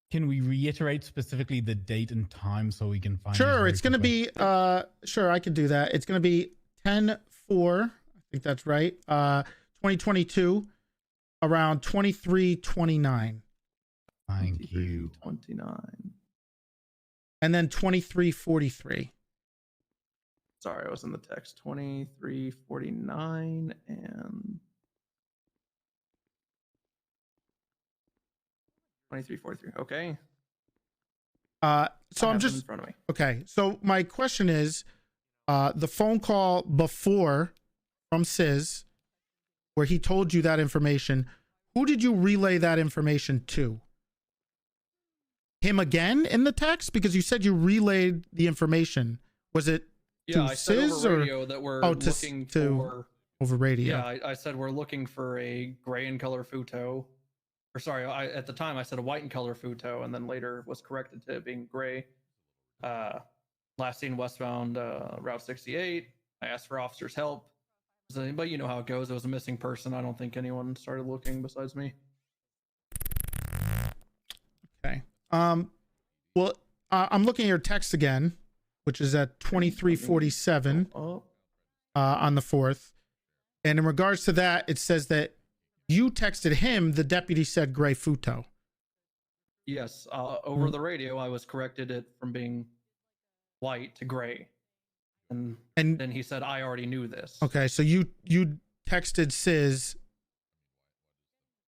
Can we reiterate specifically the date and time so we can find? Sure, it's going to be sure, I can do that. It's going to be 10/4, I think that's right. 2022 around 23:29. Thank you. 29. And then 23:43. Sorry, I was in the text. 23:49 and 23:43. Okay. So I I'm have them just in front of me. okay. So my question is, the phone call before from Sis, where he told you that information, who did you relay that information to? Him again in the text? Because you said you relayed the information. Was it Yeah, to I said Sis over or radio that we're to looking to for. over radio? Yeah, I said we're looking for a gray in color futo. Or sorry, at the time I said a white in color futo, and then later was corrected to it being gray. Last seen westbound Route 68. I asked for officers' help. But you know how it goes. It was a missing person. I don't think anyone started looking besides me. Okay. Well, I'm looking at your text again, which is at 23:47 on the 4th. And in regards to that, it says that you texted him. The deputy said gray futo. Yes, over the radio, I was corrected it from being white to gray. And then he said, I already knew this. Okay, so you texted Sis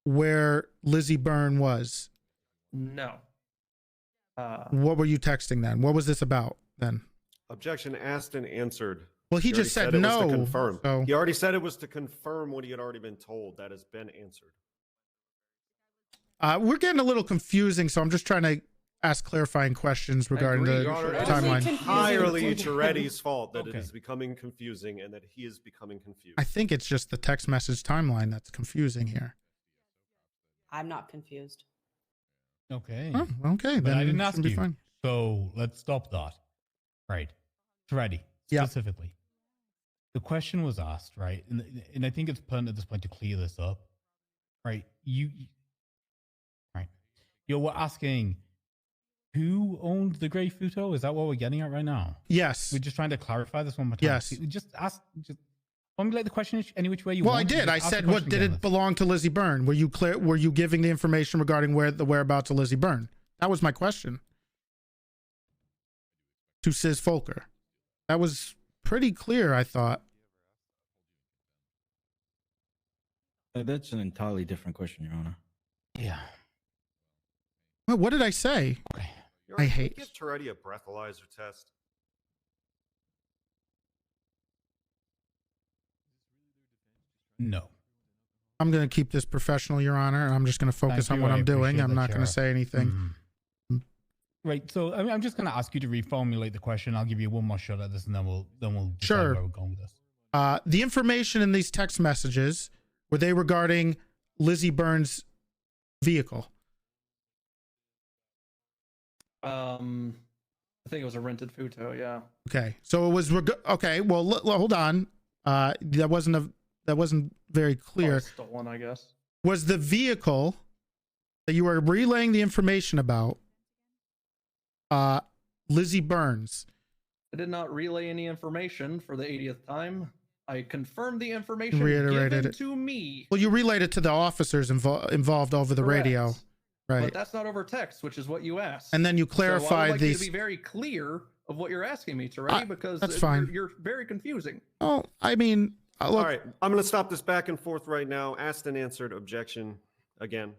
where Lizzie Byrne was. No. What were you texting then? What was this about then? Objection asked and answered. Well, he already just said it was no, to confirm. so- He already said it was to confirm what he had already been told. That has been answered. We're getting a little confusing, so I'm just trying to ask clarifying questions regarding the Your Honor, it is timeline. entirely Toretti's fault that it is becoming confusing and that he is becoming confused. I think it's just the text message timeline that's confusing here. I'm not confused. Okay. Oh, okay, But then I didn't it ask should be you. fine. So let's stop that. Right. Toretti, specifically. The question was asked, right? And I think it's pertinent at this point to clear this up. Right. We're asking who owned the Grey Futo? Is that what we're getting at right now? Yes. We're just trying to clarify this one more time. Yes. Just ask, formulate the question any which way you Well, want. I did. Just I ask the said, what question did again. it belong to Lizzie Byrne? Were you clear? Were you giving the information regarding where the whereabouts of Lizzie Byrne? That was my question. To Sis Folker. That was pretty clear, I thought. That's an entirely different question, Your Honor. Yeah. Well, what did I say? Okay. Your I Honor, can we hate. give Toretti a breathalyzer test. No. I'm going to keep this professional, Your Honor, and I'm just going to focus Thank on you, what I I'm doing. appreciate I'm that, not going to Sheriff. say anything. Mhm. Right. So I'm just going to ask you to reformulate the question. I'll give you one more shot at this, and then we'll decide Sure. where we're going with this. The information in these text messages, were they regarding Lizzie Byrne's vehicle? I think it was a rented Futo. Yeah. Okay, so it was okay. Well, hold on. That wasn't very clear. Stolen, I guess. Was the vehicle that you were relaying the information about Lizzie Byrne's? I did not relay any information for the 80th time. I confirmed the information Reiterated given it to me. Well, you relayed it to the officers involved over the Correct. radio, right? But that's not over text, which is what you asked. And then you So I clarified would like you these. to be very clear of what you're asking me, Toretti, because that's fine. You're very confusing. Oh, I mean, All right, I'm going to stop this back and forth right now. Asked and answered. Objection again.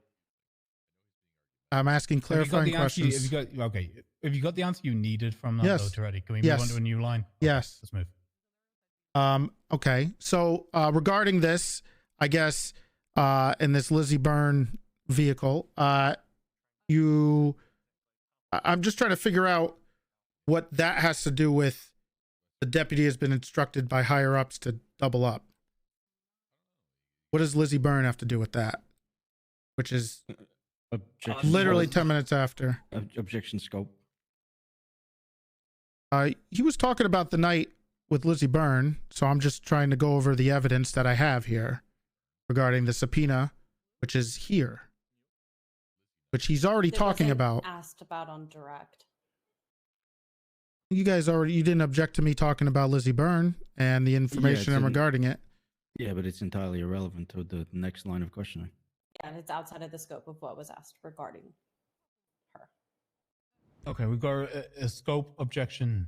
I'm asking Have you got clarifying the answer questions. Have you got the answer you needed from that, Yes. though, Toretti? Can we Yes. move on to a new line? Yes. Let's move. Okay. So regarding this, I guess in this Lizzie Byrne vehicle, I'm just trying to figure out what that has to do with the deputy has been instructed by higher ups to double up. What does Lizzie Byrne have to do with that? Which is literally 10 minutes after. Objection scope. He was talking about the night with Lizzie Byrne, so I'm just trying to go over the evidence that I have here regarding the subpoena, which is here, which he's already It talking wasn't about. Asked about on direct. You guys you didn't object to me talking about Lizzie Byrne and the information regarding it. Yeah, but it's entirely irrelevant to the next line of questioning. Yeah, and it's outside of the scope of what was asked regarding her. Okay, we've got a scope objection.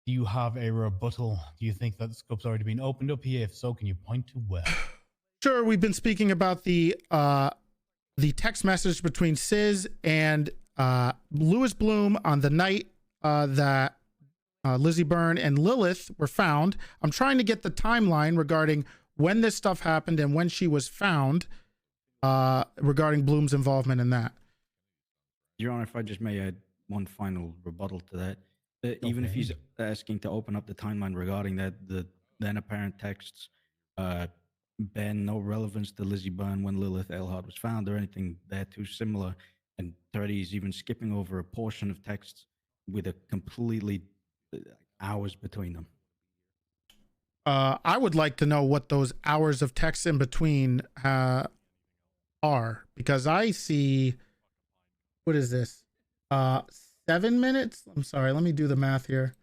Do you have a rebuttal? Do you think that the scope's already been opened up here? If so, can you point to where? Sure, we've been speaking about the text message between Sis and Lewis Bloom on the night that Lizzie Byrne and Lilith were found. I'm trying to get the timeline regarding when this stuff happened and when she was found, regarding Bloom's involvement in that. Your Honor, if I just may add one final rebuttal to that. Even if he's asking to open up the timeline regarding that, the then apparent texts bear no relevance to Lizzie Byrne when Lilith Eilhart was found or anything there too similar. And Toretti is even skipping over a portion of texts with a completely hours between them. I would like to know what those hours of text in between are, because I see, what is this? 7 minutes? I'm sorry, let me do the math here.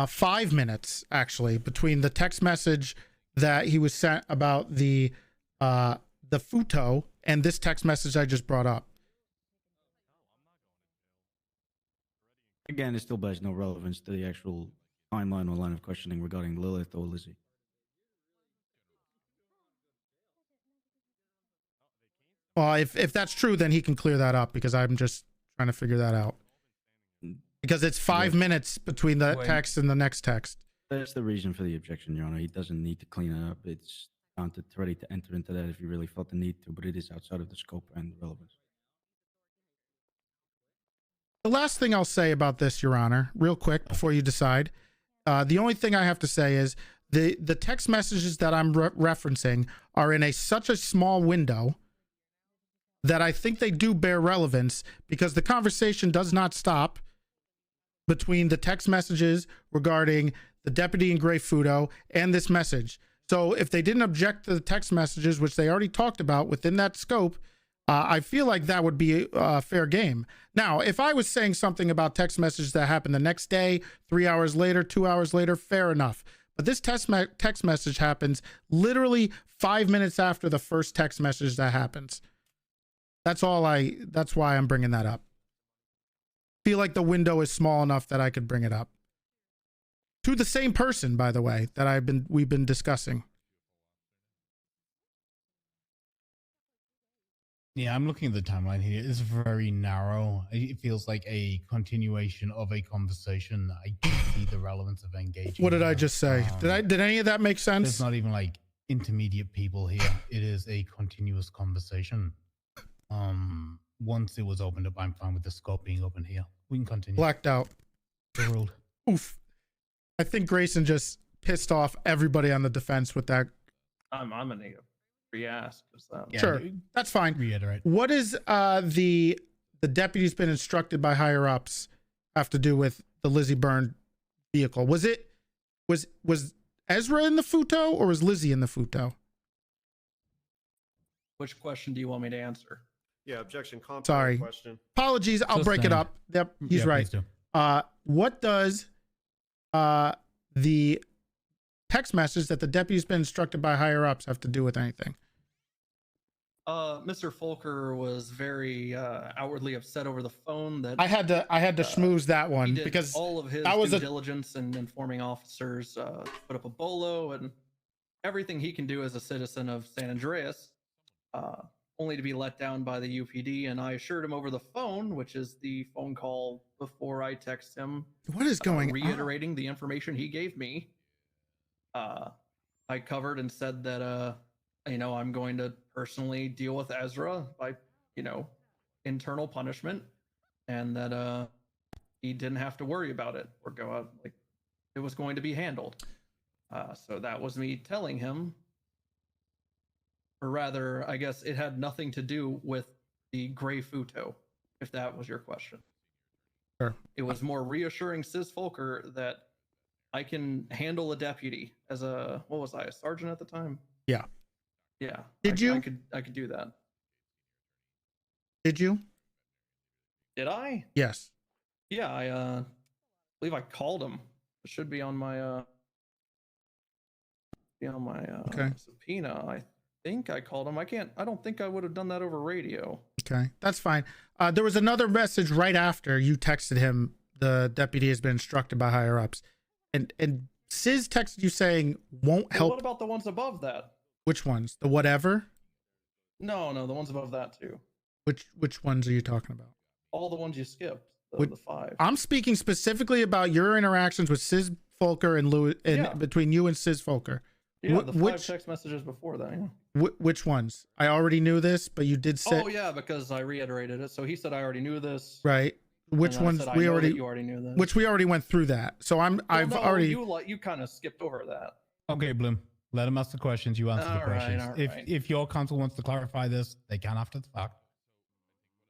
5 minutes, actually, between the text message that he was sent about the Futo and this text message I just brought up. Again, it still bears no relevance to the actual timeline or line of questioning regarding Lilith or Lizzie. Well, if that's true, then he can clear that up because I'm just trying to figure that out. Because it's 5 minutes between the text and the next text. That's the reason for the objection, Your Honor. He doesn't need to clean it up. It's down to Toretti to enter into that if he really felt the need to, but it is outside of the scope and relevance. The last thing I'll say about this, Your Honor, real quick before you decide, the only thing I have to say is the text messages that I'm referencing are in such a small window that I think they do bear relevance because the conversation does not stop between the text messages regarding the deputy in gray Fudo and this message. So if they didn't object to the text messages, which they already talked about within that scope, I feel like that would be a fair game. Now, if I was saying something about text messages that happened the next day, 3 hours later, 2 hours later, fair enough. But this text message happens literally 5 minutes after the first text message that happens. That's why I'm bringing that up. Feel like the window is small enough that I could bring it up. To the same person, by the way, that we've been discussing. Yeah, I'm looking at the timeline here. It's very narrow. It feels like a continuation of a conversation. I don't see the relevance of engaging. What did I just say? Did any of that make sense? There's not even like intermediate people here. It is a continuous conversation. Once it was opened up, I'm fine with the scope being open here. We can continue. Blacked out. Overruled. Oof. I think Grayson just pissed off everybody on the defense with that. I'm gonna re-ask. Sure, that's fine. Reiterate. What is the deputy's been instructed by higher ups have to do with the Lizzie Byrne vehicle? Was Ezra in the Futo or was Lizzie in the Futo? Which question do you want me to answer? Yeah, objection. Compound Sorry. question. Apologies. I'll break it up. Yep, he's right. What does the text message that the deputy's been instructed by higher ups have to do with anything? Mr. Folker was very outwardly upset over the phone that I had to schmooze that one he did because all of his that was due diligence and informing officers, put up a bolo and everything he can do as a citizen of San Andreas, only to be let down by the UPD. And I assured him over the phone, which is the phone call before I text him. What is going on? Reiterating the information he gave me. I covered and said that, I'm going to personally deal with Ezra by, internal punishment, and that he didn't have to worry about it or go out like it was going to be handled. So that was me telling him, or rather, I guess it had nothing to do with the gray Futo, if that was your question. Sure. It was more reassuring Sis Folker that I can handle a deputy as a sergeant at the time? Yeah. Yeah. I could do that. Did you? Did I? Yes. Yeah, I believe I called him. It should be on my subpoena. I think I called him. I don't think I would have done that over radio. Okay, that's fine. There was another message right after you texted him. The deputy has been instructed by higher ups, and Sis texted you saying won't help. What about the ones above that? Which ones? The whatever? No, the ones above that too. Which ones are you talking about? All the ones you skipped. The 5. I'm speaking specifically about your interactions with Sis Folker and Louis, between you and Sis Folker. Yeah, the 5 text messages before that. Yeah. Which ones? I already knew this, but you did say. Oh yeah, because I reiterated it. So he said I already knew this. Right. Which ones said, we you already knew this. Which we already went through that. So I've already. You kind of skipped over that. Okay, Bloom. Let him ask the questions. You answer the questions. All right. If your counsel wants to clarify this, they can after the fact.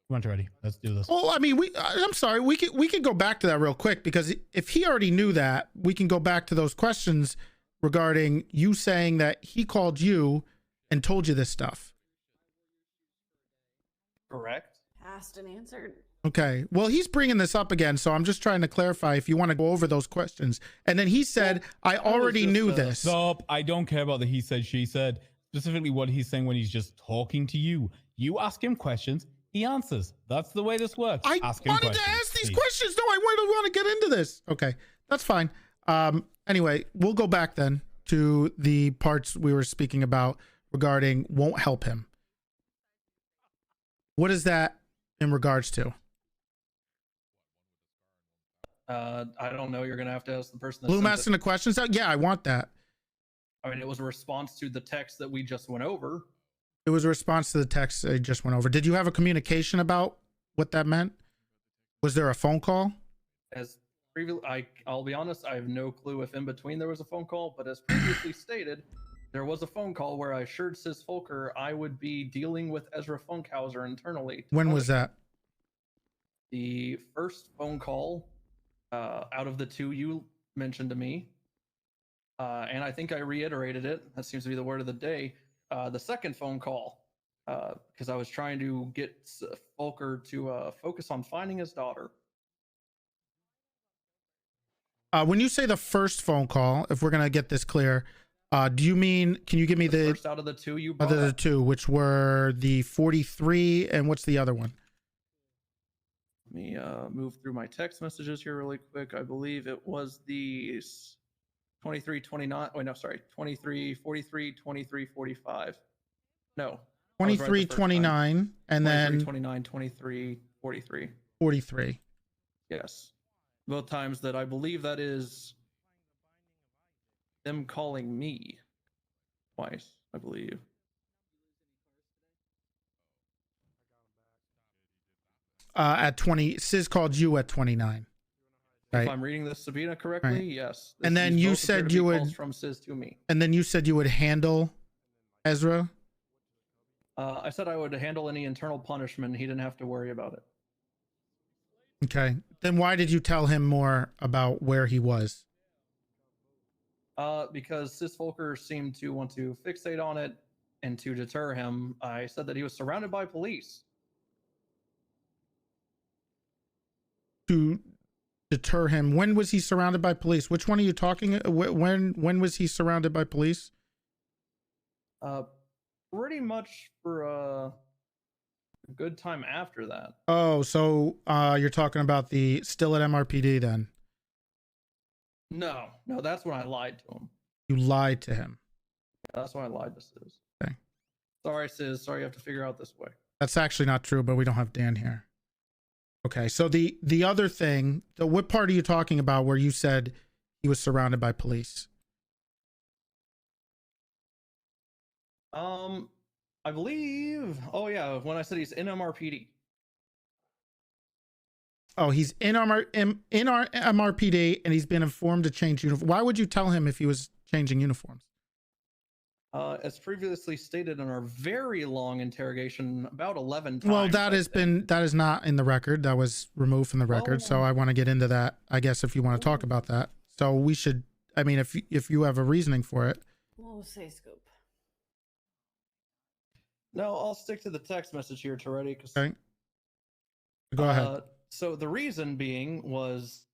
Come on, Toretti. Let's do this. Well, I mean, I'm sorry. We can go back to that real quick because if he already knew that, we can go back to those questions regarding you saying that he called you and told you this stuff. Correct. Asked and answered. Okay. Well, he's bringing this up again, so I'm just trying to clarify if you want to go over those questions. And then he said, I already knew this. Stop. I don't care about the he said, she said. Specifically what he's saying when he's just talking to you. You ask him questions. he answers. That's the way this works. I Ask him wanted to questions, ask these please. questions. No, I want to get into this. Okay, that's fine. Anyway, we'll go back then to the parts we were speaking about regarding won't help him. What is that in regards to? I don't know. You're gonna have to ask the person. That Bloom sent asking the questions. Yeah, I want that. I mean, it was a response to the text that we just went over. It was a response to the text I just went over. Did you have a communication about what that meant? Was there a phone call? As previously, I'll be honest, I have no clue if in between there was a phone call, but as previously stated, there was a phone call where I assured Sis Folker I would be dealing with Ezra Funkhouser internally. When was that? The first phone call out of the two you mentioned to me, and I think I reiterated it. That seems to be the word of the day. The second phone call, because I was trying to get Folker to focus on finding his daughter. When you say the first phone call, if we're gonna get this clear, do you mean? Can you give me the first out of the two you brought other the up? two, which were the 43 and what's the other one? Let me move through my text messages here really quick. I believe it was the 23, 29. Oh, no, sorry. 23, 43, 23, 45. No. 23, 29, and 23, then 29, 23, 43. 43. Yes. Both times that I believe that is them calling me twice, I believe. At 20, Sis called you at 29. Right. If I'm reading this Sabina correctly, Right. yes. And then These you both appear said to be you would calls from Sis to me. And then you said you would handle Ezra. I said I would handle any internal punishment. He didn't have to worry about it. Okay. Then why did you tell him more about where he was? Because Sis Volker seemed to want to fixate on it and to deter him. I said that he was surrounded by police. To deter him. When was he surrounded by police? Which one are you talking? When was he surrounded by police? Pretty much for a good time after that. Oh, so you're talking about the still at MRPD then? No, that's when I lied to him. You lied to him. That's when I lied to Sis. Okay. Sorry, Sis. Sorry you have to figure out this way. That's actually not true, but we don't have Dan here. Okay, so the other thing, what part are you talking about where you said he was surrounded by police? I believe. Oh yeah, when I said he's in MRPD. Oh, he's in our MRPD and he's been informed to change uniform. Why would you tell him if he was changing uniforms? As previously stated in our very long interrogation, about 11 times. Well, that is not in the record. That was removed from the record. So I want to get into that, I guess, if you want to talk about that. So we should, I mean, if you have a reasoning for it. We'll say scoop. No, I'll stick to the text message here, Toretti. Okay. Go ahead. So the reason being was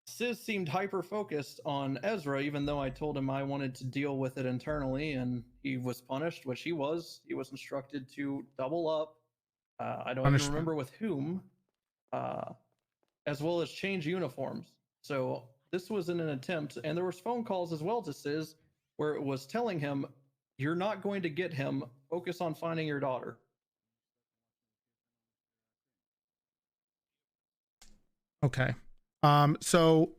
Sis seemed hyper-focused on Ezra, even though I told him I wanted to deal with it internally, and he was punished, which he was. He was instructed to double up. I don't even remember with whom, as well as change uniforms. So this was in an attempt, and there was phone calls as well to Sis, where it was telling him, "You're not going to get him. Focus on finding your daughter." Okay. So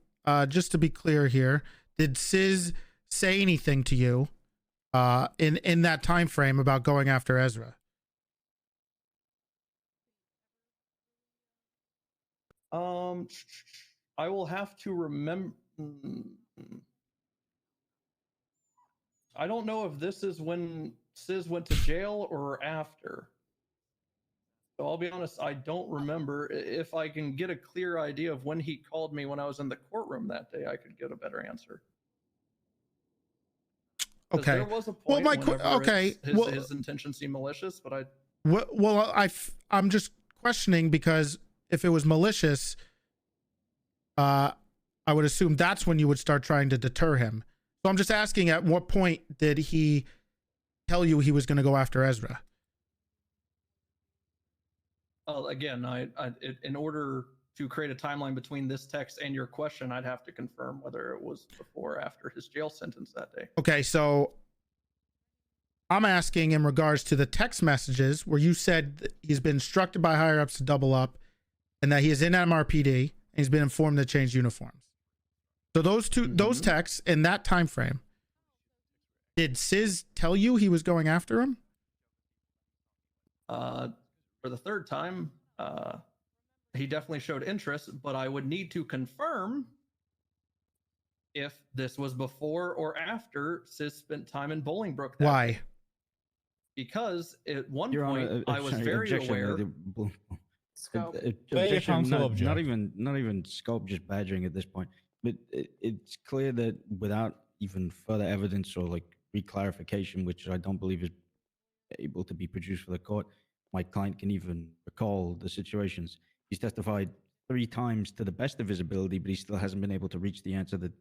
just to be clear here, did Sis say anything to you in that time frame about going after Ezra? I will have to remember. I don't know if this is when Sis went to jail or after. So I'll be honest, I don't remember. If I can get a clear idea of when he called me when I was in the courtroom that day, I could get a better answer. Okay. There was a point his intention seemed malicious, but I. Well, I'm just questioning because if it was malicious, I would assume that's when you would start trying to deter him. So I'm just asking, at what point did he tell you he was going to go after Ezra? Again, in order to create a timeline between this text and your question, I'd have to confirm whether it was before or after his jail sentence that day. Okay, so I'm asking in regards to the text messages where you said that he's been instructed by higher ups to double up and that he is in MRPD and he's been informed to change uniforms. So those texts in that time frame, did Sis tell you he was going after him? For the third time, he definitely showed interest, but I would need to confirm if this was before or after Sis spent time in Bolingbrook. Why? Because at one Your point Honor, I was sorry, very objection, aware. Scope. Objection, counsel not even scope, just badgering at this point. But it's clear that without even further evidence or like reclarification, which I don't believe is able to be produced for the court, my client can even recall the situations. He's testified 3 times to the best of his ability, but he still hasn't been able to reach the answer that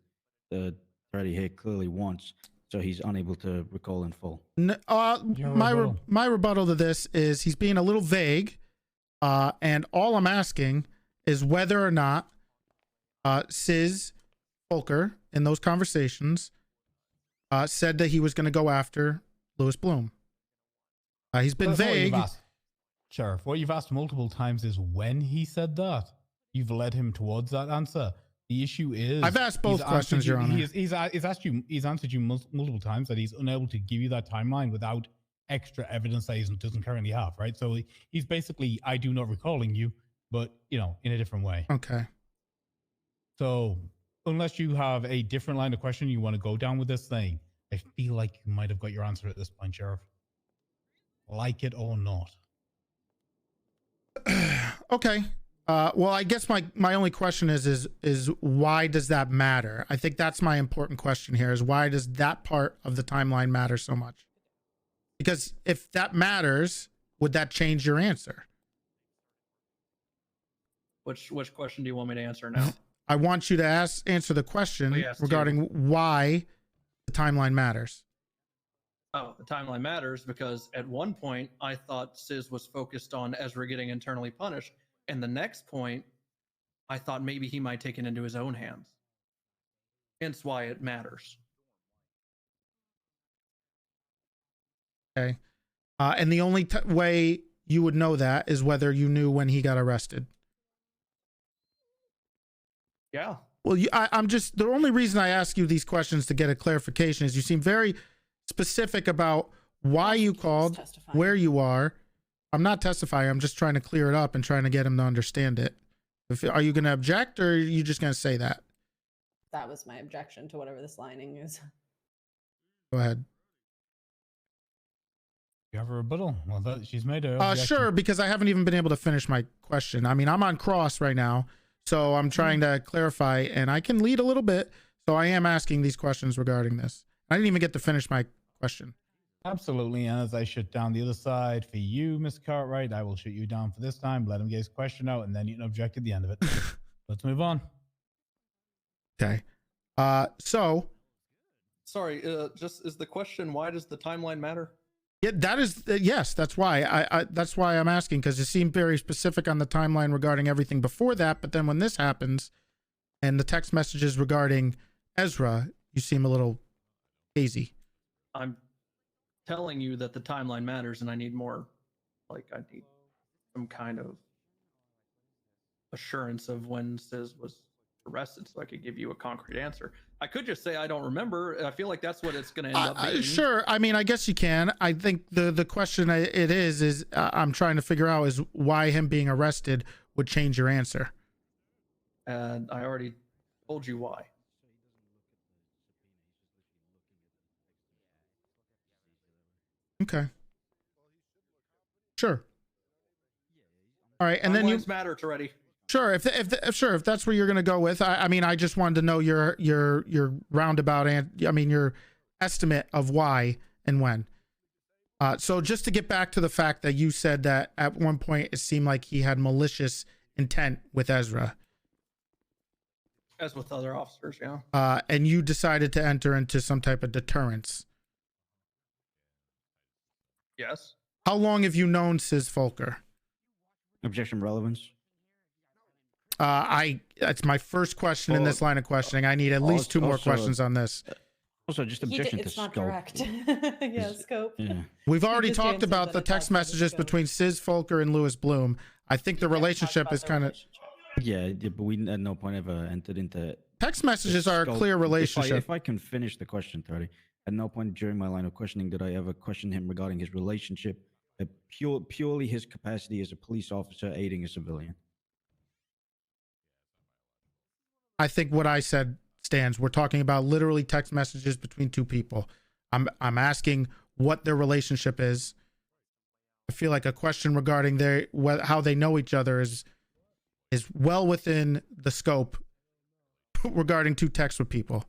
Toretti here clearly wants. So he's unable to recall in full. My rebuttal to this is he's being a little vague, and all I'm asking is whether or not Sis Volker in those conversations said that he was going to go after Louis Bloom. He's been vague. Sheriff, what you've asked multiple times is when he said that. You've led him towards that answer. The issue is I've asked both questions, Your Honor. He's answered you multiple times that he's unable to give you that timeline without extra evidence that he doesn't currently have, right? So he's basically, I do not recalling you, but, you know, in a different way. Okay. So unless you have a different line of question you want to go down with this thing, I feel like you might have got your answer at this point, Sheriff. Like it or not. Okay. Well, I guess my only question is why does that matter? I think that's my important question here is why does that part of the timeline matter so much? Because if that matters, would that change your answer? Which question do you want me to answer now? I want you to answer the question regarding why the timeline matters. Oh, the timeline matters because at one point I thought Sis was focused on Ezra getting internally punished, and the next point I thought maybe he might take it into his own hands. Hence why it matters. Okay. And the only way you would know that is whether you knew when he got arrested. Yeah. Well, I'm just, the only reason I ask you these questions to get a clarification is you seem very specific about why you called, where you are. I'm not testifying. I'm just trying to clear it up and trying to get him to understand it. Are you going to object or are you just going to say that? That was my objection to whatever this lining is. Go ahead. You have a rebuttal? Well, she's made a sure, because I haven't even been able to finish my question. I mean, I'm on cross right now, so I'm trying to clarify, and I can lead a little bit, so I am asking these questions regarding this. I didn't even get to finish my question. Absolutely, and as I shoot down the other side for you, Mr. Cartwright, I will shoot you down for this time, let him get his question out, and then you can object at the end of it. Let's move on. Okay. So... Sorry, just is the question, why does the timeline matter? Yeah, that is yes. That's why that's why I'm asking, because it seemed very specific on the timeline regarding everything before that. But then when this happens, and the text messages regarding Ezra, you seem a little hazy. I'm telling you that the timeline matters, and I need more. Like I need some kind of assurance of when Sis was arrested, so I could give you a concrete answer. I could just say I don't remember. I feel like that's what it's going to end up being. Sure. I mean, I guess you can. I think the question it is I'm trying to figure out is why him being arrested would change your answer. And I already told you why. Okay. Sure. All right, and then you matter, Toretti. Sure, if that's where you're going to go with. I mean, I just wanted to know your roundabout your estimate of why and when. So just to get back to the fact that you said that at one point it seemed like he had malicious intent with Ezra. As with other officers, yeah. And you decided to enter into some type of deterrence. Yes. How long have you known Sis Volker? Objection relevance. That's my first question in this line of questioning. I need at least two more questions on this. Also, just objection to It's not scope. direct. Yeah, scope. Yeah. We've He already just talked answered about that the it's text outside of messages scope. between Sis Volker and Lewis Bloom. I think the relationship is kind of Yeah, but we at no point ever entered into text messages are a scope. clear relationship. If I can finish the question, Toretti, at no point during my line of questioning did I ever question him regarding his relationship, purely his capacity as a police officer aiding a civilian. I think what I said stands. We're talking about literally text messages between two people. I'm asking what their relationship is. I feel like a question regarding how they know each other is well within the scope regarding two texts with people.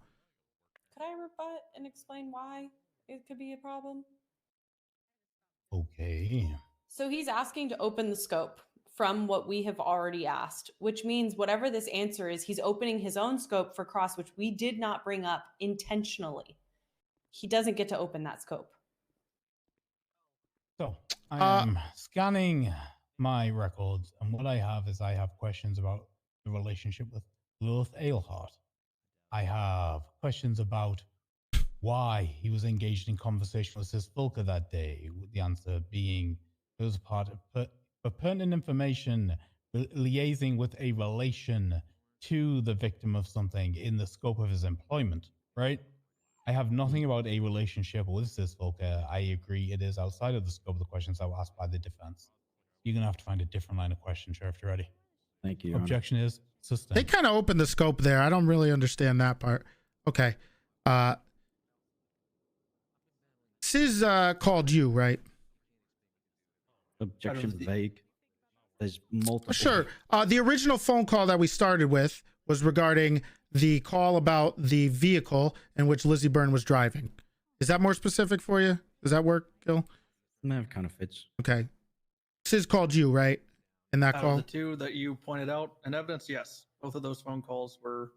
Could I rebut and explain why it could be a problem? Okay. So he's asking to open the scope from what we have already asked, which means whatever this answer is, he's opening his own scope for cross, which we did not bring up intentionally. He doesn't get to open that scope. So I am scanning my records, and what I have is I have questions about the relationship with Lilith Ailhart. I have questions about why he was engaged in conversation with Sis Volker that day, with the answer being it was part of pertinent information liaising with a relation to the victim of something in the scope of his employment, right? I have nothing about a relationship with Sis Volker. I agree it is outside of the scope of the questions that were asked by the defense. You're going to have to find a different line of question, Sheriff Toretti. Thank you, Your Honor. Objection is sustained. They kind of opened the scope there. I don't really understand that part. Okay. Sis called you, right? Objection vague. There's multiple. Sure. The original phone call that we started with was regarding the call about the vehicle in which Lizzie Byrne was driving. Is that more specific for you? Does that work, Gil? That kind of fits. Okay. Sis called you, right? In that Out call? of the two that you pointed out in evidence, yes. Both of those phone calls were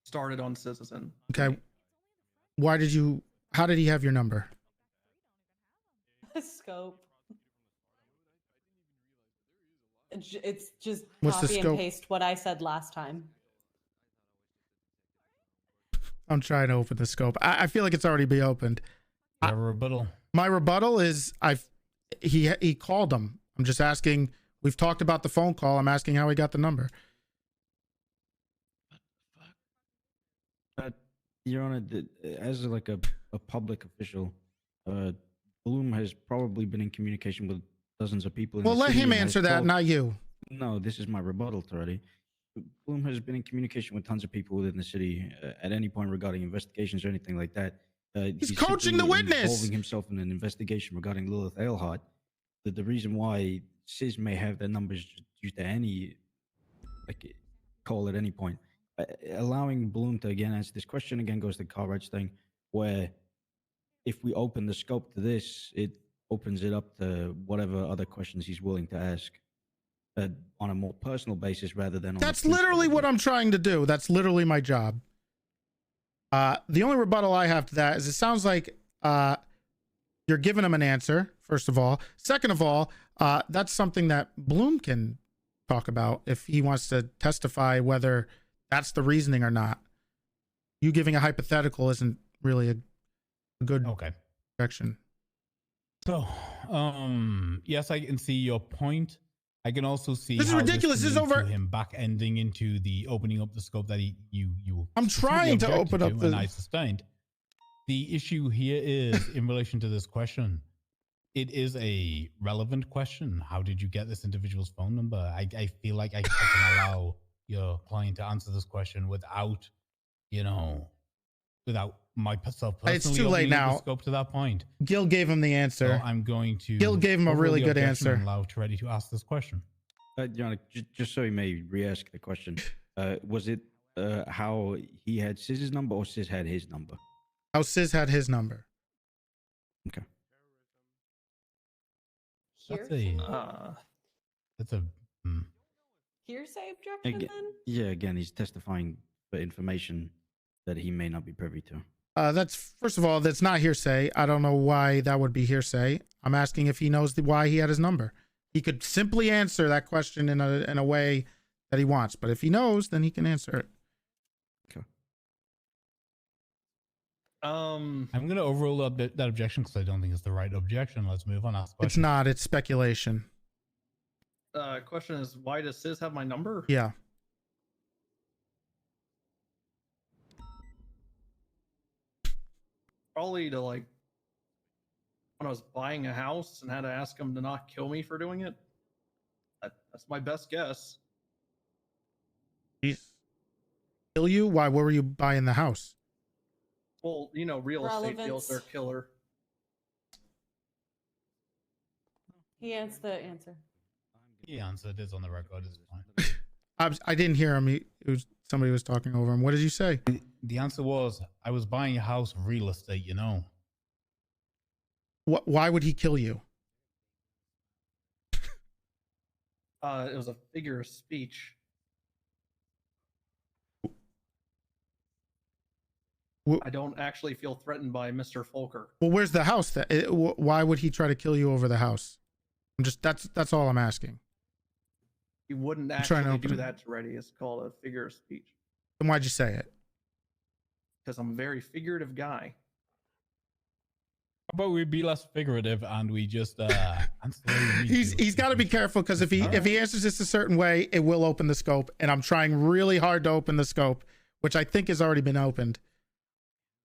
started on Citizen. Okay. How did he have your number? Scope. It's just What's the copy and scope? paste what I said last time. I'm trying to open the scope. I feel like it's already been opened. You have a rebuttal? My rebuttal is he called him. I'm just asking. We've talked about the phone call. I'm asking how he got the number. Your Honor, as like a public official, Bloom has probably been in communication with dozens of people. Well, let him answer that, not you. No, this is my rebuttal already. Bloom has been in communication with tons of people within the city at any point regarding investigations or anything like that. He's coaching the witness. Involving himself in an investigation regarding Lilith Ailhart. The reason why Sis may have their numbers due to any call at any point. Allowing Bloom to again answer this question again goes to the car rights thing, where if we open the scope to this, it opens it up to whatever other questions he's willing to ask on a more personal basis rather than on That's literally what I'm trying to do. That's literally my job. The only rebuttal I have to that is it sounds like you're giving him an answer, first of all. Second of all, that's something that Bloom can talk about if he wants to testify whether that's the reasoning or not. You giving a hypothetical isn't really a good direction. So, yes, I can see your point. I can also see This is ridiculous. This is over. Him back ending into the opening up the scope that you. I'm trying to open up and I sustained. The issue here is in relation to this question. It is a relevant question. How did you get this individual's phone number? I feel like I can allow your client to answer this question without, without myself personally. It's too late now. The scope to that point. Gil gave him the answer. So I'm going to. Gil gave him a really good answer. Allow Toretti to ask this question. Your Honor, just so he may re-ask the question, was it how he had Sis's number or Sis had his number? How Sis had his number. Okay. That's a hearsay objection then? Yeah, again, he's testifying for information that he may not be privy to. That's first of all, that's not hearsay. I don't know why that would be hearsay. I'm asking if he knows why he had his number. he could simply answer that question in a way that he wants. But if he knows, then he can answer it. I'm gonna overrule that objection because I don't think it's the right objection. Let's move on. Ask It's question. not. It's speculation. Question is, why does Sis have my number? Yeah. Probably to like when I was buying a house and had to ask him to not kill me for doing it. That's my best guess. Kill you? Why? Where were you buying the house? Well, you know, real estate deals are killer. He answered the answer. He answered. It's on the record. It's fine. I didn't hear him. Somebody was talking over him. What did you say? The answer was, I was buying a house, real estate, you know. Why would he kill you? It was a figure of speech. I don't actually feel threatened by Mr. Folker. Well, where's the house? Why would he try to kill you over the house? That's all I'm asking. He wouldn't I'm trying to actually open do it. that to Reddy. It's called a figure of speech. Then why'd you say it? Because I'm a very figurative guy. How about we be less figurative and we just answer the way we need to? He's got to be careful because if he answers this a certain way, it will open the scope. And I'm trying really hard to open the scope, which I think has already been opened.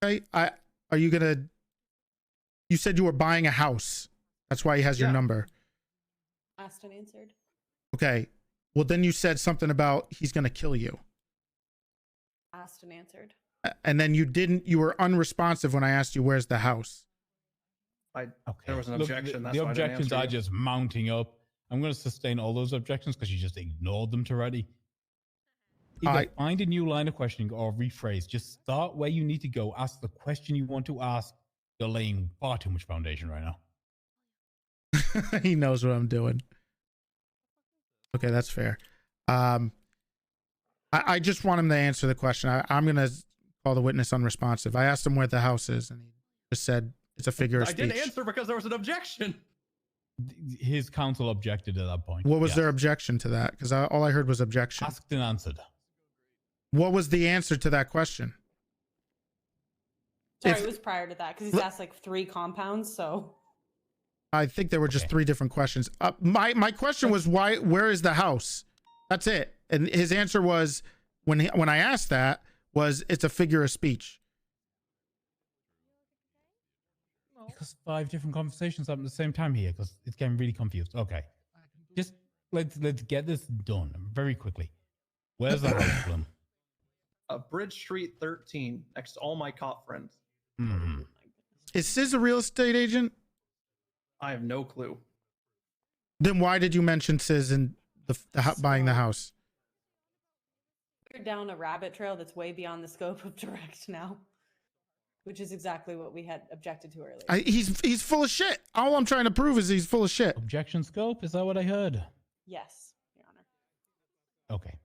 Okay, are you gonna? You said you were buying a house. That's why he has your number. Asked and answered. Okay. Well, then you said something about he's gonna kill you. Asked and answered. And then you were unresponsive when I asked you where's the house. There was an Look, objection. the That's why I didn't objections answer are you. just mounting up. I'm going to sustain all those objections because you just ignored them already. Either find a new line of questioning or rephrase. Just start where you need to go. Ask the question you want to ask. You're laying far too much foundation right now. He knows what I'm doing. Okay, that's fair. I just want him to answer the question. I'm going to call the witness unresponsive. I asked him where the house is, and he just said it's a figure of I speech. didn't answer because there was an objection. His counsel objected at that point. What was Yes. their objection to that? Because all I heard was objection. Asked and answered. What was the answer to that question? Sorry, it was prior to that because he's asked like 3 compounds. So I think there were just 3 different questions. My question was where is the house? That's it. And his answer was when I asked that was it's a figure of speech. Because 5 different conversations up at the same time here because it's getting really confused. Okay. Just let's get this done very quickly. Where's the house, Bloom? Bridge Street 13, next to all my cop friends. Mm-hmm. Is Sis a real estate agent? I have no clue. Then why did you mention Sis in buying the house? we're down a rabbit trail that's way beyond the scope of direct now, which is exactly what we had objected to earlier. He's full of shit. All I'm trying to prove is he's full of shit. Objection scope? Is that what I heard? Yes, Your Honor. Okay.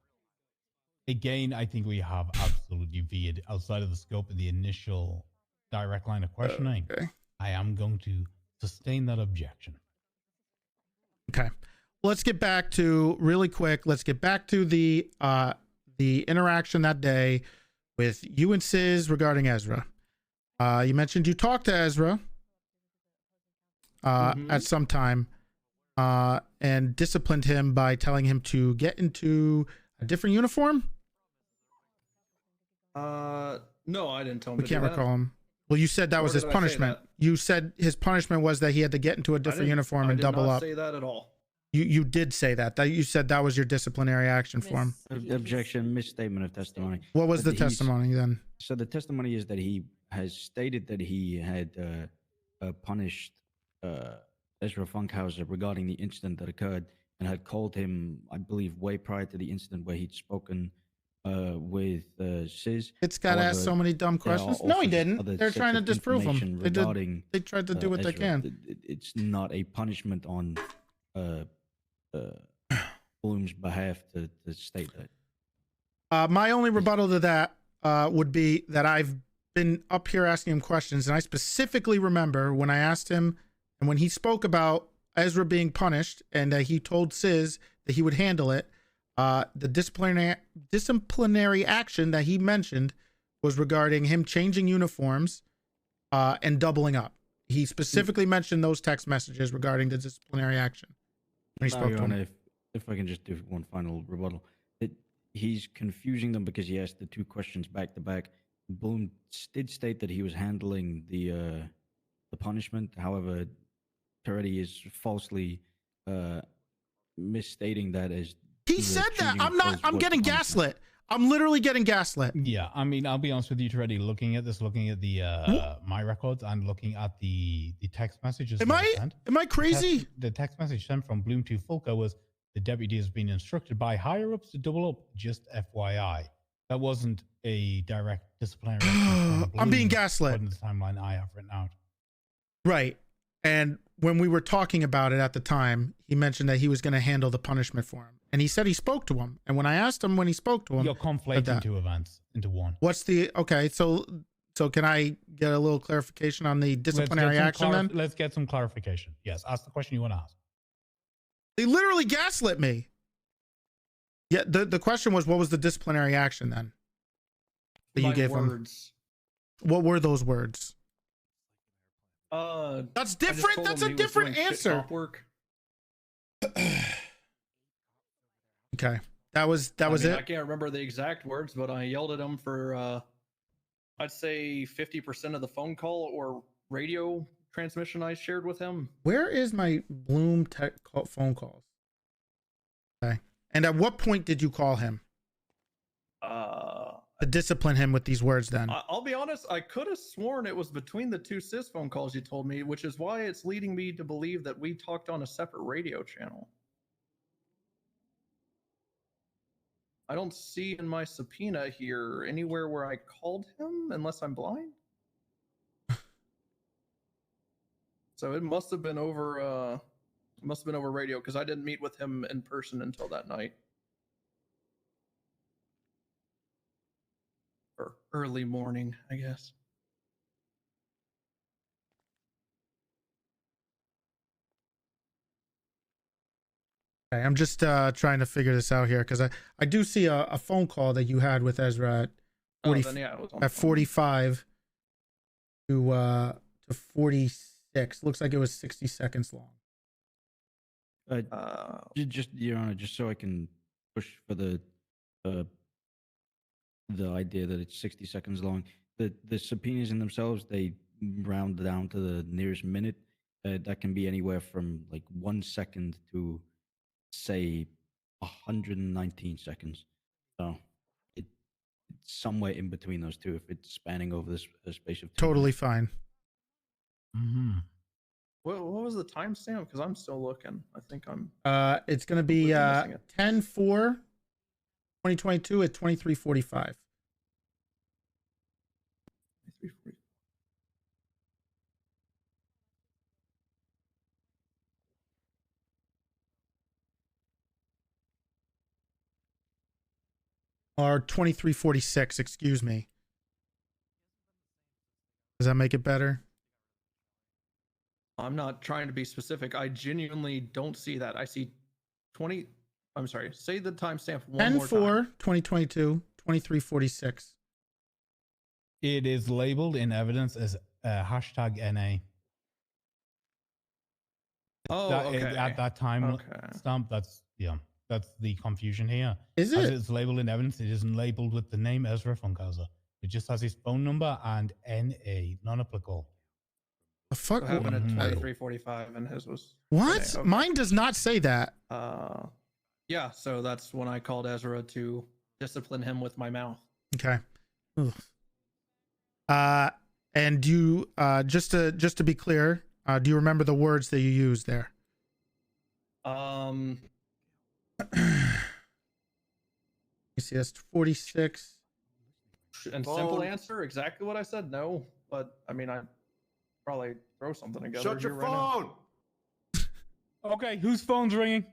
Again, I think we have absolutely veered outside of the scope of the initial direct line of questioning. Okay. I am going to sustain that objection. Okay. Let's get back to really quick. Let's get back to the interaction that day with you and Sis regarding Ezra. You mentioned you talked to Ezra at some time and disciplined him by telling him to get into a different uniform. No, I didn't tell him. We to can't do that. recall him. Well, you said that Nor was his did I say punishment. that. You said his punishment was that he had to get into a different uniform and double I up. did not say that at all. You did say that. You said that was your disciplinary action for him. Objection, misstatement of testimony. What was the That he's- testimony then? So the testimony is that he has stated that he had punished Ezra Funkhouser regarding the incident that occurred and had called him, I believe, way prior to the incident where he'd spoken with Sis. It's got to ask so many dumb questions. No, he didn't. They're trying to disprove him. They tried to do what they Ezra. can. It's not a punishment on Bloom's behalf to state that. My only rebuttal to that would be that I've been up here asking him questions, and I specifically remember when I asked him and when he spoke about Ezra being punished and that he told Sis that he would handle it. The disciplinary action that he mentioned was regarding him changing uniforms and doubling up. He specifically mentioned those text messages regarding the disciplinary action when he spoke to him. If I can just do one final rebuttal. He's confusing them because he asked the two questions back to back. Bloom did state that he was handling the punishment. However, Toretti is falsely misstating that as he said that. I'm getting gaslit. I'm literally getting gaslit. Yeah, I mean, I'll be honest with you, Toretti. Looking at the my records and looking at the text messages. Am I crazy? The text message sent from Bloom to Fulka was the deputy has been instructed by higher ups to double up. Just FYI, that wasn't a direct disciplinary action. I'm being gaslit. In the timeline I have written out. Right. And when we were talking about it at the time, he mentioned that he was going to handle the punishment for him. And he said he spoke to him. And when I asked him when he spoke to him, you're conflating two events into one. What's the okay? So can I get a little clarification on the disciplinary action then? Let's get some clarification. Yes, ask the question you want to ask. They literally gaslit me. Yeah, the question was, what was the disciplinary action then that you gave him? What were those words? That's different. That's a different answer. Okay, that was it. I can't remember the exact words, but I yelled at him for I'd say 50% of the phone call or radio transmission I shared with him. Where is my Bloom phone calls? Okay, and at what point did you call him? To discipline him with these words then? I'll be honest, I could have sworn it was between the two Sis phone calls you told me, which is why it's leading me to believe that we talked on a separate radio channel. I don't see in my subpoena here anywhere where I called him, unless I'm blind. So it must have been over radio, because I didn't meet with him in person until that night. Or early morning, I guess. Okay, I'm just trying to figure this out here because I do see a phone call that you had with Ezra at 45 to 46. Looks like it was 60 seconds long. Just Your Honor, just so I can push for the idea that it's 60 seconds long. The subpoenas in themselves, they round down to the nearest minute. That can be anywhere from like 1 second to say 119 seconds. So it's somewhere in between those two if it's spanning over this space of 2 totally minutes. Fine. Mm-hmm. What was the timestamp? Because I'm still looking. I think I'm. It's going to be 10/4/2022 at 23:45. Or 23:46, excuse me. Does that make it better? I'm not trying to be specific. I genuinely don't see that. I see 20. I'm sorry. Say the timestamp one more time. 10/4/2022, 23:46. It is labeled in evidence as hashtag NA. Oh, okay. At that time stamp, that's the confusion here. Is As it? it's labeled in evidence, it isn't labeled with the name Ezra Funkhouser. It just has his phone number and NA, non-applicable. The fuck? What happened at 23:45 and his was. What? Okay. Mine does not say that. Yeah, so that's when I called Ezra to discipline him with my mouth. Okay. Ugh. And do you just to be clear, do you remember the words that you used there? You see, that's 46. And simple answer, exactly what I said. No, but I mean, I probably throw something together. Shut your phone. Okay, whose phone's ringing?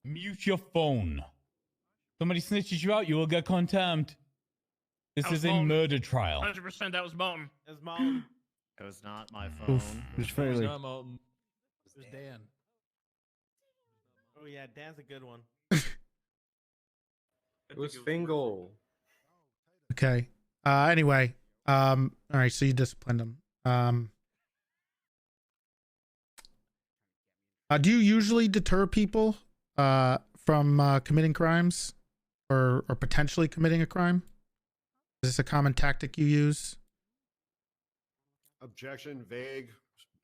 Mute your phone. Somebody snitches you out, you will get contempt. This is a murder trial. 100% that was Mountain. It's Mountain. It was not my Oof. phone. It's fairly. Not Malton. It was Dan. Oh yeah, Dan's a good one. It was Fingal. Okay. Anyway. All right. So you disciplined him. Do you usually deter people from committing crimes or potentially committing a crime? Is this a common tactic you use? Objection, vague,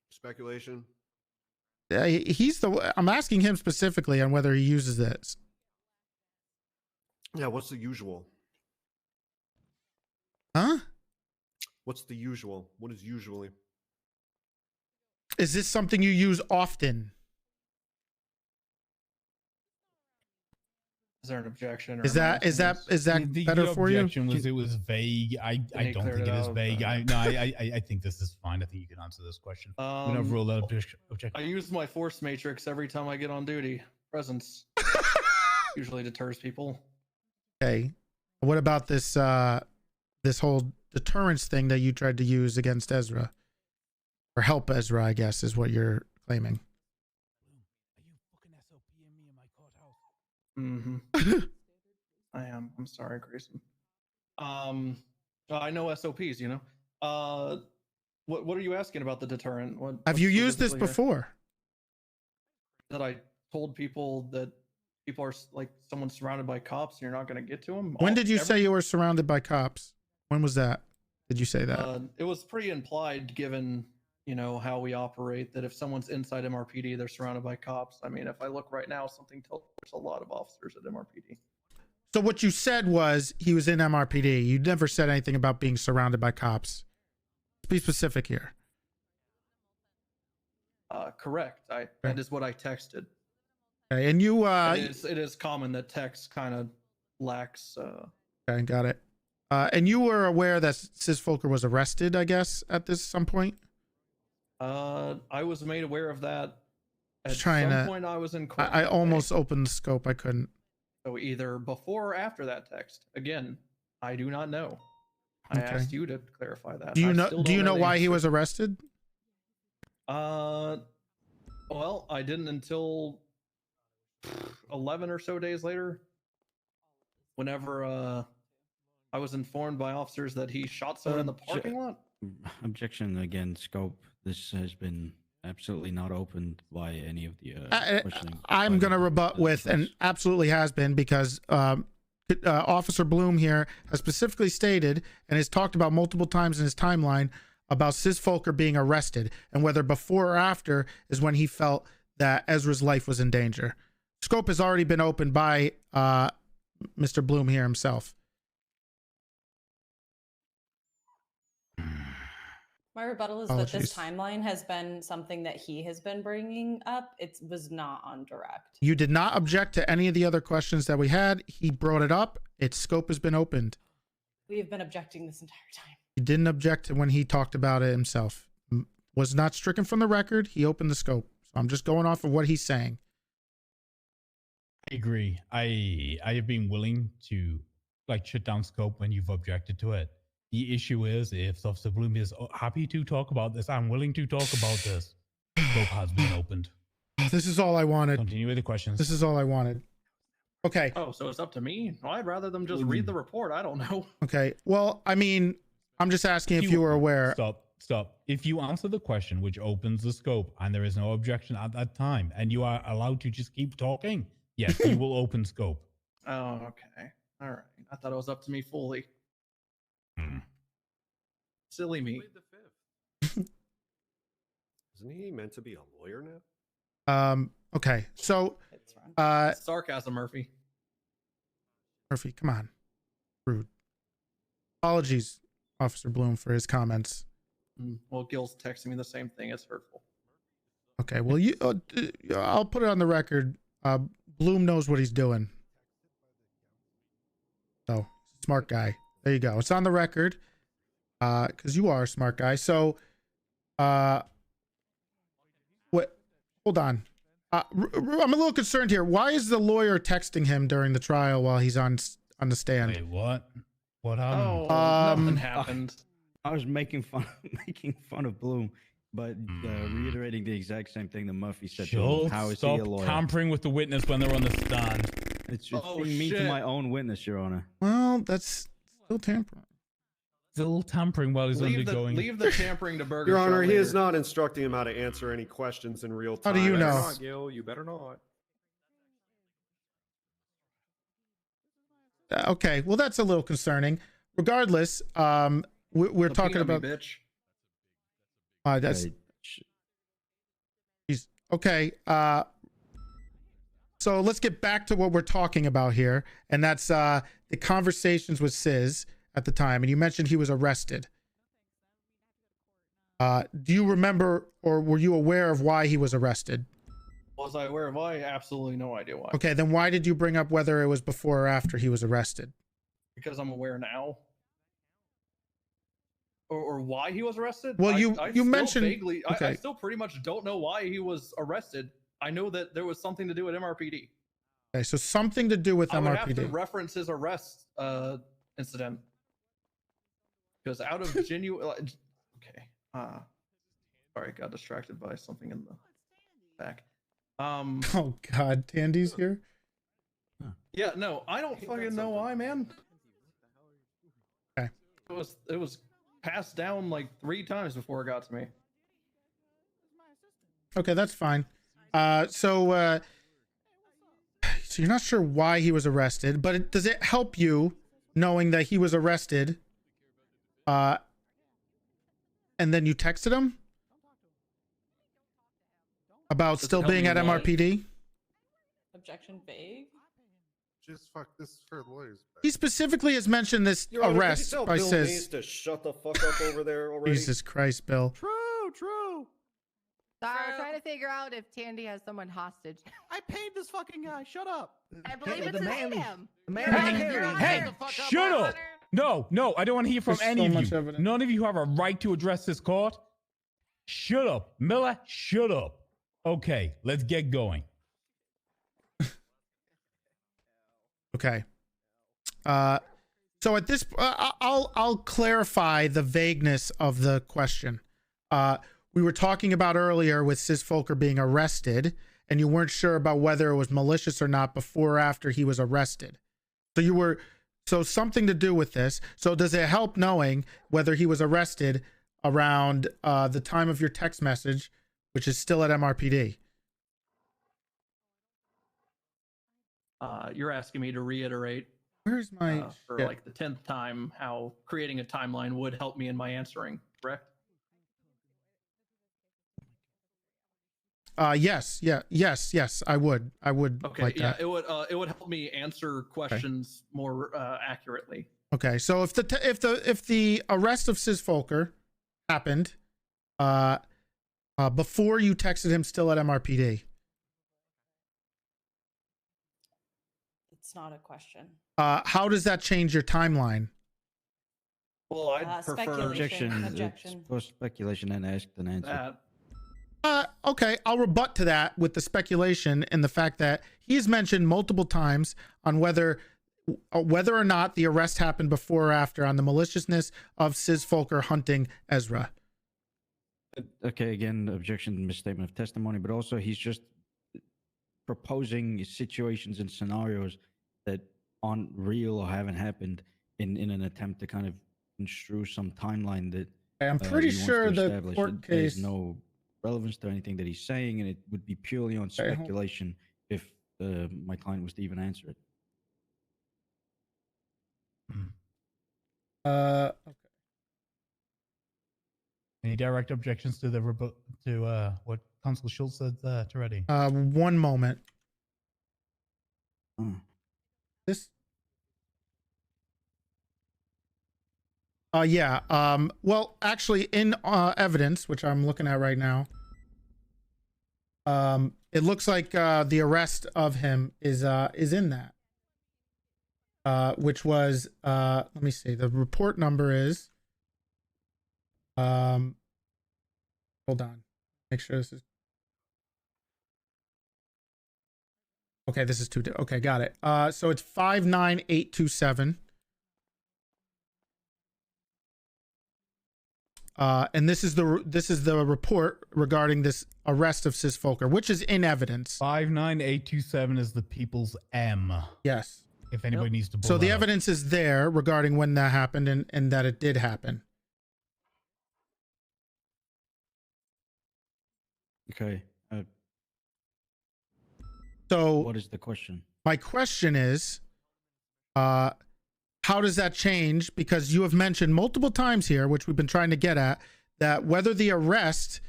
speculation. I'm asking him specifically on whether he uses this. Yeah, what's the usual? Huh? What's the usual? What is usually? Is this something you use often? Is there an objection? Or Is that The better for you? objection was it was vague. I he don't cleared think it it is out, vague. but- I think this is fine. I think you can answer this question. I'm gonna roll that objection. I use my force matrix every time I get on duty. Presence usually deters people. Okay. What about this this whole deterrence thing that you tried to use against Ezra? Or help Ezra, I guess, is what you're claiming. Mm-hmm. I am. I'm sorry, Grayson. I know SOPs, you know. What are you asking about the deterrent? Have you used this before? That I told people that people are like someone's surrounded by cops and you're not going to get to them. When did you say you were surrounded by cops? When was that? Did you say that? It was pretty implied, given you know how we operate, that if someone's inside MRPD, they're surrounded by cops. I mean, if I look right now, something tells me there's a lot of officers at MRPD. So what you said was he was in MRPD. You never said anything about being surrounded by cops. Let's be specific here. Correct. That is what I texted. Okay, and you it is common that text kind of lacks. Okay, got it. And you were aware that Sis Volker was arrested, I guess, at some point? I was made aware of that. At Trying some to, point, I was in court. I almost opened the scope. I couldn't. So either before or after that text. Again, I do not know. I Okay. asked you to clarify that. Do you I know? still Do you don't know the why he answer. was arrested? Well, I didn't until 11 or so days later. Whenever I was informed by officers that he shot someone in the parking lot. Objection again, scope. This has been absolutely not opened by any of the questioning. I'm going to rebut with, and absolutely has been, because Officer Bloom here has specifically stated and has talked about multiple times in his timeline about Sis Volker being arrested, and whether before or after is when he felt that Ezra's life was in danger. Scope has already been opened by Mr. Bloom here himself. My rebuttal is that this timeline has been something that he has been bringing up. It was not on direct. You did not object to any of the other questions that we had. He brought it up. Its scope has been opened. We have been objecting this entire time. He didn't object to when he talked about it himself. Was not stricken from the record. He opened the scope. So I'm just going off of what he's saying. I agree. I have been willing to shut down scope when you've objected to it. The issue is, if Officer Bloom is happy to talk about this, I'm willing to talk about this. Scope has been opened. This is all I wanted. Continue with the questions. This is all I wanted. Okay. Oh, so it's up to me? Well, I'd rather them just read the report. I don't know. Okay. Well, I mean, I'm just asking if you were aware. Stop. If you answer the question, which opens the scope, and there is no objection at that time, and you are allowed to just keep talking, yes, you will open scope. Oh, okay. All right. I thought it was up to me fully. Silly me. Isn't he meant to be a lawyer now? Okay. So, Sarcasm, Murphy. Murphy, come on. Rude. Apologies, Officer Bloom, for his comments. Well, Gil's texting me the same thing. It's hurtful. Okay. Well, I'll put it on the record. Bloom knows what he's doing. So, smart guy. There you go. It's on the record. Because you are a smart guy. So, what? Hold on. I'm a little concerned here. Why is the lawyer texting him during the trial while he's on the stand? Wait, what? What happened? Oh, nothing happened. I was making fun of Bloom, but reiterating the exact same thing that Murphy said. To him. Schultz, How is he stop a lawyer? tampering with the witness when they're on the stand. It's being mean to my own witness, Your Honor. Well, that's still tampering. Still tampering while he's undergoing. Leave the tampering to Burger. Your Honor, Shot he is later. not instructing him how to answer any questions in real time. How do you know? Not, Gil. You better not. Okay, well, that's a little concerning. Regardless, we're talking about. Bitch. That's. He's okay. So let's get back to what we're talking about here, and that's the conversations with Sis at the time. And you mentioned he was arrested. Do you remember, or were you aware of why he was arrested? Was I aware of why? Absolutely no idea why. Okay, then why did you bring up whether it was before or after he was arrested? Because I'm aware now. Or why he was arrested? Well, you still mentioned vaguely. okay. I still pretty much don't know why he was arrested. I know that there was something to do with MRPD. Okay, so something to do with I would have to MRPD. reference his arrest incident. Because out of genuine. Okay. Sorry, got distracted by something in the back. Oh God, Tandy's here. Yeah, no, I don't fucking know why, man. Okay. It was passed down like 3 times before it got to me. Okay, that's fine. So you're not sure why he was arrested, but does it help you knowing that he was arrested? And then you texted him about still being at MRPD? Objection vague. Just fuck this for lawyers. He specifically has mentioned this Your Honor, could you arrest tell by Bill Sis. needs to shut the fuck up over there already. Jesus Christ, Bill. True. Sorry, we're trying to figure out if Tandy has someone hostage. I paid this fucking guy. Shut up. I believe it's him. Hey, shut up! No, I don't want to hear from There's any so of much you. evidence. None of you have a right to address this court. Shut up, Miller. Shut up. Okay, let's get going. Okay. So at this, I'll clarify the vagueness of the question. We were talking about earlier with Sis Folker being arrested, and you weren't sure about whether it was malicious or not before or after he was arrested. So something to do with this. So does it help knowing whether he was arrested around the time of your text message, which is still at MRPD? You're asking me to reiterate. Where's my for like the 10th time how creating a timeline would help me in my answering, correct? Yes, I would Okay, like yeah, that. it would help me answer questions more accurately. Okay, so if the arrest of Sis Folker happened before you texted him still at MRPD, It's not a question. how does that change your timeline? Well, I'd prefer Objection. It's both speculation and asked and answered. Okay, I'll rebut to that with the speculation and the fact that he's mentioned multiple times on whether or not the arrest happened before or after on the maliciousness of Sis Folker hunting Ezra. Okay, again, objection, misstatement of testimony, but also he's just proposing situations and scenarios that aren't real or haven't happened in an attempt to kind of construe some timeline that I'm pretty he wants sure to the establish. court There's case. no relevance to anything that he's saying, and it would be purely on Okay, hold- speculation if my client was to even answer it. Okay. Any direct objections to the what Consul Schultz said, Toretti? One moment. This. Yeah. Well, actually, in evidence, which I'm looking at right now, it looks like the arrest of him is in that, which was let me see. The report number is hold on. Make sure this is okay. This is okay. Got it. So it's 59827. and this is the report regarding this arrest of Sis Folker, which is in evidence. 59827 is the people's M. Yes. If anybody needs to. So the evidence is there regarding when that happened and that it did happen. Okay. So what is the question? My question is, how does that change? Because you have mentioned multiple times here, which we've been trying to get at, that whether the arrest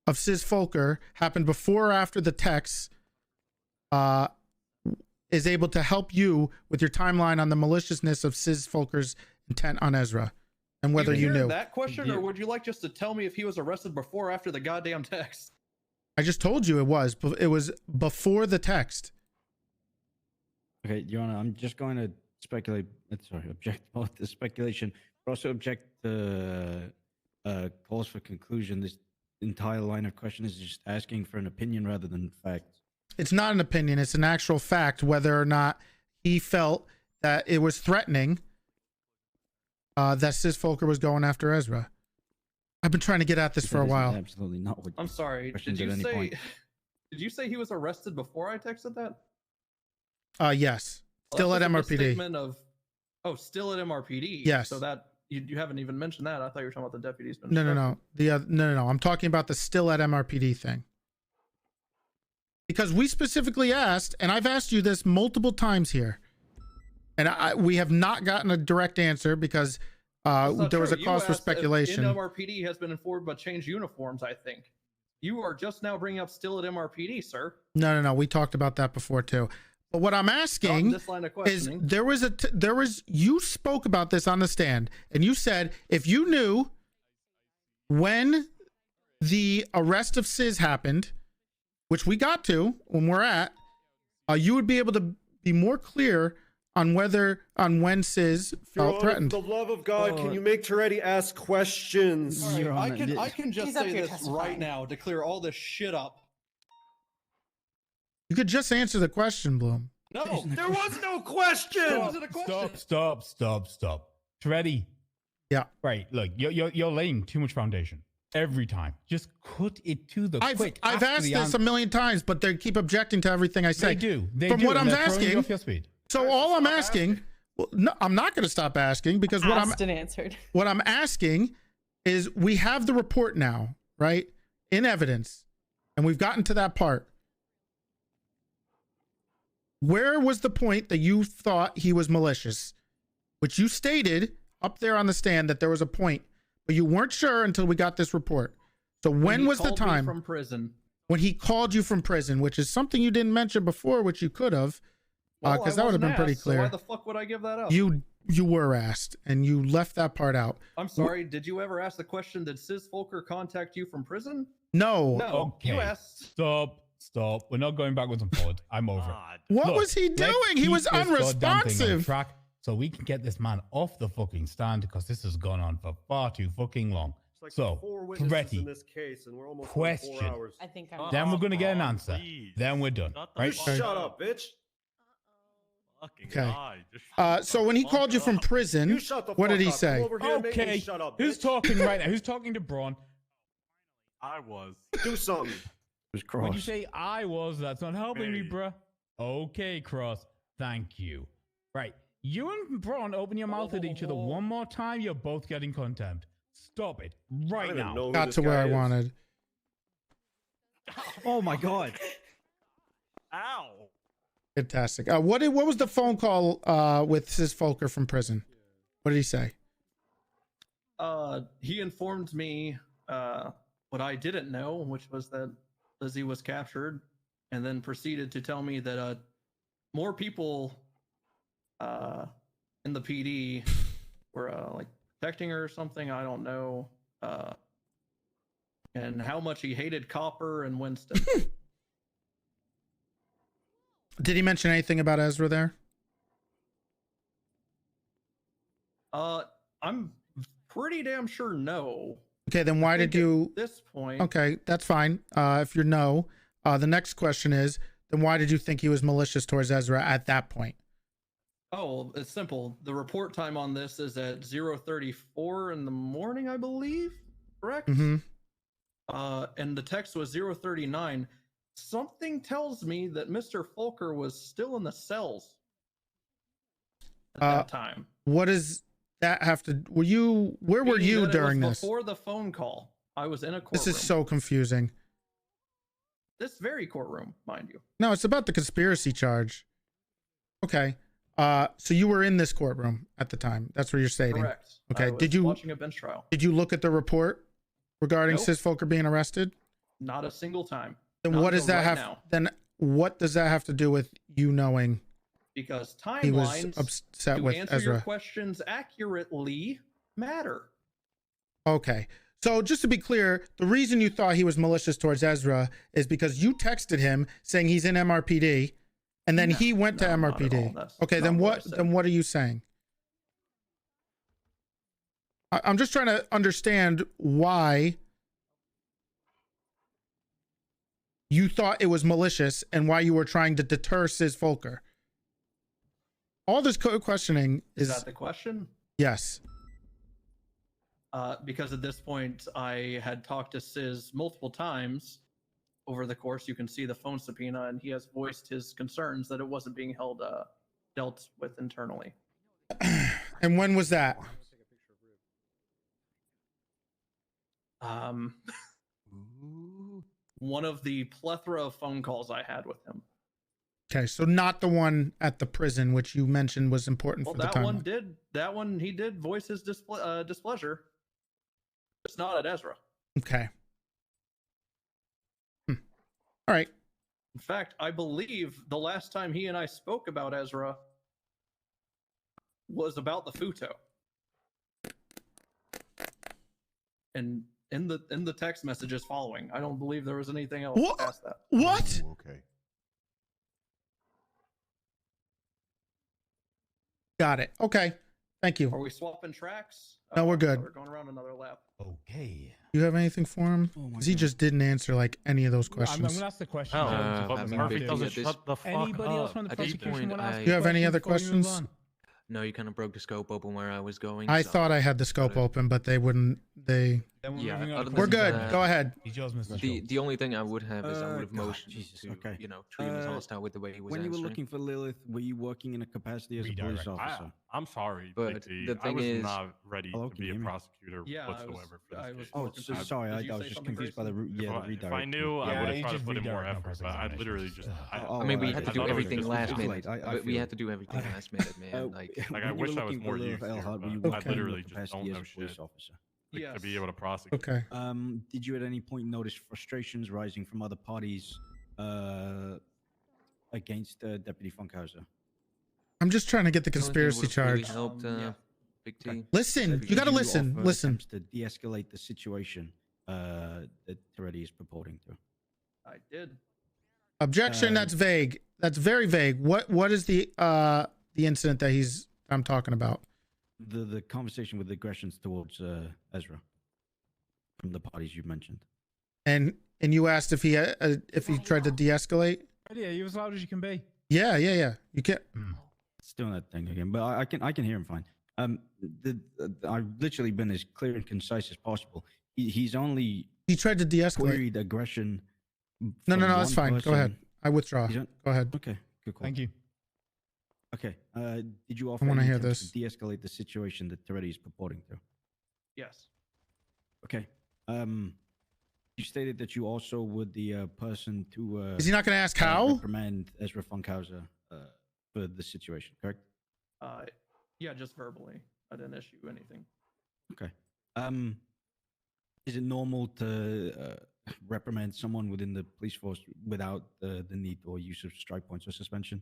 of Sis Folker happened before or after the text is able to help you with your timeline on the maliciousness of Sis Folker's intent on Ezra and whether you knew. That question, or would you like just to tell me if he was arrested before or after the goddamn text? I just told you it was before the text. Okay, Your Honor, I'm just going to speculate. Object both the speculation, but also object the calls for conclusion. This entire line of question is just asking for an opinion rather than facts. It's not an opinion. It's an actual fact, whether or not he felt that it was threatening that Sis Folker was going after Ezra. I've been trying to get at this for a while. Absolutely not. What I'm sorry. Did you say he was arrested before I texted that? Yes. Still at MRPD. Statement of, still at MRPD. Yes. So that you haven't even mentioned that. I thought you were talking about the deputies. No. No. I'm talking about the still at MRPD thing. Because we specifically asked, and I've asked you this multiple times here, and we have not gotten a direct answer because there was a cause for speculation. MRPD has been informed about changed uniforms, I think. You are just now bringing up still at MRPD, sir. No. We talked about that before too. But what I'm asking is you spoke about this on the stand, and you said if you knew when the arrest of Sis happened, which we got to when we're at, you would be able to be more clear on when Sis felt threatened. For the love of God, can you make Toretti ask questions? Right, I can just say this right now to clear all this shit up. You could just answer the question, Bloom. No, there was no question. Stop. Toretti. Yeah. Right. Look, you're laying too much foundation every time. Just cut it to the quick. I've asked this a million times, but they keep objecting to everything I say. They do. From what I'm asking. Off your speed. So all I'm asking, well, no, I'm not going to stop asking because what I'm asking is we have the report now, right? In evidence, and we've gotten to that part. Where was the point that you thought he was malicious? Which you stated up there on the stand that there was a point, but you weren't sure until we got this report. So when was the time from prison? When he called you from prison, which is something you didn't mention before, which you could have, because that would have been pretty clear. So why the fuck would I give that up? You were asked, and you left that part out. I'm sorry. Did you ever ask the question? Did Sis Folker contact you from prison? No. No. Okay. You asked. Stop. We're not going backwards and forwards. I'm over it. What was he doing? He was unresponsive. Track so we can get this man off the fucking stand because this has gone on for far too fucking long. Like so, Toretti, in this case, and we're almost question. 4 hours. I think then we're gonna get an answer. Then we're done. Right? Shut up, bitch. Okay. So when he called you from prison, what did he say? Okay. Shut up, Who's talking right now? Who's talking to Braun? I was. Do something. When you say I was, that's not helping me, bruh. Okay, Cross. Thank you. Right. You and Braun open your mouth at each other one more time, you're both getting contempt. Stop it right now. Got to where I wanted. Oh my God. Ow. Fantastic. What was the phone call with Sis Folker from prison? What did he say? He informed me what I didn't know, which was that Lizzie was captured, and then proceeded to tell me that more people in the PD were like protecting her or something. I don't know. And how much he hated Copper and Winston. Did he mention anything about Ezra there? I'm pretty damn sure no. Okay, then why did you? At this point. Okay, that's fine. If you're no, the next question is, then why did you think he was malicious towards Ezra at that point? Oh, it's simple. The report time on this is at 0:34 in the morning, I believe. correct? Mm-hmm. And the text was 039. Something tells me that Mr. Fulker was still in the cells at that time. What does that have to? Where were Meaning you that it was during this? Before the phone call, I was in a courtroom. This is so confusing. This very courtroom, mind you. No, it's about the conspiracy charge. Okay. So you were in this courtroom at the time. That's what you're stating. Correct. Okay. I was Did you watching a bench trial? Did you look at the report regarding Nope. Sis Folker being arrested? Not a single time. Then Not what does until that right have? now. Then what does that have to do with you knowing Because he was timelines, upset to with answer Ezra? your questions accurately, matter. Okay. So just to be clear, the reason you thought he was malicious towards Ezra is because you texted him saying he's in MRPD, and then he went to MRPD. Okay, then what? Then what are you saying? I'm just trying to understand why you thought it was malicious and why you were trying to deter Sis Folker. All this questioning Is that the question? yes. Because at this point, I had talked to Sis multiple times over the course. You can see the phone subpoena, and he has voiced his concerns that it wasn't being dealt with internally. And when was that? One of the plethora of phone calls I had with him. Okay, so not the one at the prison, which you mentioned was important Well, for the that time. one did. That one he did voice his displeasure. It's not at Ezra. Okay. All right. In fact, I believe the last time he and I spoke about Ezra was about the Futo. And in the text messages following, I don't believe there was anything else past that. What? Okay. Got it. Okay. Thank you. Are we swapping tracks? No, we're good. We're going around another lap. Okay. You have anything for him? Because he just didn't answer like any of those I'm questions. going to ask the question. Murphy doesn't shut the fuck Anybody else up. from the At this prosecution point, want to ask Do you have any other before we move questions? on? No, you kind of broke the scope open where I was going. I so- thought I had the scope open, but they wouldn't. They. Then we're Yeah, moving on other to We're than good. that, Go ahead. It's yours, Mr. The only thing I would have is I would have God, motioned Jesus, to okay. treat him as hostile with the way he was When you were answering. looking for Lilith, were you working in a capacity as a police officer? I'm sorry, But Big T. the I thing was is- not ready Hello, to can be you a hear me? prosecutor Yeah, whatsoever for I this was case. Oh, working so for- sorry. Did I you was say just something, confused by the Grayson? If I redirect. knew, I Yeah, would he have tried to just put in more redirected effort, but I cross-examination. literally just. I mean, we had to I do thought it was everything just last too minute. late. I We feel had to do everything last minute, man. Like, Like, I When you were wish I was looking for more Lilith used here, Earhart, were you but I working in literally your just capacity don't as know a police shit officer? to be able to prosecute. Okay. Did you at any point notice frustrations rising from other parties against Deputy Funkhouser? I'm just trying to get the the only thing that conspiracy would've really charge. helped, Yeah. Big T. Listen, Did you got to you listen. offer Listen. attempts to de-escalate the situation that Toretti is purporting to? I did. Objection. That's vague. That's very vague. What is the incident that I'm talking about? The conversation with aggressions towards Ezra from the parties you mentioned. And you asked if he tried to de-escalate. Yeah, you as loud as you can be. Yeah. You can't. It's doing that thing again, but I can hear him fine. I've literally been as clear and concise as possible. He's only tried to de-escalate. queried aggression. No, from that's one fine. Go ahead. person. I withdraw. You don't- Go ahead. Okay, good call. Thank you. Okay, did you offer wanna any hear attempts this. to de-escalate the situation that Toretti is purporting to? Yes. Okay. You stated that you also were the person to. Is he not going to ask how? Reprimand Ezra Funkhouser for the situation, correct? Yeah, just verbally. I didn't issue anything. Okay. Is it normal to reprimand someone within the police force without the need or use of strike points or suspension?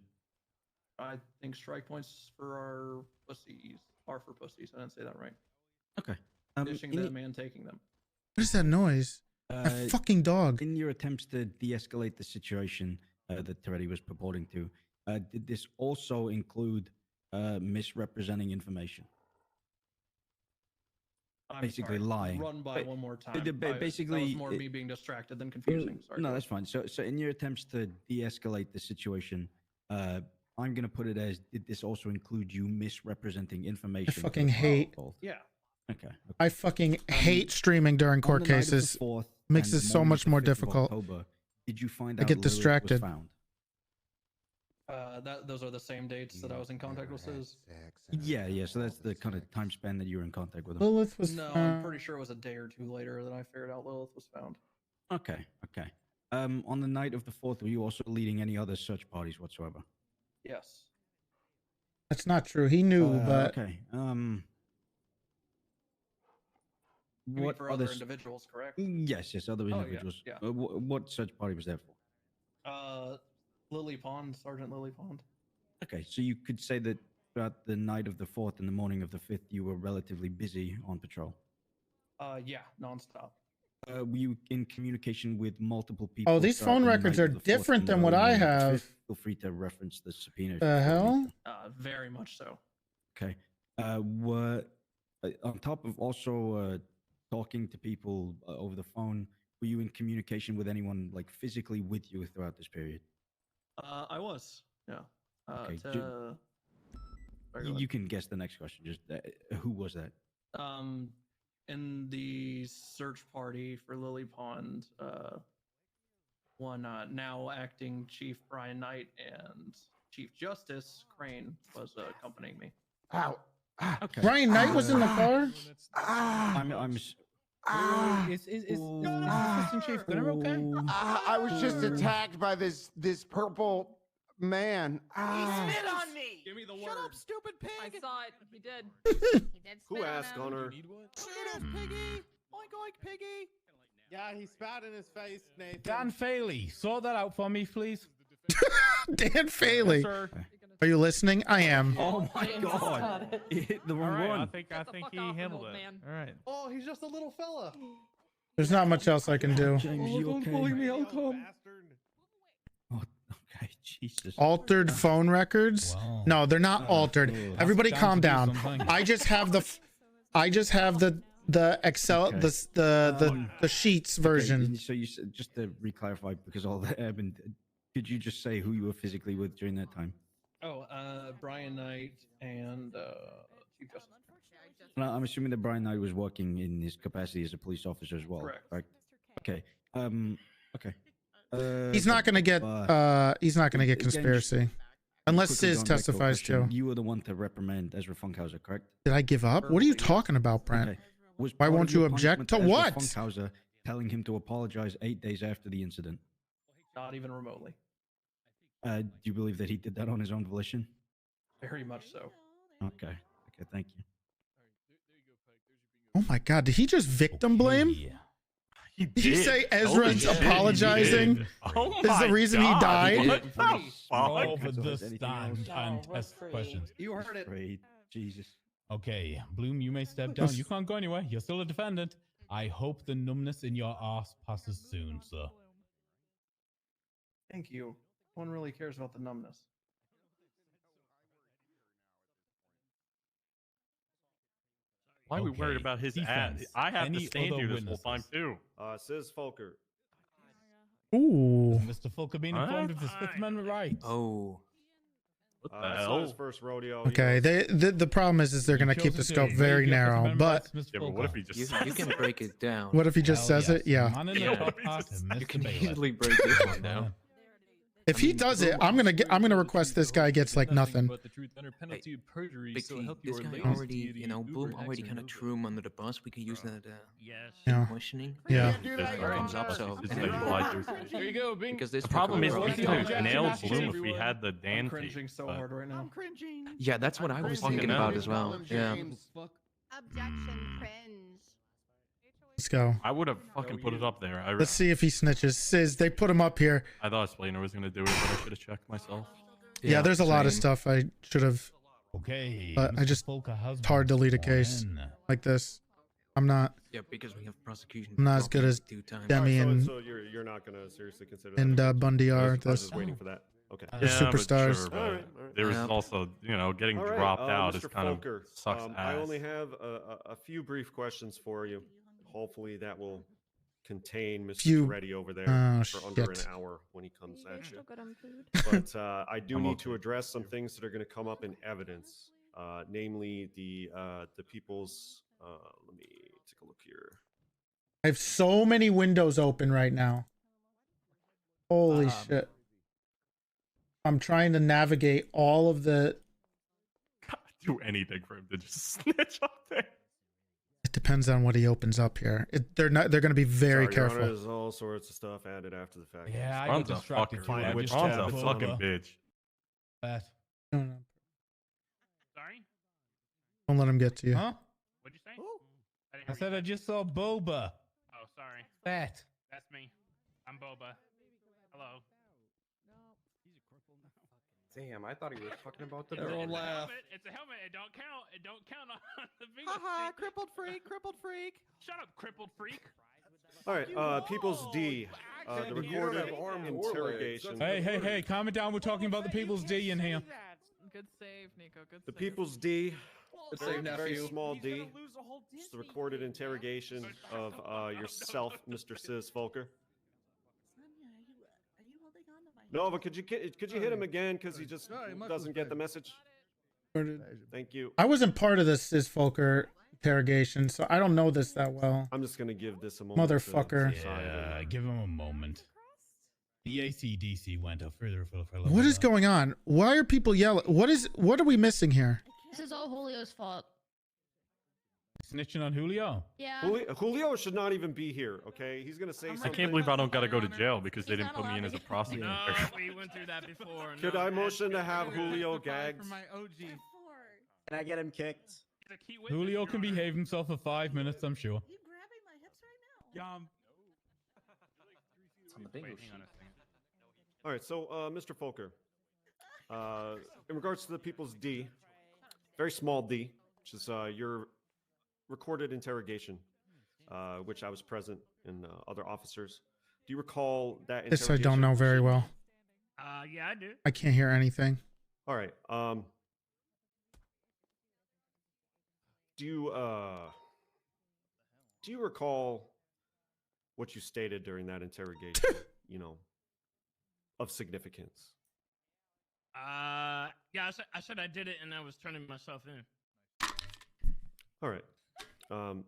I think strike points for our pussies are for pussies. I didn't say that right. Okay. Dishing them and taking them. What is that noise? A fucking dog. In your attempts to de-escalate the situation that Toretti was purporting to, did this also include misrepresenting information? I'm Basically sorry. lying. Run by one more time. Basically, that was more me being distracted than confusing. Sorry. No, that's fine. So in your attempts to de-escalate the situation, I'm going to put it as: did this also include you misrepresenting information? fucking hate. Yeah. Okay. I fucking hate streaming during court On the night of the cases. 4th Makes and it the so morning of much the more 5th of difficult. October, did you find I out get Lilith was distracted. found? Those are the same dates that I was in contact with Sis. Yeah. So that's the kind of time span that you were in contact with him. Lilith was No, I'm pretty sure it was a day or two later that I figured out Lilith was found. Okay. On the night of the 4th, were you also leading any other search parties whatsoever? Yes. That's not true. He knew, but Okay. You mean What for other other individuals, correct? Yes, other Oh, yeah, individuals. yeah. What search party was that for? Lily Pond, Sergeant Lily Pond. Okay, so you could say that throughout the night of the 4th and the morning of the 5th, you were relatively busy on patrol. Yeah, nonstop. Were you in communication with multiple people? oh, these throughout phone the records night are of the 4th different and the than what early I morning of the have. 5th? Feel free to reference the subpoena. if The you feel hell? need to. Very much so. Okay. On top of also talking to people over the phone, were you in communication with anyone like physically with you throughout this period? I was. Yeah. Okay. Sorry, go You can guess the next question. Just who was that? in the search party for Lily Pond, one now acting Chief Brian Knight and Chief Justice Crane was accompanying me. Ow. Okay. Brian Knight was in the car. Is Assistant Chief Gunner okay? I was just attacked by this purple man. He spit on me. Give me the Shut up, stupid pig. I saw it. He did. He did Who spit on asked him. Gunner? Shoot him, piggy. Oink oink, piggy. Yeah, he spat in his face, Nathan. Dan Faley, sort that out for me, please. Dan Faley. Sir. Are you listening? I am. Oh my god! He hit the wrong Alright, one. I think he handled it. All right. Oh, he's just a little fella. There's not much else I can do. James, you okay? me out, Tom. Oh, okay, Jesus. Altered phone records? Wow. No, they're not altered. That's Everybody down calm to do down. something. I just have the Excel Okay. the sheets version. Okay, so you said, just to re-clarify, because all that happened, could you just say who you were physically with during that time? Oh, Brian Knight and Chief Justice. And I'm assuming that Brian Knight was working in his capacity as a police officer as well. Correct. Right? Okay. Okay. He's not gonna get again, conspiracy. Unless quickly Sis going back to a testifies question, too. You were the one to reprimand Ezra Funkhouser, correct? Did I give up? What are you talking about, Brent? Okay. Was Why part of won't your you object punishment to Ezra what? Funkhouser telling him to apologize 8 days after the incident. Not even remotely. Do you believe that he did that on his own volition? Very much so. Okay. Thank you. Oh my god, did he just victim blame? Did he say Ezra's Holy shit, he apologizing? did. Oh Is the my reason he God, died? what the fuck? Over the stand and test questions. You heard it. Great. Jesus. Okay, Bloom, you may step down. You can't go anywhere. You're still a defendant. I hope the numbness in your ass passes soon, sir. Thank you. No one really cares about the numbness. Why are we worried Okay, about his defense. ass? I have to Any stand other here this whole time witnesses? too. Sis Folker. Ooh. Mr. Fulker being informed of his Fifth Amendment rights. Oh. What the I saw hell? his first rodeo. Okay, the problem is they're gonna keep the scope very narrow. But Yeah, but what if he just You says can it? break it down. what if he just Hell says it? Yeah. Man in the Yeah, top what if he hat, just- Mr. You can Bailiff. easily break this one down. If he does it, I'm gonna request this guy gets like nothing. But the truth under penalty of perjury, Big so T, help this your guy latest already, deity you know, Uber Boom X already kind of remover. threw him under the bus. We could use that Yes. Yeah. questioning. Yeah. Do that, This Your comes up, Honor. so It's anyway. like implied There you go, Bing. Because this The problem is could we go could on. have nailed Massachusetts, Bloom if we everyone. had the I'm Dan cringing tape, so but- hard right now. I'm cringing. Yeah, that's what I was Fucking thinking hell. about as well. Yeah. Objection, cringe. Let's go. I would have fucking put it up there. Let's see if he snitches. Sis, they put him up here. I thought Splainer was gonna do it, but I should have checked myself. Yeah, there's a lot of same. stuff I should have. Okay. But I Mr. just- Fulker has It's hard to been lead a sworn case in. like this. I'm not. Yeah, because we have prosecution. I'm not as good as due time. Demi Alright, and so you're not gonna seriously consider that and a case? Bundy I are. was This. just waiting for that. Okay. They're Yeah, but superstars. sure, but Alright. there was Yeah. also, getting All right, dropped out Mr. is kind Fulker, of sucks ass. I only have a few brief questions for you. Hopefully that will contain Mr. Few- Toretti over there Oh, for under shit. an hour when he comes at you. Still good on food. But I do I'm need okay. to address some things that are going to come up in evidence, namely the people's Let me take a look here. I have so many windows open right now. Holy shit. I'm trying to navigate all of the... Do anything for him to just snitch up there. It depends on what he opens up here. They're going to be very Sorry, careful. Your Honor, there's all sorts of stuff added after the fact. Yeah, I got Ron's a distracted. fucker. too. I man. just Ron's tapped a over. fucking bitch. That. Sorry? Don't let him get to you. Huh? What'd you say? I said I just saw Boba. Oh, sorry. Fat. That's me. I'm Boba. Hello. Damn, I thought he was talking about the. Everyone laugh. It's a helmet. It don't count. It don't count on the big Haha, crippled freak, crippled freak. Shut up, crippled freak. All right, People's D. The recorded interrogation. Hey, calm it down. We're talking about the People's D in here. Good save, Nico. Good The save. People's D. Good Very, save, very nephew. small D. It's the recorded interrogation of yourself, Mr. Sis Volker. Nova, could you hit him again because he just doesn't get the message? Thank you. I wasn't part of this Volker interrogation, so I don't know this that well. I'm just gonna give this a moment. Motherfucker. Yeah, give him a moment. The AC/DC went up further. What is going on? Why are people yelling? What are we missing here? This is all Julio's fault. Snitching on Julio? Yeah. Julio should not even be here, okay? He's gonna say something. I can't believe I don't gotta go to jail because they didn't put me in as a prosecutor. No, we went through that before. Could I motion to have Julio gagged? Can I get him kicked? Julio can behave himself for 5 minutes, I'm sure. All right, so Mr. Volker, in regards to the People's D, very small D, which is your recorded interrogation, which I was present and other officers. Do you recall that interrogation? This I don't know very well. Yeah, I do. I can't hear anything. All right. Do you recall what you stated during that interrogation? Of significance. Yeah, I said I did it, and I was turning myself in. All right. On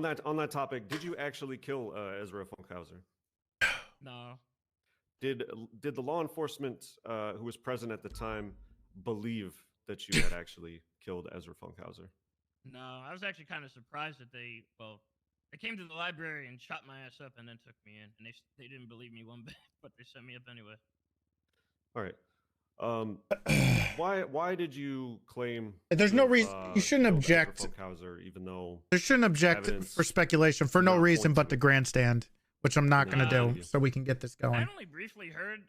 that topic, did you actually kill Ezra Funkhouser? No. Did the law enforcement who was present at the time believe that you had actually killed Ezra Funkhouser? No, I was actually kind of surprised that they came to the library and shot my ass up and then took me in, and they didn't believe me one bit, but they sent me up anyway. All right. Why did you claim? There's no reason you shouldn't object. Funkhouser, even though There shouldn't object for speculation for no reason but to grandstand, which I'm not going to do, so we can get this I going. only briefly heard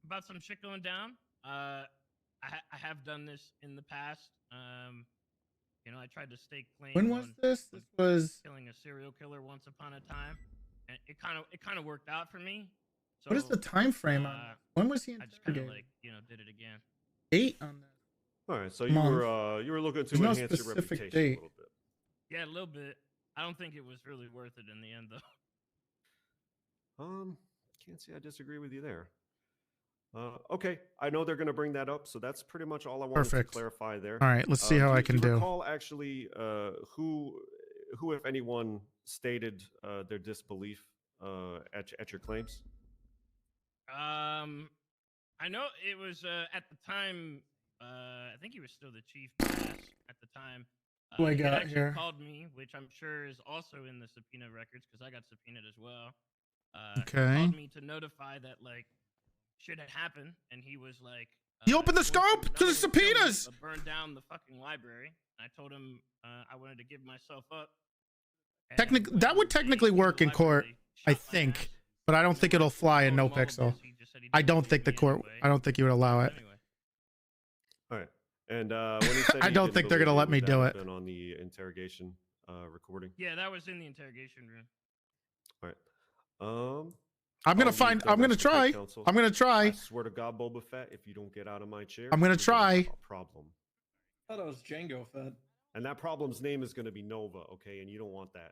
about some shit going down. I have done this in the past. I tried to stake claim. When was this? This was killing a serial killer once upon a time, and it kind of worked out for me. So, what is the time frame on this? When was he I just kind of interrogated? did it again. Date on that? All right, so Month. you were looking to There's no enhance your specific reputation date. a little bit. Yeah, a little bit. I don't think it was really worth it in the end, though. Can't say I disagree with you there. Okay, I know they're going to bring that up, so that's pretty much all I wanted Perfect. to clarify there. All right, let's see how I can do. You do. recall actually who, if anyone, stated their disbelief at your claims? I know it was at the time. I think he was still the chief brass at the time. Who I He got actually here? called me, which I'm sure is also in the subpoena records because I got subpoenaed as well. Okay. He called me to notify that shit had happened, and he was like, He opened the scope to the subpoenas. Burn down the fucking library. And I told him I wanted to give myself up. That would technically work in court, I think, but I don't think it'll fly in NoPixel. I don't think the court. I don't think he would allow it. All right. And when he said I he don't didn't think they're believe gonna you, let me would do that it. have been on the interrogation recording. Yeah, that was in the interrogation room. All right. I'm gonna find. I'm gonna try. I'm gonna I try. swear to God, Boba Fett, if you don't get out of my chair, I'm gonna you're try. have a problem. I thought it was Django Fett. And that problem's name is going to be Nova, okay? And you don't want that.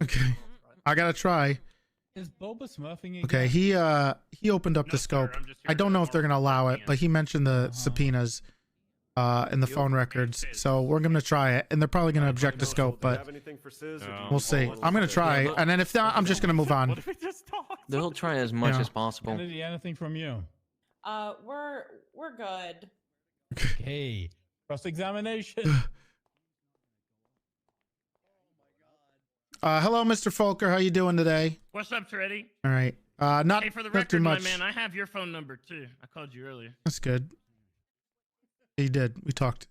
Okay. I gotta try. Is Boba smurfing again? Okay, he opened up the scope. I don't know if they're gonna allow it, but he mentioned the subpoenas in the phone records, so we're gonna try it, and they're probably gonna object to scope, but we'll see. I'm gonna try, and then if not, I'm just gonna move on. They'll try as much Yeah. as possible. Kennedy, anything from you? We're good. Okay. Cross examination. Hello, Mr. Folker. How you doing today? What's up, Toretti? All right. Not Hey, for the not too record, my much. man, I have your phone number too. I called you earlier. That's good. He did. We talked.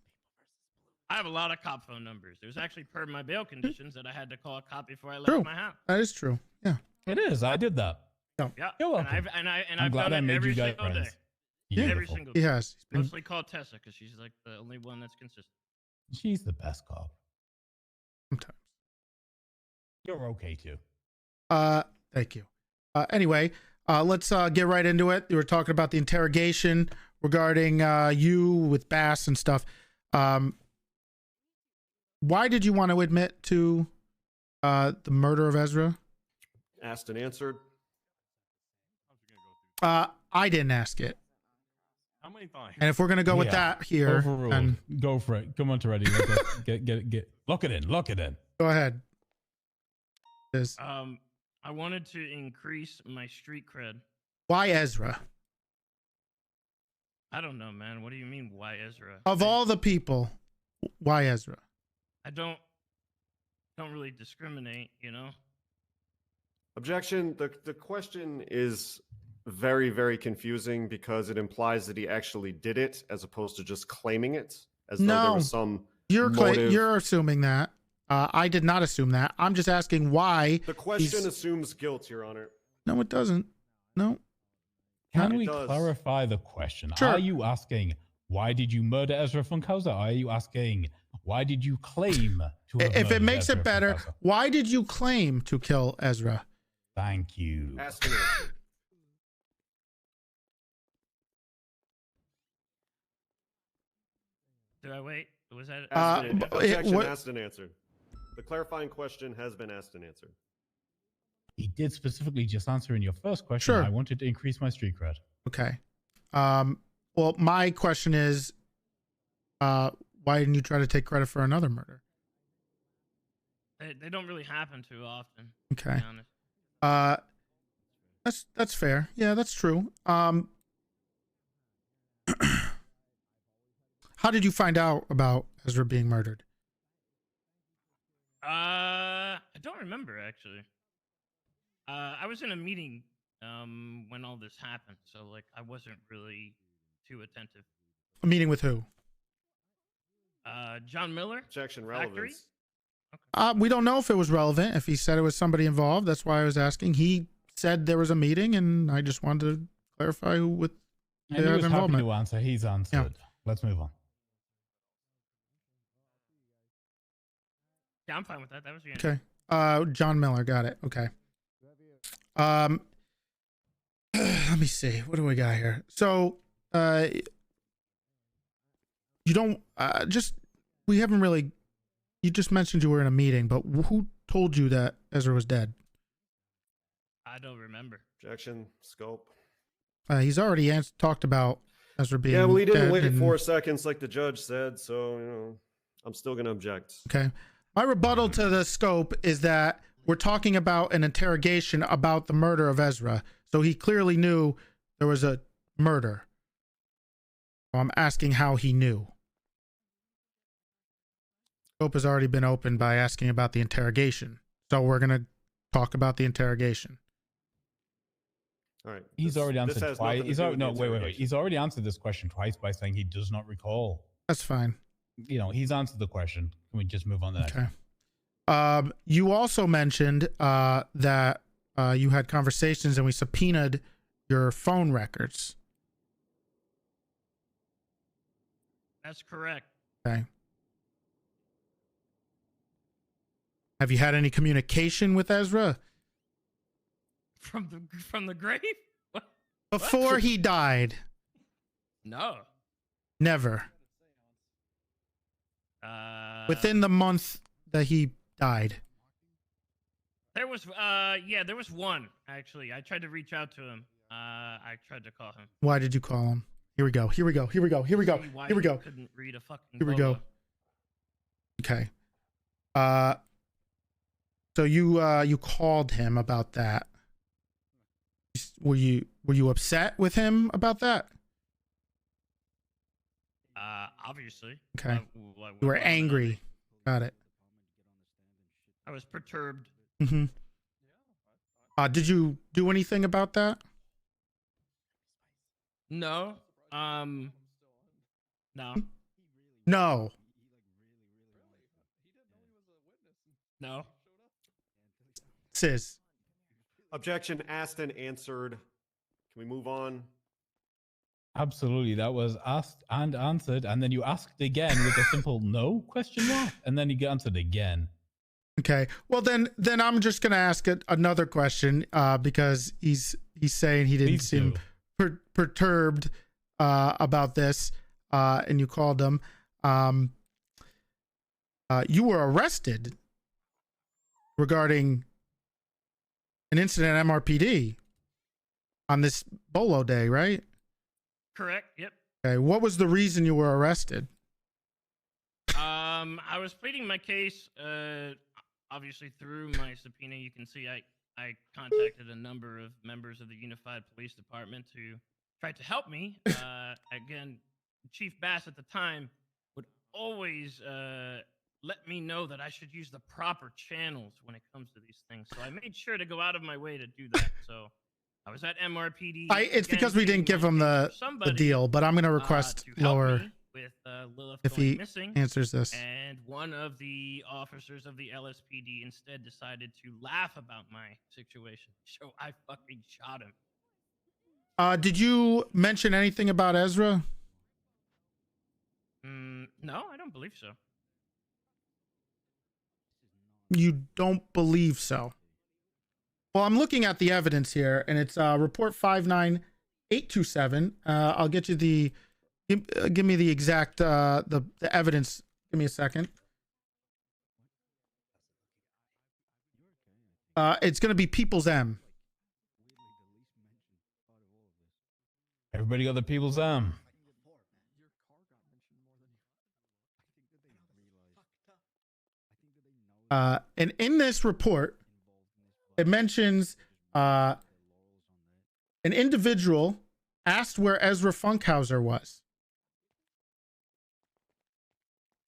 I have a lot of cop phone numbers. It was actually per my bail conditions that I had to call a cop before I left True. my house. That is true. Yeah. It is. I did that. Yeah. Yeah. You're welcome. And I'm I've glad done I it made every you guys single day. friends. Yeah. Every single He day. has. He's been- Mostly call Tessa because she's like the only one that's consistent. She's the best cop. Sometimes. You're okay too. Thank you. Anyway, let's get right into it. You were talking about the interrogation regarding you with Bass and stuff. Why did you want to admit to the murder of Ezra? Asked and answered. I didn't ask it. How many times? And if we're gonna go with that here, Overruled. then Go for it. Come on, Toretti. Let's get. Lock it in. Lock it in. go ahead. I wanted to increase my street cred. Why Ezra? I don't know, man. What do you mean, why Ezra? Of all the people, why Ezra? I don't really discriminate, you know. Objection. The question is very, very confusing because it implies that he actually did it as opposed to just claiming it as though there No, was some you're motive. you're assuming that. I did not assume that. I'm just asking why. The question assumes guilt, Your Honor. No, it doesn't. No. Can It we does. clarify the question? Sure. Are you asking why did you murder Ezra Funkhouser? Are you asking why did you claim to have If it murdered makes Ezra it better, Funkhouser? why did you claim to kill Ezra? Thank you. Asked and answered. Do I wait? Was that Objection what- asked and answered. The clarifying question has been asked and answered. He did specifically just answer in your first question. Sure. I wanted to increase my street cred. Okay. Well, my question is, why didn't you try to take credit for another murder? They don't really happen too often. Okay. To be honest. That's fair. Yeah, that's true. How did you find out about Ezra being murdered? I don't remember actually. I was in a meeting when all this happened, so like I wasn't really too attentive. A meeting with who? John Miller. Objection Factory? relevance. We don't know if it was relevant. If he said it was somebody involved, that's why I was asking. He said there was a meeting, and I just wanted to clarify who with And he their was happy involvement. to answer. He's answered. Let's move on. Yeah, I'm fine with that. That was your answer. Okay. John Miller, got it. Okay. Let me see. What do we got here? So, you don't we haven't really. You just mentioned you were in a meeting, but who told you that Ezra was dead? I don't remember. Objection. Scope. He's already talked about Ezra being Yeah, well, he didn't dead wait and- 4 seconds like the judge said, so, you know, I'm still going to object. Okay. My rebuttal to the scope is that we're talking about an interrogation about the murder of Ezra. So he clearly knew there was a murder. So I'm asking how he knew. Scope has already been opened by asking about the interrogation. So we're going to talk about the interrogation. All right. He's already answered has twice. nothing to He's do already, with no, the wait. interrogation. He's already answered this question twice by saying he does not recall. That's fine. You know, he's answered the question. Can we just move on to the next? Okay. You also mentioned that you had conversations and we subpoenaed your phone records. That's correct. Okay. Have you had any communication with Ezra From the grave? What? before he died? No. Never. Within the month that he died. There was one actually. I tried to reach out to him. I tried to call him. Why did you call him? Here we go. Here we go. Here we go. Here we go. See why Here we he go. Couldn't read a fucking Here we go. logo. Okay. So you called him about that. Were you upset with him about that? Obviously. Okay. Why You were wouldn't I be? angry. Got it. I was perturbed. Mm-hmm. Did you do anything about that? No. No. No. No. Sis. Objection asked and answered. Can we move on? Absolutely, that was asked and answered, and then you asked again with a simple no question mark, and then you get answered again. Okay. Well, then I'm just gonna ask another question because he's saying he didn't Please seem perturbed about this, and you called him. You were arrested regarding an incident at MRPD on this Bolo Day, right? Correct. Yep. Okay. What was the reason you were arrested? I was pleading my case. Obviously, through my subpoena, you can see I contacted a number of members of the Unified Police Department to try to help me. Again, Chief Bass at the time would always let me know that I should use the proper channels when it comes to these things. So I made sure to go out of my way to do that. So I was at MRPD. It's because we didn't give him the deal, but I'm going to request lower with Lilith if going he missing, answers this. and one of the officers of the LSPD instead decided to laugh about my situation. So I fucking shot him. Did you mention anything about Ezra? No, I don't believe so. You don't believe so? Well, I'm looking at the evidence here, and it's report 59827. I'll get you the. Give me the exact the evidence. Give me a second. It's going to be People's M. Everybody got the People's M. And in this report, it mentions an individual asked where Ezra Funkhouser was.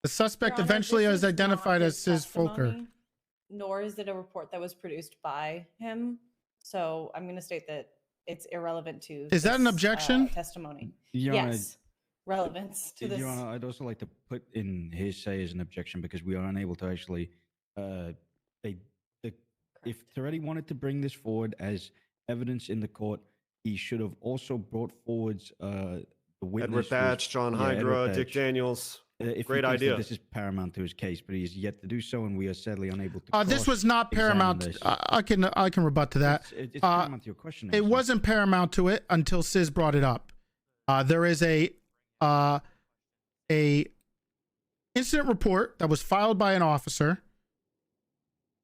The suspect Your Honor, eventually this is is identified not as his Sis Folker. testimony, nor is it a report that was produced by him. So I'm going to state that it's irrelevant to. Is that an this, objection? Testimony. Your Honor, Yes, relevance to this. Your Honor, I'd also like to put in his say as an objection because we are unable to actually. If Toretti wanted to bring this forward as evidence in the court, he should have also brought forward the witness. Edward Thatch, John Hydra, Dick Daniels. If Great he thinks that idea. this is paramount to his case, but he is yet to do so, and we are sadly unable to. This was not paramount. I can rebut to that. It's paramount to your question. It wasn't paramount to it until Sis brought it up. There is a incident report that was filed by an officer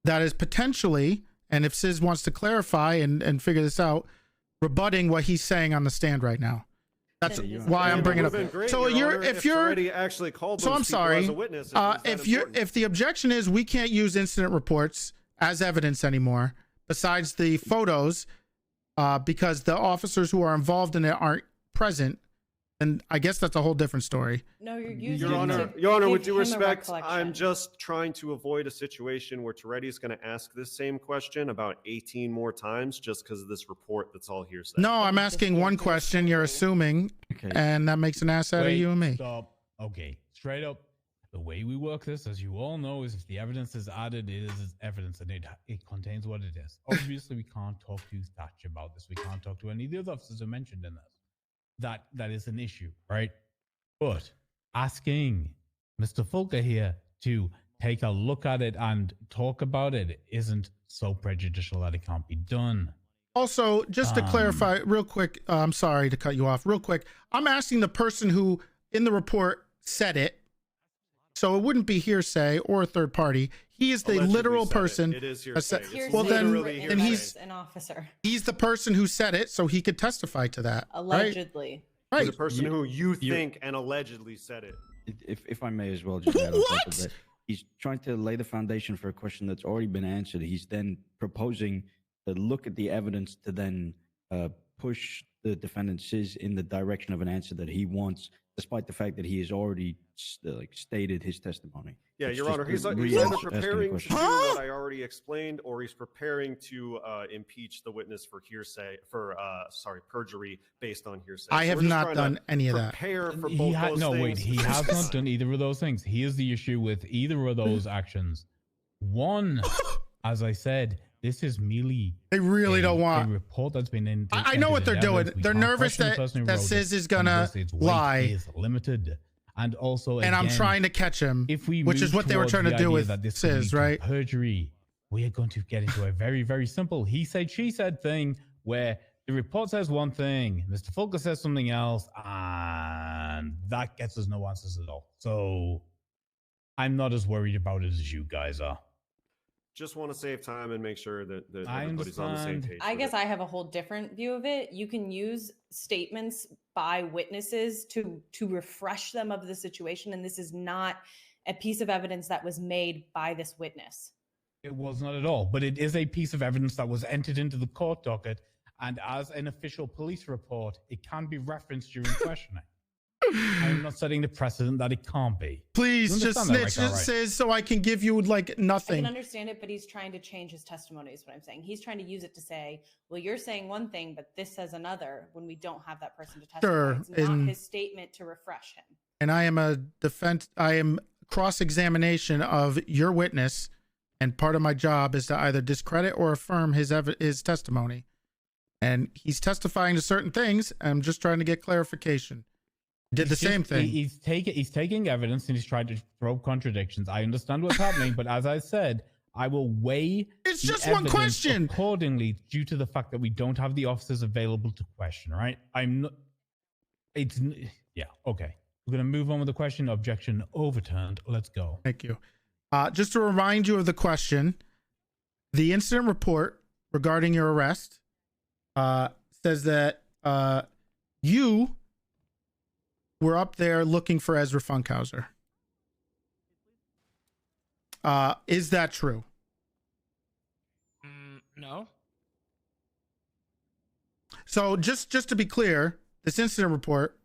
that is potentially, and if Sis wants to clarify and figure this out, rebutting what he's saying on the stand right now. That's why I'm bringing it up. So if you're already actually called so those I'm people sorry. as a witness, If the objection is we can't use incident reports as evidence anymore, besides the photos, because the officers who are involved in it aren't present, then I guess that's a whole different story. No, you're using. Your Honor, to Your Honor, give with due him a respect, I'm recollection. just trying to avoid a situation where Toretti is going to ask this same question about 18 more times just because of this report that's all hearsay. No, I'm asking one question. You're assuming, and that makes an ass out of you and me. Stop. Okay, straight up. The way we work this, as you all know, is if the evidence is added, it is evidence and it contains what it is. Obviously, we can't talk to Thatch about this. We can't talk to any of the other officers who mentioned in this. That is an issue, right? But asking Mr. Folker here to take a look at it and talk about it isn't so prejudicial that it can't be done. Also, just to clarify real quick, I'm sorry to cut you off real quick. I'm asking the person who in the report said it, So it wouldn't be hearsay or a third party. He is the Allegedly literal said it. person. It is that said- hearsay. It's well, literally then hearsay. he's an officer. He's the person who said it, so he could testify to that. right? Allegedly. Right. The person who you think and allegedly said it. If I may as well, just add on top of that, he's trying to lay the foundation for a question that's already been answered. He's then proposing to look at the evidence to then push the defendant Sis in the direction of an answer that he wants, despite the fact that he has already stated his testimony. Yeah, It's Your just Honor, he's either asking a preparing to question. do what I already explained, or he's preparing to impeach the witness for perjury based on hearsay. I So have we're just not trying to done any of that. Prepare for He both ha- those no, things. wait, he has not done either of those things. Here's the issue with either of those actions. One, as I said, this is merely They really don't want a report that's been in. I know what they're doing. They're nervous that Sis is gonna lie. Is limited, and also, And I'm again, trying to catch him, if we which is move what they were towards trying the to do idea with that this could Sis, lead to right? Perjury. We are going to get into a very, very simple he said, she said thing where the report says one thing, Mr. Fulker says something else, and that gets us no answers at all. So I'm not as worried about it as you guys are. Just want to save time and make sure that I everybody's on the same understand. page. I with guess it. I have a whole different view of it. You can use statements by witnesses to refresh them of the situation, and this is not a piece of evidence that was made by this witness. It was not at all, but it is a piece of evidence that was entered into the court docket, and as an official police report, it can be referenced during questioning. I'm not setting the precedent that it can't be. Please You just understand that, snitch right? All right. Sis so I can give you like I can nothing. understand it, but he's trying to change his testimony is what I'm saying. He's trying to use it to say, well, you're saying one thing, but this says another when we don't have that person to testify. Sure, It's not and- his statement to refresh him. And I am I am cross-examination of your witness, and part of my job is to either discredit or affirm his testimony. And he's testifying to certain things. I'm just trying to get clarification. Did the same thing. He's taking evidence and he's trying to probe contradictions. I understand what's happening, but as I said, I will weigh It's the just one evidence question. accordingly due to the fact that we don't have the officers available to question. Right? I'm not. It's yeah. Okay. We're gonna move on with the question. Objection overturned. Let's go. Thank you. Just to remind you of the question, the incident report regarding your arrest says that you were up there looking for Ezra Funkhouser. Is that true? No. So just to be clear, this incident report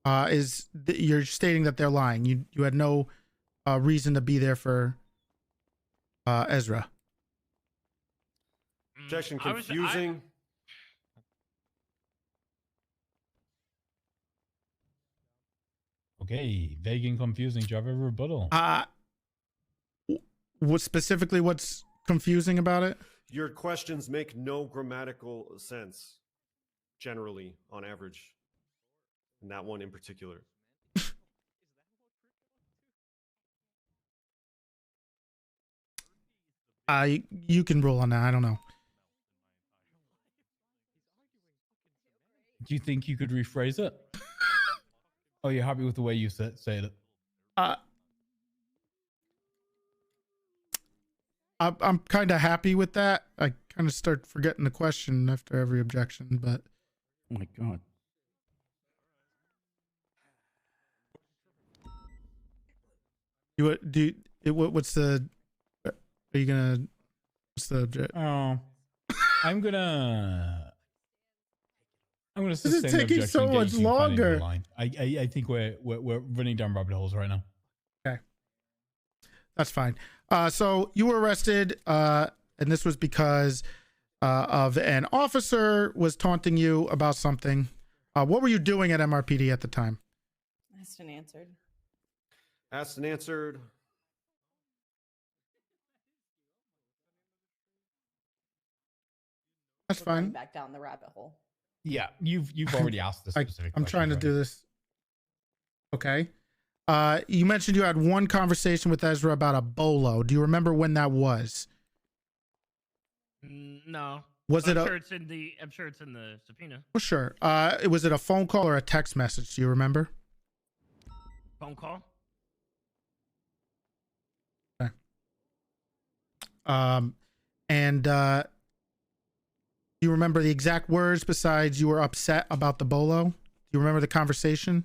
is you're stating that they're lying. You had no reason to be there for Ezra. Objection I was- I- confusing. Okay. Vague and confusing. Do you have a rebuttal? What specifically? What's confusing about it? Your questions make no grammatical sense, generally, on average. And that one in particular. You can rule on that. I don't know. Do you think you could rephrase it? Oh, you're happy with the way you said it? I'm kind of happy with that. I kind of start forgetting the question after every objection, but Oh my god. what's the? Are you gonna? What's the object? Oh, I'm gonna This is sustain the taking objection so and get much you to find a new longer. line. I think we're running down rabbit holes right now. Okay, that's fine. So you were arrested, and this was because of an officer was taunting you about something. What were you doing at MRPD at the time? Asked and answered. Asked and answered. That's We're going fine. back down the rabbit hole. Yeah, you've already asked the specific. I'm trying to question, do this. Okay. You mentioned you had one conversation with Ezra about a bolo. Do you remember when that was? No. Was But it I'm a- sure it's in the. I'm sure it's in the subpoena. Well, sure. Was it a phone call or a text message? Do you remember? Phone call. And you remember the exact words besides you were upset about the bolo? Do you remember the conversation?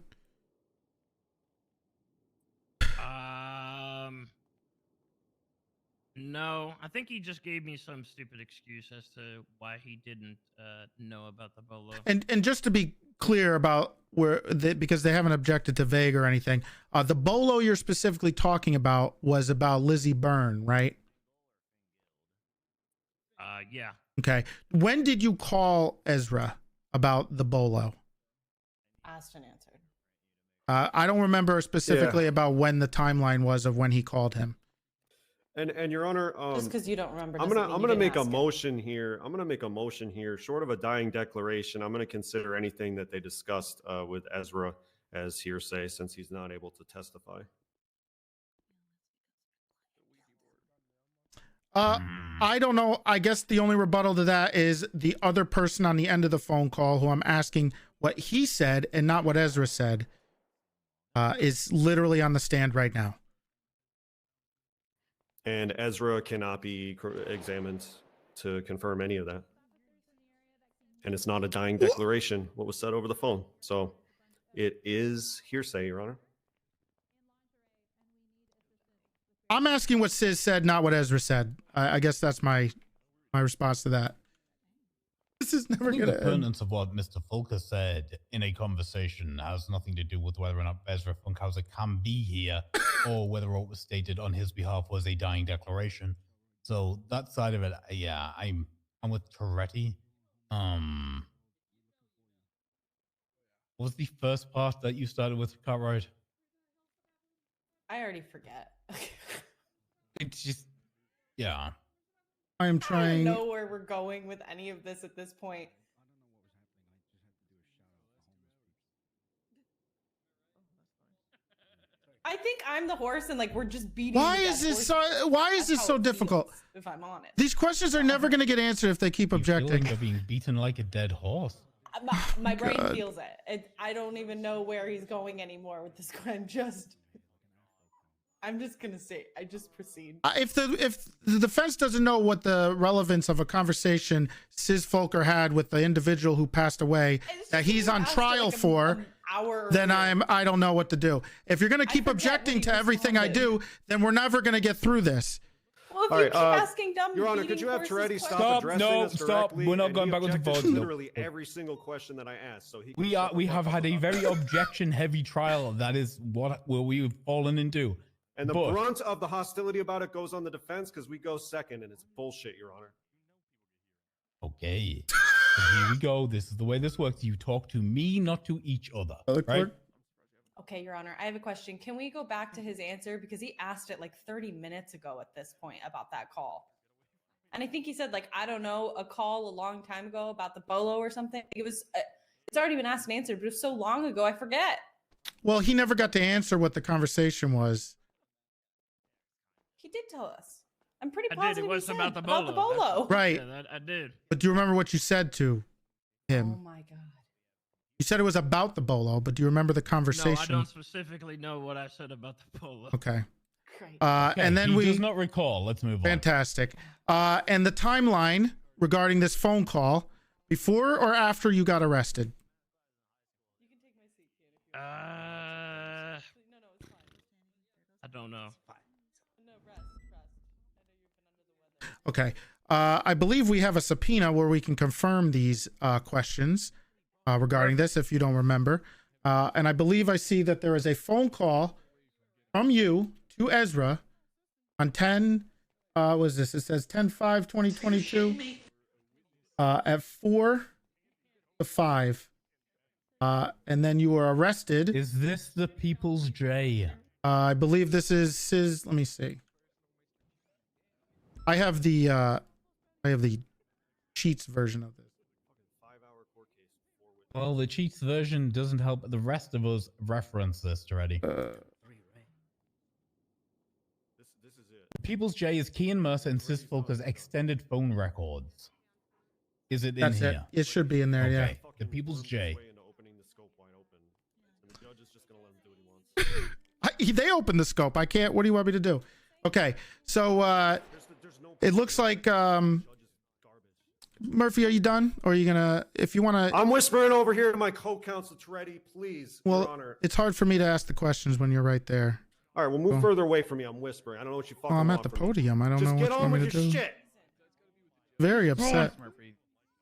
No, I think he just gave me some stupid excuse as to why he didn't know about the bolo. And just to be clear about because they haven't objected to vague or anything, the bolo you're specifically talking about was about Lizzie Byrne, right? Yeah. Okay. When did you call Ezra about the bolo? Asked and answered. I don't remember specifically about when the timeline was of when he called him. And Your Honor, Just because you don't remember, I'm doesn't gonna mean you didn't make a ask it. motion here. I'm gonna make a motion here, short of a dying declaration. I'm gonna consider anything that they discussed with Ezra as hearsay, since he's not able to testify. I don't know. I guess the only rebuttal to that is the other person on the end of the phone call who I'm asking what he said and not what Ezra said is literally on the stand right now. And Ezra cannot be examined to confirm any of that. And it's not a dying declaration, what was said over the phone. So it is hearsay, Your Honor. I'm asking what Sis said, not what Ezra said. I guess that's my response to that. This is never I think going the to end. pertinence of what Mr. Fulker said in a conversation has nothing to do with whether or not Ezra Funkhouser can be here or whether what was stated on his behalf was a dying declaration. So that side of it, yeah, I'm with Toretti. What was the first part that you started with, Cartwright? I already forget. It's just, yeah. I am I don't trying. know where we're going with any of this at this point. I think I'm the horse and like we're just beating. Why the is dead this horse. so? Why is That's this how so it difficult? feels, if I'm honest. These questions are never going to get answered if they keep You feel like objecting. you're being beaten like a dead horse. My brain God. feels it. I don't even know where he's going anymore with this. I'm just gonna say. I just proceed. If the defense doesn't know what the relevance of a conversation Sis Folker had with the individual who passed away that he's on trial for, then I don't know what to do. If you're going to keep objecting to everything I do, then we're never going to get through this. Well, if All you right, keep asking dumb, Your Honor, could beating you have horses Toretti questions- stop addressing no, us stop. directly? We're not And going he back onto objected to votes, no. literally every single question that I asked. So he can We shut the we fuck have up had a about very that. objection heavy trial. That is what we've fallen into. And the But- brunt of the hostility about it goes on the defense because we go second, and it's bullshit, Your Honor. Okay. So here we go. This is the way this works. You talk to me, not to each other. Right? Okay, Your Honor, I have a question. Can we go back to his answer because he asked it like 30 minutes ago at this point about that call, and I think he said like I don't know a call a long time ago about the bolo or something. It was it's already been asked and answered, but it was so long ago I forget. Well, he never got to answer what the conversation was. He did tell us. I'm pretty I positive did. It was he said about the bolo. bolo. Right. Yeah, I did. But do you remember what you said to him? Oh my god. You said it was about the bolo, but do you remember the No, I conversation? don't specifically know what I said about the bolo. Okay. Great. Okay, And then he we does not recall. Let's move on. fantastic. And the timeline regarding this phone call before or after you got arrested. I don't know. Okay. I believe we have a subpoena where we can confirm these questions regarding this, if you don't remember. And I believe I see that there is a phone call from you to Ezra on 10, what is this? It says 10/5/2022 at 4 to 5. And then you were arrested. Is this the People's J? I believe this is his. Let me see. I have the cheats version of this. Well, the cheats version doesn't help the rest of us reference this already. This is it. People's J is Kean Mercer and Sis Fulker's extended phone records. Is it in That's it. here? It should be in there. Okay. The People's J. They opened the scope. I can't. What do you want me to do? Okay. So There's no it looks like Murphy, are you done? Or are you gonna, if you want to? I'm whispering over here to my co-counsel Toretti, please, Your Well, Honor. it's hard for me to ask the questions when you're right there. All right, well, move Oh. further away from me. I'm whispering. I don't know what you fucking Oh, I'm want at the from me. podium. I don't Just know get what you on want me with to your do. shit. Very upset.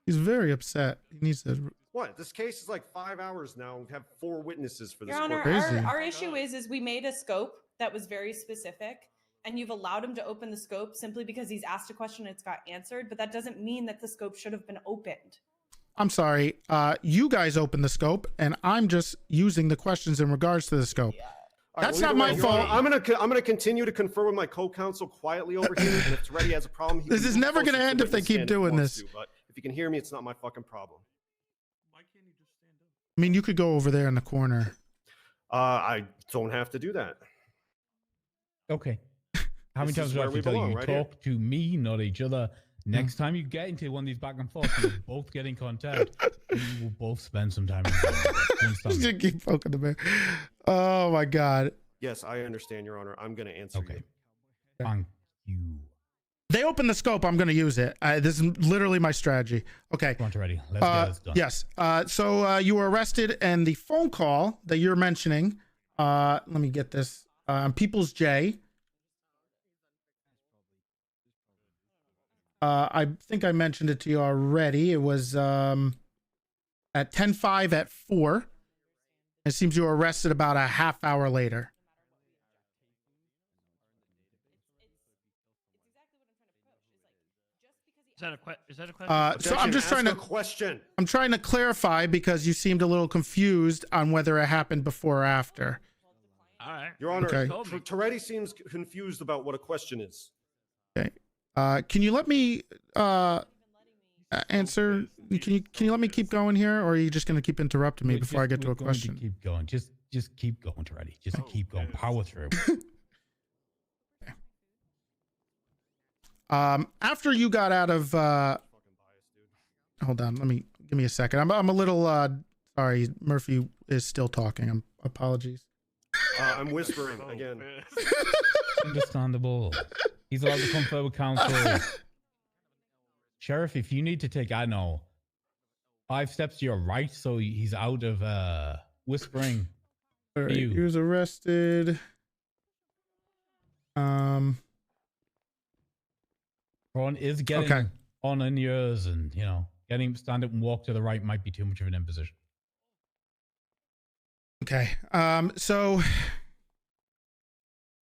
He's very upset. He needs to. What? This case is like 5 hours now. We have 4 witnesses for this Your Honor, court. our issue is we made a scope that was very specific, and you've allowed him to open the scope simply because he's asked a question and it's got answered, but that doesn't mean that the scope should have been opened. I'm sorry. You guys opened the scope, and I'm just using the questions in regards to the scope. All right, That's well, not either my way, Your fault. Honor, I'm gonna continue to confer with my co-counsel quietly over here, and if Toretti has a problem, he This can is move never closer gonna to end the if they witness keep stand he doing wants this. to, but if you can hear me, it's not my fucking problem. I mean, you could go over there in the corner. I don't have to do that. Okay. How many This times is do I where have we to tell you? belong, You right here. talk to me, not each other. Next time you get into one of these back and forth, you'll both get in contact. And you will both spend some time. You keep poking the bear. Oh my God. Yes, I understand, Your Honor. I'm gonna answer you. Thank you. They opened the scope. I'm going to use it. This is literally my strategy. Okay. Come on, ready. Let's get this done. Yes. So you were arrested, and the phone call that you're mentioning. Let me get this. People's J. I think I mentioned it to you already. It was at 10:05 at 4. It seems you were arrested about a half hour later. Is that a question? So I'm just trying to question. I'm trying to clarify because you seemed a little confused on whether it happened before or after. All right. Your Honor, Okay. Toretti seems confused about what a question is. Okay. Can you let me answer? Can you let me keep going here, or are you just going to keep interrupting me before I get to a We're going question? keep going. Just keep going, Toretti. Just keep going. Power through. After you got out of hold on, give me a second. I'm a little sorry, Murphy is still talking. Apologies. I'm whispering again. Understandable. He's allowed to confer with counsel. Sheriff, if you need to take, 5 steps to your right, so he's out of whispering. All right, he was arrested. Ron is getting on in years, and getting him to stand up and walk to the right might be too much of an imposition. Okay. So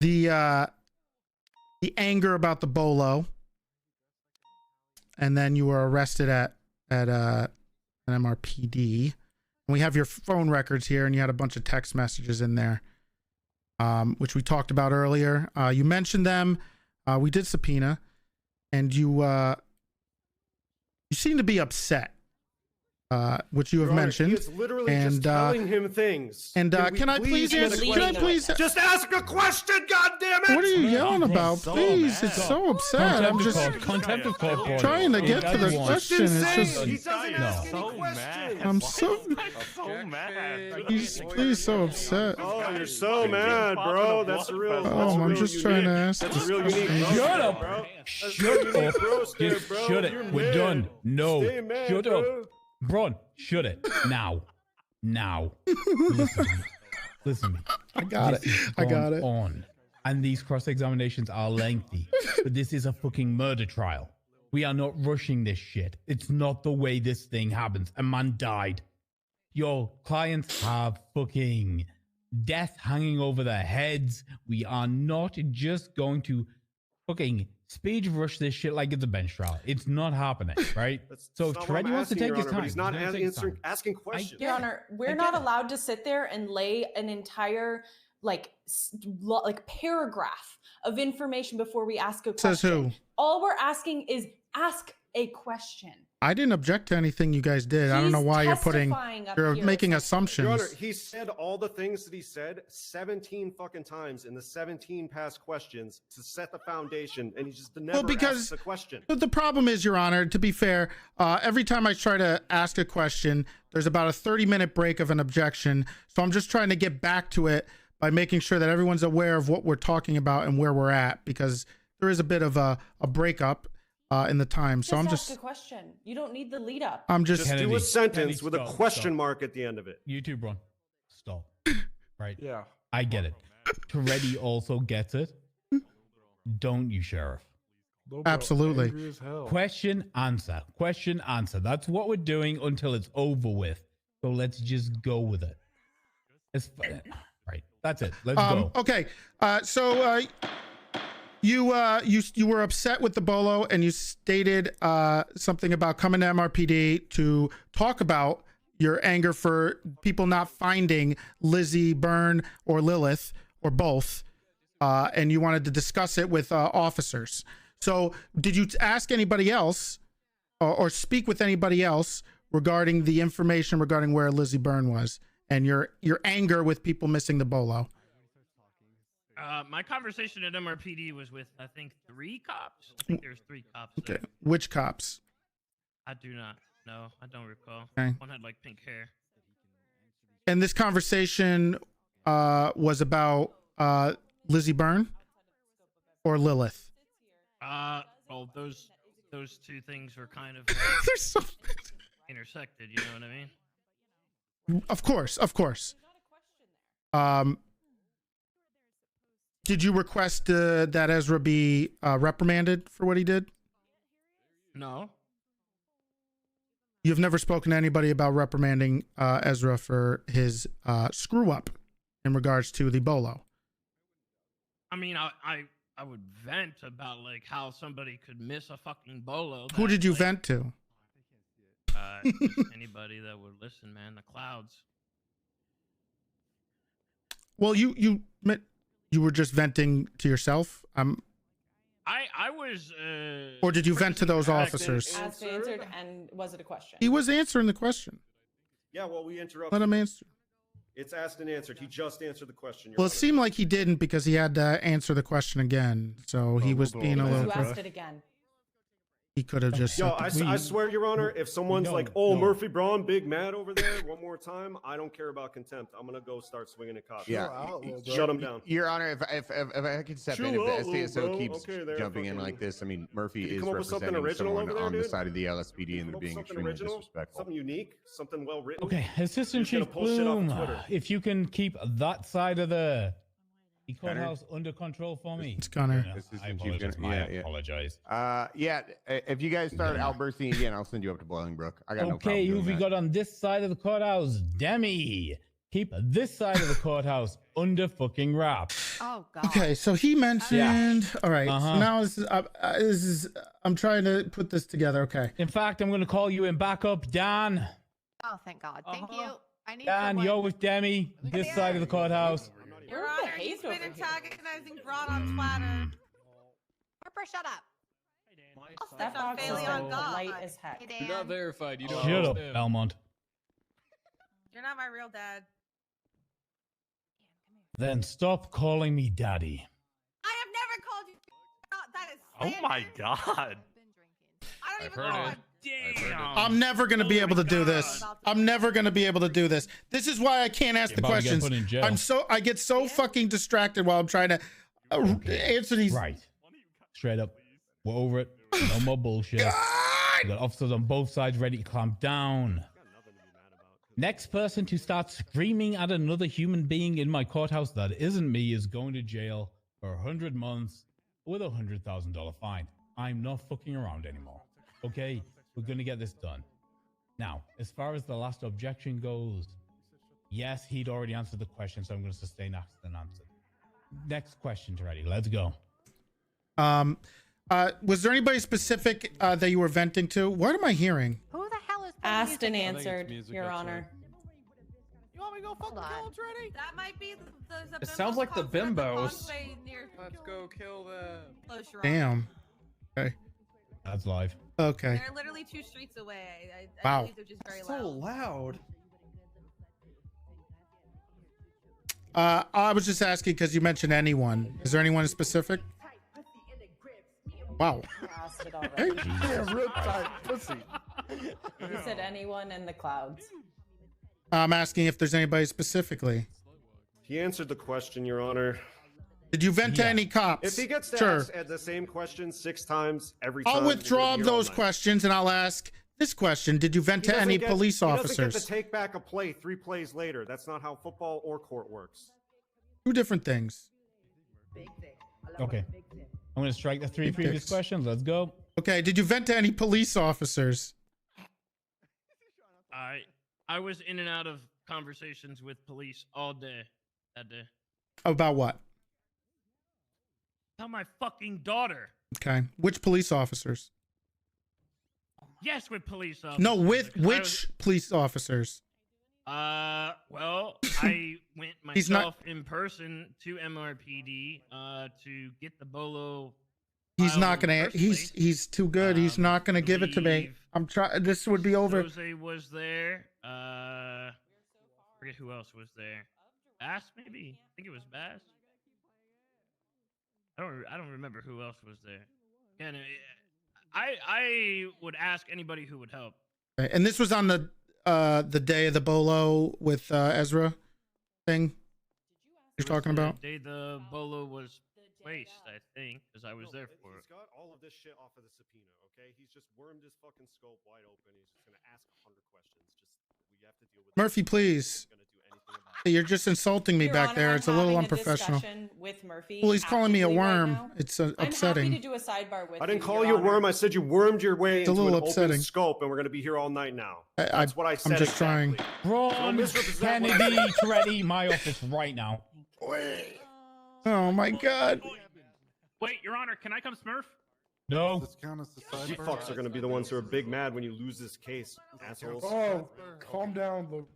the anger about the bolo, and then you were arrested at an MRPD. And we have your phone records here, and you had a bunch of text messages in there, which we talked about earlier. You mentioned them. We did subpoena, and you seem to be upset. Which you have Your Honor, mentioned. He is literally just telling him things. And can I please answer? Can I please just ask a question? God damn it! What are you yelling about? Please, it's so upset. I'm just contempt of court. trying to get to the question. It's just He doesn't ask any questions. I'm so mad. He's please so upset. Oh, you're so mad, bro. That's real. Oh, I'm just trying to ask. That's real unique. Shut up, bro. Shut up. Just shut it. We're done. No. Stay mad, Shut bro. up. Bron, shut it. Now. Listen to me. Listen to me. I got it. I got it. On. And these cross-examinations are lengthy. But this is a fucking murder trial. We are not rushing this shit. It's not the way this thing happens. A man died. Your clients have fucking death hanging over their heads. We are not just going to fucking speed rush this shit like it's a bench trial. It's not happening, right? So if not what I'm Toretti wants to asking, take Your his Honor, but time. he's not gonna take his time. asking questions. Your Honor, we're not allowed to sit there and lay an entire paragraph of information before we ask a question. Says who? All we're asking is ask a question. I didn't object to anything you guys did. I don't know why you're testifying up you're here, making Your assumptions. Honor, he said all the things that he said 17 fucking times in the 17 past questions to set the foundation, and he just never asks the question. But the problem is, Your Honor, to be fair, every time I try to ask a question, there's about a 30-minute break of an objection. So I'm just trying to get back to it by making sure that everyone's aware of what we're talking about and where we're at, because there is a bit of a breakup in the time. So I'm ask just a question. You don't need the lead up. I'm just do a sentence with a stop, question stop. mark at the end of it. YouTube run. Stop. Right. Yeah. I get it. Toretti also gets it. Don't you, Sheriff? No, bro, Absolutely. angry as hell. Question, answer. Question, answer. That's what we're doing until it's over with. So let's just go with it. Right. That's it. Let's go. Okay. So you were upset with the bolo, and you stated something about coming to MRPD to talk about your anger for people not finding Lizzie Byrne or Lilith or both, and you wanted to discuss it with officers. So did you ask anybody else or speak with anybody else regarding the information regarding where Lizzie Byrne was and your anger with people missing the bolo? My conversation at MRPD was with, I think, 3 cops. I think there's 3 cops. Okay. There. Which cops? I do not know. I don't recall. Okay. One had like pink hair. And this conversation was about Lizzie Byrne or Lilith? Well, those 2 things were kind of There's so intersected. You know what I mean? Of course. Did you request that Ezra be reprimanded for what he did? No. You've never spoken to anybody about reprimanding Ezra for his screw up in regards to the bolo. I mean, I would vent about like how somebody could miss a fucking bolo. Who that, did you like, vent to? Just anybody that would listen, man. The clouds. Well, you were just venting to yourself. I was. Or did you vent to those officers? Asked, answered, and was it a question? He was answering the question. Yeah, well, we interrupted. Let him answer. It's asked and answered. He just answered the question. Your Well, it Honor. seemed like he didn't because he had to answer the question again. So he was being a little. You asked it again. He could have just. Yo, I swear, Your Honor, if someone's like, "Oh, Murphy Braun, big mad over there," one more time, I don't care about contempt. I'm gonna go start swinging at cops. Yeah, shut him down. Your Honor, if I could step in, if the STSO keeps jumping in like this, I mean, Murphy Did you is come up with something representing original someone over there, on the dude? side of the LSPD and Come up with being something extremely original, disrespectful. something unique, something well written. Okay, Assistant You're Chief just gonna pull shit off Bloom, Twitter. if you can keep that side of the courthouse under control for me. It's Gunner. I apologize. I apologize. Yeah, if you guys start outbursting again, I'll send you up to Bolingbrook. I got no problem Okay, who doing have we that. got on this side of the courthouse? Demi. Keep this side of the courthouse under fucking wraps. Oh God. Okay, so he mentioned. All right. Uh-huh. So now this is. I'm trying to put this together. Okay. In fact, I'm going to call you in backup, Dan. Oh, thank God. Thank you. I need Dan, someone. you're with Demi. This side of the courthouse. Your Honor, he's been antagonizing Braun on Twitter. Harper, shut up. I'll That step on box is Bailey on God. polite as heck. Hey, You're Dan. not verified. You don't Shut up, understand. Belmont. You're not my real dad. Then stop calling me daddy. I have never called you. That is. Oh my god. I don't I've even heard know. it. Damn. I'm never gonna be able to do this. I'm never gonna be able to do this. This is why I can't ask the about to get questions. put in jail. I get so fucking distracted while I'm trying to answer these. Right. Straight up. We're over it. No more bullshit. We got officers on both sides ready to clamp down. Next person to start screaming at another human being in my courthouse that isn't me is going to jail for 100 months with a $100,000 fine. I'm not fucking around anymore. Okay? We're going to get this done. Now, as far as the last objection goes, yes, he'd already answered the question, so I'm going to sustain asked and answered. Next question, Toretti. Let's go. Was there anybody specific that you were venting to? What am I hearing? Who the hell is Asked and music? answered, music Your outside. Honor. You want me to go fucking kill him, Toretti? That might be the It sounds like the bimbos. Let's go kill them. Close your eyes. Damn. Okay. That's live. Okay. They're literally 2 streets away. I Wow. believe they're just very So loud. I was just asking because you mentioned anyone. Is there anyone specific? Wow. Asked it already. Yeah, real tight pussy. He said anyone in the clouds. I'm asking if there's anybody specifically. He answered the question, Your Honor. Did you vent to any cops? If he gets to Sure. ask the same question 6 times every time, I'll we're withdraw gonna be here all those night. questions and I'll ask this question. Did you vent He to any doesn't get- police He officers? doesn't get to take back a play 3 plays later. That's not how football or court works. Two different things. Okay. I'm going to strike the 3 previous dicks. questions. Let's go. Okay, did you vent to any police officers? I was in and out of conversations with police all day that day. About what? Tell my fucking daughter. Okay. Which police officers? Yes, with police officers. No, with because I which police officers? Well, I went He's not- myself in person to MRPD to get the bolo. He's filed not in the gonna. first He's too good. He's not gonna give it to me. I'm trying. This would be over. Jose was there. Forget who else was there. Bass, maybe. I think it was Bass. I don't remember who else was there. And I would ask anybody who would help. Okay, and this was on the day of the bolo with Ezra thing you're talking The about. day the bolo was placed, I think, because I was there for it. He's got all of this shit off of the subpoena, okay? He's just wormed his fucking scope wide open. He's just gonna ask 100 questions. We have to deal with Murphy, please. Hey, you're just insulting me Your back Honor, there. I'm It's a little having unprofessional. discussion with Murphy Well, he's calling me a actively right worm. now. It's I'm upsetting. happy to do a sidebar with I didn't you, call Your you a Honor. worm. I said you wormed your way It's a into an little open upsetting. scope, and we're gonna be here all night now. I- That's what I said. I'm just trying. exactly. Ron misrepresent what I Kennedy, said. Toretti, my office right now. Oh my God. Wait, Your Honor, can I come smurf? No. You fucks are gonna be the ones who are big mad when you lose this case, assholes. Oh, calm down, Luke.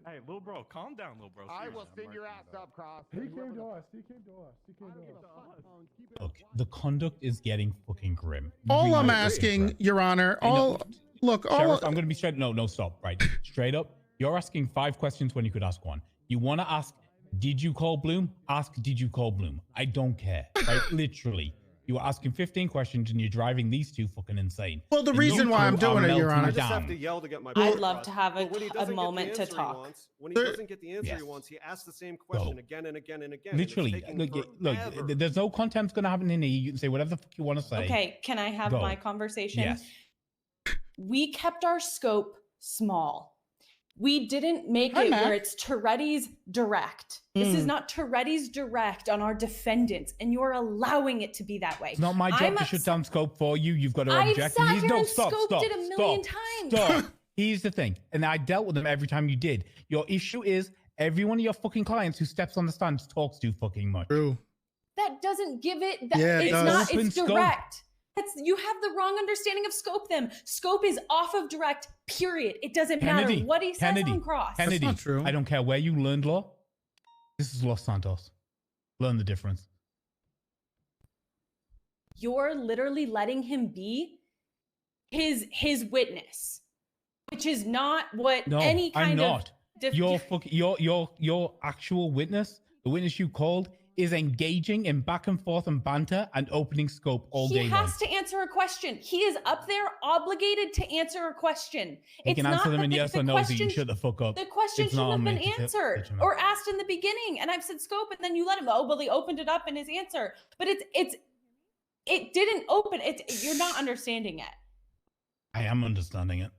Hey, little bro, calm down, little bro. I will send your ass up, Cross. He came to us. He came to us. He came to us. Look, the conduct is getting fucking grim. All Really I'm grim. asking, Your Honor, I know. all look, all Sheriff, I'm going to be straight. No, stop. Right. Straight up. You're asking 5 questions when you could ask 1. You want to ask, did you call Bloom? Ask, did you call Bloom? I don't care. Right? Literally. You are asking 15 questions and you're driving these 2 fucking insane. Well, the And reason you why two I'm are doing it, Your melting Honor. I just have down. to yell to get my. I'd point love across. to have But when he a doesn't get the moment to answer he talk. wants- When he There- doesn't get the answer he Yes. wants, he asks the same question again and again and again. Literally. And it's taking Look, forever. there's no content's going to happen in here. You can say whatever the fuck you want to say. Okay, can I have Go. my conversation? Yes. We kept our scope small. We didn't make Hi, it Matt. where it's Toretti's direct. This is Mm. not Toretti's direct on our defendants, and you're allowing it to be that way. It's not my job I'm to ups- shut down scope for you. You've got to I've object. sat Here's- here no, and stop, scoped stop, it a million stop, times. Stop. Here's the thing, and I dealt with them every time you did. Your issue is every one of your fucking clients who steps on the stand talks too fucking much. True. That doesn't give it. That, Yeah, it it's does. not. Open It's scope. direct. You have the wrong understanding of scope. Them scope is off of direct. Period. It doesn't matter what he says on cross. Kennedy, not true. I don't care where you learned law. This is Los Santos. Learn the difference. You're literally letting him be his witness, which is not what No, any kind I'm not. of. Your actual witness, the witness you called, is engaging in back and forth and banter and opening scope all He day long. has to answer a question. He is up there obligated to answer a question. He It's can not answer them that in the- yes the or no, so you question- can shut the fuck up. The question It's not shouldn't have on been me to answered pitch him or up. asked in the beginning. And I've said scope, and then you let him. Oh, well, he opened it up in his answer, but it didn't open. You're not understanding it. I am understanding it.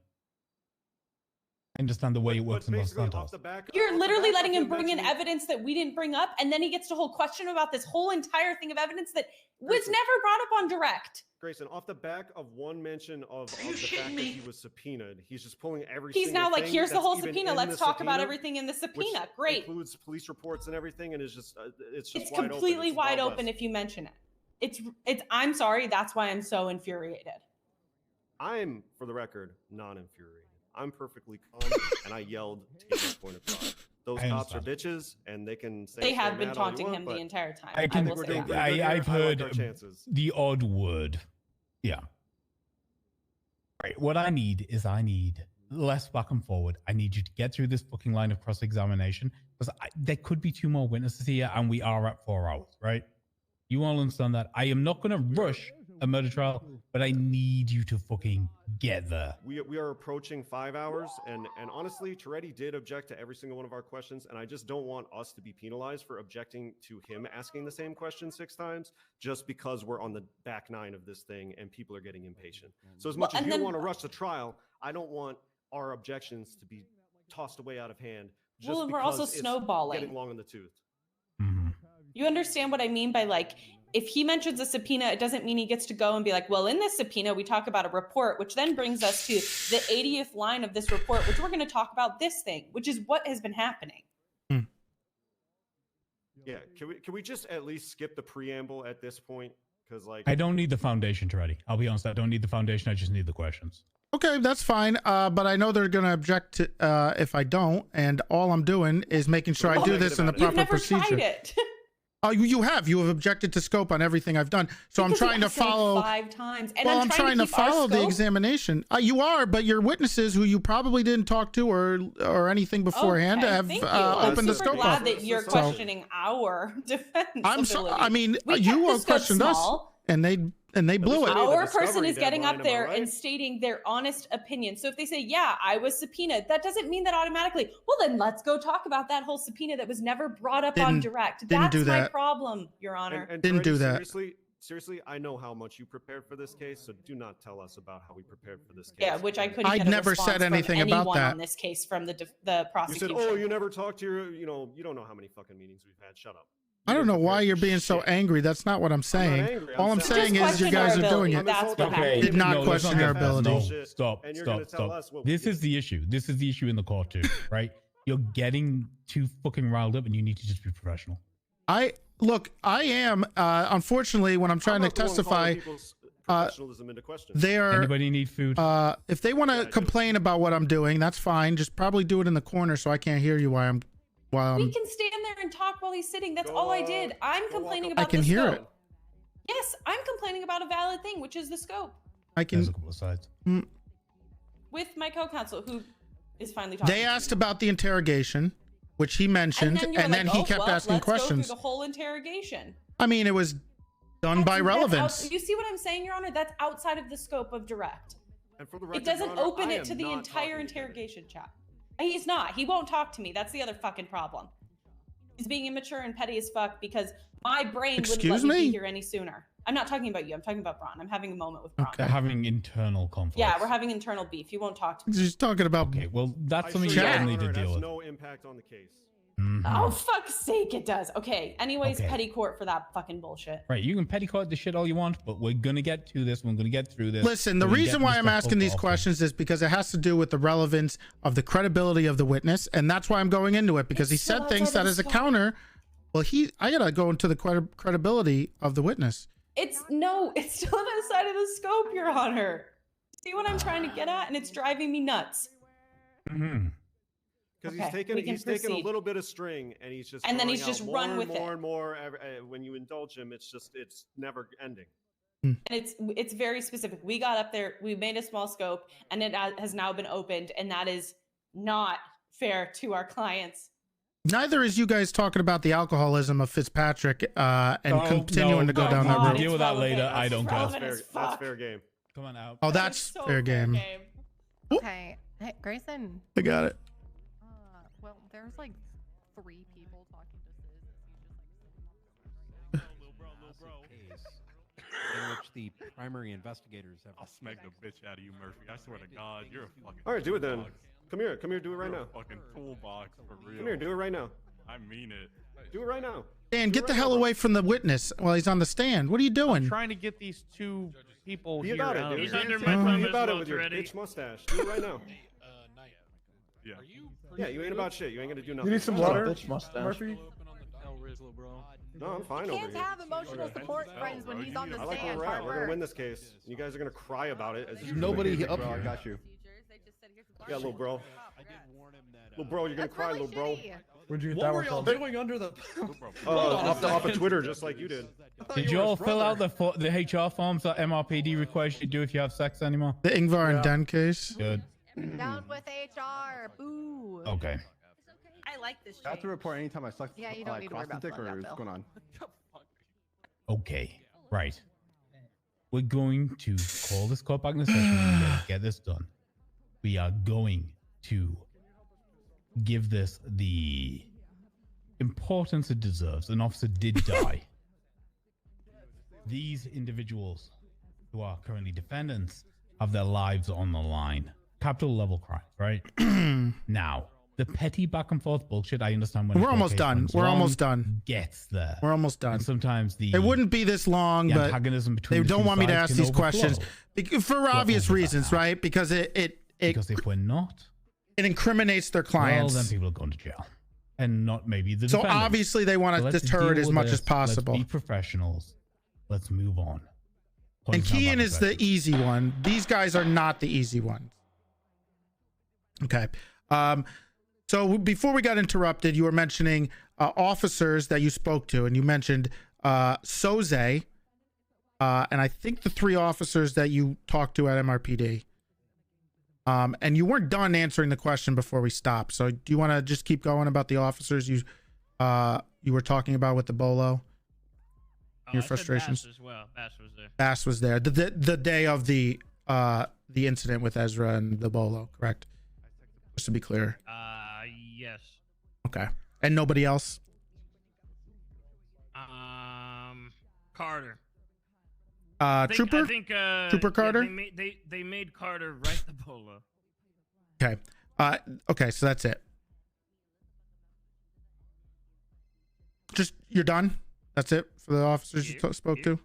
I understand the way it works in Los Santos. You're literally letting him bring in evidence that we didn't bring up, and then he gets to hold question about this whole entire thing of evidence that was never brought up on direct. Grayson, off the back of one mention of the fact that he was subpoenaed, he's just pulling every. He's single now like, thing here's the that's whole even subpoena. in Let's the talk about subpoena, everything in the which subpoena. Great. Includes police reports and everything, and it's just It's wide completely open. wide open if you mention it. It's. I'm sorry. That's why I'm so infuriated. I'm, for the record, not infuriated. I'm perfectly calm, and I yelled to get my point across. Those I cops are understand. bitches, and they can say They stay have been mad all you taunting want, him the but entire time. I can, will say that. I've I like heard our chances. the odd word. Yeah. Right. What I need is less back and forward. I need you to get through this fucking line of cross-examination because there could be 2 more witnesses here and we are at 4 hours, right? You all understand that. I am not going to rush a murder trial, but I need you to fucking get there. We are approaching 5 hours, and honestly, Toretti did object to every single one of our questions, and I just don't want us to be penalized for objecting to him asking the same question 6 times, just because we're on the back 9 of this thing and people are getting impatient. So as much as you want to rush the trial, I don't want our objections to be tossed away out of hand. Just Well, and we're also because it's snowballing. getting long in the tooth. You understand what I mean by like, if he mentions a subpoena, it doesn't mean he gets to go and be like, well, in this subpoena, we talk about a report, which then brings us to the 80th line of this report, which we're going to talk about this thing, which is what has been happening. Yeah, can we just at least skip the preamble at this point? Because like I don't need the foundation, Toretti. I'll be honest, I don't need the foundation. I just need the questions. Okay, that's fine. But I know they're going to object to if I don't, and all I'm doing is making sure I do this in the proper procedure. You've never tried it. Oh, you have. You have objected to scope on everything I've done. So Because I'm trying you to asked it like follow. 5 times. And Well, I'm trying to keep our follow the scope. examination. You are, but your witnesses, who you probably didn't talk to or anything beforehand, Okay, have thank you. opened the I'm super scope glad up. that you're So- questioning our defense ability. I mean, We kept you the scope questioned us, small. and they blew it. Our person is getting up there and stating their honest opinion. So if they say, yeah, I was subpoenaed, that doesn't mean that automatically, well, then let's go talk about that whole subpoena that was never brought up on direct. Didn't That's do my that. problem, Your Honor. And Didn't do Toretti, that. Seriously, I know how much you prepared for this case, so do not tell us about how we prepared for this case. Yeah, which I couldn't I'd get a never response said from anything about anyone that. on this case from the You prosecution. said, "Oh, you never talked to your, you don't know how many fucking meetings we've had. Shut up." I don't know why you're being so angry. That's not what I'm saying. angry. All I'm saying is you guys are doing it. Did not question your ability. No, stop, stop. This is the issue. This is the issue in the court too, right? You're getting too fucking riled up, and you need to just be professional. I am. Unfortunately, when I'm trying to testify, Professionalism into question. they are. Anybody need food? If they want to complain about what I'm doing, that's fine. Just probably do it in the corner so I can't hear you while I'm. We can stand there and talk while he's sitting. That's all I did. I'm complaining about I can the hear scope. it. Yes, I'm complaining about a valid thing, which is the scope, I can. There's a couple of sides. with my co-counsel who is finally talking. They asked about the interrogation, which he mentioned, and then, he kept asking let's questions. Go through the whole interrogation. I mean, it was done by relevance. You see what I'm saying, Your Honor? That's outside of the scope of direct. And for the It record, doesn't Your Honor, open I it am to the not entire talking to Kennedy. interrogation chat. He's not. He won't talk to me. That's the other fucking problem. He's being immature and petty as fuck because my brain wouldn't Excuse let me me? be here any sooner. I'm not talking about you. I'm talking about Braun. I'm having a moment with Braun. They're having internal conflict. Yeah, we're having internal beef. He won't talk to me. He's talking about. Okay, well, that's I something you assure guys Your need to Honor, it deal has with. no impact on the case. Oh, fuck's sake, it does. Okay. Anyways, Okay. petty court for that fucking bullshit. Right, you can petticoat the shit all you want, but we're gonna get to this. We're gonna get through this. Listen, the We're gonna reason get why this I'm stuff asking these off. questions is because it has to do with the relevance of the credibility of the witness, and that's why I'm going into it because he It's still said things outside that of as a scope. counter. Well, I gotta go into the credibility of the witness. It's still on the side of the scope, Your Honor. See what I'm trying to get at? And it's driving me nuts. Because Okay, we can he's taken a proceed. little bit of string and he's just And then throwing he's just out run more with and it. more and more. When you indulge him, it's never ending. And it's very specific. We got up there, we made a small scope, and it has now been opened, and that is not fair to our clients. Neither is you guys talking about the alcoholism of Fitzpatrick and continuing to go down that We'll road. deal with that later. I don't care. That's fair game. Come on out. Oh, that's fair game. Okay. Hey, Grayson. I got it. Well, there's like 3 people talking to In which the primary investigators have. I'll smack the bitch out of you, Murphy. I swear to God, you're a fucking. All right, do it then. toolbox. Come here, do it right You're now. a fucking toolbox for real. Come here, do it right now. I mean it. Do it right now. Dan, get the hell away from the witness while he's on the stand. What are you doing? Trying to get these 2 people Be here about it, out dude. of He's here. under my thumb Be as about it well, with your Toretti. bitch mustache. Do it right now. Yeah. Yeah, you ain't about shit. You ain't gonna do You nothing. need some Shut up. water, Murphy? No, I'm fine over Can't here. have emotional support friends when he's on the I like where stand. we're Hard at. We're gonna work. win this case. You guys are gonna cry about it. As Nobody up up here. I got you. Yeah, little bro. Little bro, you're gonna That's cry, really little bro. shitty. Where'd you get What that were one y'all from? doing under the? Off of Twitter, just like you did. Did you all fill out the HR forms that MRPD requires you to do if you have sex anymore? The Ingvar and Den case. Good. Down with HR. Boo. Okay. I like this. I have to report anytime I suck. Yeah, you don't need to worry about dick, filling or out, what's Bill. going on? Okay. Right. we're going to call this court back in a session and get this done. We are going to give this the importance it deserves. An officer did die. These individuals who are currently defendants have their lives on the line. Capital level crimes, right? Now, the petty back and forth bullshit, I understand when We're almost done. We're almost done. Gets there. We're almost done. And sometimes it wouldn't be this long, the but antagonism between they the don't two want me to sides ask can these overflow. questions for obvious reasons, right? Because because if we're not, it incriminates their clients. well, then people are going to jail, and not maybe the So defendant. obviously they want to let's deter it deal as with much this. as possible. Let's be professionals. Let's move on. And Points not Kean about is the easy one. These guys are not the easy ones. Okay. So before we got interrupted, you were mentioning officers that you spoke to, and you mentioned Soze, and I think the 3 officers that you talked to at MRPD. And you weren't done answering the question before we stopped. So do you want to just keep going about the officers you were talking about with the bolo? Your frustrations. Bass as well. Bass was there. Bass was there the day of the incident with Ezra and the bolo, correct? Just to be clear. Yes. Okay. And nobody else? Carter. Trooper? I think, Trooper Carter? Yeah, they made Carter write the bolo. Okay. Okay, so that's it. Just, you're done? That's it for the officers you spoke to?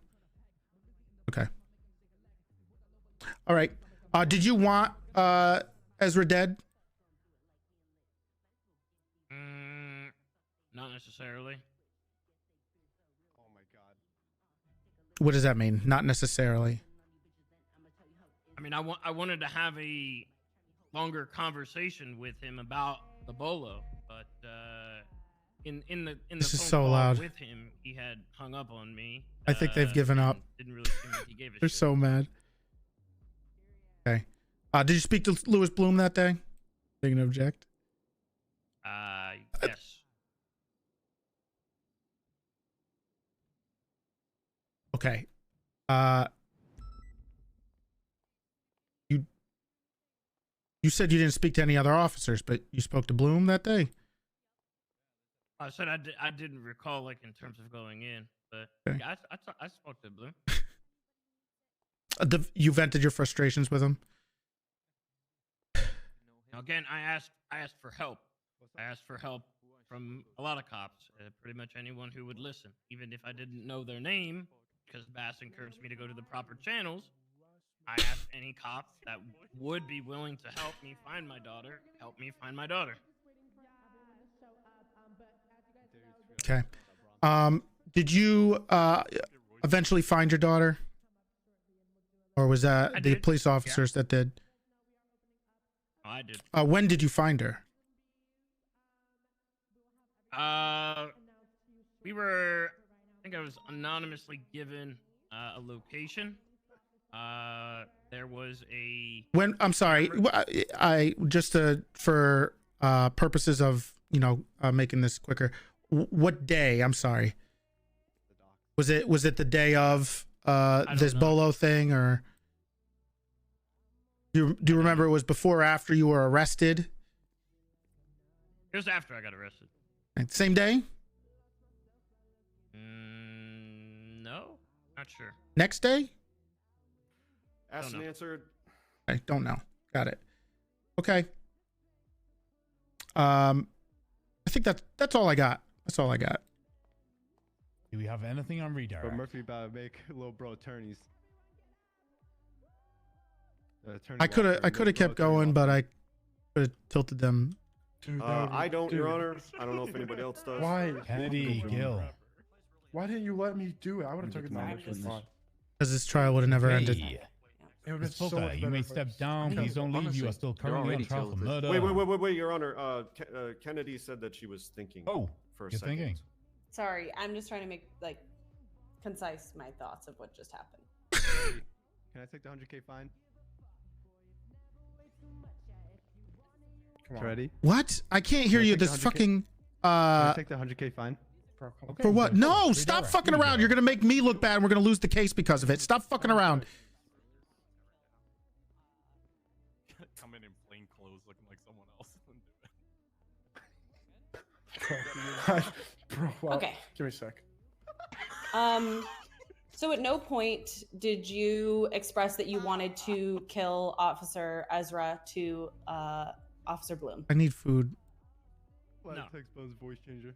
Okay. All right. Did you want Ezra dead? Not necessarily. What does that mean? Not necessarily. I mean, I wanted to have a longer conversation with him about the bolo, but in the This is phone so call loud. with him, he had hung up on me. I think they've given up. Didn't really seem like he gave a They're shit. so mad. Okay. Did you speak to Lewis Bloom that day? They can object. Yes. Okay. You said you didn't speak to any other officers, but you spoke to Bloom that day. I said I didn't recall, like, in terms of going in, but Okay. I spoke to Blue. You vented your frustrations with him. Now, again, I asked for help. I asked for help from a lot of cops, pretty much anyone who would listen, even if I didn't know their name, because Bass encouraged me to go to the proper channels. I asked any cops that would be willing to help me find my daughter, help me find my daughter. Okay. Did you eventually find your daughter? Or was that the police officers that did? Oh, I did. When did you find her? We were, I think I was anonymously given a location. There was a... When, I'm sorry, I just for purposes of, making this quicker, what day? I'm sorry. Was it the day of this bolo thing, or do you remember it was before or after you were arrested? It was after I got arrested. Same day? No, not sure. Next day? Asked and answered. I don't know. Got it. Okay. I think that's all I got. That's all I got. Do we have anything on redirect? But Murphy about to make little bro attorneys. I could have kept going, but I could have tilted them. I don't, Your Honor. I don't know if anybody else does. Why? Kennedy, Gil. Why didn't you let me do it? I would have taken that. Because this trial would have never ended. It would have been Ms. so Folker, much you better may if I step just- down. Please don't leave. You are still currently on trial for murder. Wait, Your Honor. Kennedy said that she was thinking. Oh, for a you're second. thinking. Sorry, I'm just trying to make concise my thoughts of what just happened. Can I take the 100K fine? Come on. Toretti? What? I can't hear Can I you. take the This 100K? fucking. Can I take the 100K fine? For what? No, stop fucking around. You're gonna make me look bad and we're gonna lose the case because of it. Stop fucking around. Come in plain clothes looking like someone else. Bro, wow. Okay. Give me a sec. So at no point did you express that you wanted to kill Officer Ezra to Officer Bloom. I need food. Why to expose voice changer?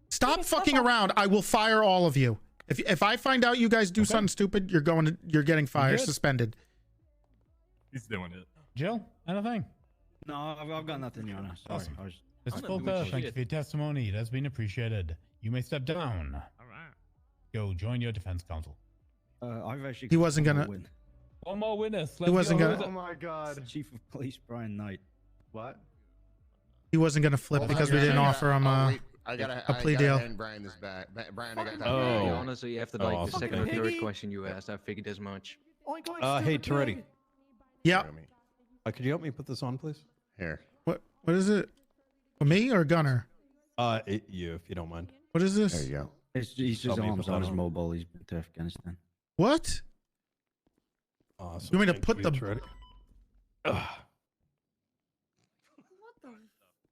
Stop fucking around. I will fire all of you. If I find out you guys do something stupid, you're getting fired, good? suspended. He's doing it. Jill, anything? No, I've got nothing, Your Honor. Sorry. Awesome. I was- Mr. Fulker, thank you for your testimony. It has been appreciated. You may step down. All right. Go join your defense counsel. I've actually. He wasn't got one gonna- more win. One more witness. He wasn't go. gonna- Oh my god. Chief of Police Brian Knight. What? He wasn't gonna flip because we didn't offer him a plea deal. Brian is back. Brian, I got Oh, honestly, after like the awesome. second or third Piggy. question you asked, I figured as much. Hey, Toretti. Yeah. Could you help me put this on, please? Here. What is it? For me or Gunner? You, if you don't mind. What is this? There you go. He's just Help me arms put on that his on. mobile. He's been to Afghanistan. What? Awesome. You want me to Thank put you, the? Toretti.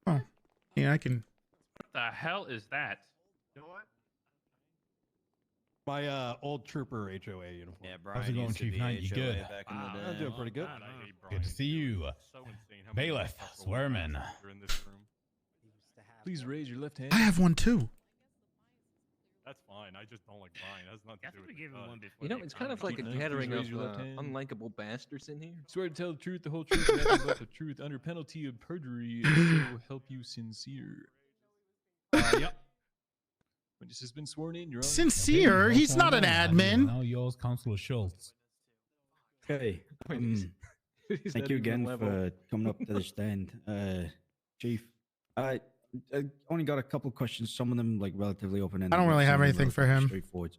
Oh, yeah, I can. What the hell is that? You know what? My old trooper HOA uniform. Yeah, How's it going, Chief Knight? You good? I'm doing pretty good. Good to see you. Bailiff, swear him in. Please raise your left hand. I have one too. That's fine. I just don't like Brian. It has nothing to do with give him one before You know, they it's kind of come. like a Please gathering raise of your left hand. unlikable bastards in here. Swear to tell the truth, the whole truth, and nothing but the truth, under penalty of perjury, and so help you sincere. Yep. Witness has been sworn in, Your Honor. Sincere? Okay, He's not an admin. Now yours, Counselor Schultz. Okay. Is Thank that you even again level? for coming up to the stand, Chief. I only got a couple of questions. Some of them like relatively open-ended. I don't really some have of them anything for relatively him. Straightforward.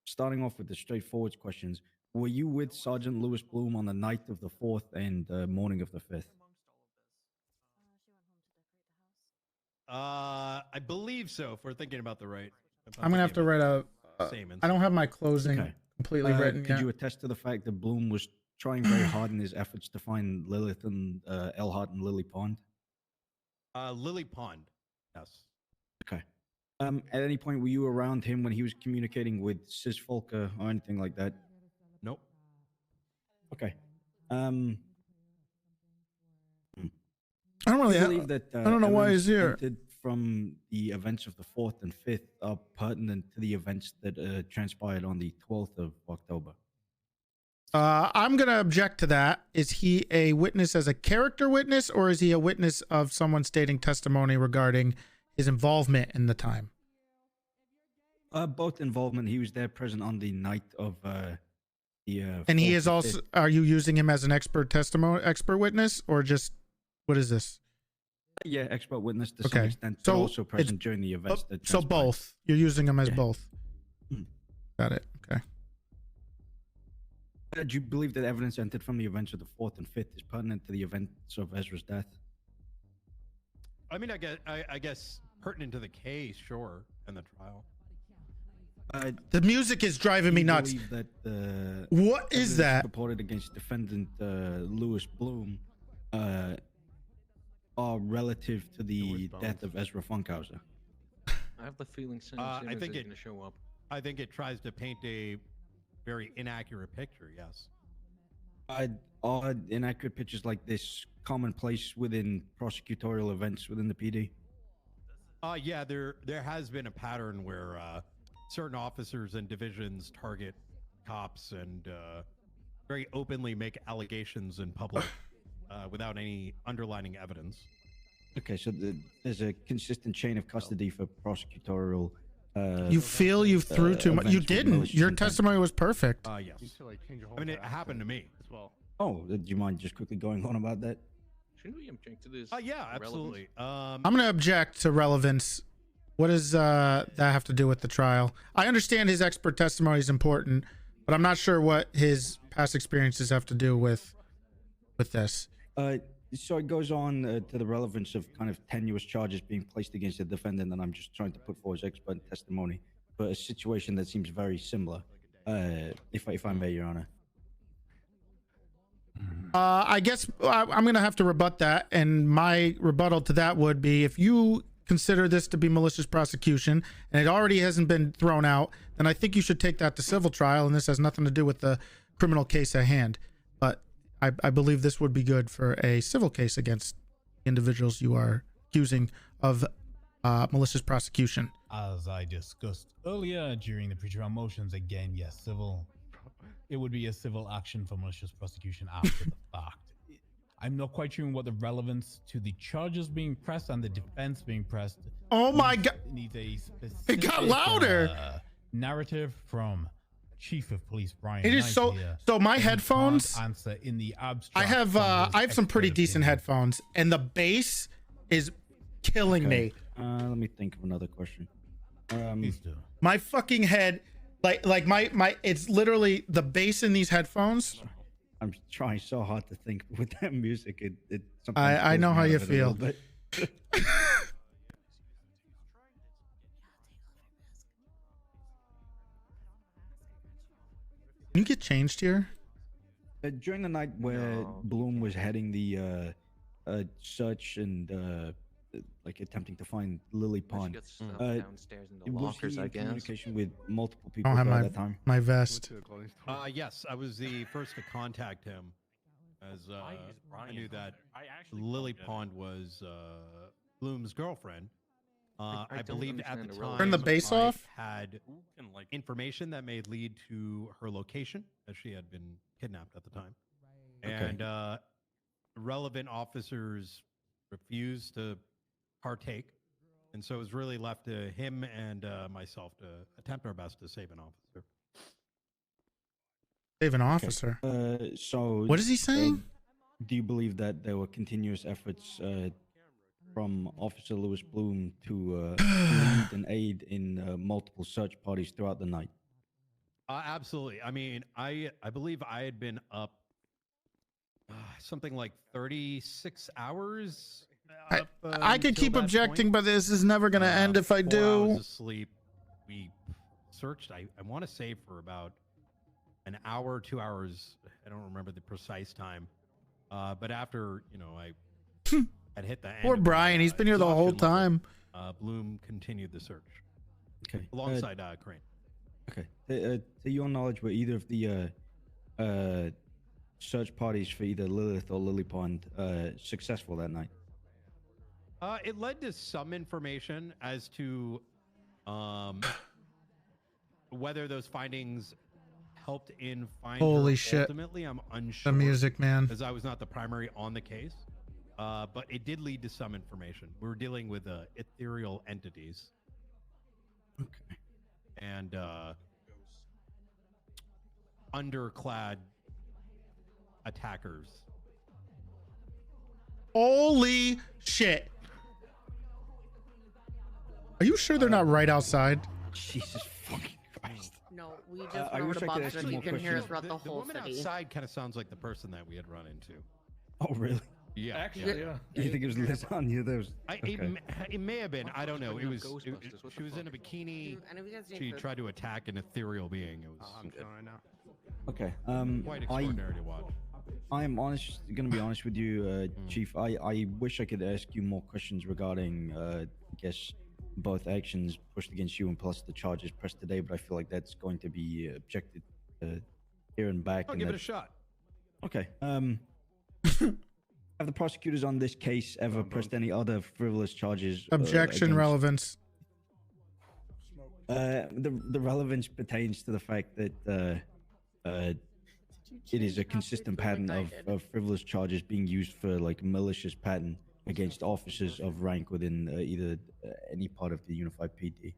Starting off with the straightforward questions. Were you with Sergeant Lewis Bloom on the night of the 4th and morning of the 5th? I believe so. If we're thinking about the right. I'm gonna have to write a. I don't have my closing Okay. completely written Could yet. you attest to the fact that Bloom was trying very hard in his efforts to find Lilith and Elhart and Lily Pond? Lily Pond. Yes. Okay. At any point, were you around him when he was communicating with Sis Volker or anything like that? Nope. Okay. I don't really. believe that. I don't know why evidence he's here. presented from the events of the 4th and 5th are pertinent to the events that transpired on the 12th of October. I'm gonna object to that. Is he a witness as a character witness, or is he a witness of someone stating testimony regarding his involvement in the time? Both involvement. He was there present on the night of the. And he 4th is and also. 5th. Are you using him as an expert witness, or just what is this? Yeah, expert witness to some Okay, extent, but so also present it's- during the events that So transpired. both. You're using him as Yeah. both. Mhm. Got it. Okay. Do you believe that evidence entered from the events of the 4th and 5th is pertinent to the events of Ezra's death? I mean, I guess pertinent to the case, sure, and the trial. The music is driving me nuts. Believe that the What is evidence that? reported against defendant Lewis Bloom are relative to the death of Ezra Funkhouser? I have the feeling Sam I Simmons think is it- going to show up. I think it tries to paint a very inaccurate picture. Yes. Are inaccurate pictures like this commonplace within prosecutorial events within the PD? Yeah, there has been a pattern where certain officers and divisions target cops and very openly make allegations in public without any underlining evidence. Okay, so there's a consistent chain of custody for prosecutorial. You feel you threw too much. You events with didn't. malicious Your intent. testimony was perfect. Yes. I mean, it happened to me as well. Oh, do you mind just quickly going on about that? Shouldn't we object to this? Yeah, absolutely. I'm going to object to relevance. What does that have to do with the trial? I understand his expert testimony is important, but I'm not sure what his past experiences have to do with this. so it goes on to the relevance of kind of tenuous charges being placed against the defendant, and I'm just trying to put forward his expert testimony for a situation that seems very similar, if I may, Your Honor. I guess I'm going to have to rebut that. And my rebuttal to that would be, if you consider this to be malicious prosecution and it already hasn't been thrown out, then I think you should take that to civil trial. And this has nothing to do with the criminal case at hand. But I believe this would be good for a civil case against individuals you are accusing of malicious prosecution. As I discussed earlier during the pre-trial motions, again, yes, civil. It would be a civil action for malicious prosecution after the fact. I'm not quite sure what the relevance to the charges being pressed and the defense being pressed. Oh my God! Needs a specific, It got louder. Narrative from Chief of Police Brian. It is Knight so. here. So my And he can't headphones. answer in the abstract. I have some pretty decent headphones, and the bass is killing me. Let me think of another question. Please do. My fucking head, like my it's literally the bass in these headphones. I'm trying so hard to think with that music. It I know how you feel. But Can you get changed here? during the night where Bloom was heading the search and like attempting to find Lily Pond, downstairs in the was lockers, he I in guess. communication with multiple I people don't have at my that time? my vest. Yes, I was the first to contact him, as I knew that Lily Pond was Bloom's girlfriend. I don't believed at the understand the time Turn the bass I off. had information that may lead to her location, as she had been kidnapped at the time, and relevant officers refused to partake, and so it was really left to him and myself to attempt our best to save an officer. Save an officer. So What is he saying? Do you believe that there were continuous efforts from Officer Lewis Bloom to lead and aid in multiple search parties throughout the night? Absolutely. I mean, I believe I had been up something like 36 hours. I could keep objecting, but this is never gonna end if I 4 do. hours of sleep. We searched. I want to say for about an hour, 2 hours. I don't remember the precise time. But after I had hit the end. Poor of Brian, my, he's been here the whole exhaustion time. level, Bloom continued the search. Okay. Alongside Crane. Okay. To your knowledge, were either of the search parties for either Lilith or Lily Pond successful that night? It led to some information as to whether those findings helped in finding Holy her shit. ultimately. I'm unsure. The music, man. As I was not the primary on the case. But it did lead to some information. We were dealing with ethereal entities. Okay. And underclad attackers. Holy shit. Are you sure they're not right outside? Jesus fucking Christ. No, we just I went over wish to I could Bob's ask so you you more can hear us questions. throughout the whole woman city. outside kind of sounds like the person that we had run into. Oh, really? Yeah. Actually, yeah. Do you think it was Lasagna? That was, It may have been. I don't know. It was. Ghostbusters, what She the was in a fuck? bikini. I know you guys need She food. tried to attack an ethereal being. It was I'm feeling right now. okay. quite extraordinary to watch. I'm gonna be honest with you, Chief. I wish I could ask you more questions regarding, I guess, both actions pushed against you and plus the charges pressed today, but I feel like that's going to be objected here and back. I'll and give it that- a shot. Okay. Have the prosecutors on this case ever pressed any other frivolous charges? Objection, against- relevance. The relevance pertains to the fact that it is a consistent pattern of frivolous charges being used for like malicious pattern against officers of rank within either any part of the Unified PD,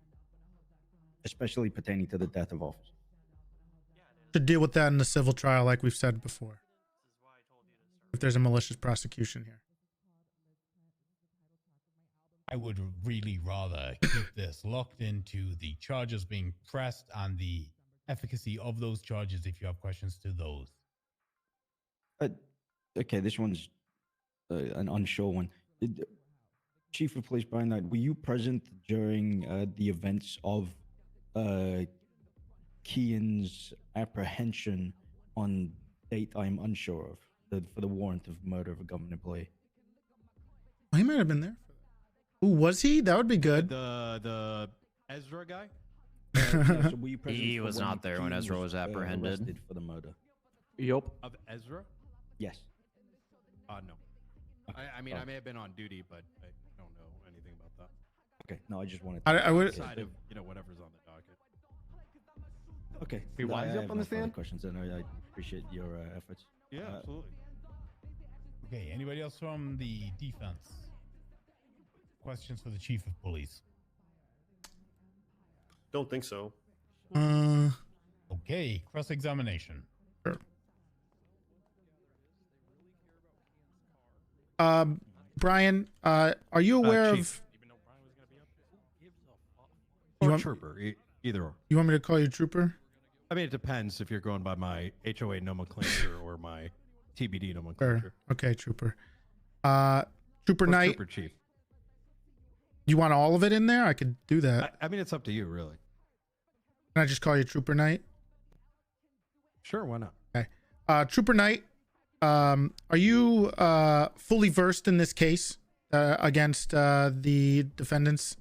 especially pertaining to the death of officers. To deal with that in the civil trial, like we've said before. If there's a malicious prosecution here. I would really rather keep this locked into the charges being pressed and the efficacy of those charges if you have questions to those. Okay, this one's an unsure one. Chief of Police Brian Knight, were you present during the events of Kean's apprehension on date I'm unsure of for the warrant of murder of a government employee? He might have been there. Who was he? That would be good. The Ezra guy. Yeah, so were you present He for was when not there when Kean Ezra was apprehended. arrested for the murder? Yup. Of Ezra? Yes. No. I mean, I may have been on duty, but I don't know anything about that. Okay, no, I just wanted. I would. Outside of whatever's on the docket. Okay. Wait, why is he I up have on the no further stand? questions, and I appreciate your efforts. Yeah, absolutely. Okay, anybody else from the defense? Questions for the chief of police? Don't think so. Okay, cross-examination. Sure. Brian, are you aware Chief. You Or want- trooper, either or. you want me to call you Trooper? I mean, it depends if you're going by my HOA nomenclature or my TBD Sure. nomenclature. Okay, Trooper. Trooper Or Knight. Trooper Chief. You want all of it in there? I could do that. I mean, it's up to you, really. Can I just call you Trooper Knight? Sure, why not? Okay. Trooper Knight, are you fully versed in this case against the defendants?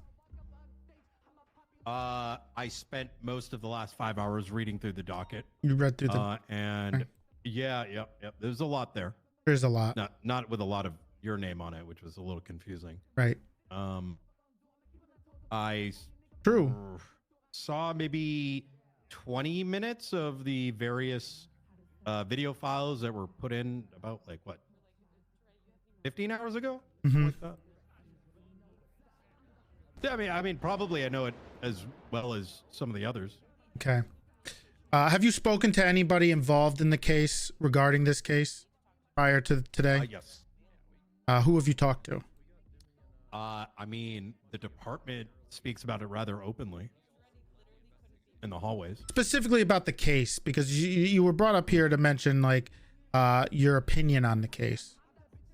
I spent most of the last 5 hours reading through the docket. You read through the. and Okay. yeah, yep. There's a lot there. There's a lot. Not with a lot of your name on it, which was a little confusing. Right. I True. saw maybe 20 minutes of the various video files that were put in about 15 hours ago. Something like that. Yeah, I mean, probably I know it as well as some of the others. Okay. Have you spoken to anybody involved in the case regarding this case prior to today? Yes. Who have you talked to? I mean, the department speaks about it rather openly in the hallways. Specifically about the case, because you were brought up here to mention your opinion on the case.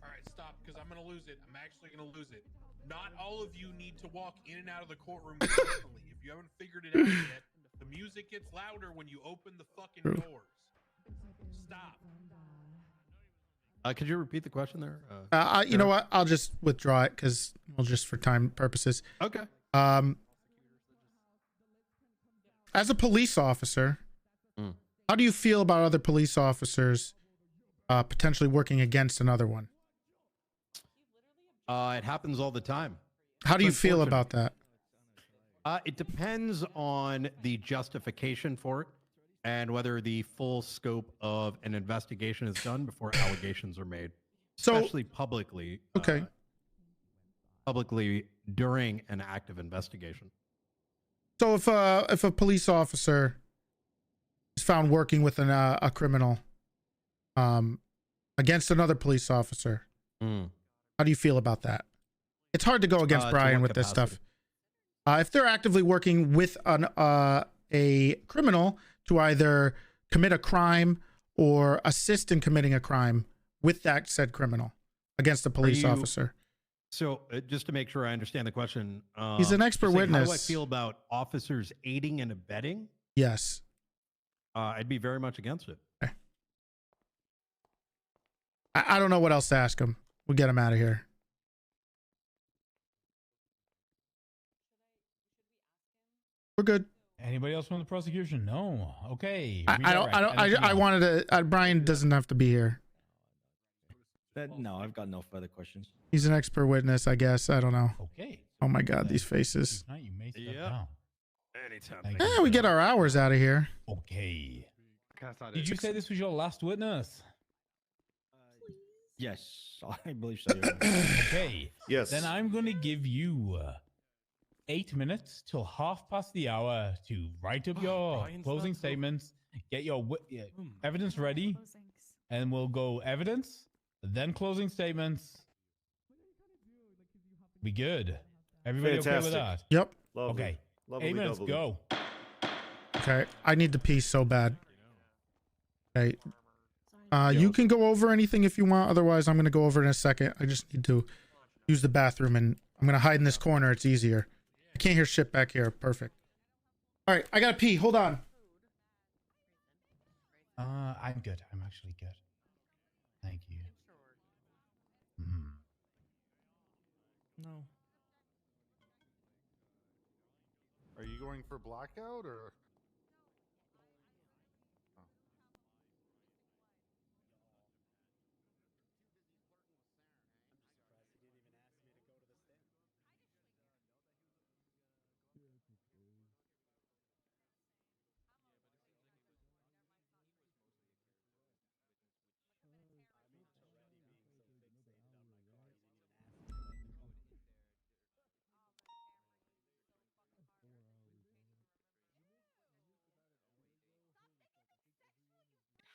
All right, stop, because I'm gonna lose it. I'm actually gonna lose it. Not all of you need to walk in and out of the courtroom carefully. If you haven't figured it out yet, the music gets louder when you open the fucking doors. Stop. Could you repeat the question there? You know what? I'll just withdraw it because just for time purposes. Okay. As a police officer, how do you feel about other police officers potentially working against another one? It happens all the time. How do you It's feel unfortunate. about that? It depends on the justification for it and whether the full scope of an investigation is done before allegations are made, So- especially publicly. Okay. Publicly during an active investigation. So if a police officer is found working with a criminal against another police officer, how do you feel about that? It's hard to go against To Brian what with this capacity? stuff. If they're actively working with a criminal to either commit a crime or assist in committing a crime with that said criminal against a police you- officer. So just to make sure I understand the question. He's an expert you're saying, How do I witness. feel about officers aiding and abetting? Yes. I'd be very much against it. I don't know what else to ask him. We'll get him out of here. We're good. Anybody else from the prosecution? No. Okay. I wanted to. Brian doesn't have to be here. No, I've got no further questions. He's an expert witness, I guess. I don't know. Okay. Oh my God, these faces. You may step down. Anytime. Yeah, we get our hours out of here. Okay. Did you say this was your last witness? Yes, I believe so. Okay. Yes. Then I'm going to give you 8 minutes till hour to write up your Brian's closing not so- statements, get your evidence ready, and we'll go evidence, then closing statements. Be good. Everybody okay with Fantastic. that? Yep. Lovely. Okay. Lovely 8 minutes, doubly. go. Okay. I need to pee so bad. Okay. You can go over anything if you want. Otherwise, I'm going to go over in a second. I just need to use the bathroom, and I'm going to hide in this corner. It's easier. I can't hear shit back here. Perfect. All right, I got to pee. Hold on. I'm good. I'm actually good. Thank you. Mhm. No. Are you going for blackout or?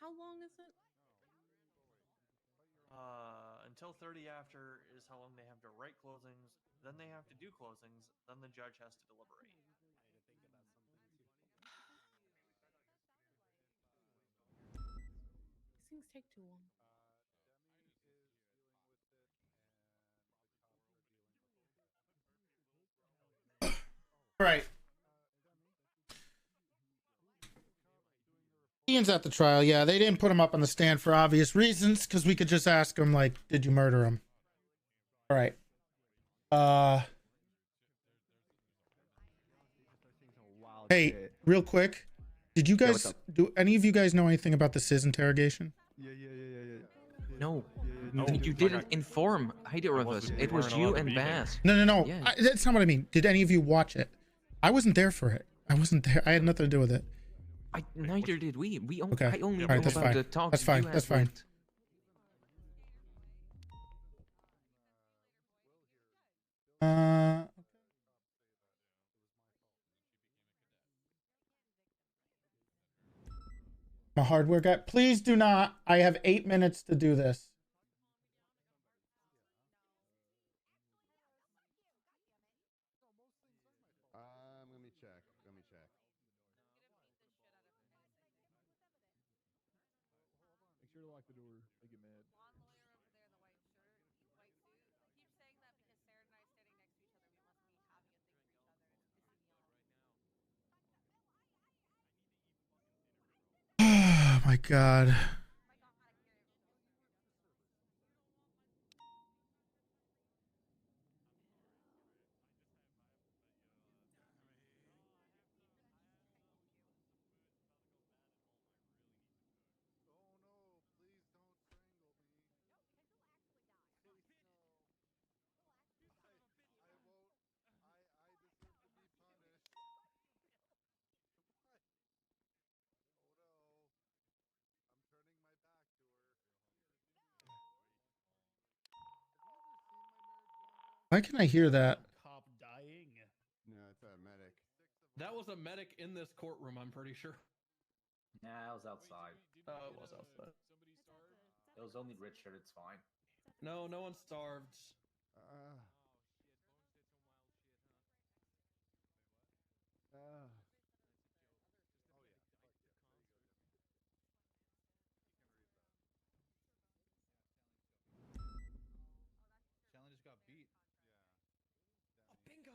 How long is it? Until 30 after is how long they have to write closings. Then they have to do closings. Then the judge has to deliberate. These things take too long. All right. Ian's at the trial. Yeah, they didn't put him up on the stand for obvious reasons, because we could just ask him, like, did you murder him? All right. Hey, real quick. Did you guys, do any of you guys know anything about the SIS interrogation? Yeah. No. No. You didn't inform either of us. It was you and Bass. No. Yeah. That's not what I mean. Did any of you watch it? I wasn't there for it. I wasn't there. I had nothing to do with it. Neither did we. Okay. I only All right, know that's about fine. the talks That's fine. you That's had fine. with- My hardware guy. Please do not. I have 8 minutes to do this. Let me check. Make sure to lock the door. They get mad. Oh my god. Why can I hear that? Cop dying. No, it's a medic. That was a medic in this courtroom, I'm pretty sure. Nah, I was outside. Oh, it was outside. It was only Richard, it's fine. No, no one starved. Shanley just got beat. Oh, bingo!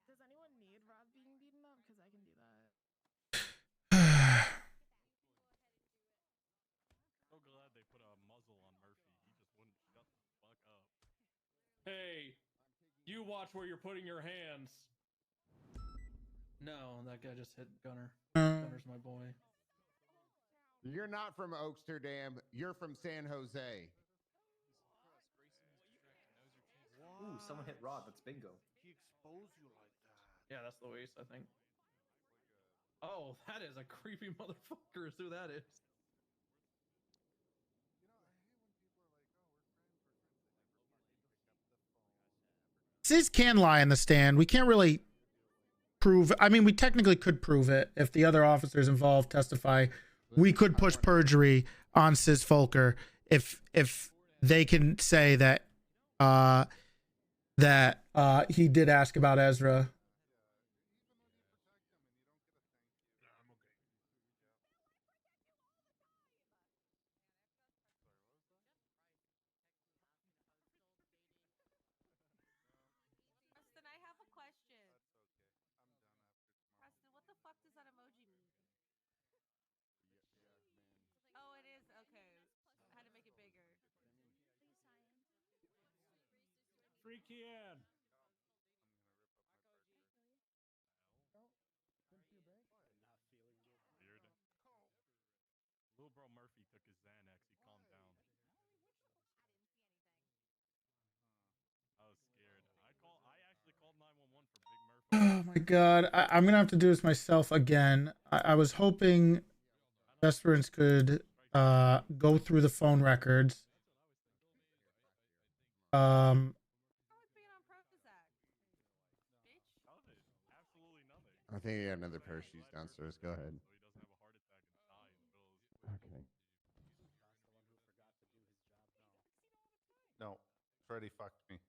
Does anyone need Rob being beaten up? Because I can do that. So glad they put a muzzle on Murphy. He just wouldn't shut the fuck up. Hey, you watch where you're putting your hands. No, that guy just hit Gunner. Gunner's my boy. You're not from Oaksterdam. You're from San Jose. Ooh, someone hit Rod. That's bingo. He exposed you like that. Yeah, that's Luis, I think. Oh, that is a creepy motherfucker is who that is. SIS can lie in the stand. We can't really prove. I mean, we technically could prove it if the other officers involved testify. We could push perjury on SIS Folker if they can say that he did ask about Ezra. Weird. Little bro Murphy took his Xanax. He calmed down. I was scared. I actually called 911 for Big Murphy. Oh my god, I'm gonna have to do this myself again. I was hoping Vesperance could go through the phone records. I think he got another pair of shoes downstairs. Go ahead. Okay. No, Freddy fucked me.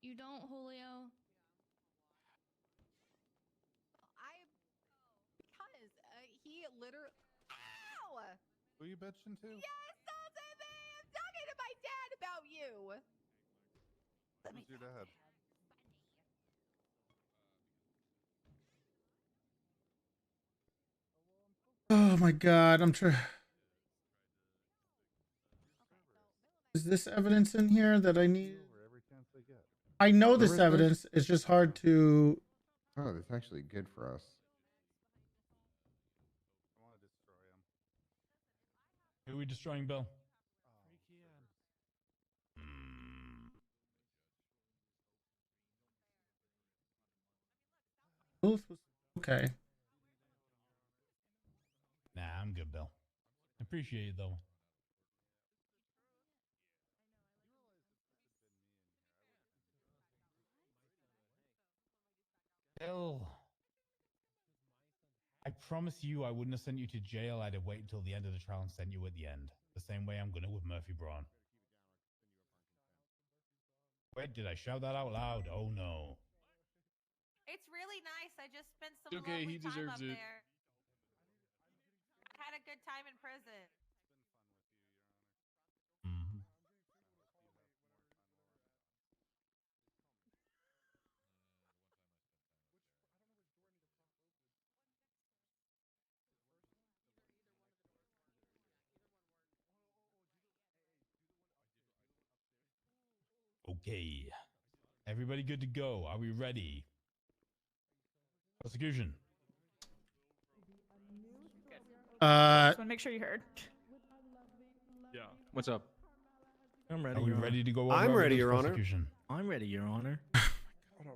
You don't, Julio. Because he literally. Ow! Who you bitching to? Yes, that's it. I'm talking to my dad about you. Who's your dad? Oh my god, I'm trying. Is this evidence in here that I need? Every chance they get. I know this Whoever's evidence. It's just hard to. Oh, that's actually good for us. I want to destroy him. Who are we destroying, Bill? Okay. Nah, I'm good, Bill. Appreciate it, though. Bill, I promise you I wouldn't have sent you to jail. I'd have waited until the end of the trial and sent you at the end. The same way I'm going to with Murphy Braun. Wait, did I shout that out loud? Oh, no. It's really nice. I just spent some Okay, lovely he time deserves up it. there. I had a good time in prison. Okay. Everybody good to go? Are we ready? Prosecution. Just want to make sure you heard. Yeah. What's up? I'm ready. Are we Your ready Honor. to go over I'm ready, evidence, Your Honor. prosecution? I'm ready, Your Honor.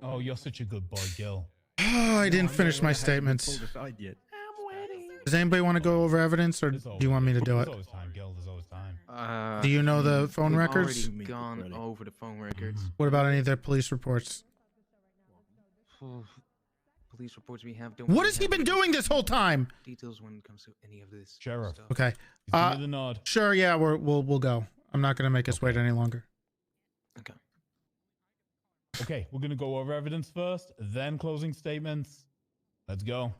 Oh, you're such a good boy, Gil. Oh, I didn't finish my statements. Does anybody want to go over evidence, or do you want me to do it? There's always time, Gil. There's always time. Do you know the phone we've records? Already gone over the phone records. What about any of the police reports? Police reports we have. What has he been doing this whole time? Details when it comes to any of this. Sheriff. stuff. Okay. Give me the nod. Sure. Yeah, we'll go. I'm not gonna make us wait any longer. Okay. Okay, we're going to go over evidence first, then closing statements. Let's go.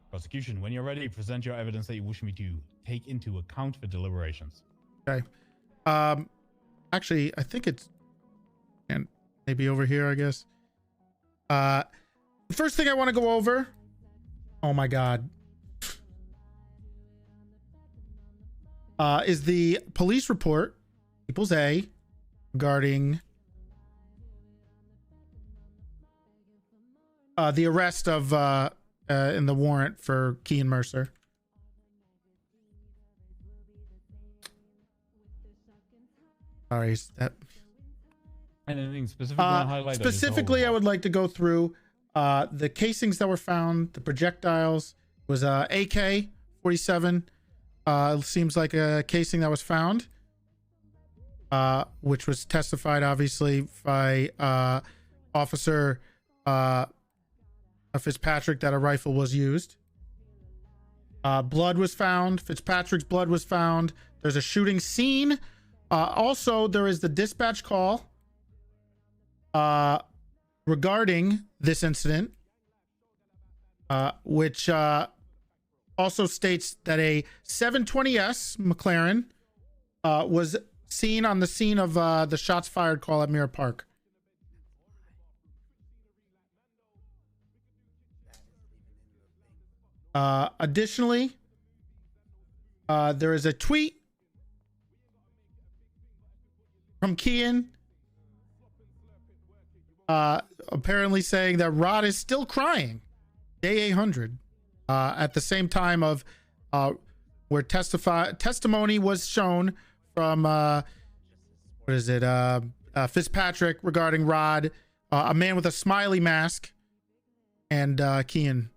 Prosecution, when you're ready, present your evidence that you wish me to take into account for deliberations. Okay. Actually, I think it's and maybe over here, I guess. The first thing I want to go over. Oh my God. Is the police report, People's A, regarding the arrest of in the warrant for Kean Mercer. Sorry, that Anything specific you want to highlight? specifically, I would like to go through the casings that were found, the projectiles. Was AK-47. Seems like a casing that was found, which was testified obviously by Officer Fitzpatrick that a rifle was used. Blood was found. Fitzpatrick's blood was found. There's a shooting scene Also, there is the dispatch call regarding this incident, which also states that a 720S McLaren was seen on the scene of the shots fired call at Mirror Park. Additionally, there is a tweet from Kian apparently saying that Rod is still crying day 800 at the same time of where testimony was shown from Fitzpatrick regarding Rod, a man with a smiley mask, and Kian.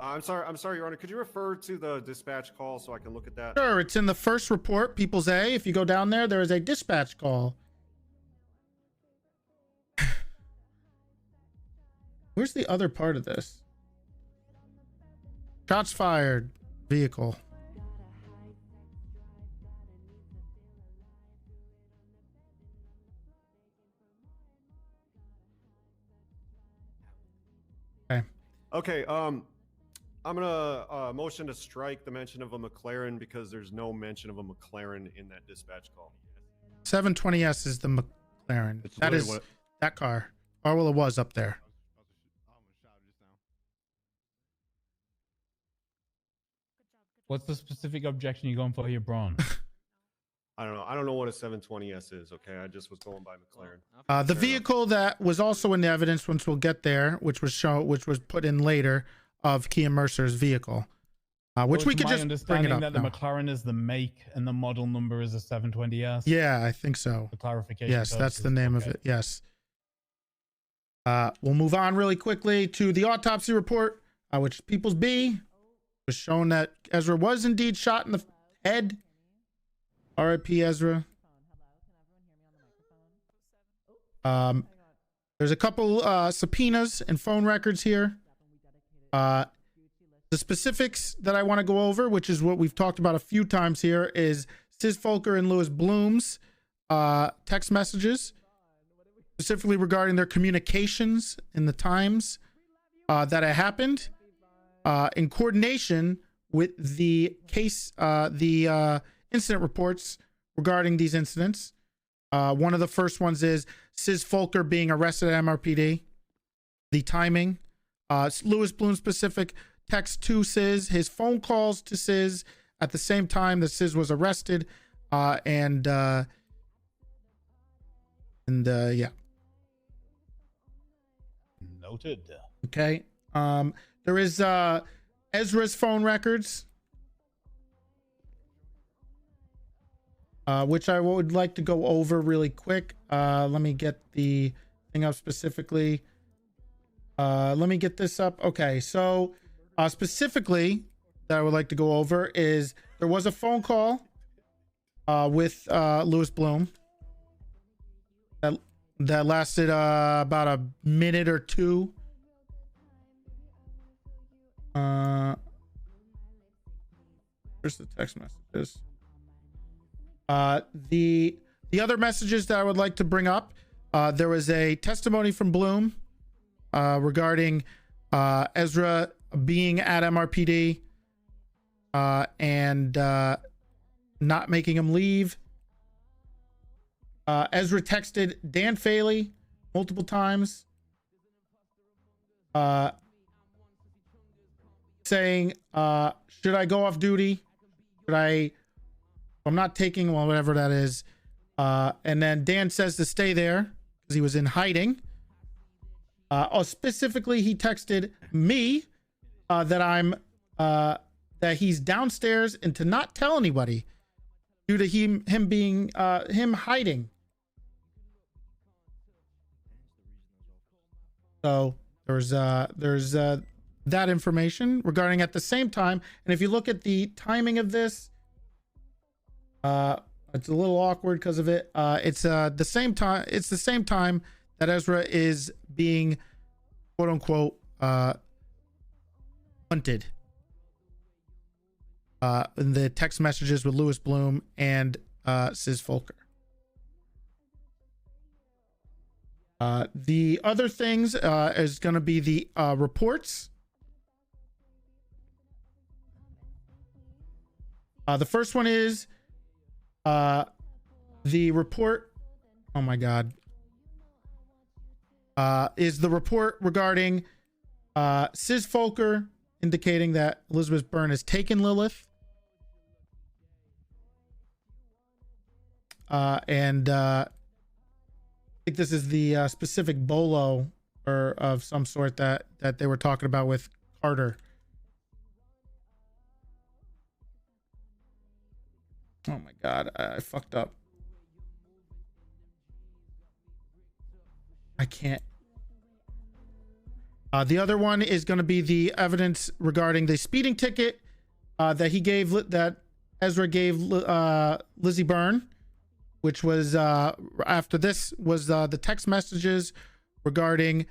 I'm sorry, Your Honor. Could you refer to the dispatch call so I can look at that? Sure, it's in the first report, People's A. If you go down there, there is a dispatch call. Where's the other part of this? Shots fired, vehicle. Okay. Okay, I'm gonna motion to strike the mention of a McLaren because there's no mention of a McLaren in that dispatch call. 720S is the McLaren. That is that car. Or well, it was up there. What's the specific objection you're going for here, Braun? I don't know. I don't know what a 720S is. Okay, I just was going by McLaren. The vehicle that was also in the evidence, once we'll get there, which was put in later, of Kian Mercer's vehicle, which we could just bring it up. That the McLaren is the make and the model number is a 720S. Yeah, I think so. For clarification. Yes, that's the name of it. Yes. We'll move on really quickly to the autopsy report, which People's B was shown that Ezra was indeed shot in the head. R.I.P. Ezra. There's a couple subpoenas and phone records here. The specifics that I want to go over, which is what we've talked about a few times here, is Sis Folker and Lewis Bloom's text messages, specifically regarding their communications in the times that it happened, in coordination with the case, the incident reports regarding these incidents. One of the first ones is Sis Folker being arrested at MRPD, the timing, Lewis Bloom specific text to Sis, his phone calls to Sis at the same time that Sis was arrested, and yeah. Noted. Okay. There is Ezra's phone records, which I would like to go over really quick. Let me get the thing up specifically. Let me get this up. Okay, so specifically that I would like to go over is there was a phone call with Lewis Bloom that lasted about a minute or two. Here's the text messages. The other messages that I would like to bring up, there was a testimony from Bloom regarding Ezra being at MRPD and not making him leave. Ezra texted Dan Faley multiple times saying, should I go off duty? I'm not taking, well, whatever that is. And then Dan says to stay there because he was in hiding. Specifically, he texted me that he's downstairs and to not tell anybody due to him being him hiding. So there's that information regarding at the same time. And if you look at the timing of this, it's a little awkward because of it. It's the same time. It's the same time that Ezra is being, quote unquote, hunted. in the text messages with Louis Bloom and Sis Folker. The other things is going to be the reports. The first one is the report. Oh my God. Is the report regarding Sis Folker indicating that Elizabeth Byrne has taken Lilith. And I think this is the specific bolo or of some sort that they were talking about with Carter. Oh my God, I fucked up. I can't. The other one is going to be the evidence regarding the speeding ticket that he gave, that Ezra gave Lizzie Byrne, which was after this was the text messages regarding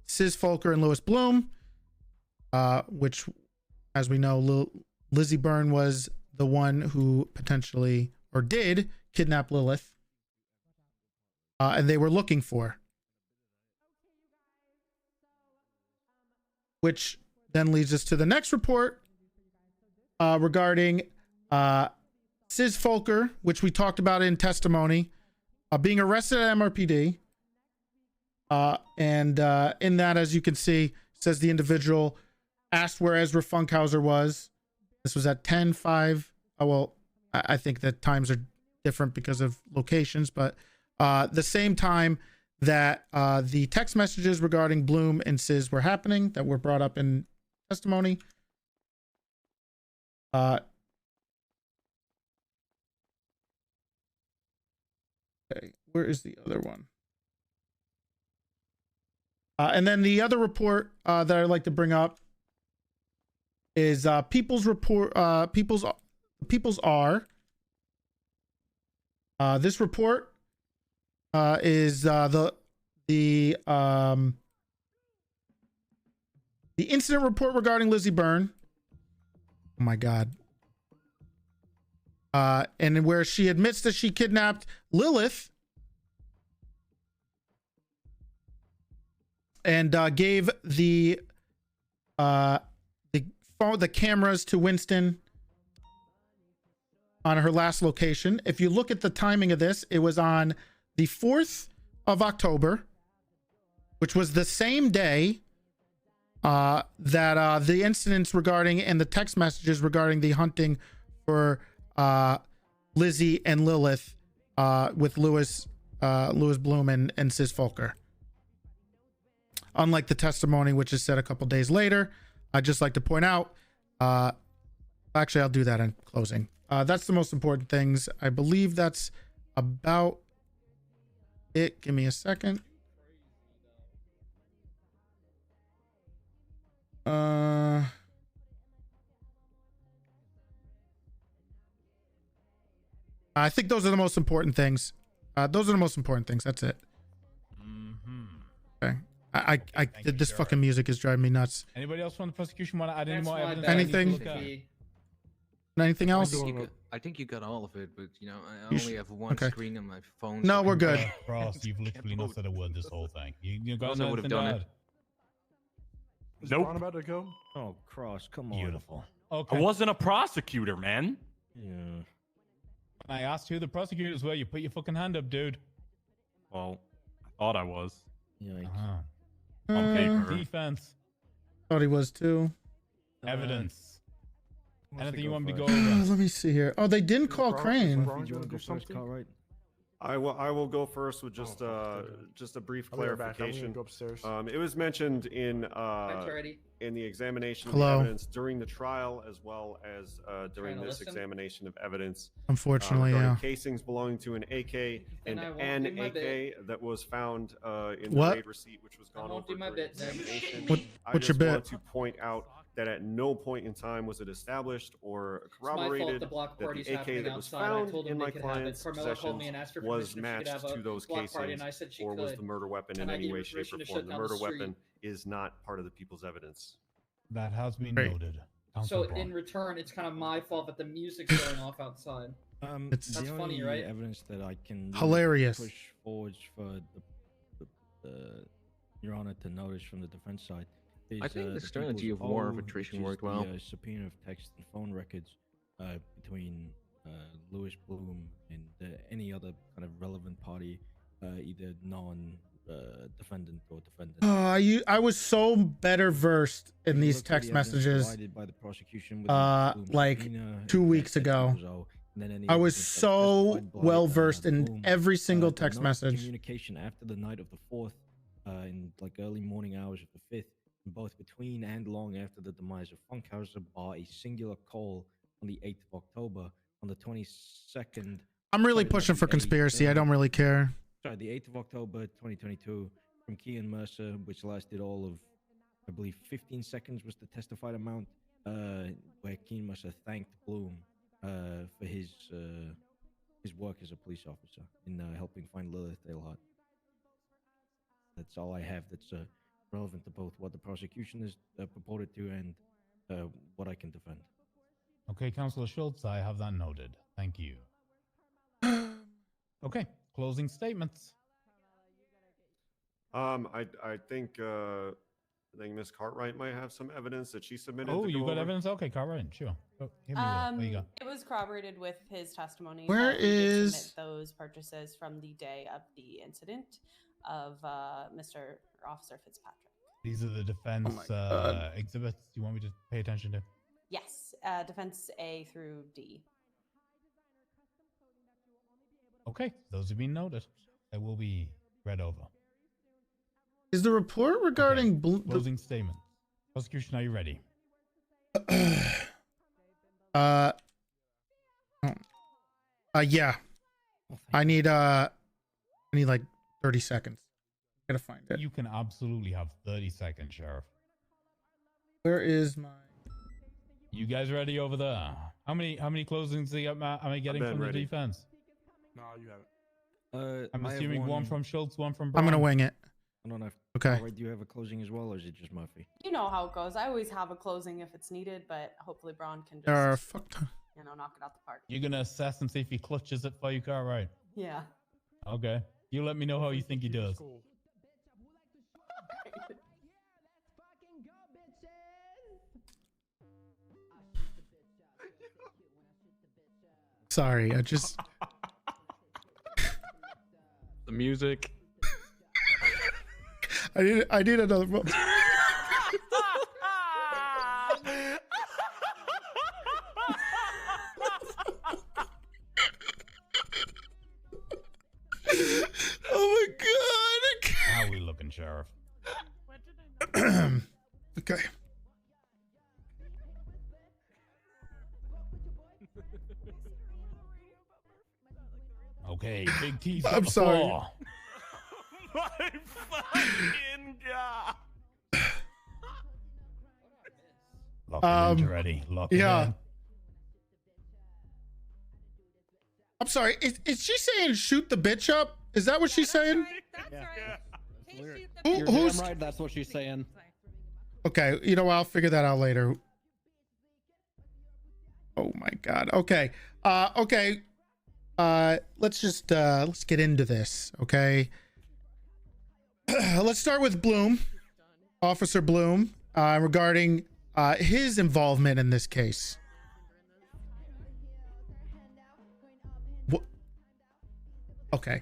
Sis Folker and Louis Bloom, which, as we know, Lizzie Byrne was the one who potentially or did kidnap Lilith, and they were looking for. Which then leads us to the next report regarding Sis Folker, which we talked about in testimony, being arrested at MRPD. And in that, as you can see, says the individual asked where Ezra Funkhouser was. This was at 10:05. Well, I think that times are different because of locations, but the same time that the text messages regarding Bloom and Sis were happening that were brought up in testimony. Okay, where is the other one? And then the other report that I'd like to bring up is People's Report. People's R. This report is the incident report regarding Lizzie Byrne. Oh my God. And where she admits that she kidnapped Lilith and gave the cameras to Winston on her last location. If you look at the timing of this, it was on the 4th of October, which was the same day that the incidents regarding and the text messages regarding the hunting for Lizzie and Lilith with Louis Bloom and Sis Folker. Unlike the testimony, which is said a couple days later, I'd just like to point out, actually, I'll do that in closing. That's the most important things. I believe that's about it. Give me a second. I think those are the most important things. Those are the most important things. That's it. Okay. This fucking music is driving me nuts. Anybody else from the prosecution want to add any more evidence? Anything else? I think you got all of it, but you know, I only have one screen on my phone. No, we're good. Cross, you've literally not said a word this whole thing. You guys I would have done it. Is Nope. Ron about to go? Oh, Cross, come on. Beautiful. Okay. I wasn't a prosecutor, man. Yeah. I asked who the prosecutors were. You put your fucking hand up, dude. Well, I thought I was. Yikes. On paper. Defense. Thought he was too. Evidence. Anything you want me to go Let over? me see here. Oh, they didn't call Crane. I will go first with just a brief I'll be right back. I'm clarification. gonna go upstairs. It was mentioned in Toretti. in the examination of Hello. the evidence during the trial, as well as during Trying to this listen? examination of evidence. Unfortunately, regarding yeah. casings belonging to an AK and Then I won't an do my AK bit. that was found in the What? raid receipt, which was gone won't over do my during bit, Zach. examination. What's I your just bit? want to point out that at no point in time was it established or my fault corroborated the block that party's the AK happening that was outside. I found told him in they my could have it. client's Carmela called me and asked her possessions was permission if she could matched have a to those block party, casings, and I said she or was could. the murder weapon in And I any gave her way, shape, permission or to form. shut The down the murder street. weapon is not part of the people's evidence. That has been Great. noted. So in return, it's kind of my fault that the music's going off outside. It's That's the funny, only right? evidence that I can really Hilarious. push forward for the Your Honor to notice from the defense side is I think the the strategy people's of war oath, arbitration which is worked well. The subpoena of text and phone records between Louis Bloom and any other kind of relevant party, either non-defendant or defendant. I was so better versed in these text messages like 2 weeks ago. I was so well versed in every single text message. Communication after the night of the 4th, in like early morning hours of the 5th, both between and long after the demise of Funkhouser, bar a singular call on the 8th of October. On the 22nd, I'm really pushing for conspiracy. I don't really care. Sorry, the 8th of October 2022, from Kean Mercer, which lasted all of, I believe, 15 seconds was the testified amount, where Kean Mercer thanked Bloom for his work as a police officer in helping find Lilith Eilhart. That's all I have that's relevant to both what the prosecution is purported to and what I can defend. Okay, Councilor Schultz, I have that noted. Thank you. Okay, closing statements. I think Miss Cartwright might have some evidence that she submitted. Oh, to you go got over. evidence? Okay, Cartwright, sure. Oh, here you go. It was corroborated with his testimony. Where that he did is- submit those purchases from the day of the incident of Mr. Officer Fitzpatrick? These are the defense exhibits you want me to pay attention to? Yes, defense A through D. Okay, those have been noted. They will be read over. Is the report regarding Closing statement. Prosecution, are you ready? Yeah. I need like 30 seconds. Gotta find it. You can absolutely have 30 seconds, Sheriff. Where is my? You guys ready over there? How many closings am I getting from the defense? No, you haven't. I'm I have assuming one from Schultz, one from I'm Brown. gonna wing it. I don't know. Okay. Do you have a closing as well, or is it just Murphy? You know how it goes. I always have a closing if it's needed, but hopefully Braun can There are just, knock it out the park. You're gonna assess and see if he clutches it for you, Cartwright. Yeah. Okay. You let me know how you think he does. Sorry, I just. The music. I need another. Oh my god! How are we looking, Sheriff? Okay. Okay, Big T's I'm on the sorry. floor. My fucking god! Lock it in, ready. Lock it in. I'm sorry. Is she saying shoot the bitch up? Is that what she's saying? You're damn Who's right, that's what she's saying. okay? You know what? I'll figure that out later. Oh my god. Okay. Okay. Let's just let's get into this. Okay. Let's start with Bloom, Officer Bloom, regarding his involvement in this case. What? Okay.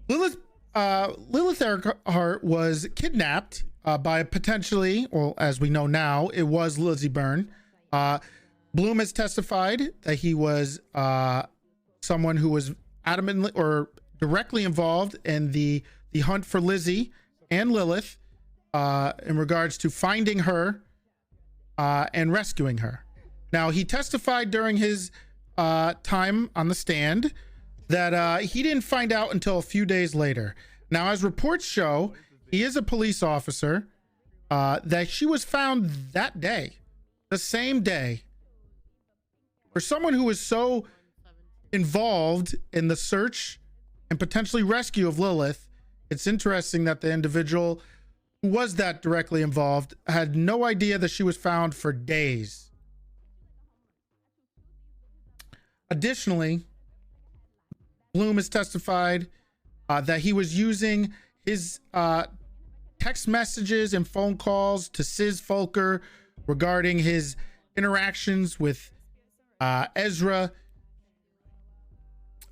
Lilith Eilhart was kidnapped by potentially, well, as we know now, it was Lizzie Byrne. Bloom has testified that he was someone who was adamantly or directly involved in the hunt for Lizzie and Lilith in regards to finding her and rescuing her. Now, he testified during his time on the stand that he didn't find out until a few days later. Now, as reports show, he is a police officer, that she was found that day, the same day. For someone who is so involved in the search and potentially rescue of Lilith, it's interesting that the individual who was that directly involved, had no idea that she was found for days. Additionally, Bloom has testified that he was using his text messages and phone calls to Sis Folker regarding his interactions with Ezra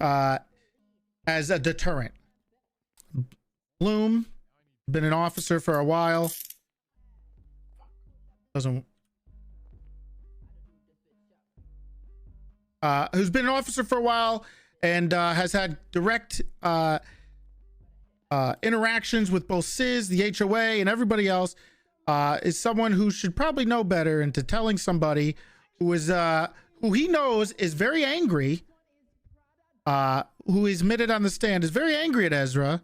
as a deterrent. Bloom, been an officer for a while. Who's been an officer for a while and has had direct interactions with both Sis, the HOA, and everybody else, is someone who should probably know better into telling somebody who is who he knows is very angry, who is admitted on the stand, is very angry at Ezra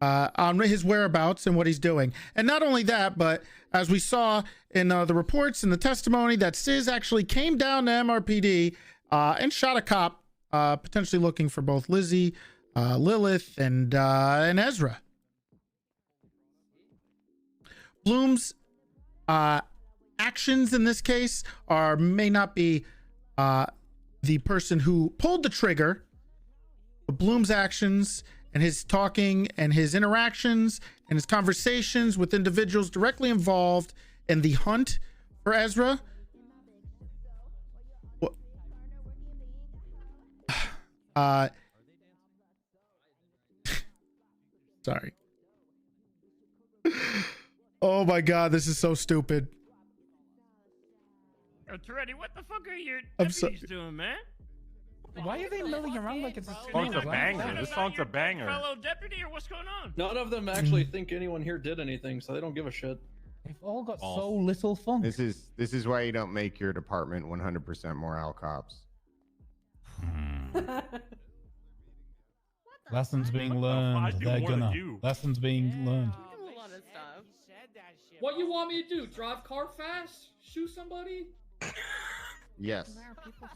on his whereabouts and what he's doing. And not only that, but as we saw in the reports and the testimony, that Sis actually came down to MRPD and shot a cop, potentially looking for both Lizzie, Lilith, and Ezra. Bloom's actions in this case may not be the person who pulled the trigger, but Bloom's actions and his talking and his interactions and his conversations with individuals directly involved in the hunt for Ezra. Sorry. Oh my God, this is so stupid. Yo, Toretti, what the fuck are your I'm deputies doing, man? Why are they milling around like it's a Song's a banger. This song's a banger. Fellow deputy, or what's going on? None of them actually think anyone here did anything, so they don't give a shit. They've all got so little fun. This is why you don't make your department 100% morale cops. Lessons being learned. They're gonna. Lessons being learned. What you want me to do? Drive car fast? Shoot somebody? Yes.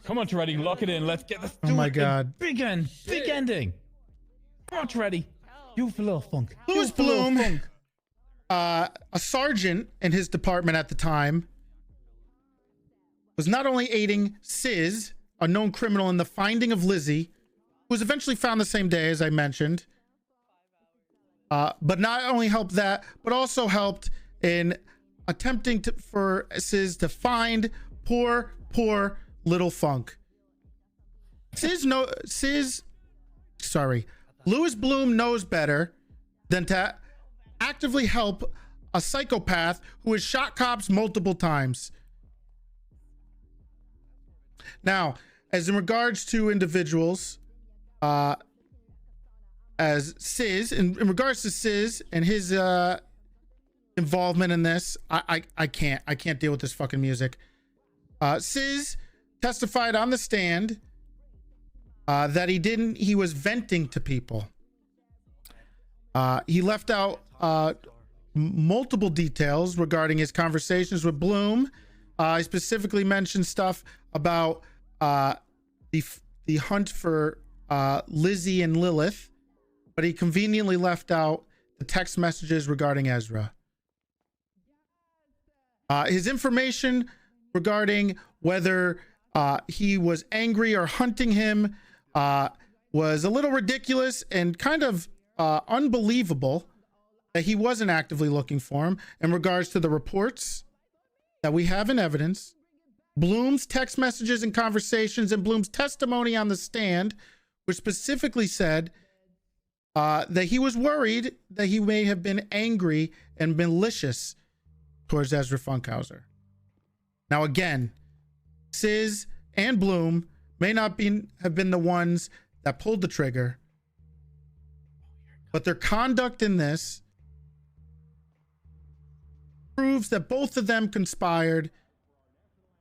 Come on, Toretti, lock it in. Let's get this. Oh my God. Big end. Big ending. Come on, Toretti. You for a little funk. Who's Bloom? A sergeant in his department at the time was not only aiding Sis, a known criminal, in the finding of Lizzie, who was eventually found the same day, as I mentioned, but not only helped that, but also helped in attempting for Sis to find poor little Funk. Louis Bloom knows better than to actively help a psychopath who has shot cops multiple times. Now, as in regards to individuals, as Sis, in regards to Sis and his involvement in this, I can't deal with this fucking music. Sis testified on the stand that he was venting to people. He left out multiple details regarding his conversations with Bloom. I specifically mentioned stuff about the hunt for Lizzie and Lilith, but he conveniently left out the text messages regarding Ezra. His information regarding whether he was angry or hunting him was a little ridiculous and kind of unbelievable that he wasn't actively looking for him in regards to the reports that we have in evidence, Bloom's text messages and conversations, and Bloom's testimony on the stand, which specifically said that he was worried that he may have been angry and malicious towards Ezra Funkhouser. Now, again, Sis and Bloom may not have been the ones that pulled the trigger, but their conduct in this proves that both of them conspired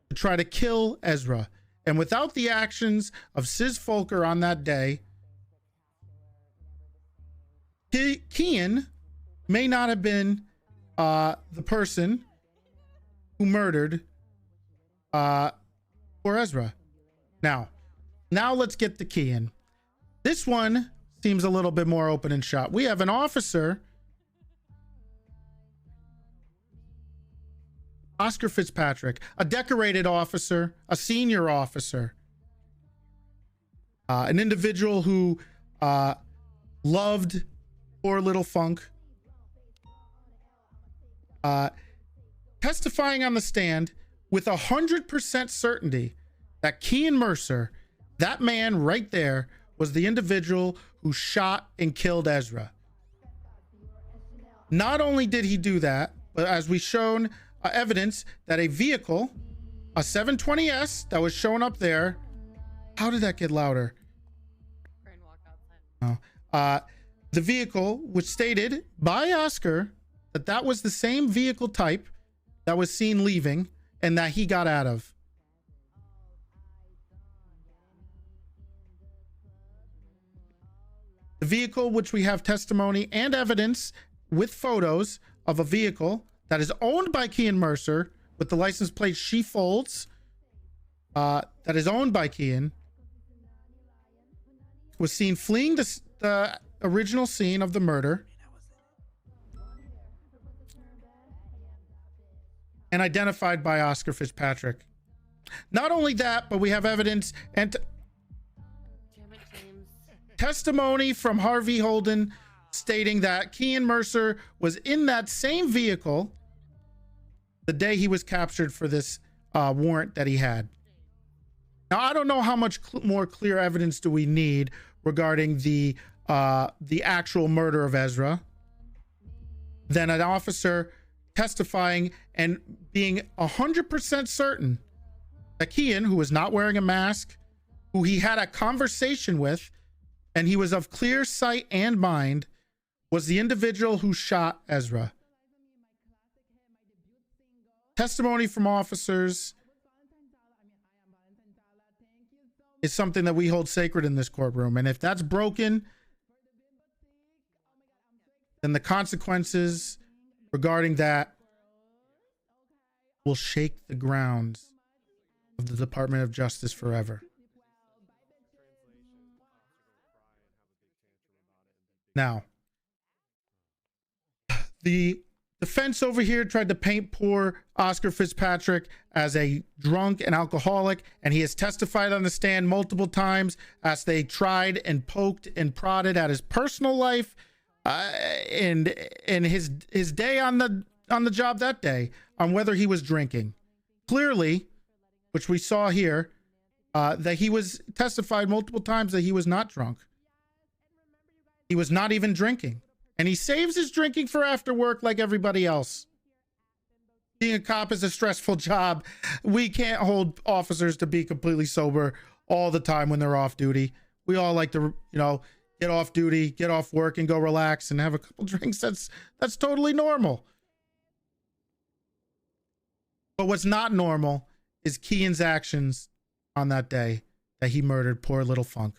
to try to kill Ezra. And without the actions of Sis Folker on that day, Kian may not have been the person who murdered poor Ezra. Now let's get to Kian. This one seems a little bit more open and shut. We have an officer Oscar Fitzpatrick, a decorated officer, a senior officer, an individual who loved poor little Funk, testifying on the stand with 100% certainty that Kean Mercer, that man right there, was the individual who shot and killed Ezra. Not only did he do that, but as we shown evidence that a vehicle, a 720S that was shown up there, how did that get louder? Oh, the vehicle, which stated by Oscar that that was the same vehicle type that was seen leaving and that he got out of. The vehicle, which we have testimony and evidence with photos of a vehicle that is owned by Kean Mercer with the license plate she folds, that is owned by Kean, was seen fleeing the original scene of the murder and identified by Oscar Fitzpatrick. Not only that, but we have evidence and testimony from Harvey Holden stating that Kean Mercer was in that same vehicle the day he was captured for this warrant that he had. Now, I don't know how much more clear evidence do we need regarding the actual murder of Ezra than an officer testifying and being 100% certain that Kean, who was not wearing a mask, who he had a conversation with, and he was of clear sight and mind, was the individual who shot Ezra. Testimony from officers is something that we hold sacred in this courtroom. And if that's broken, then the consequences regarding that will shake the grounds of the Department of Justice forever. Now, the defense over here tried to paint poor Oscar Fitzpatrick as a drunk and alcoholic, and he has testified on the stand multiple times as they tried and poked and prodded at his personal life and his day on the job that day on whether he was drinking. Clearly, which we saw here, that he was testified multiple times that he was not drunk. He was not even drinking. And he saves his drinking for after work like everybody else. Being a cop is a stressful job. We can't hold officers to be completely sober all the time when they're off duty. We all like to, get off duty, get off work and go relax and have a couple drinks. That's totally normal. But what's not normal is Kean's actions on that day that he murdered poor little Funk.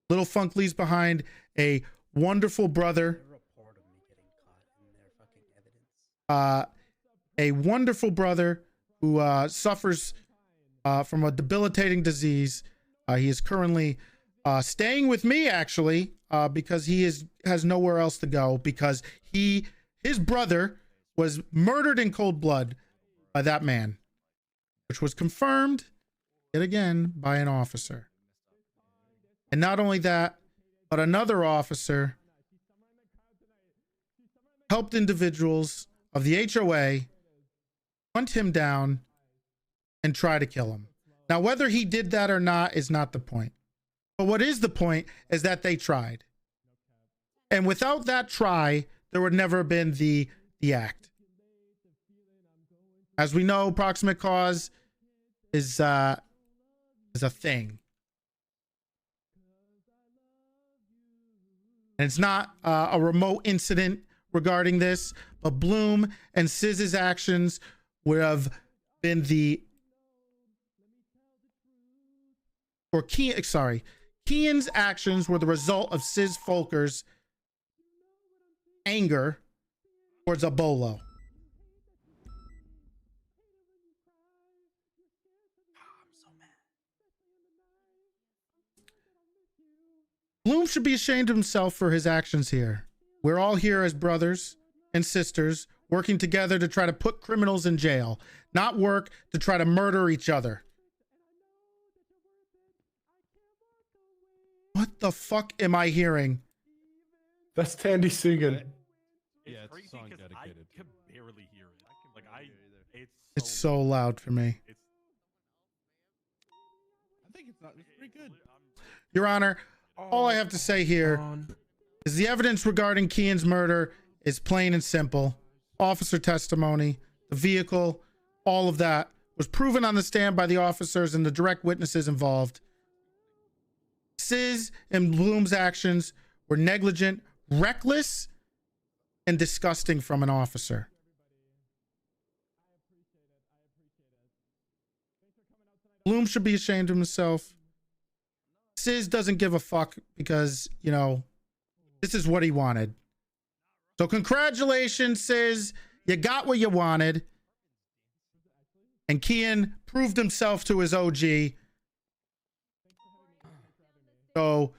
Little Funk leaves behind a wonderful brother, a wonderful brother who suffers from a debilitating disease. He is currently staying with me, actually, because he has nowhere else to go, because his brother was murdered in cold blood by that man, which was confirmed yet again by an officer. And not only that, but another officer helped individuals of the HOA hunt him down and try to kill him. Now, whether he did that or not is not the point. But what is the point is that they tried. And without that try, there would never have been the act. As we know, proximate cause is a thing. And it's not a remote incident regarding this, but Bloom and Siz's actions would have been Kean's actions were the result of Siz Folker's anger towards a bolo. Bloom should be ashamed of himself for his actions here. We're all here as brothers and sisters working together to try to put criminals in jail, not work to try to murder each other. What the fuck am I hearing? That's Tandy singing. Yeah, it's a song dedicated. I can barely hear it. Like It's so loud for me. I think it's pretty good. Your Honor, all I have to say here is the evidence regarding Kian's murder is plain and simple. Officer testimony, the vehicle, all of that was proven on the stand by the officers and the direct witnesses involved. Sis and Bloom's actions were negligent, reckless, and disgusting from an officer. Bloom should be ashamed of himself. Sis doesn't give a fuck because, you know, this is what he wanted. So congratulations, Sis. You got what you wanted. And Kian proved himself to his OG. So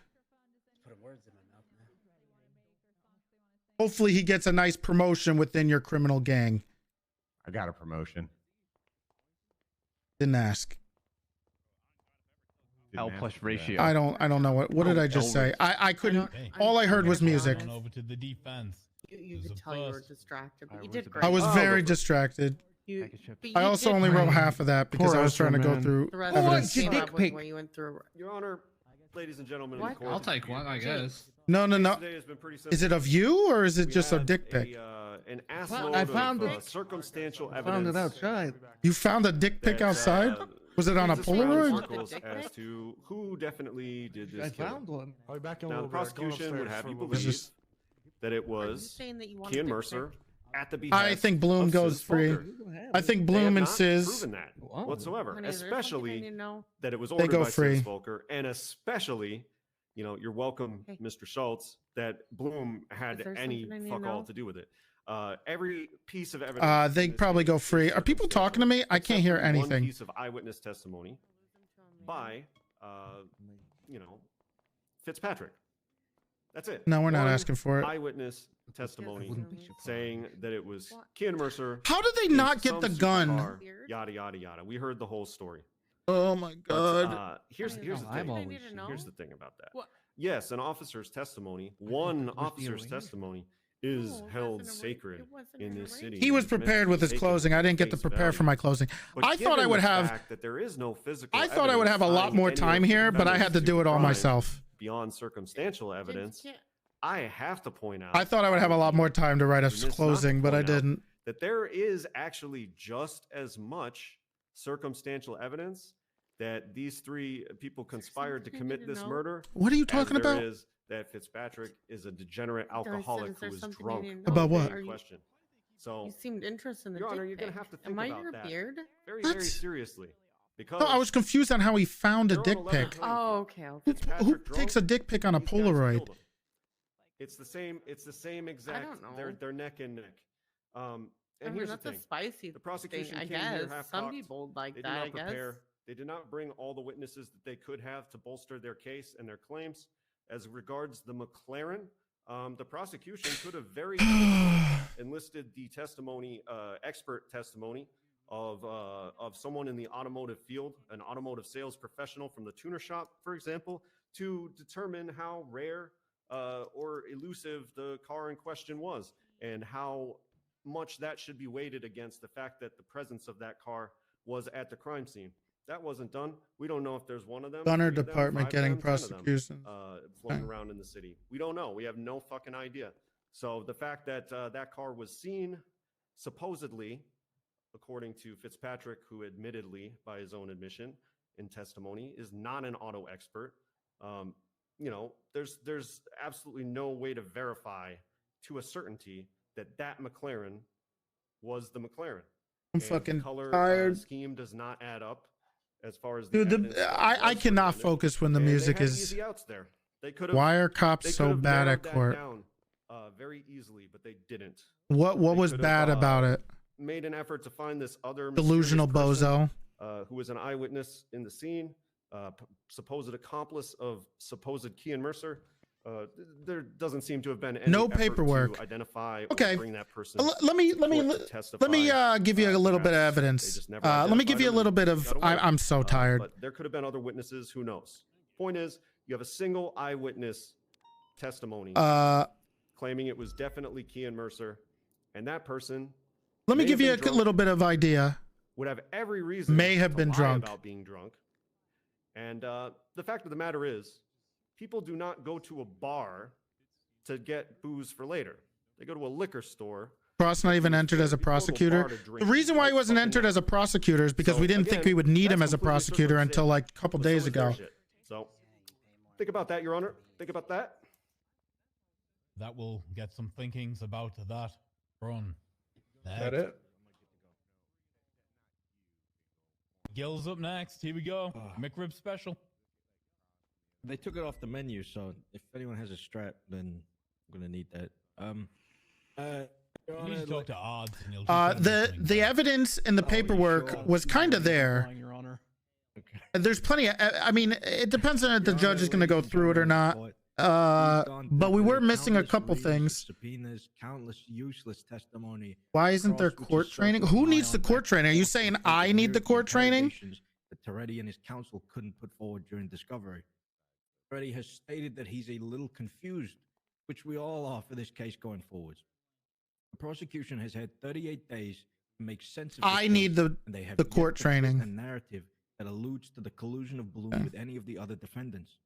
hopefully he gets a nice promotion within your criminal gang. I got a promotion. Didn't ask. L plus ratio. I don't know what did I just say? I couldn't. All I heard was music. Over to the defense. You could tell you were distracted, but you did great. I was very distracted. I also only wrote half of that because I was trying to go through evidence. Your Honor, ladies and gentlemen, in the court, I'll take one, I guess. No. today has been pretty simple. Is it of you or is it just a dick pic? An assload of circumstantial evidence. Found it outside. You found a dick pic outside? Was it on a Polaroid? As to who definitely did this. I found one. Now, the prosecution would have you believe that it was Kian Mercer at the behest I think Bloom of goes Sis free. Fulker. I think They have Bloom and not Sis proven that whatsoever, Honey, is there something I especially need to know? that it was They ordered go by free. Sis Fulker, and especially, you know, you're welcome, Mr. Schultz, that Bloom had there any something I need to fuck all know? to do with it. Every piece of evidence. they probably go free. Are people talking to me? I can't hear except for one anything. piece of eyewitness testimony by, you know, Fitzpatrick. That's it. No, we're not One asking for it. Eyewitness testimony saying that it was Kian Mercer. How did they in not get some the gun? supercar, Yada yada yada. We heard the whole story. Oh my But, god. here's the thing. Here's the thing about that. Yes, an officer's testimony, one officer's testimony, is held sacred in this city. He was prepared with his closing. I didn't get to prepare for my closing. I thought I would have. That there is no physical. I thought I would have a lot evidence more tying time any of here, the but I had to defendants do the it all crime myself. Beyond circumstantial evidence, I have to point out. I thought I would have a lot more time to write a remiss not to closing, but I point out didn't. That there is actually just as much circumstantial evidence that these three people conspired to commit this murder. What are you talking as there about? is that Fitzpatrick is a degenerate alcoholic who is something drunk. I need to know? About what? Are you- Question. So, You seemed interested in the Your Honor, dick you're gonna pic. have to Am think I about your that beard? very, What? very seriously. Because No, I was confused on how he found a they're on dick a level pic. playing Oh, field. okay. Who Fitzpatrick takes a drove, dick pic on a these guys Polaroid? killed him. It's the same. It's the same exact. don't know. They're neck and neck. And I mean, here's that's the a thing. spicy The prosecution thing, I came here guess. half Some cocked. people like They that, did not I guess. prepare. They did not bring all the witnesses that they could have to bolster their case and their claims. As regards the McLaren, the prosecution could have very easily enlisted the testimony, expert testimony of someone in the automotive field, an automotive sales professional from the tuner shop, for example, to determine how rare or elusive the car in question was and how much that should be weighted against the fact that the presence of that car was at the crime scene. That wasn't done. We don't know if there's one of them. Gunner 3 of them, Department 5 of getting them, 10 of them, prosecution. floating around in the city. We don't know. We have no fucking idea. So the fact that that car was seen, supposedly, according to Fitzpatrick, who admittedly, by his own admission in testimony, is not an auto expert. You know, there's absolutely no way to verify to a certainty that that McLaren was the McLaren. I'm And fucking the color tired. scheme does not add up as far as the Dude, evidence that I was cannot presented. focus when the And they music had is. easy outs there. They could have. Why are cops they so could have bad narrowed at that court? down, very easily, but they didn't. What They was could have, bad about it? Made an effort to find this other Delusional mysterious person, bozo. who was an eyewitness in the scene, supposed accomplice of supposed Kian Mercer, There doesn't seem to have been any No effort paperwork. to identify Okay. or bring that person. Let me give you a little bit of Perhaps they evidence. just never Let me give identified you a him little and bit of. got away. I'm so tired. But there could have been other witnesses. Who knows? Point is, you have a single eyewitness testimony claiming it was definitely Kean Mercer, and that person. Let me may give have you a been drunk, little bit of idea. Would have every reason. May have to been lie drunk. about being drunk. And the fact of the matter is, people do not go to a bar to get booze for later. They go to a liquor store. Cross not even entered as a prosecutor. The reason why he wasn't entered as a prosecutor is because we didn't think we would need him as a prosecutor until like a couple days ago. So think about that, Your Honor. Think about that. That will get some thinkings about that. Run. That it? Gil's up next. Here we go. McRib special. They took it off the menu, so if anyone has a strap, then I'm gonna need that. You need to talk to odds. And you'll just The evidence in the paperwork was kind of there. Your Honor. There's plenty of. I mean, it depends on if the judge is going to go through it or not. But we were missing a couple things. Subpoenas, countless useless testimony. Why isn't there court training? Who needs the court training? Are you saying I need the court training? That Toretti and his counsel couldn't put forward during discovery. Toretti has stated that he's a little confused, which we all are for this case going forward. The prosecution has had 38 days to make sense of. I need the court training. A narrative that alludes to the collusion of Bloom with any of the other defendants.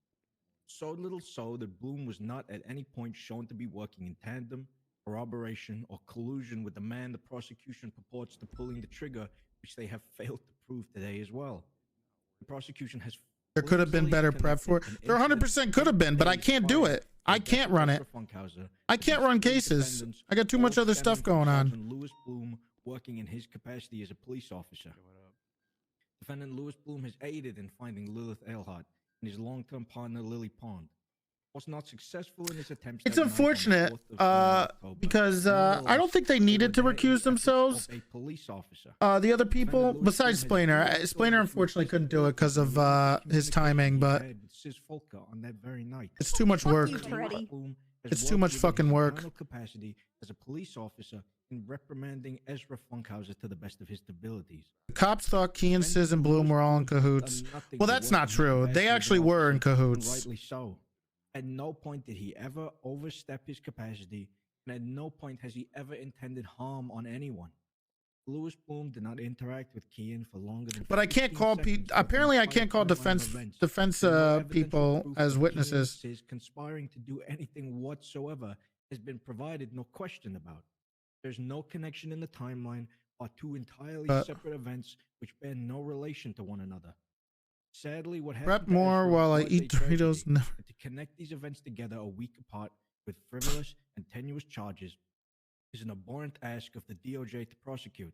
So little so that Bloom was not at any point shown to be working in tandem, corroboration, or collusion with the man the prosecution purports to pulling the trigger, which they have failed to prove today as well. The prosecution has. There could have been better prep for it. There 100% could have been, but I can't do it. I can't run it. I can't run cases. I got too much other stuff going on. Lewis Bloom working in his capacity as a police officer. Defendant Lewis Bloom has aided in finding Lilith Eilhart and his long-term partner Lily Pond. Was not successful in his attempts. It's unfortunate because I don't think they needed to recuse themselves. The other people, besides Splainer, Splainer unfortunately couldn't do it because of his timing, but it's too much work. It's too much fucking work. Capacity as a police officer in reprimanding Ezra Funkhouser to the best of his abilities. Cops thought Kean, Sis, and Bloom were all in cahoots. Well, that's not true. They actually were in cahoots. Rightly so. At no point did he ever overstep his capacity, and at no point has he ever intended harm on anyone. Lewis Bloom did not interact with Kean for longer than. But I can't call apparently I can't call defense people as witnesses. Conspiring to do anything whatsoever has been provided, no question about. There's no connection in the timeline or two entirely separate events which bear no relation to one another. Sadly, what happened Prep more while I eat Doritos. No. To connect these events together a week apart with frivolous and tenuous charges is an abhorrent ask of the DOJ to prosecute.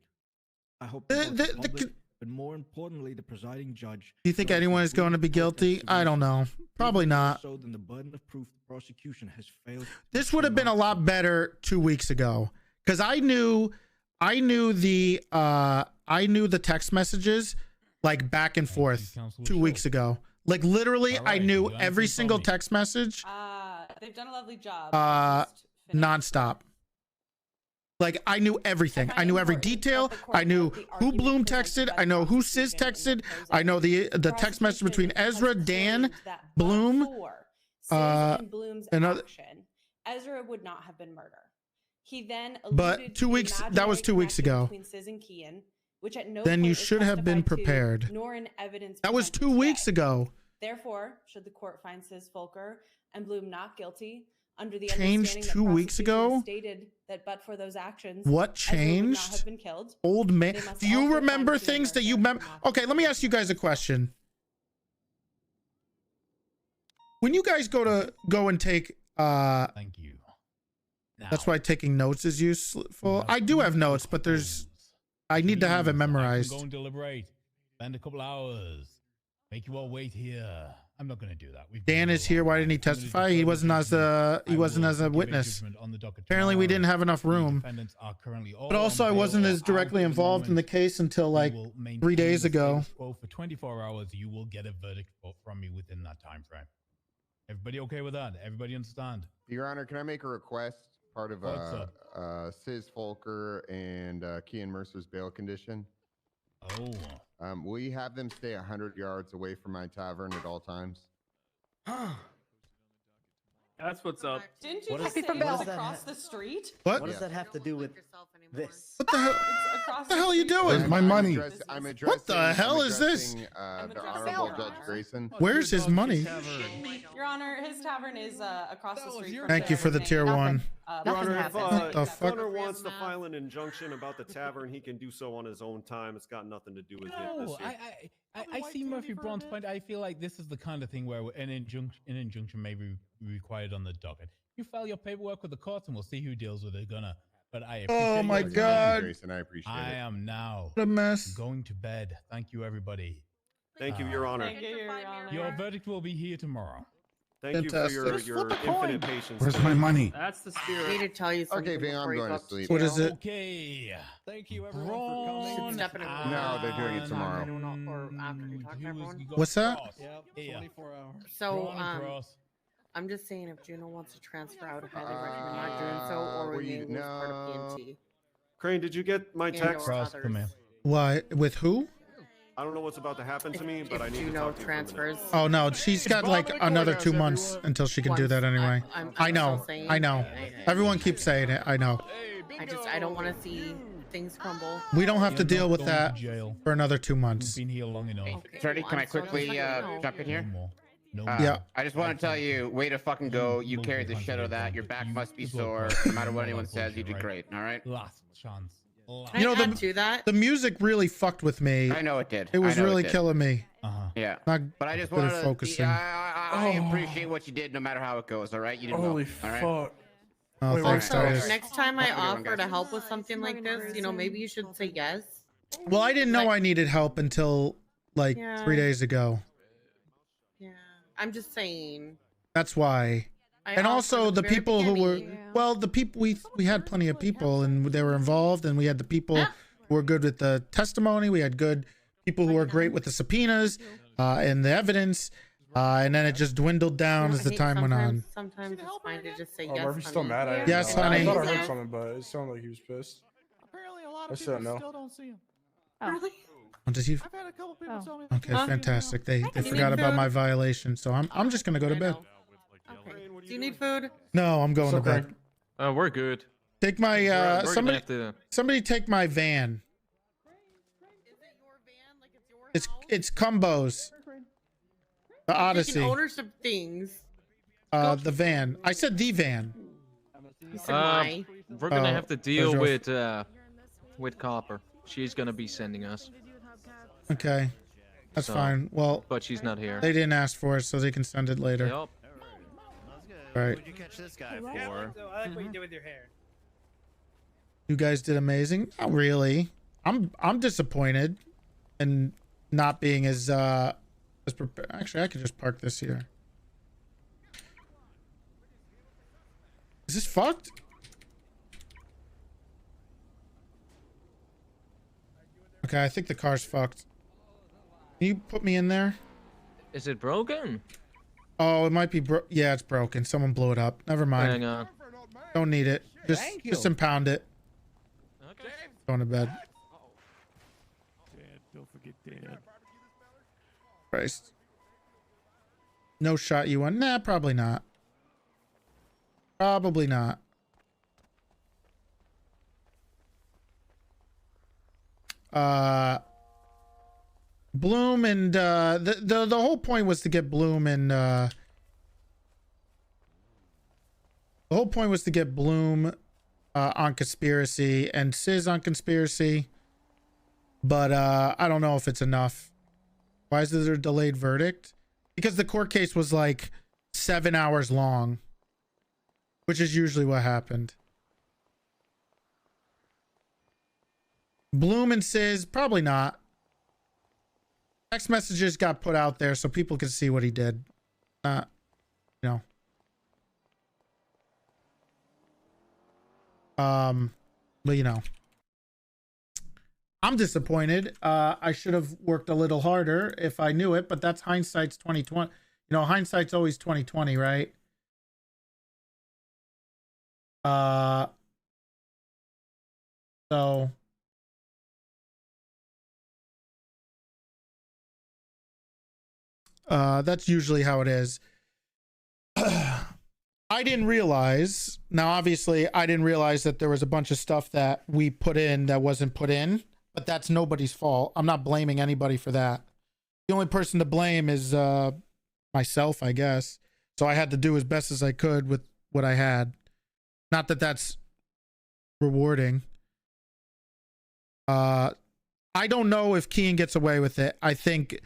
I hope but more importantly, the presiding judge. Do you think anyone is going to be guilty? I don't know. Probably not. So then the burden of proof the prosecution has failed. This would have been a lot better 2 weeks ago because I knew the text messages like back and forth 2 weeks ago. Like literally, I knew every single text message. They've done a lovely job. Nonstop. Like I knew everything. I knew every detail. I knew who Bloom texted. I know who Sis texted. I know the text message between Ezra, Dan, Bloom, and Bloom's another. Action, Ezra would not have been murder. He then But 2 weeks. That was 2 weeks ago. Between Sis and Kean, which at no then point you is should have been testified to, prepared. nor in evidence. That was 2 presented weeks today. ago. Therefore, should the court find Sis Folker and Bloom not guilty under the Changed understanding 2 that weeks prosecution ago? stated that but for those actions, What Ezra would not changed? have been killed. Old man. They must Do you also remember find Kean things that Mercer you remember? Okay, let me ask you guys a question. When you guys go and take Thank you. That's why taking notes is useful. I do have notes, but I need to have it memorized. Go and deliberate. Spend a couple hours. Make you all wait here. I'm not going to do that. Dan is here. Why didn't he testify? He wasn't as a witness. Apparently, we didn't have enough room. But also, I wasn't as directly involved in the case until like 3 days ago. For 24 hours, you will get a verdict from me within that time frame. Everybody okay with that? Everybody understand? Your Honor, can I make a request? Part of What's up? Sis Folker and Kean Mercer's bail condition. Oh. Will you have them stay 100 yards away from my tavern at all times? That's what's up. Didn't you What just is- say what it was does that across the street? What? What does that have to do with this? What the hell? Across What the hell are you doing? Where's my money? I'm What the hell is this? the Honorable Judge Grayson. Where's his money? Your Honor, his tavern is across the street. From Thank you for the tier one. Your Honor, if What the if fuck? Gunner wants to file an injunction about the tavern, he can do so on his own time. It's got nothing to do with it No, this year. I see Murphy Braun's point. I feel like this is the kind of thing where an injunction may be required on the docket. You file your paperwork with the courts, and we'll see who deals with it. Gunner. But I appreciate Oh my your God. Grayson, I appreciate I it. am now What a mess. going to bed. Thank you, everybody. Thank you, Your Honor. Thank you, Your Honor. Your verdict will be here tomorrow. Thank you for your infinite patience. Where's my money? That's the I spirit. need to tell you something. Okay, Bing, I'm before you going go to sleep. jail. What is it? Okay. Thank you, everyone, for coming. Step in and No, they're doing it tomorrow. Or after you talk to everyone. What's that? Yep, Yeah. 24 hours. So, Cross. I'm just saying if Juno wants to transfer, I would highly recommend not doing so, or we may lose part of PNT. Crane, did you get my And text? or Cross, come here. Why? With who? I don't know what's about to happen to me, but I If need to Juno talk to you for a minute. transfers. Oh no, she's got like another 2 months until she can do that anyway. I'm I know. still saying- I know. Everyone keeps saying it. I know. I don't want to see things crumble. We don't have to You're deal not with going to that jail. for another 2 You've months. been here long enough. Okay, Toretti, well, can I I'm still quickly just letting you know. jump in here? No more. No Uh, more. Yeah. I just want to tell you, way to fucking go. You carried the shit out of that. Your back must be sore. No matter what anyone says, you did great. All right. Last chance. Can You know, I add to that? The music really fucked with me. I know it did. It was I know really did. killing me. Yeah. Not But I just good at wanted to. focusing. I appreciate what you did, no matter how it goes. All right. You did well. Holy All right. fuck. Oh, Wait, thanks, alright. Titus. Next time I Have a good one, offer to guys. help with something like this, maybe you should say yes. Well, I didn't know I needed help until like Yeah. 3 days ago. Yeah, I'm just saying. That's why. I And offered also at the very people who were beginning. well, the people we had plenty of people and they were involved, and we had the people who were good with the testimony. We had good people who were great with the subpoenas and the evidence, and then it just dwindled down as the time went on. Sometimes it's fine to just say Oh, yes. Murphy's still honey. mad at him. Yes, I honey. thought I heard something, but it sounded like he was pissed. Apparently, a lot I of still people don't know. still don't see him. Really? Oh, did he? I've had a couple people tell me. Okay, Huh? fantastic. They You forgot need about food? my violation, so I'm just gonna go to I bed. know. Okay. Do you need food? No, I'm going to okay. bed. We're good. Take my We're gonna somebody have to- somebody take my van. It's Cumbo's. The Odyssey. Taking ownership things. The van. I said the van. You said my. We're gonna Oh, have to deal where's yours? with Copper. She's gonna be sending us. Okay. That's So, fine. Well, but she's not here. they didn't ask for it, so they can send it later. Yup. Right. What'd you catch this guy for? I like what you did with your hair. You guys did amazing. Not really. I'm disappointed in not being as prepared. Actually, I could just park this here. Is this fucked? Okay, I think the car's fucked. Can you put me in there? Is it broken? Oh, it might be yeah, it's broken. Someone blew it up. Never mind. Hang on. Don't need it. Just Thank you. just impound it. Okay. Going to bed. Dad, don't forget Dad. Christ. No shot you want? Nah, probably not. Probably not. Bloom and the whole point was to get Bloom and the whole point was to get Bloom on conspiracy and Sis on conspiracy. But I don't know if it's enough. Why is there a delayed verdict? Because the court case was like 7 hours long, which is usually what happened. Bloom and Sis, probably not. Text messages got put out there so people could see what he did. You know. But you know. I'm disappointed. I should have worked a little harder if I knew it, but that's hindsight's 2020. You know, hindsight's always 20/20, right? So that's usually how it is. I didn't realize, now obviously I didn't realize that there was a bunch of stuff that we put in that wasn't put in, but that's nobody's fault. I'm not blaming anybody for that. The only person to blame is myself, I guess. So I had to do as best as I could with what I had. Not that that's rewarding. I don't know if Keane gets away with it. I think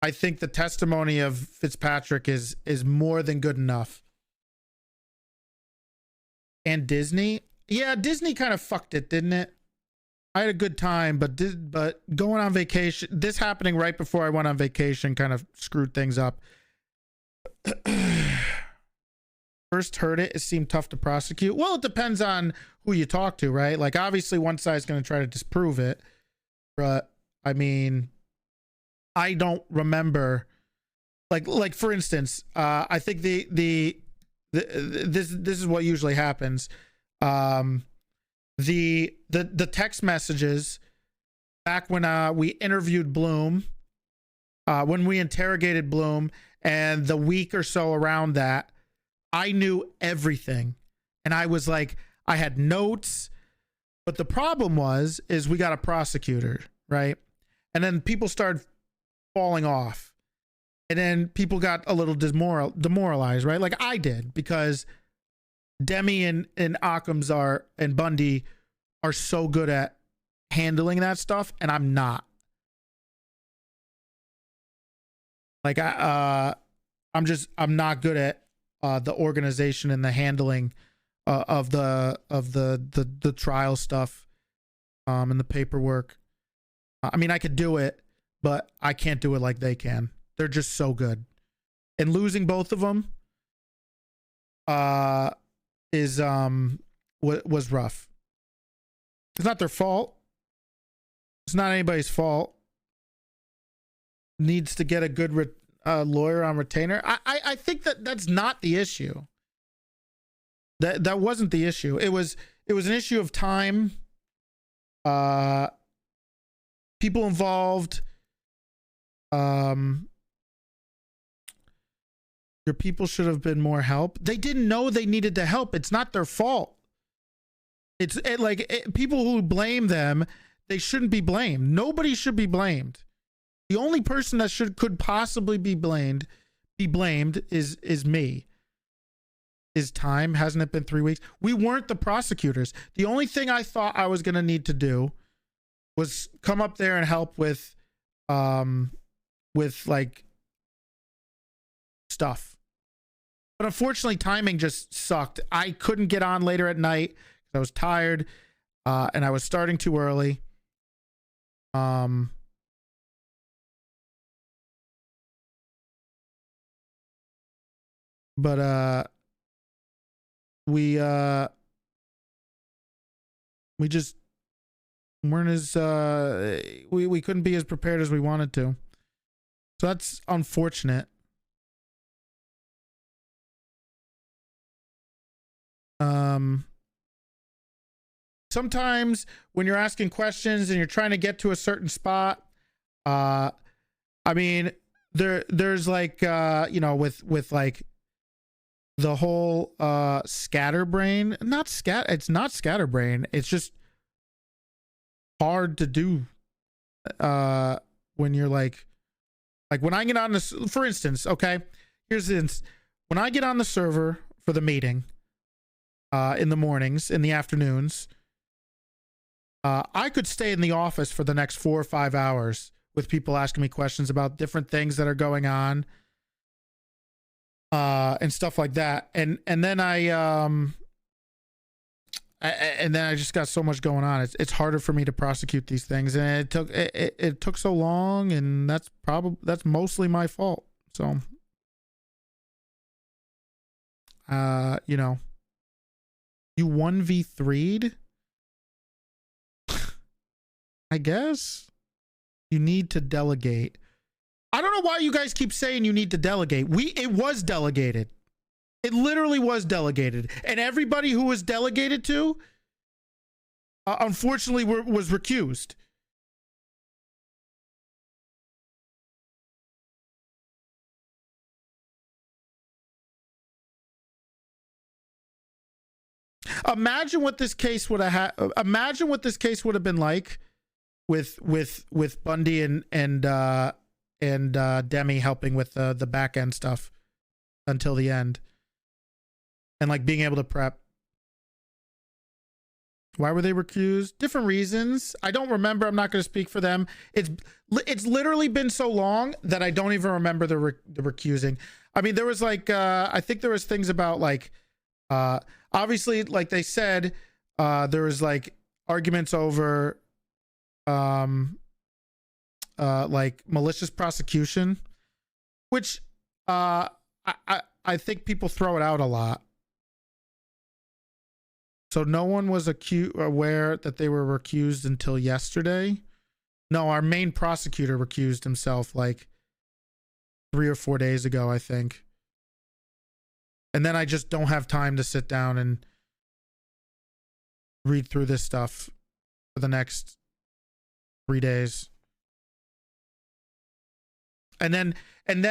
the testimony of Fitzpatrick is more than good enough. And Disney, yeah, Disney kind of fucked it, didn't it? I had a good time, but going on vacation, this happening right before I went on vacation kind of screwed things up. First heard it seemed tough to prosecute. Well, it depends on who you talk to, right? Like, obviously one side's going to try to disprove it, but I mean, I don't remember, like for instance, I think this is what usually happens. The text messages back when we interviewed Bloom, when we interrogated Bloom, and the week or so around that, I knew everything, and I was like, I had notes, but the problem is we got a prosecutor, right? And then people started falling off, and then people got a little demoralized, right? Like I did, because Demi and Occam's and Bundy are so good at handling that stuff, and I'm not. Like I'm not good at the organization and the handling of the trial stuff, and the paperwork. I mean, I could do it, but I can't do it like they can. They're just so good. And losing both of them was rough. It's not their fault. It's not anybody's fault. Needs to get a good lawyer on retainer. I think that's not the issue. That wasn't the issue. It was an issue of time. People involved. Your people should have been more help. They didn't know they needed the help. It's not their fault. People who blame them, they shouldn't be blamed. Nobody should be blamed. The only person that could possibly be blamed is me. Is time? Hasn't it been 3 weeks? We weren't the prosecutors. The only thing I thought I was going to need to do was come up there and help with like stuff. But unfortunately, timing just sucked. I couldn't get on later at night. I was tired, and I was starting too early. But we just weren't as we couldn't be as prepared as we wanted to. So that's unfortunate. Sometimes when you're asking questions and you're trying to get to a certain spot, I mean, there's like with like the whole scatterbrain, it's not scatterbrain, it's just hard to do when you're like when I get on this, for instance, okay, here's this, when I get on the server for the meeting in the mornings, in the afternoons, I could stay in the office for the next 4 or 5 hours with people asking me questions about different things that are going on, and stuff like that. And then I just got so much going on. It's harder for me to prosecute these things, and it took so long, and that's mostly my fault. So, you 1v3'd. I guess you need to delegate. I don't know why you guys keep saying you need to delegate. It was delegated. It literally was delegated. And everybody who was delegated to, unfortunately, was recused. Imagine what this case would have had. Imagine what this case would have been like with Bundy and Demi helping with the back end stuff until the end, and like being able to prep. Why were they recused? Different reasons. I don't remember. I'm not going to speak for them. It's literally been so long that I don't even remember the recusing. I mean, there was like I think there was things about like obviously, like they said, there was like arguments over like malicious prosecution, which I think people throw it out a lot. So no one was aware that they were recused until yesterday. No, our main prosecutor recused himself like 3 or 4 days ago, I think. And then I just don't have time to sit down and read through this stuff for the next 3 days. And then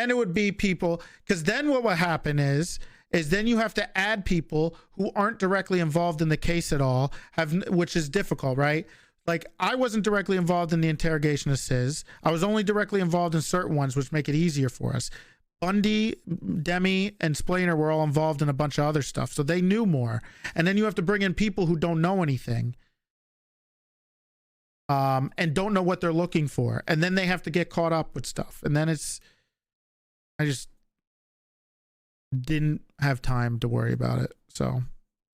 it would be people, because then what would happen is then you have to add people who aren't directly involved in the case at all, which is difficult, right? Like, I wasn't directly involved in the interrogation of Sis. I was only directly involved in certain ones, which make it easier for us. Bundy, Demi, and Splainer were all involved in a bunch of other stuff, so they knew more. And then you have to bring in people who don't know anything, and don't know what they're looking for. And then they have to get caught up with stuff. And then I just didn't have time to worry about it. So I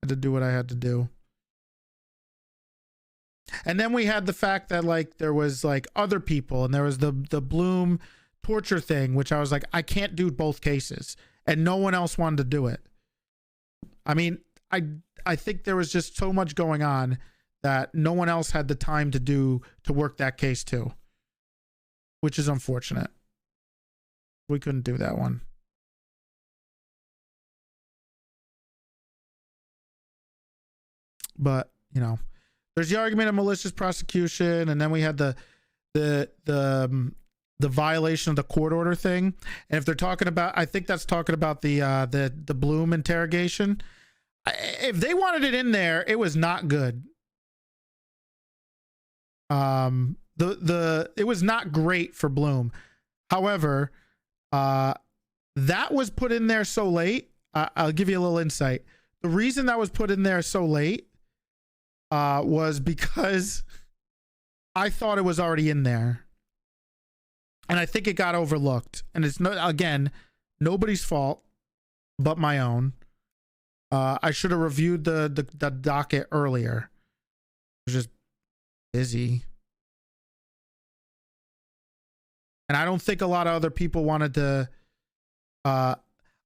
had to do what I had to do. And then we had the fact that like there was like other people, and there was the Bloom torture thing, which I was like, I can't do both cases, and no one else wanted to do it. I mean, I think there was just so much going on that no one else had the time to work that case too, which is unfortunate. We couldn't do that one. But, you know, there's the argument of malicious prosecution, and then we had the violation of the court order thing. And if they're talking about, I think that's talking about the Bloom interrogation. If they wanted it in there, it was not good. It was not great for Bloom. However, that was put in there so late. I'll give you a little insight. The reason that was put in there so late was because I thought it was already in there, and I think it got overlooked. And it's nobody's fault but my own. I should have reviewed the docket earlier. I was just busy, and I don't think a lot of other people wanted to.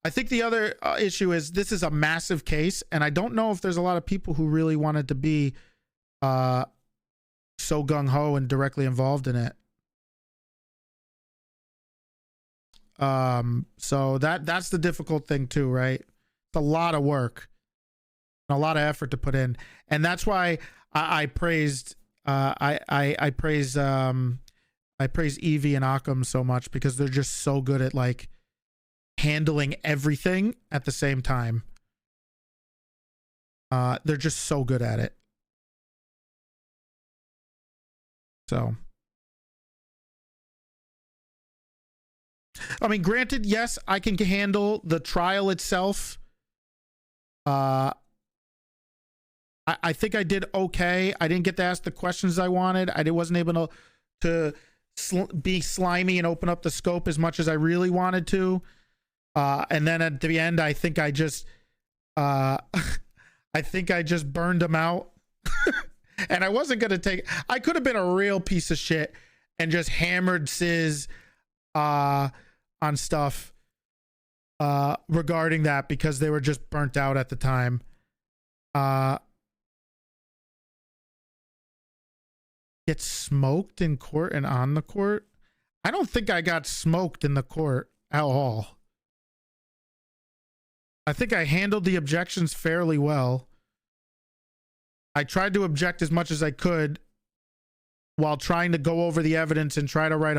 I think the other issue is this is a massive case, and I don't know if there's a lot of people who really wanted to be so gung-ho and directly involved in it. So that's the difficult thing too, right? It's a lot of work and a lot of effort to put in, and that's why I praised I praise Evie and Occam so much, because they're just so good at like handling everything at the same time. They're just so good at it. So, I mean, granted, yes, I can handle the trial itself. I think I did okay. I didn't get to ask the questions I wanted. I wasn't able to be slimy and open up the scope as much as I really wanted to. And then at the end, I think I just burned them out. And I wasn't going to I could have been a real piece of shit and just hammered Sis on stuff regarding that, because they were just burnt out at the time. Get smoked in court and on the court. I don't think I got smoked in the court at all. I think I handled the objections fairly well. I tried to object as much as I could while trying to go over the evidence and try to write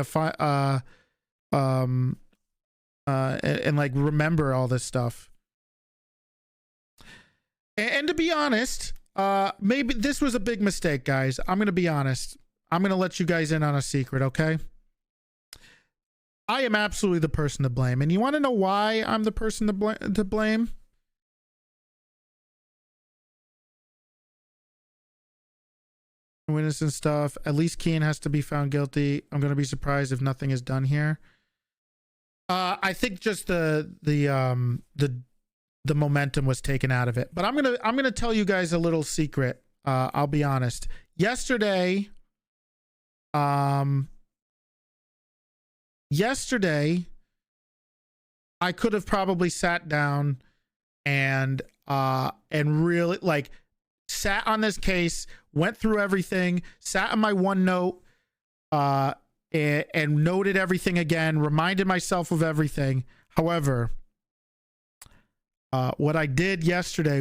and like remember all this stuff. And to be honest, maybe this was a big mistake, guys. I'm going to be honest. I'm going to let you guys in on a secret, okay? I am absolutely the person to blame. And you want to know why I'm the person to blame? Witness and stuff. At least Kean has to be found guilty. I'm going to be surprised if nothing is done here. I think just the momentum was taken out of it. But I'm gonna tell you guys a little secret. I'll be honest. Yesterday, I could have probably sat down and really like sat on this case, went through everything, sat on my OneNote, and noted everything again, reminded myself of everything. However, what I did yesterday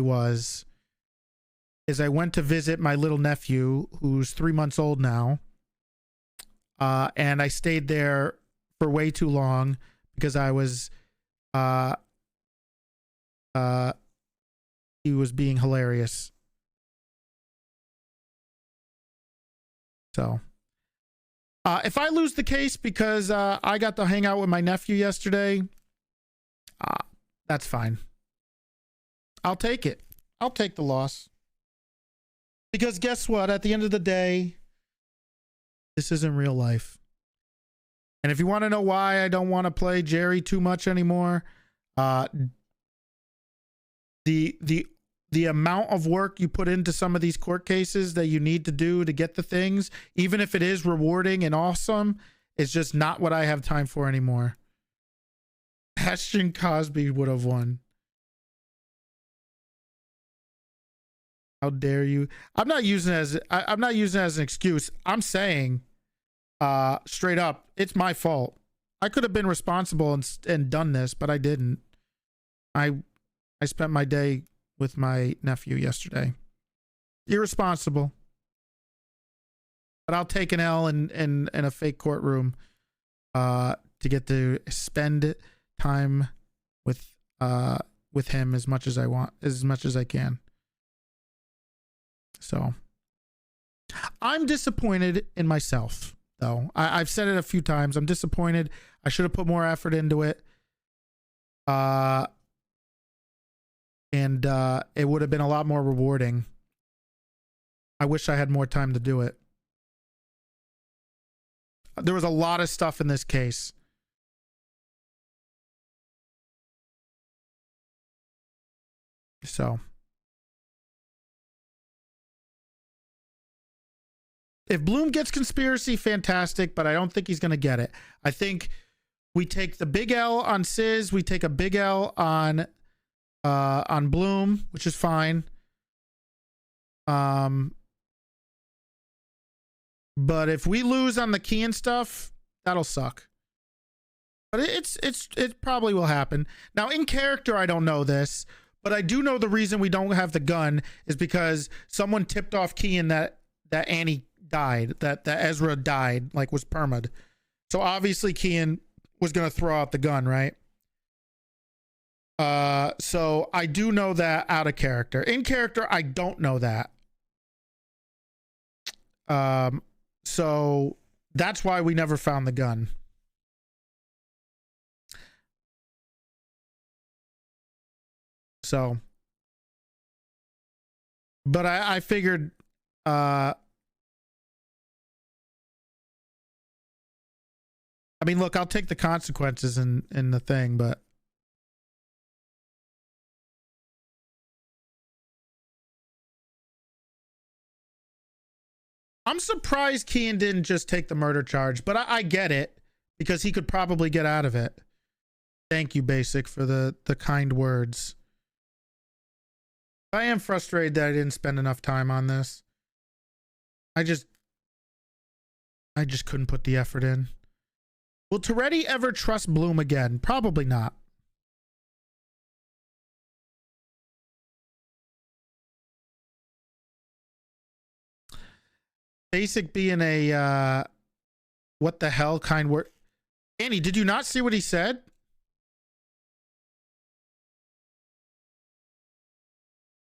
is I went to visit my little nephew, who's 3 months old now, and I stayed there for way too long because I was he was being hilarious. So if I lose the case because I got to hang out with my nephew yesterday, that's fine. I'll take it. I'll take the loss. Because guess what? At the end of the day, this isn't real life. And if you want to know why I don't want to play Jerry too much anymore, the amount of work you put into some of these court cases that you need to do to get the things, even if it is rewarding and awesome, is just not what I have time for anymore. Ashton Cosby would have won. How dare you? I'm not using it as an excuse. I'm saying straight up, it's my fault. I could have been responsible and done this, but I didn't. I spent my day with my nephew yesterday. Irresponsible. But I'll take an L in a fake courtroom to get to spend time with him as much as I want, as much as I can. So I'm disappointed in myself, though. I've said it a few times. I'm disappointed. I should have put more effort into it. And it would have been a lot more rewarding. I wish I had more time to do it. There was a lot of stuff in this case. So if Bloom gets conspiracy, fantastic, but I don't think he's going to get it. I think we take the big L on Sizz, we take a big L on Bloom, which is fine. But if we lose on the key and stuff, that'll suck. But it probably will happen. Now in character, I don't know this, but I do know the reason we don't have the gun is because someone tipped off Kean that Annie died, that Ezra died, like was perma'd. So obviously Kean was gonna throw out the gun, right? So I do know that out of character. In character, I don't know that. So that's why we never found the gun. So, but I figured, I mean, look, I'll take the consequences in the thing, but I'm surprised Kean didn't just take the murder charge, but I get it because he could probably get out of it. Thank you, Basic, for the kind words. I am frustrated that I didn't spend enough time on this. I just couldn't put the effort in. Will Toretti ever trust Bloom again? Probably not. Basic being a what the hell kind word. Annie, did you not see what he said?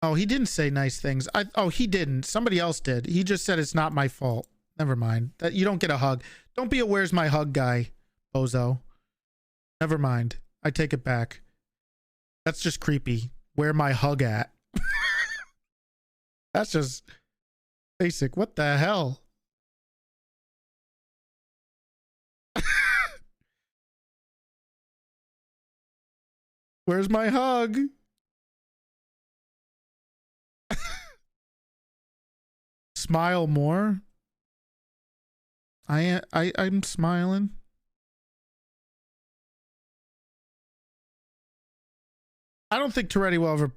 Oh, he didn't say nice things. Oh, he didn't. Somebody else did. He just said it's not my fault. Never mind. That you don't get a hug. Don't be a where's my hug guy, bozo. Never mind. I take it back. That's just creepy. Where my hug at? That's just basic. What the hell? Where's my hug? Smile more. I'm smiling. I don't think Toretti will ever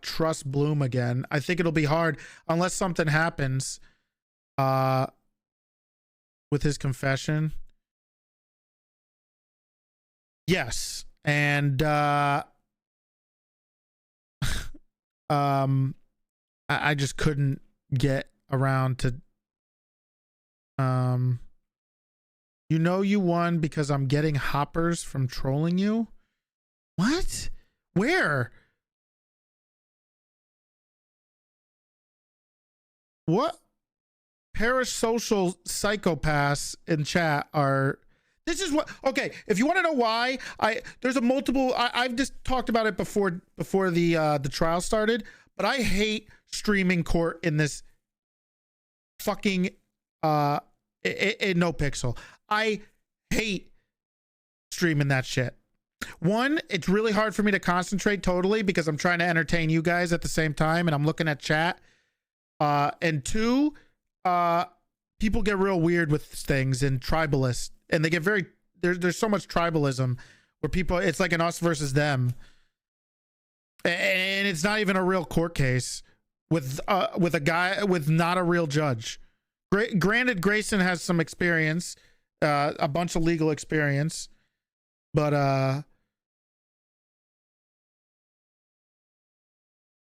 trust Bloom again. I think it'll be hard unless something happens with his confession. Yes. And I just couldn't get around to you know you won because I'm getting hoppers from trolling you. What? Where? What parasocial psychopaths in chat are? This is what, okay, if you want to know why, there's a multiple, I've just talked about it before the trial started, but I hate streaming court in this fucking in NoPixel. I hate streaming that shit. One, it's really hard for me to concentrate totally because I'm trying to entertain you guys at the same time and I'm looking at chat. And two, people get real weird with things and tribalists, and they get very, there's so much tribalism where people, it's like an us versus them. And it's not even a real court case with a guy with not a real judge. Granted, Grayson has some experience, a bunch of legal experience, but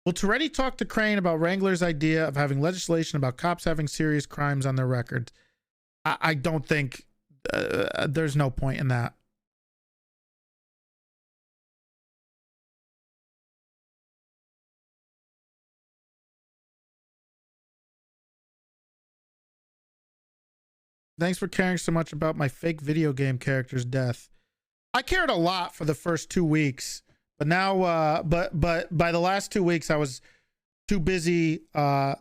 will Toretti talk to Crane about Wrangler's idea of having legislation about cops having serious crimes on their record? I don't think there's no point in that. Thanks for caring so much about my fake video game character's death. I cared a lot for the first 2 weeks, but now, but by the last 2 weeks, I was too busy and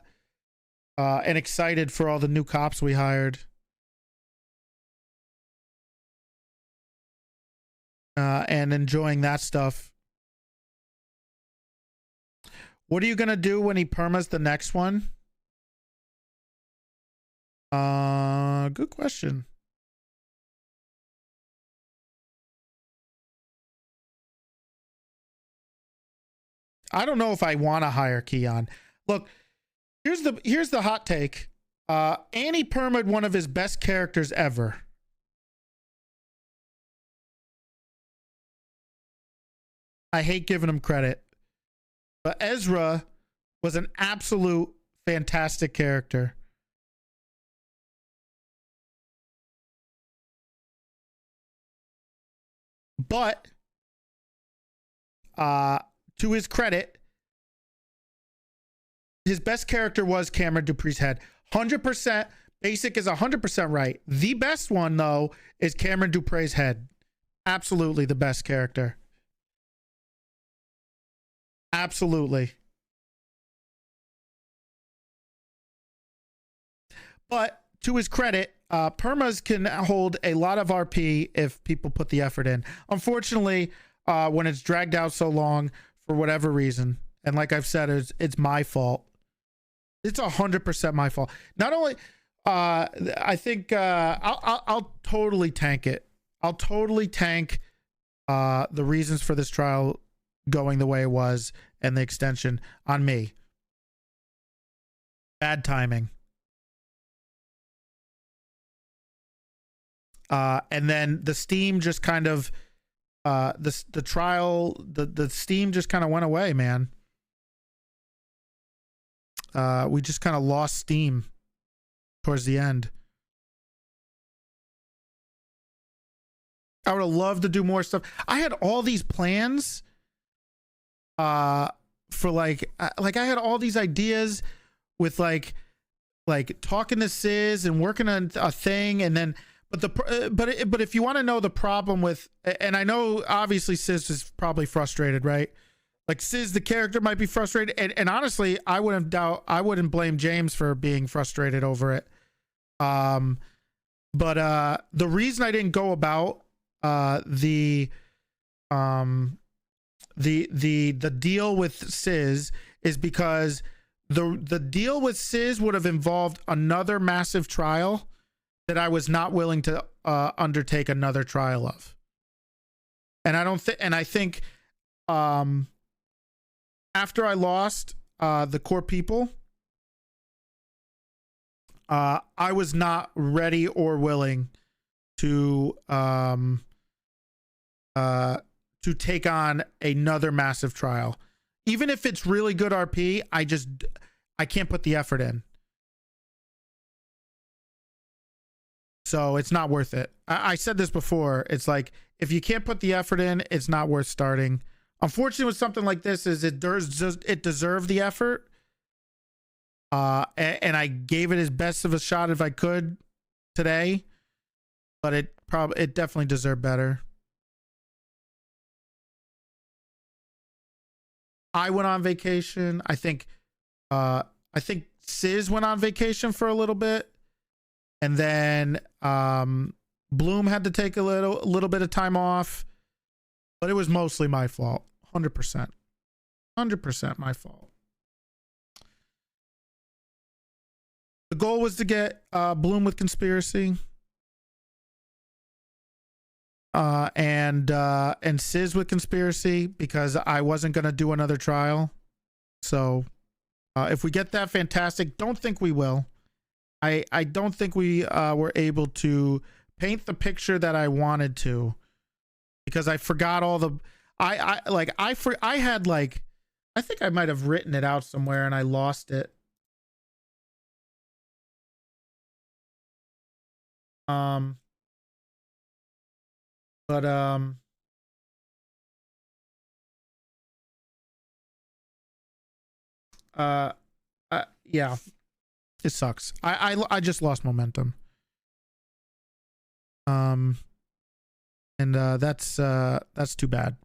excited for all the new cops we hired. And enjoying that stuff. What are you gonna do when he permas the next one? Good question. I don't know if I want to hire Keon. Look, here's the hot take. Annie perma'd one of his best characters ever. I hate giving him credit, but Ezra was an absolute fantastic character. But to his credit, his best character was Cameron Dupree's head. 100%. Basic is 100% right. The best one, though, is Cameron Dupree's head. Absolutely the best character. Absolutely. But to his credit, permas can hold a lot of RP if people put the effort in. Unfortunately, when it's dragged out so long for whatever reason, and like I've said, it's my fault. It's 100% my fault. Not only, I think I'll totally tank it. I'll totally tank the reasons for this trial going the way it was and the extension on me. Bad timing. And then the steam just kind of the trial, the steam just kind of went away, man. We just kind of lost steam towards the end. I would have loved to do more stuff. I had all these plans for like I had all these ideas with like talking to Sis and working on a thing, and then but if you want to know the problem with, and I know obviously Sis is probably frustrated, right? Like Sis, the character, might be frustrated, and honestly, I wouldn't blame James for being frustrated over it. But the reason I didn't go about the deal with Sis is because the deal with Sis would have involved another massive trial that I was not willing to undertake another trial of. And I think after I lost the core people, I was not ready or willing to take on another massive trial. Even if it's really good RP, I can't put the effort in. So it's not worth it. I said this before. It's like, if you can't put the effort in, it's not worth starting. Unfortunately, with something like this, is it deserved the effort. And I gave it as best of a shot if I could today, but it definitely deserved better. I went on vacation. I think Sis went on vacation for a little bit, and then Bloom had to take a little bit of time off, but it was mostly my fault. 100% my fault. The goal was to get Bloom with conspiracy, and Sis with conspiracy, because I wasn't gonna do another trial. So if we get that, fantastic. Don't think we will. I don't think we were able to paint the picture that I wanted to, because I forgot all the I think I might have written it out somewhere and I lost it. Yeah, it sucks. I just lost momentum. And that's too bad.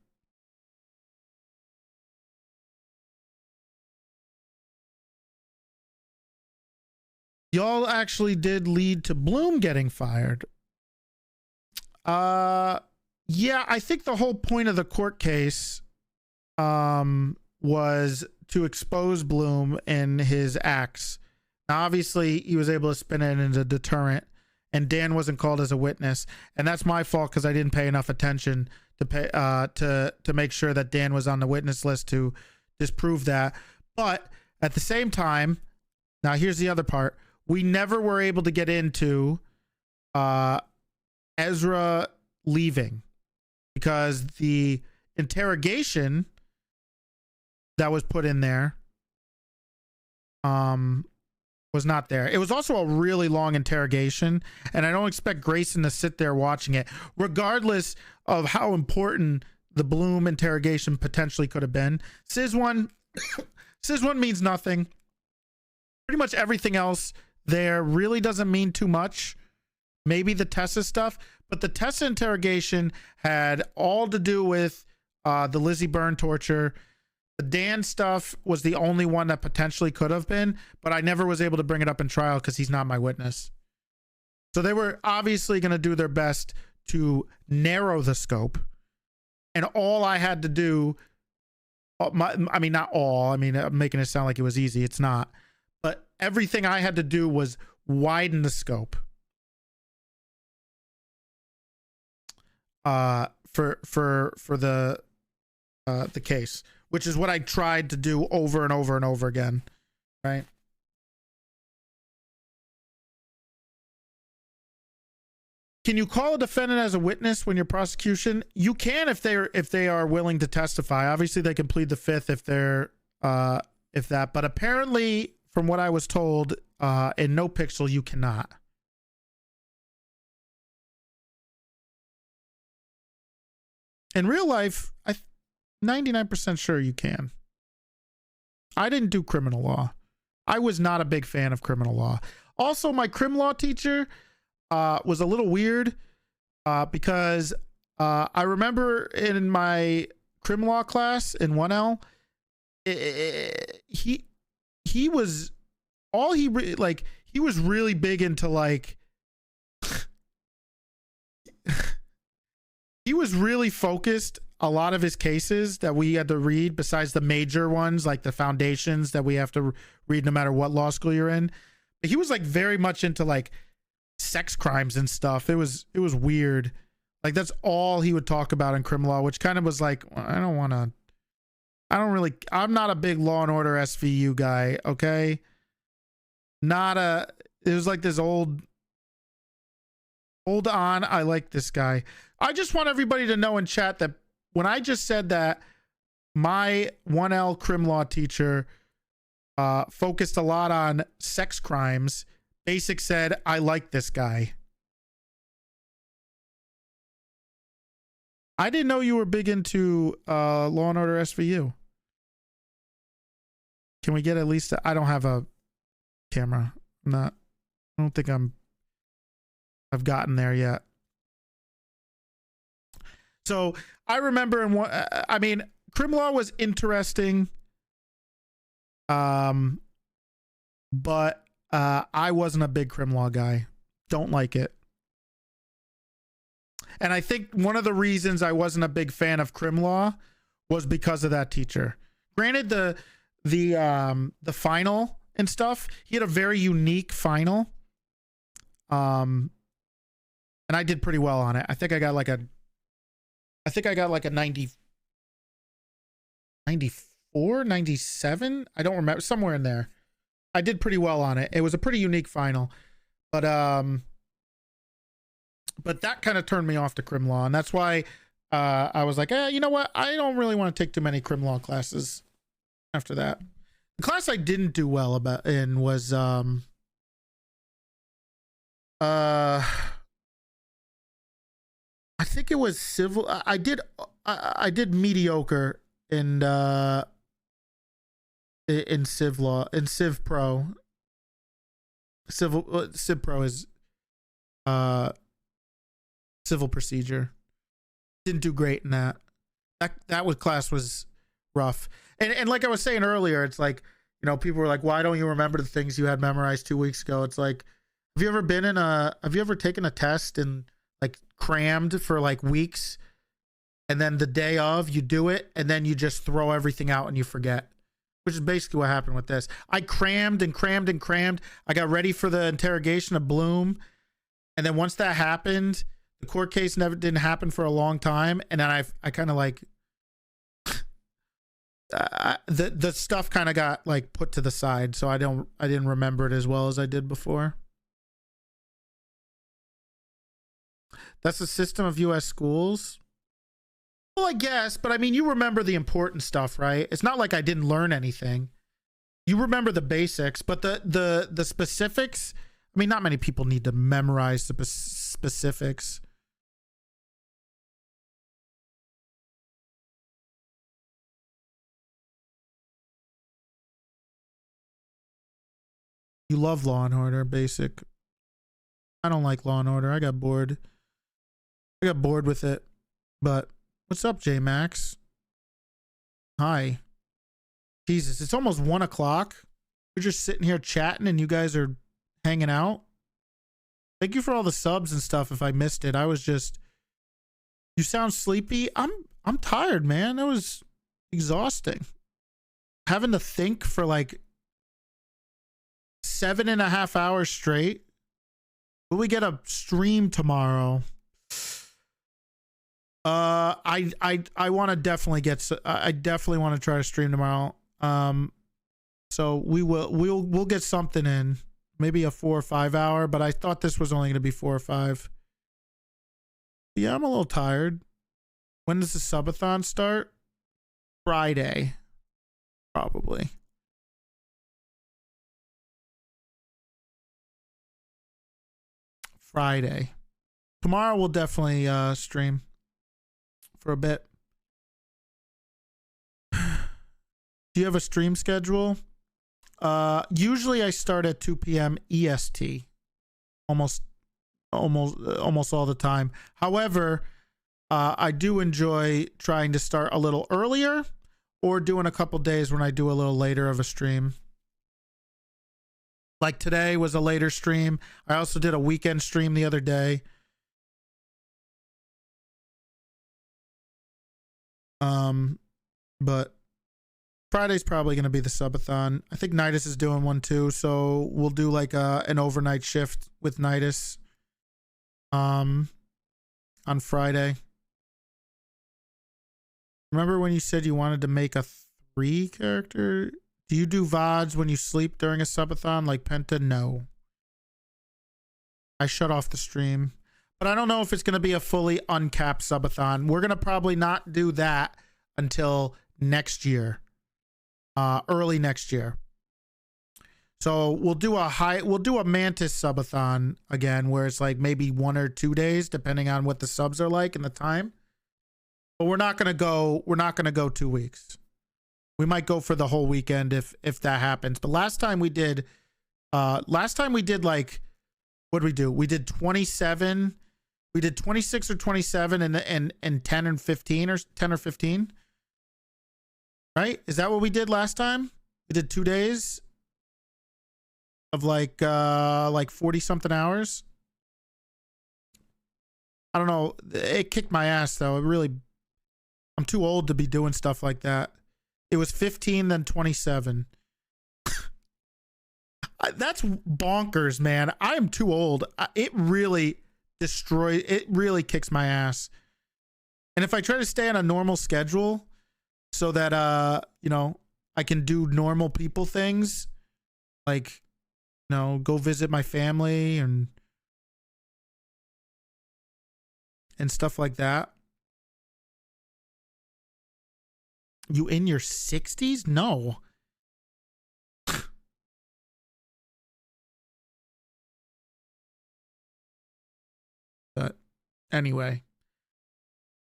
Y'all actually did lead to Bloom getting fired. Yeah, I think the whole point of the court case was to expose Bloom and his acts. Now, obviously, he was able to spin it as a deterrent, and Dan wasn't called as a witness, and that's my fault because I didn't pay enough attention to make sure that Dan was on the witness list to disprove that. But at the same time, now here's the other part: we never were able to get into Ezra leaving, because the interrogation that was put in there was not there. It was also a really long interrogation, and I don't expect Grayson to sit there watching it, regardless of how important the Bloom interrogation potentially could have been. Sis one means nothing. Pretty much everything else there really doesn't mean too much. Maybe the Tessa stuff, but the Tessa interrogation had all to do with the Lizzie Byrne torture. The Dan stuff was the only one that potentially could have been, but I never was able to bring it up in trial because he's not my witness. So they were obviously going to do their best to narrow the scope, and all I had to do, I mean, not all, I mean, I'm making it sound like it was easy. It's not, but everything I had to do was widen the scope for the case, which is what I tried to do over and over and over again, right? Can you call a defendant as a witness when you're prosecution? You can if they are willing to testify. Obviously, they can plead the fifth if they're if that. But apparently, from what I was told, in NoPixel, you cannot. In real life, I'm 99% sure you can. I didn't do criminal law. I was not a big fan of criminal law. Also, my crim law teacher was a little weird because I remember in my crim law class in 1L, he was he was really big into like he was really focused. A lot of his cases that we had to read, besides the major ones like the foundations that we have to read no matter what law school you're in, but he was like very much into like sex crimes and stuff. It was weird. Like that's all he would talk about in criminal law, which kind of was like, I'm not a big Law and Order SVU guy. Okay. It was like this hold on. I like this guy. I just want everybody to know in chat that when I just said that my 1L crim law teacher focused a lot on sex crimes, Basic said, I like this guy. I didn't know you were big into Law and Order SVU. Can we get at least I don't have a camera. I don't think I've gotten there yet. So I remember crim law was interesting. But I wasn't a big crim law guy. Don't like it. And I think one of the reasons I wasn't a big fan of crim law was because of that teacher. Granted, the final and stuff, he had a very unique final. And I did pretty well on it. I think I got like a 94, 97. I don't remember, somewhere in there. I did pretty well on it. It was a pretty unique final, but that kind of turned me off to crim law, and that's why I was like, you know what? I don't really want to take too many crim law classes after that. The class I didn't do well in was I think it was civil. I did mediocre in civ law, in civ pro. Civ pro is civil procedure. Didn't do great in that. That class was rough. And like I was saying earlier, it's like, you know, people were like, why don't you remember the things you had memorized 2 weeks ago? It's like, have you ever taken a test and like crammed for like weeks, and then the day of you do it, and then you just throw everything out and you forget, which is basically what happened with this. I crammed and crammed and crammed. I got ready for the interrogation of Bloom, and then once that happened, the court case didn't happen for a long time, and then I kind of like the stuff kind of got like put to the side, so I didn't remember it as well as I did before. That's the system of U.S. schools. Well, I guess, but I mean, you remember the important stuff, right? It's not like I didn't learn anything. You remember the basics, but the specifics, I mean, not many people need to memorize the specifics. You love Law and Order, Basic. I don't like Law and Order. I got bored with it. But what's up, J-Max? Hi. Jesus, it's almost 1 o'clock. We're just sitting here chatting and you guys are hanging out. Thank you for all the subs and stuff. If I missed it, you sound sleepy. I'm tired, man. That was exhausting. Having to think for like 7.5 hours straight. Will we get a stream tomorrow? I want to definitely I definitely want to try to stream tomorrow. So we'll get something in, maybe a 4 or 5 hour, but I thought this was only going to be 4 or 5. Yeah, I'm a little tired. When does the subathon start? Friday, probably. Friday. Tomorrow we'll definitely stream for a bit. Do you have a stream schedule? Usually I start at 2 p.m. EST. Almost all the time. However, I do enjoy trying to start a little earlier or doing a couple days when I do a little later of a stream. Like today was a later stream. I also did a weekend stream the other day. But Friday's probably going to be the subathon. I think Nidus is doing one too, so we'll do like an overnight shift with Nidus on Friday. Remember when you said you wanted to make a 3 character? Do you do VODs when you sleep during a subathon like Penta? No. I shut off the stream. But I don't know if it's going to be a fully uncapped subathon. We're going to probably not do that until next year. Early next year. So we'll do a Mantis subathon again, where it's like maybe 1 or 2 days, depending on what the subs are like and the time. But we're not gonna go 2 weeks. We might go for the whole weekend if that happens. But last time we did like, what did we do? We did 27. We did 26 or 27 and 10 and 15 or 10 or 15. Right? Is that what we did last time? We did 2 days of like 40 something hours. I don't know. It kicked my ass though. I'm too old to be doing stuff like that. It was 15, then 27. That's bonkers, man. I am too old. It really kicks my ass. And if I try to stay on a normal schedule so that, I can do normal people things, like, go visit my family and stuff like that. You in your 60s? No. But anyway,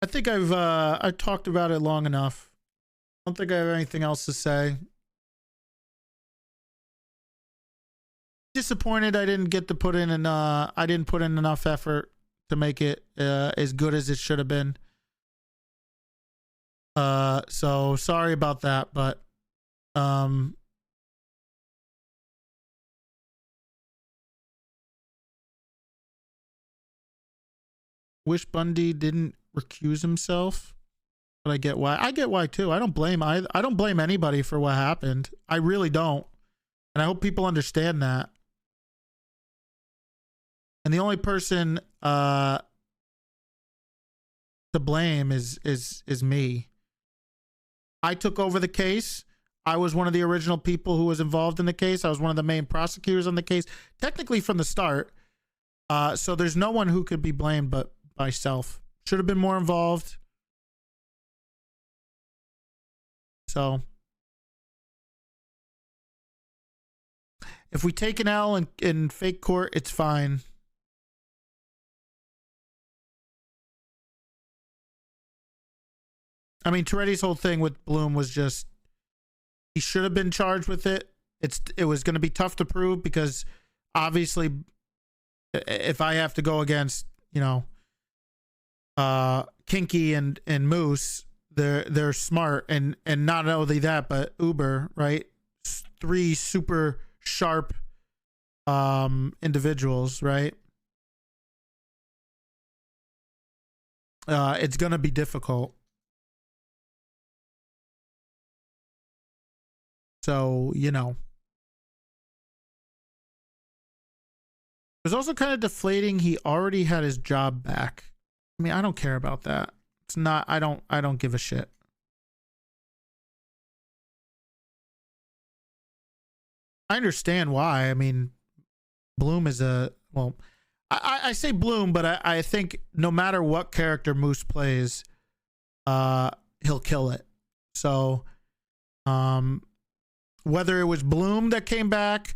I think I've talked about it long enough. I don't think I have anything else to say. Disappointed I didn't get to put in enough effort to make it as good as it should have been. So sorry about that, but wish Bundy didn't recuse himself, but I get why too. I don't blame anybody for what happened. I really don't. And I hope people understand that. And the only person to blame is me. I took over the case. I was one of the original people who was involved in the case. I was one of the main prosecutors on the case, technically from the start. So there's no one who could be blamed but myself. Should have been more involved. So if we take an L in fake court, it's fine. I mean, Toretti's whole thing with Bloom was just, he should have been charged with it. It was going to be tough to prove because obviously if I have to go against, Kinky and Moose, they're smart and not only that, but Uber, right? 3 super sharp individuals, right? It's going to be difficult. So, it was also kind of deflating. He already had his job back. I mean, I don't care about that. It's not, I don't give a shit. I understand why. I mean, Bloom is I say Bloom, but I think no matter what character Moose plays, he'll kill it. So, whether it was Bloom that came back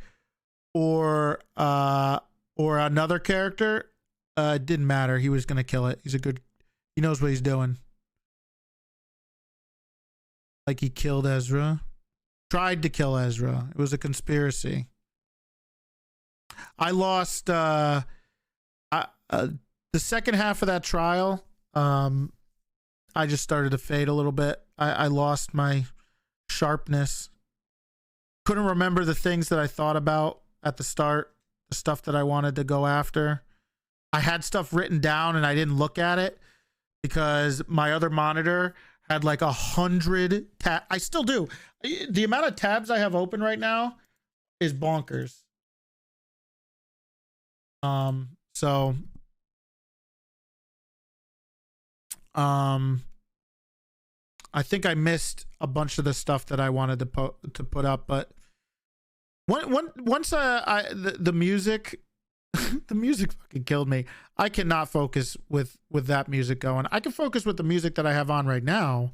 or another character, it didn't matter. He was gonna kill it. He knows what he's doing. Like he killed Ezra. Tried to kill Ezra. It was a conspiracy. I lost the second half of that trial. I just started to fade a little bit. I lost my sharpness. Couldn't remember the things that I thought about at the start, the stuff that I wanted to go after. I had stuff written down and I didn't look at it because my other monitor had like 100 tabs. I still do. The amount of tabs I have open right now is bonkers. So I think I missed a bunch of the stuff that I wanted to put up, but once the music the music fucking killed me. I cannot focus with that music going. I can focus with the music that I have on right now,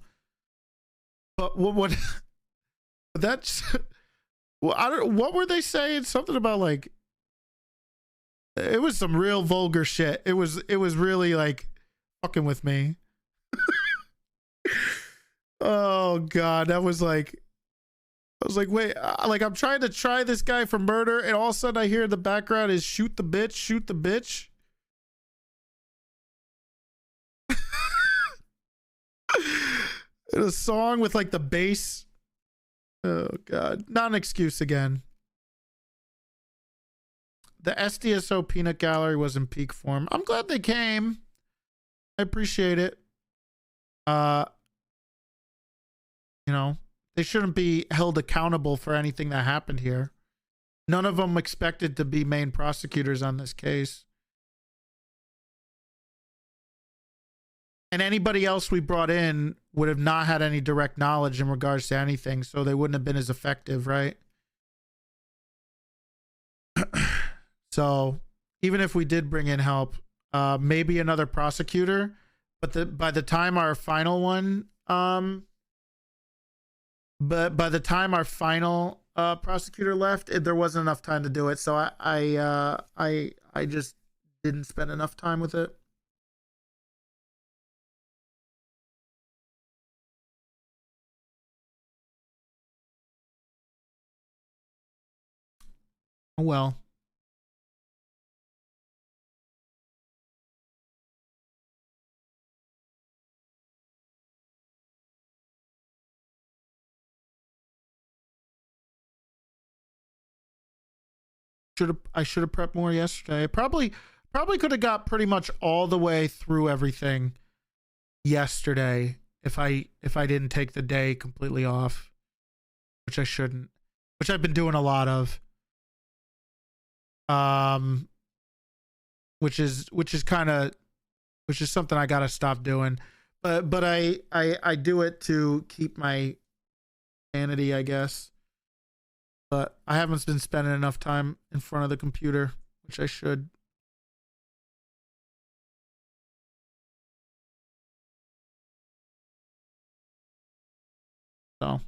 but what that's well, I don't, what were they saying? Something about like, it was some real vulgar shit. It was really like fucking with me. Oh god, that was like, I was like, wait, like I'm trying to try this guy for murder, and all of a sudden I hear in the background is shoot the bitch, shoot the bitch. And a song with like the bass. Oh god, not an excuse again. The SDSO Peanut Gallery was in peak form. I'm glad they came. I appreciate it. You know, they shouldn't be held accountable for anything that happened here. None of them expected to be main prosecutors on this case. And anybody else we brought in would have not had any direct knowledge in regards to anything, so they wouldn't have been as effective, right? So even if we did bring in help, maybe another prosecutor, but by the time our final one, but by the time our final prosecutor left, there wasn't enough time to do it. So I just didn't spend enough time with it. Oh well. I should have prepped more yesterday. I probably could have got pretty much all the way through everything yesterday if I didn't take the day completely off, which I shouldn't, which I've been doing a lot of. Which is something I gotta stop doing. But I do it to keep my sanity, I guess. But I haven't been spending enough time in front of the computer, which I should. So.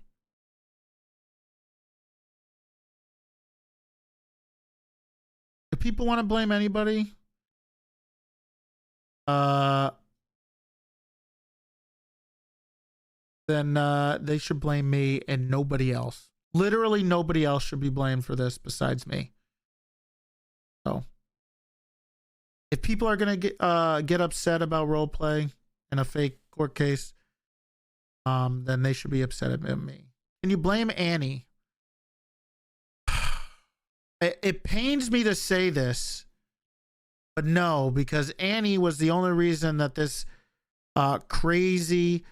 Do people want to blame anybody? Then they should blame me and nobody else. Literally nobody else should be blamed for this besides me. So if people are gonna get upset about roleplay in a fake court case, then they should be upset at me. Can you blame Annie? It pains me to say this, but no, because Annie was the only reason that this crazy,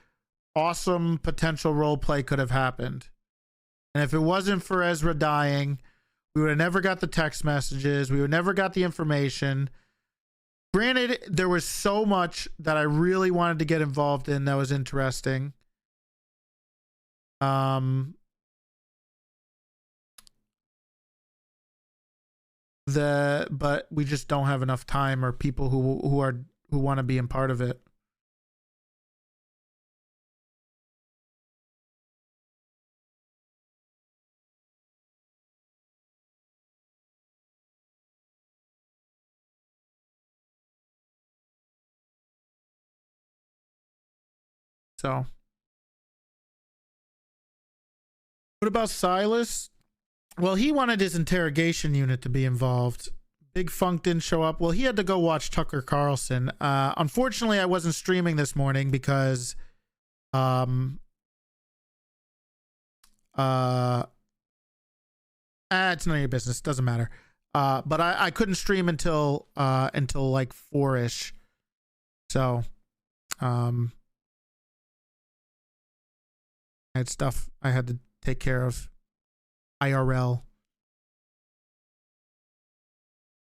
awesome potential roleplay could have happened. And if it wasn't for Ezra dying, we would have never got the text messages. We would never got the information. Granted, there was so much that I really wanted to get involved in that was interesting. but we just don't have enough time or people who want to be in part of it. So, what about Silas? Well, he wanted his interrogation unit to be involved. Big Funk didn't show up. Well, he had to go watch Tucker Carlson. Unfortunately, I wasn't streaming this morning because it's none of your business. Doesn't matter. But I couldn't stream until like 4-ish. So, I had stuff I had to take care of IRL.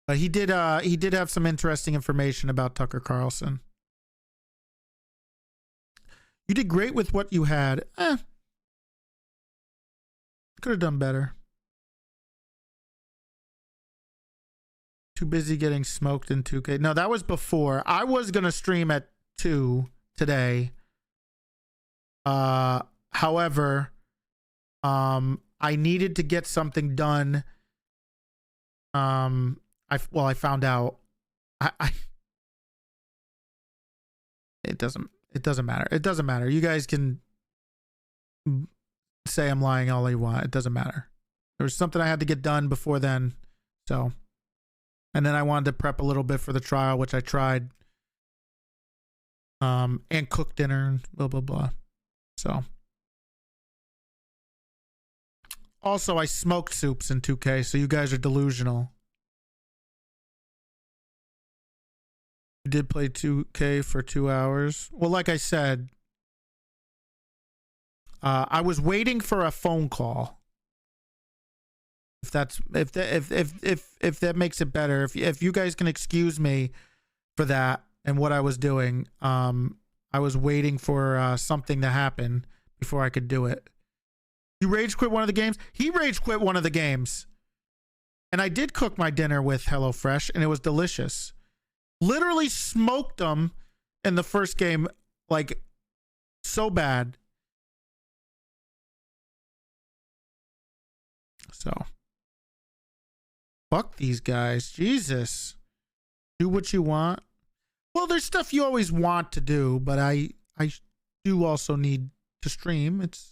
But he did have some interesting information about Tucker Carlson. You did great with what you had. Could have done better. Too busy getting smoked in 2K. No, that was before. I was going to stream at 2 today. However, I needed to get something done. I found out. It doesn't matter. It doesn't matter. You guys can say I'm lying all you want. It doesn't matter. There was something I had to get done before then. So, and then I wanted to prep a little bit for the trial, which I tried. And cook dinner and blah, blah, blah. So. Also, I smoked soups in 2K, so you guys are delusional. You did play 2K for 2 hours. Well, like I said, I was waiting for a phone call. If that makes it better, if you guys can excuse me for that and what I was doing, I was waiting for something to happen before I could do it. You rage quit one of the games? He rage quit one of the games. And I did cook my dinner with HelloFresh, and it was delicious. Literally smoked them in the first game, like, so bad. So. Fuck these guys. Jesus. Do what you want. Well, there's stuff you always want to do, but I do also need to stream. It's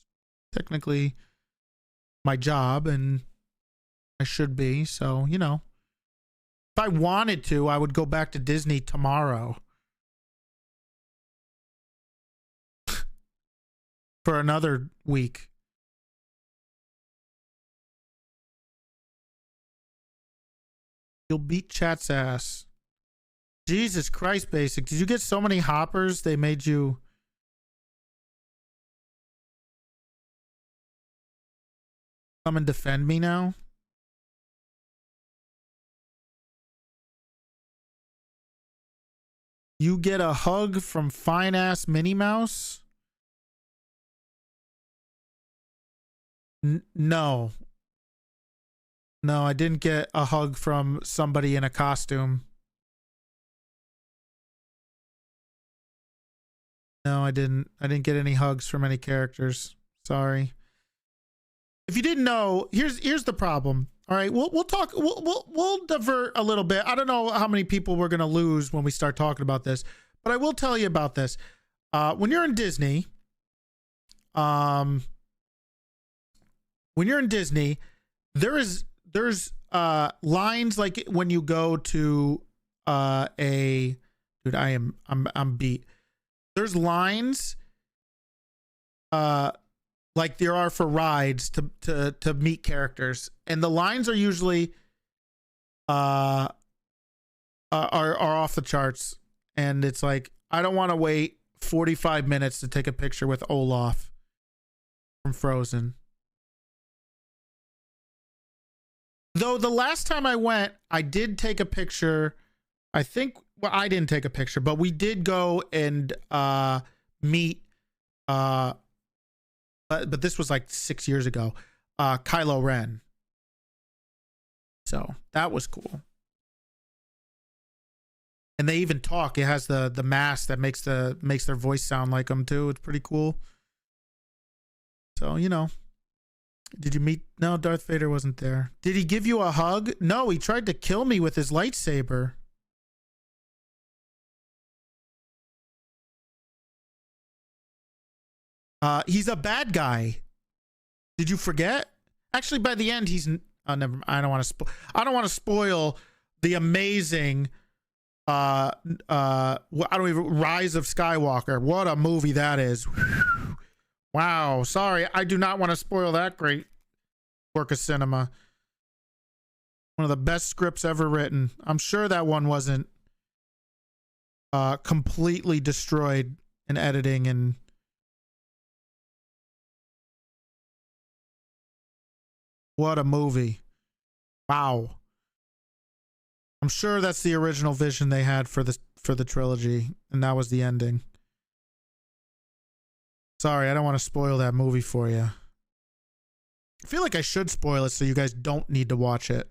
technically my job, and I should be. So, you know, if I wanted to, I would go back to Disney tomorrow for another week. You'll beat chat's ass. Jesus Christ, Basic. Did you get so many hoppers they made you... come and defend me now? You get a hug from fine ass Minnie Mouse? No. No, I didn't get a hug from somebody in a costume. No, I didn't. I didn't get any hugs from any characters. Sorry. If you didn't know, here's the problem. All right, we'll talk. We'll divert a little bit. I don't know how many people we're gonna lose when we start talking about this, but I will tell you about this. When you're in Disney, there's lines like when you go to dude, I'm beat. There's lines like there are for rides to meet characters, and the lines are usually are off the charts, and it's like, I don't want to wait 45 minutes to take a picture with Olaf from Frozen. Though the last time I went, I did take a picture. I think, well, I didn't take a picture, but we did go and meet but this was like 6 years ago, Kylo Ren. So that was cool. And they even talk. It has the mask that makes their voice sound like them too. It's pretty cool. So, you know. Did you meet? No, Darth Vader wasn't there. Did he give you a hug? No, he tried to kill me with his lightsaber. He's a bad guy. Did you forget? Actually, by the end, he's. Oh, never. I don't want to spoil the amazing. I don't even. Rise of Skywalker. What a movie that is. Wow. Sorry, I do not want to spoil that great work of cinema. One of the best scripts ever written. I'm sure that one wasn't completely destroyed in editing and. What a movie. Wow. I'm sure that's the original vision they had for the trilogy, and that was the ending. Sorry, I don't want to spoil that movie for you. I feel like I should spoil it so you guys don't need to watch it.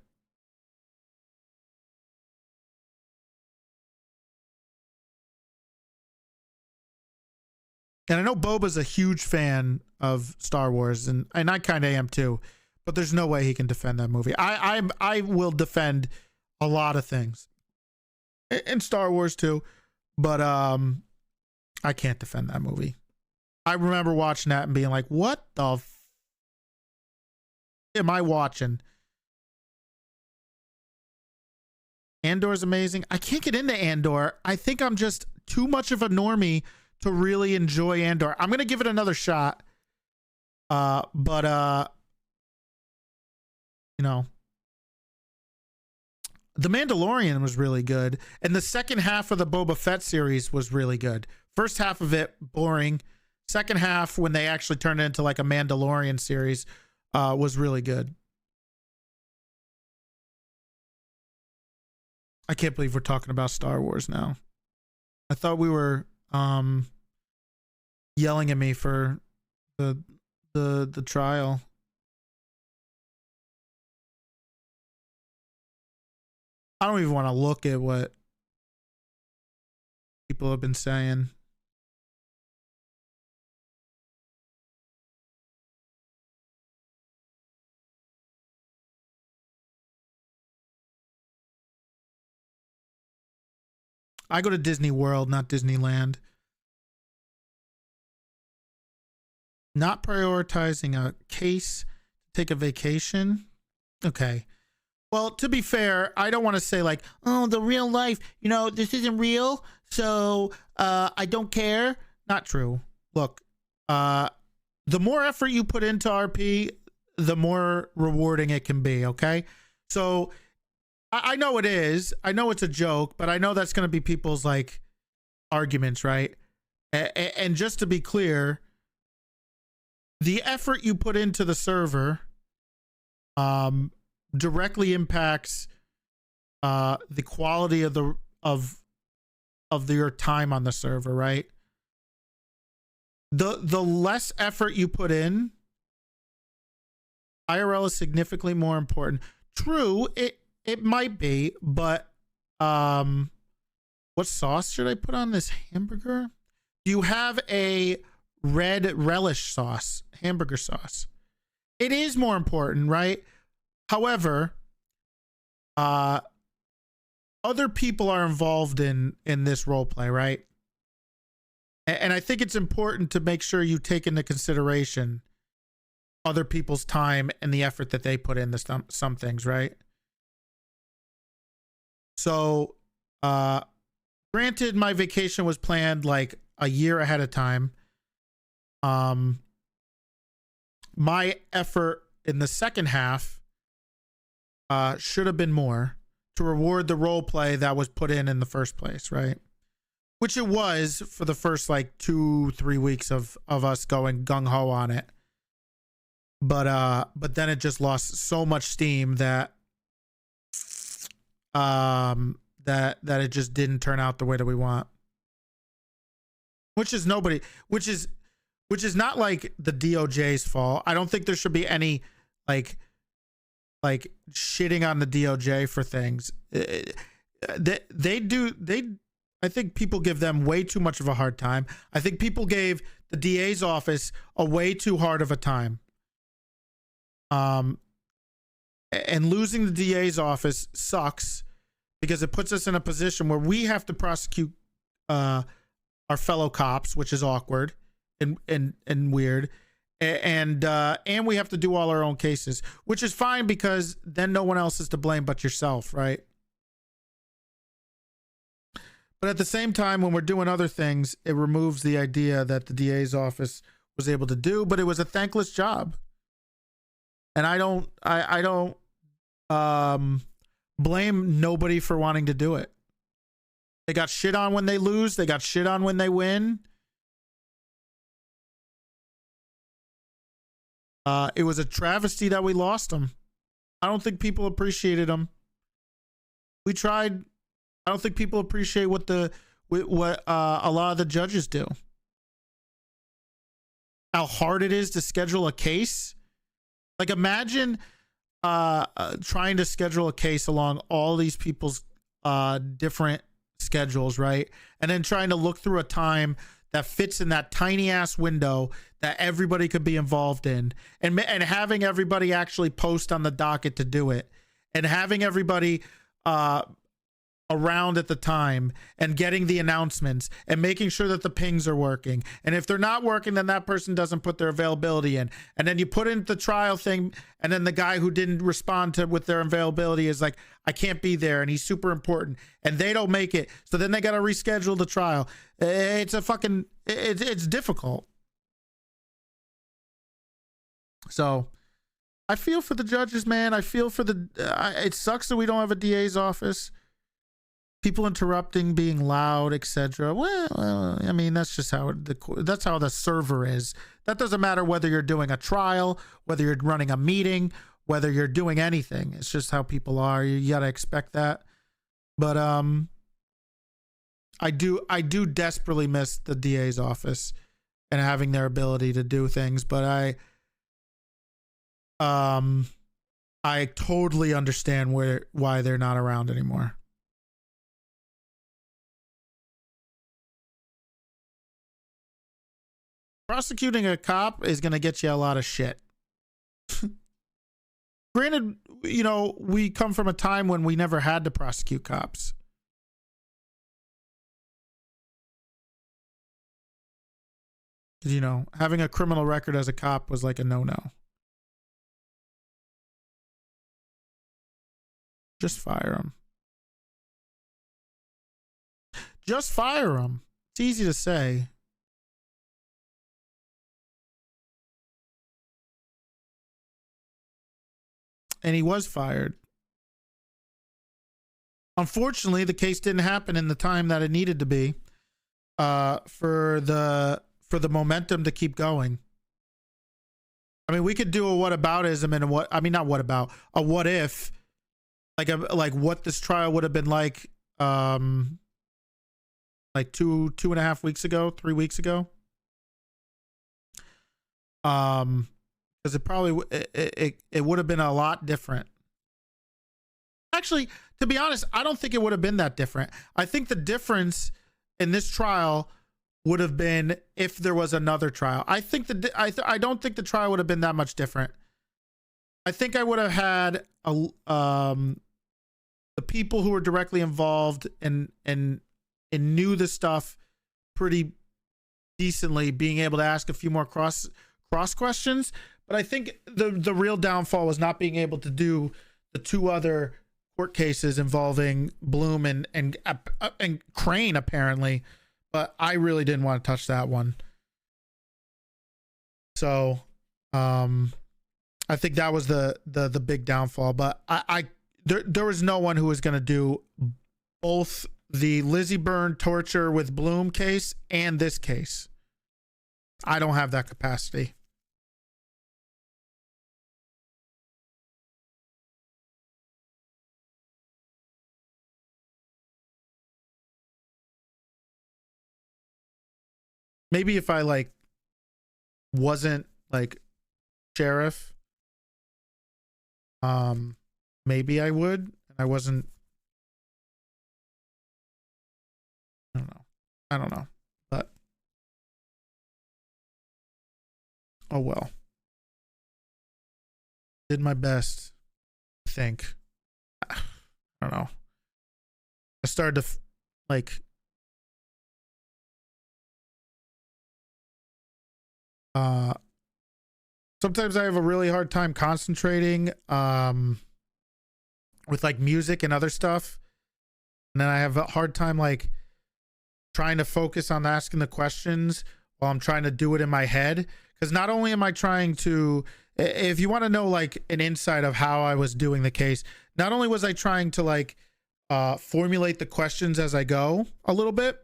And I know Boba's a huge fan of Star Wars, and I kind of am too. But there's no way he can defend that movie. I will defend a lot of things in Star Wars too, but I can't defend that movie. I remember watching that and being like, "What the am I watching?" Andor's amazing. I can't get into Andor. I think I'm just too much of a normie to really enjoy Andor. I'm gonna give it another shot. But you know, The Mandalorian was really good, and the second half of the Boba Fett series was really good. First half of it boring. Second half, when they actually turned it into like a Mandalorian series, was really good. I can't believe we're talking about Star Wars now. I thought we were yelling at me for the trial. I don't even want to look at what people have been saying. I go to Disney World, not Disneyland. Not prioritizing a case, take a vacation. Okay. Well, to be fair, I don't want to say like, oh, the real life, you know, this isn't real, so I don't care. Not true. Look, the more effort you put into RP, the more rewarding it can be, okay? So I know it is. I know it's a joke, but I know that's going to be people's like arguments, right? And just to be clear, the effort you put into the server directly impacts the quality of your time on the server, right? The less effort you put in, IRL is significantly more important. True, it might be, but what sauce should I put on this hamburger? Do you have a red relish sauce, hamburger sauce? It is more important, right? However, other people are involved in this role play, right? And I think it's important to make sure you take into consideration other people's time and the effort that they put into some things, right? So, granted, my vacation was planned like a year ahead of time. My effort in the second half should have been more to reward the role play that was put in the first place, right? Which it was for the first like 2-3 weeks of us going gung-ho on it. But then it just lost so much steam that that it just didn't turn out the way that we want. Which is not like the DOJ's fault. I don't think there should be any like like shitting on the DOJ for things. I think people give them way too much of a hard time. I think people gave the DA's office a way too hard of a time. And losing the DA's office sucks because it puts us in a position where we have to prosecute our fellow cops, which is awkward and weird. And we have to do all our own cases, which is fine because then no one else is to blame but yourself, right? But at the same time, when we're doing other things, it removes the idea that the DA's office was able to do, but it was a thankless job. And I don't blame nobody for wanting to do it. They got shit on when they lose. They got shit on when they win. It was a travesty that we lost them. I don't think people appreciated them. We tried. I don't think people appreciate what a lot of the judges do. How hard it is to schedule a case. Like imagine trying to schedule a case along all these people's different schedules, right? And then trying to look through a time that fits in that tiny ass window that everybody could be involved in, and having everybody actually post on the docket to do it, and having everybody around at the time and getting the announcements and making sure that the pings are working. And if they're not working, then that person doesn't put their availability in. And then you put in the trial thing, and then the guy who didn't respond to with their availability is like, I can't be there, and he's super important, and they don't make it. So then they got to reschedule the trial. It's a fucking, it's difficult. So I feel for the judges, man. I feel for it sucks that we don't have a DA's office. People interrupting, being loud, etc. Well, I mean, that's just how that's how the server is. That doesn't matter whether you're doing a trial, whether you're running a meeting, whether you're doing anything. It's just how people are. You gotta expect that. But I do desperately miss the DA's office and having their ability to do things. But I totally understand why they're not around anymore. Prosecuting a cop is going to get you a lot of shit. Granted, you know, we come from a time when we never had to prosecute cops. You know, having a criminal record as a cop was like a no-no. Just fire him. Just fire him. It's easy to say. And he was fired. Unfortunately, the case didn't happen in the time that it needed to be for the momentum to keep going. I mean, we could do a whataboutism and a what if, like what this trial would have been like 2.5 weeks ago, 3 weeks ago. Because it probably it would have been a lot different. Actually, to be honest, I don't think it would have been that different. I think the difference in this trial would have been if there was another trial. I don't think the trial would have been that much different. I think I would have had the people who were directly involved and knew the stuff pretty decently, being able to ask a few more cross questions. But I think the real downfall was not being able to do the two other court cases involving Bloom and Crane, apparently. But I really didn't want to touch that one. So I think that was the big downfall. But there was no one who was going to do both the Lizzie Byrne torture with Bloom case and this case. I don't have that capacity. Maybe if I wasn't sheriff, Maybe I would. I wasn't. I don't know. But oh well. Did my best. I think. I don't know. I started to like. Sometimes I have a really hard time concentrating with like music and other stuff, and then I have a hard time like trying to focus on asking the questions while I'm trying to do it in my head. Because not only am I trying to, if you want to know like an insight of how I was doing the case, not only was I trying to like formulate the questions as I go a little bit,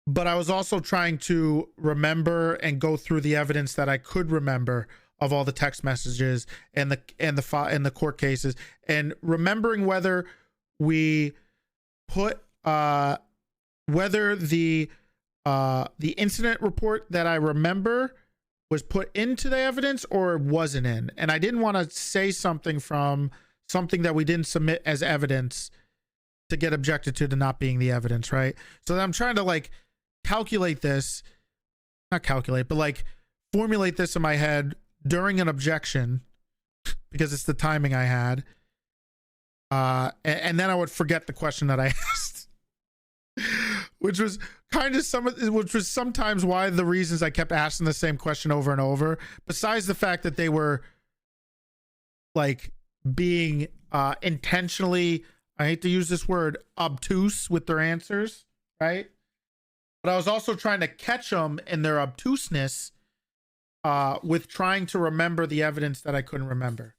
but I was also trying to remember and go through the evidence that I could remember of all the text messages and the court cases, and remembering whether we put whether the incident report that I remember was put into the evidence or wasn't in. And I didn't want to say something from something that we didn't submit as evidence to get objected to not being the evidence, right? So I'm trying to like calculate this, not calculate, but like formulate this in my head during an objection, because it's the timing I had. And then I would forget the question that I asked, which was kind of which was sometimes why the reasons I kept asking the same question over and over, besides the fact that they were like being intentionally, I hate to use this word, obtuse with their answers, right? But I was also trying to catch them in their obtuseness with trying to remember the evidence that I couldn't remember.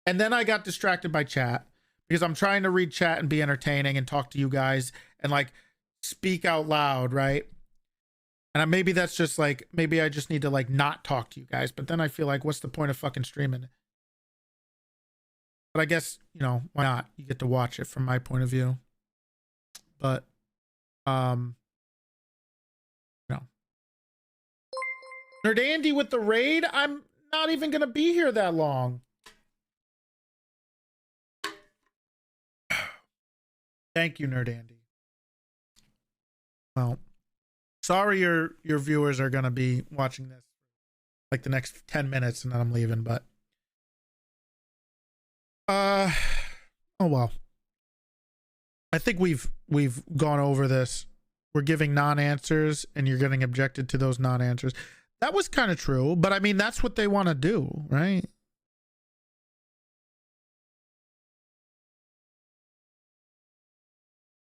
And then I got distracted by chat because I'm trying to read chat and be entertaining and talk to you guys and like speak out loud, right? And maybe that's just like, maybe I just need to like not talk to you guys, but then I feel like, what's the point of fucking streaming? But I guess, you know, why not? You get to watch it from my point of view. But Nerd Andy with the raid. I'm not even gonna be here that long. Thank you, Nerd Andy. Well, sorry your viewers are gonna be watching this like the next 10 minutes and then I'm leaving, but oh well. I think we've gone over this. We're giving non-answers and you're getting objected to those non-answers. That was kind of true, but I mean, that's what they want to do, right?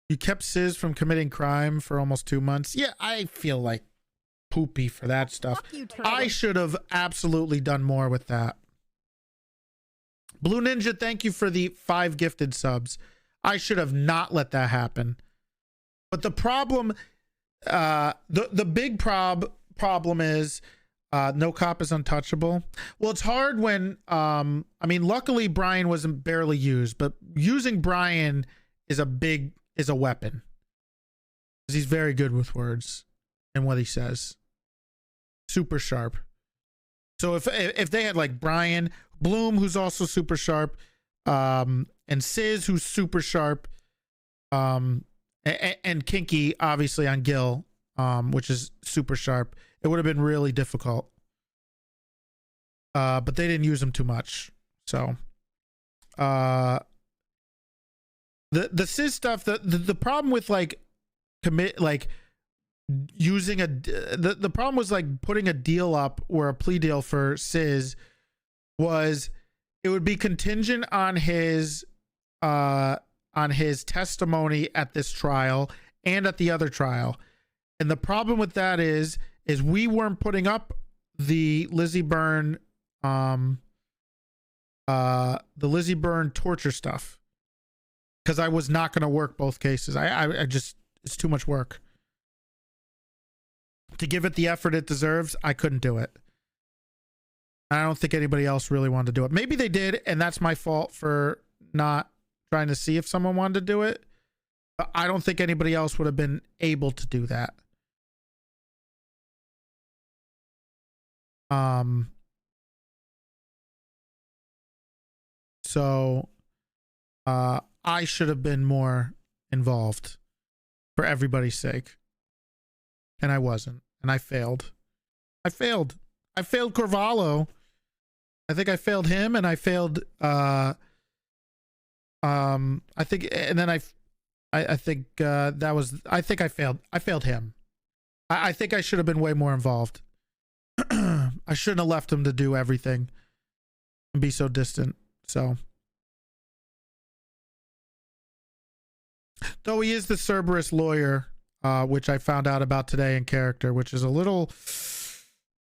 You kept Sis from committing crime for almost 2 months. Yeah, I feel like poopy for that stuff. I should have absolutely done more with that. Blue Ninja, thank you for the 5 gifted subs. I should have not let that happen. But the problem, the big problem is no cop is untouchable. Well, it's hard when I mean, luckily Brian wasn't barely used, but using Brian is a weapon, because he's very good with words and what he says. Super sharp. So if they had like Brian Bloom, who's also super sharp, and Sis, who's super sharp, and Kinky obviously on Gil, which is super sharp, it would have been really difficult. But they didn't use them too much. So the Sis stuff, the problem with like using the problem was like putting a deal up, or a plea deal for Sis, was it would be contingent on his testimony at this trial and at the other trial. And the problem with that is we weren't putting up the Lizzie Byrne torture stuff, because I was not going to work both cases. I just, it's too much work to give it the effort it deserves. I couldn't do it. I don't think anybody else really wanted to do it. Maybe they did, and that's my fault for not trying to see if someone wanted to do it. But I don't think anybody else would have been able to do that. So I should have been more involved for everybody's sake. And I wasn't. And I failed. I failed Corvallo. I think I failed him, and I failed I think, and then I think I failed him. I think I should have been way more involved. I shouldn't have left him to do everything and be so distant. So, though he is the Cerberus lawyer, which I found out about today in character, which is a little,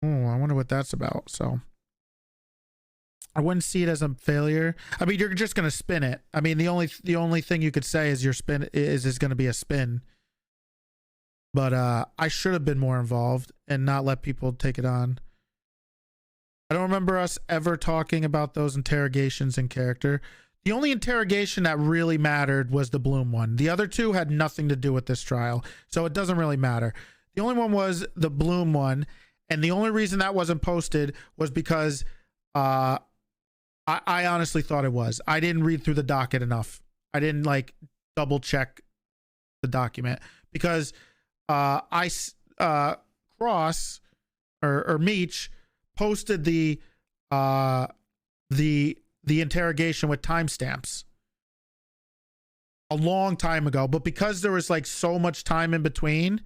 I wonder what that's about. So I wouldn't see it as a failure. I mean, you're just gonna spin it. I mean, the only thing you could say is your spin is going to be a spin. But I should have been more involved and not let people take it on. I don't remember us ever talking about those interrogations in character. The only interrogation that really mattered was the Bloom one. The other two had nothing to do with this trial, so it doesn't really matter. The only one was the Bloom one, and the only reason that wasn't posted was because I honestly thought it was. I didn't read through the docket enough. I didn't like double check the document because Cross or Meech posted the interrogation with timestamps a long time ago, but because there was like so much time in between,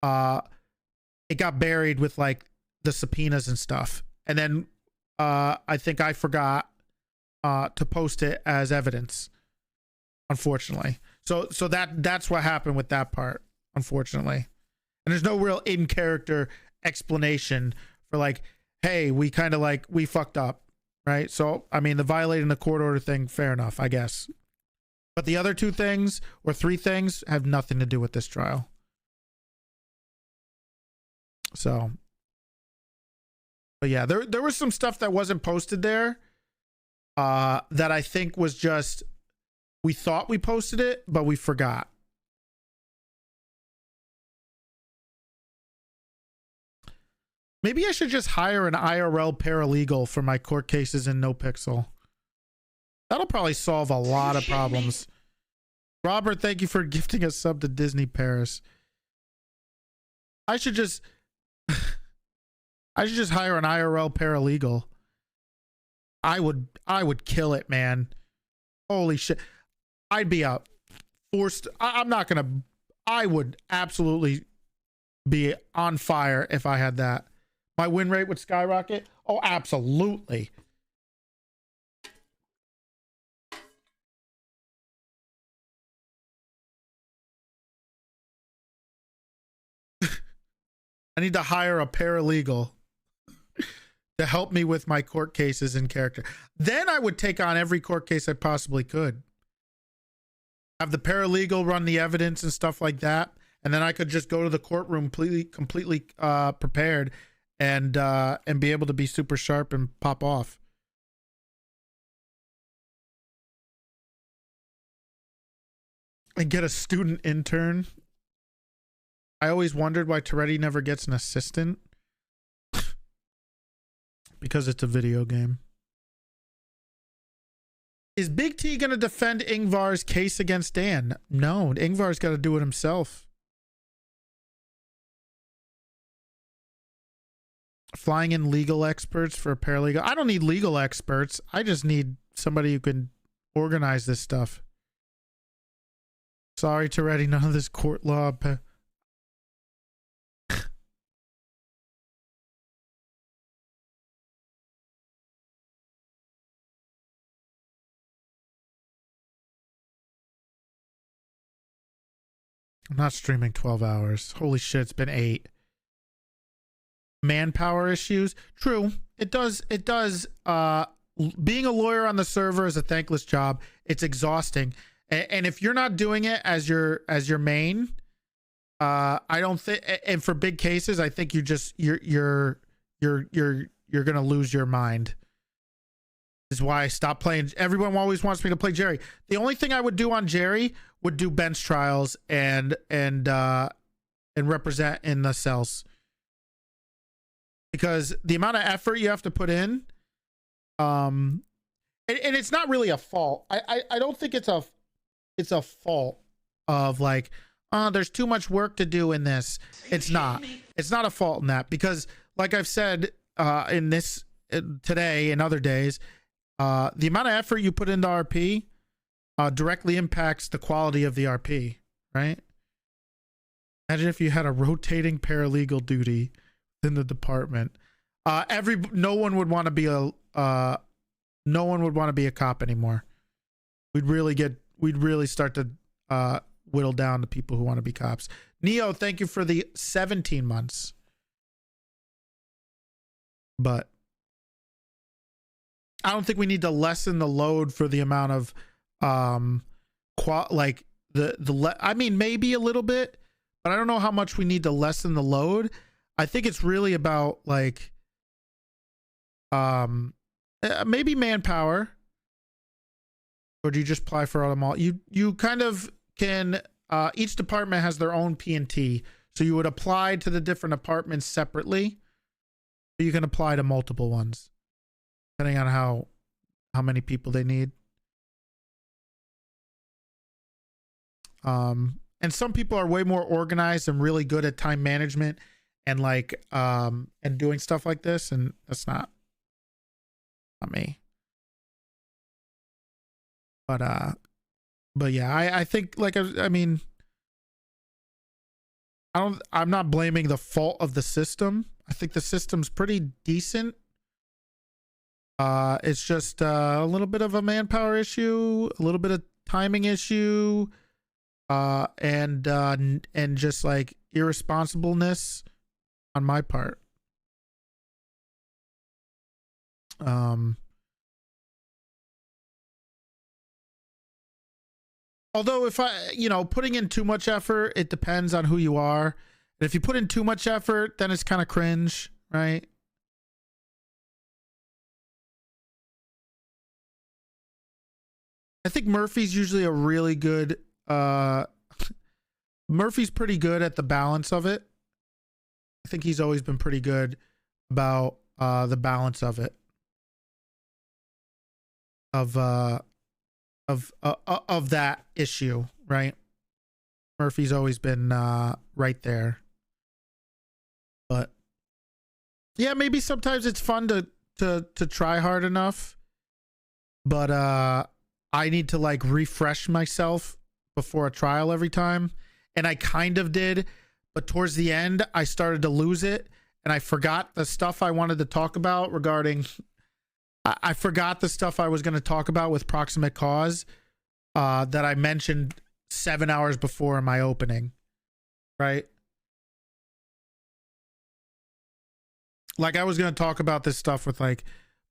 it got buried with like the subpoenas and stuff. And then I think I forgot to post it as evidence, unfortunately. So that's what happened with that part, unfortunately. And there's no real in character explanation for like, hey, we kind of like, we fucked up, right? So I mean, the violating the court order thing, fair enough, I guess. But the other two things or three things have nothing to do with this trial. So, but yeah, there was some stuff that wasn't posted there that I think was just, we thought we posted it, but we forgot. Maybe I should just hire an IRL paralegal for my court cases in NoPixel. That'll probably solve a lot of problems. Robert, thank you for gifting a sub to Disney Paris. I should just hire an IRL paralegal. I would kill it, man. Holy shit. I'd be out forced. I would absolutely be on fire if I had that. My win rate would skyrocket. Oh, absolutely. I need to hire a paralegal to help me with my court cases in character. Then I would take on every court case I possibly could. Have the paralegal run the evidence and stuff like that. And then I could just go to the courtroom completely prepared and be able to be super sharp and pop off. And get a student intern. I always wondered why Toretti never gets an assistant. Because it's a video game. Is Big T going to defend Ingvar's case against Dan? No, Ingvar's got to do it himself. Flying in legal experts for a paralegal. I don't need legal experts. I just need somebody who can organize this stuff. Sorry, Toretti, none of this court law. I'm not streaming 12 hours. Holy shit, it's been 8. Manpower issues. True. It does. Being a lawyer on the server is a thankless job. It's exhausting. And if you're not doing it as your main, I don't think, and for big cases, I think you're gonna lose your mind. This is why I stopped playing. Everyone always wants me to play Jerry. The only thing I would do on Jerry would do bench trials and represent in the cells. Because the amount of effort you have to put in, and it's not really a fault. I don't think it's a fault of like, oh, there's too much work to do in this. It's not a fault in that, because like I've said in this today and other days, the amount of effort you put into RP directly impacts the quality of the RP, right? Imagine if you had a rotating paralegal duty in the department. No one would want to be a cop anymore. We'd really start to whittle down the people who want to be cops. Neo, thank you for the 17 months. But I don't think we need to lessen the load for the amount of like I mean, maybe a little bit, but I don't know how much we need to lessen the load. I think it's really about like maybe manpower, or do you just apply for them all? You kind of can. Each department has their own P&T, so you would apply to the different departments separately. But you can apply to multiple ones, depending on how many people they need. And some people are way more organized and really good at time management and like and doing stuff like this, and that's not me. But yeah, I think like I mean, I'm not blaming the fault of the system. I think the system's pretty decent. It's just a little bit of a manpower issue, a little bit of timing issue, and just like irresponsibleness on my part. Although if putting in too much effort, it depends on who you are. And if you put in too much effort, then it's kind of cringe, right? I think Murphy's usually a really good Murphy's pretty good at the balance of it. I think he's always been pretty good about the balance of it. Of that issue, right? Murphy's always been right there. But yeah, maybe sometimes it's fun to try hard enough, but I need to like refresh myself before a trial every time, and I kind of did, but towards the end I started to lose it, and I forgot the stuff I wanted to talk about regarding I forgot the stuff I was going to talk about with proximate cause that I mentioned 7 hours before in my opening, right? Like I was going to talk about this stuff with like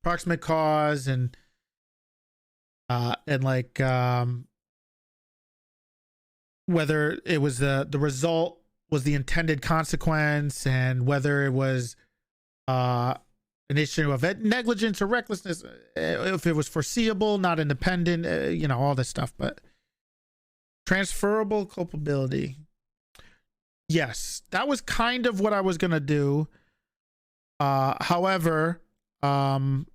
proximate cause and like whether it was the result was the intended consequence, and whether it was an issue of negligence or recklessness, if it was foreseeable, not independent, all this stuff. But transferable culpability, yes, that was kind of what I was gonna do. However, that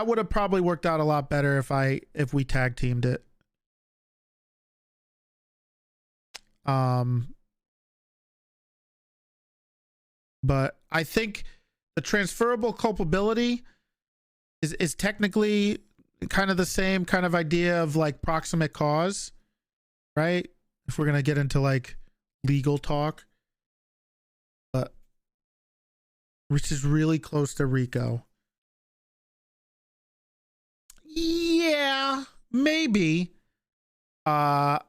would have probably worked out a lot better if we tag teamed it. But I think the transferable culpability is technically kind of the same kind of idea of like proximate cause, right? If we're gonna get into like legal talk, but which is really close to RICO. Yeah, maybe. But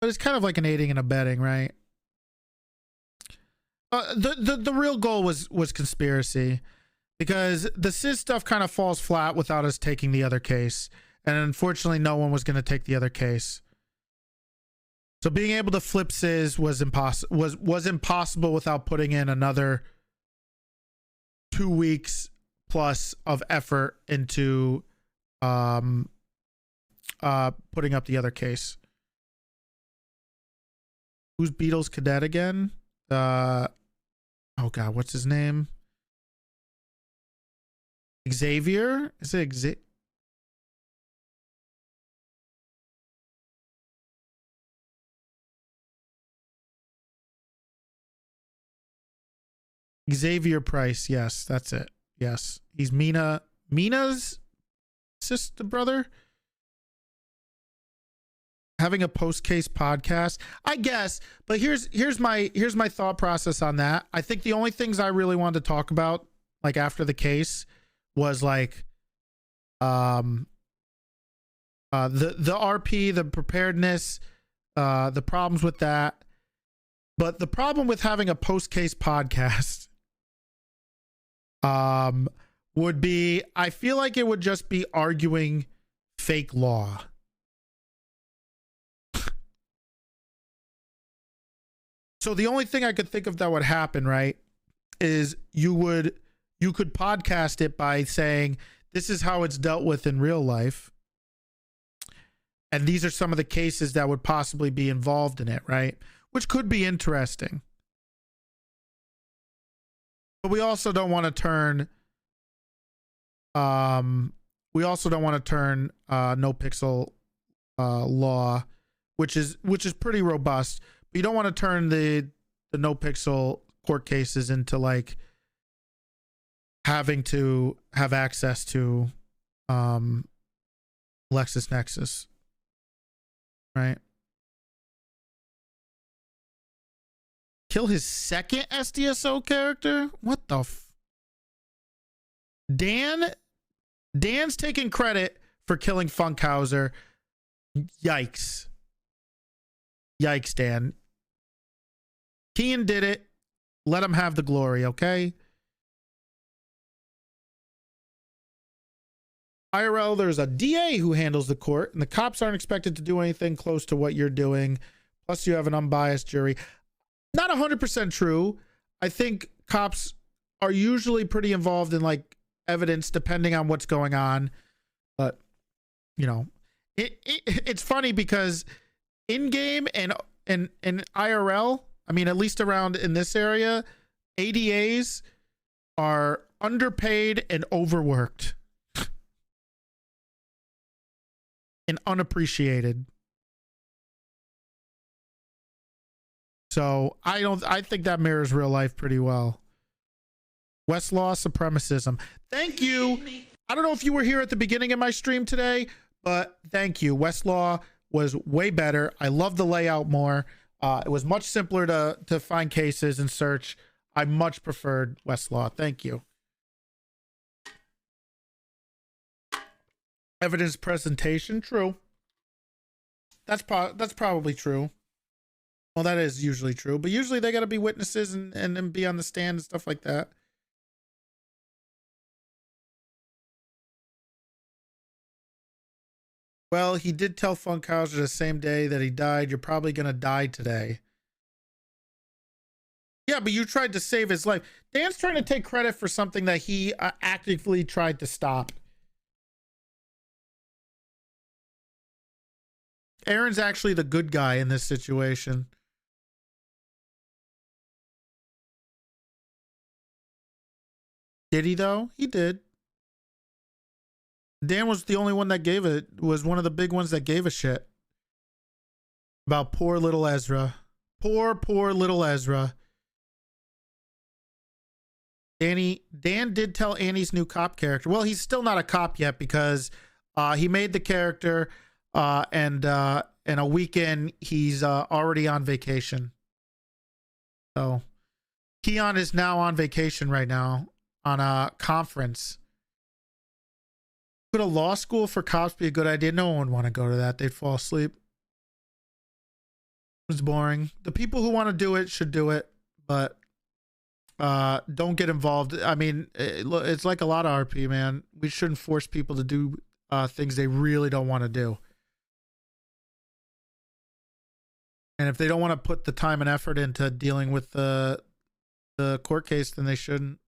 it's kind of like an aiding and abetting, right? The real goal was conspiracy, because the CIS stuff kind of falls flat without us taking the other case, and unfortunately no one was going to take the other case. So being able to flip CIS was impossible without putting in another 2 weeks plus of effort into putting up the other case. Who's Beatles Cadet again? Oh god, what's his name? Xavier? Is it Xavier Price? Yes, that's it. Yes, he's Mina's sister brother. Having a post case podcast, I guess. But here's my thought process on that. I think the only things I really wanted to talk about, like after the case, was like the RP, the preparedness, the problems with that. But the problem with having a post case podcast would be, I feel like it would just be arguing fake law. So the only thing I could think of that would happen, right, is you could podcast it by saying, this is how it's dealt with in real life. And these are some of the cases that would possibly be involved in it, right? Which could be interesting. But we also don't want to turn NoPixel law, which is pretty robust. But you don't want to turn the NoPixel court cases into like having to have access to LexisNexis, right? Kill his second SDSO character? What the Dan's taking credit for killing Funkhouser. Yikes. Yikes, Dan. Kian did it. Let him have the glory, okay? IRL, there's a DA who handles the court, and the cops aren't expected to do anything close to what you're doing. Plus, you have an unbiased jury. Not 100% true. I think cops are usually pretty involved in like evidence depending on what's going on. But, you know, it's funny because in game and IRL, I mean, at least around in this area, ADAs are underpaid and overworked and unappreciated. So I think that mirrors real life pretty well. Westlaw supremacism. Thank you. I don't know if you were here at the beginning of my stream today, but thank you. Westlaw was way better. I love the layout more. It was much simpler to find cases and search. I much preferred Westlaw. Thank you. Evidence presentation. True. That's probably true. Well, that is usually true, but usually they got to be witnesses and be on the stand and stuff like that. Well, he did tell Funkhouser the same day that he died, you're probably going to die today. Yeah, but you tried to save his life. Dan's trying to take credit for something that he actively tried to stop. Aaron's actually the good guy in this situation. Did he though? He did. Dan was the only one that was one of the big ones that gave a shit about poor little Ezra. Poor little Ezra. Dan did tell Annie's new cop character. Well, he's still not a cop yet because he made the character and in a weekend he's already on vacation. So Keon is now on vacation right now on a conference. Could a law school for cops be a good idea? No one would want to go to that. They'd fall asleep. It's boring. The people who want to do it should do it, but don't get involved. I mean, it's like a lot of RP, man. We shouldn't force people to do things they really don't want to do. And if they don't want to put the time and effort into dealing with the court case, then they shouldn't.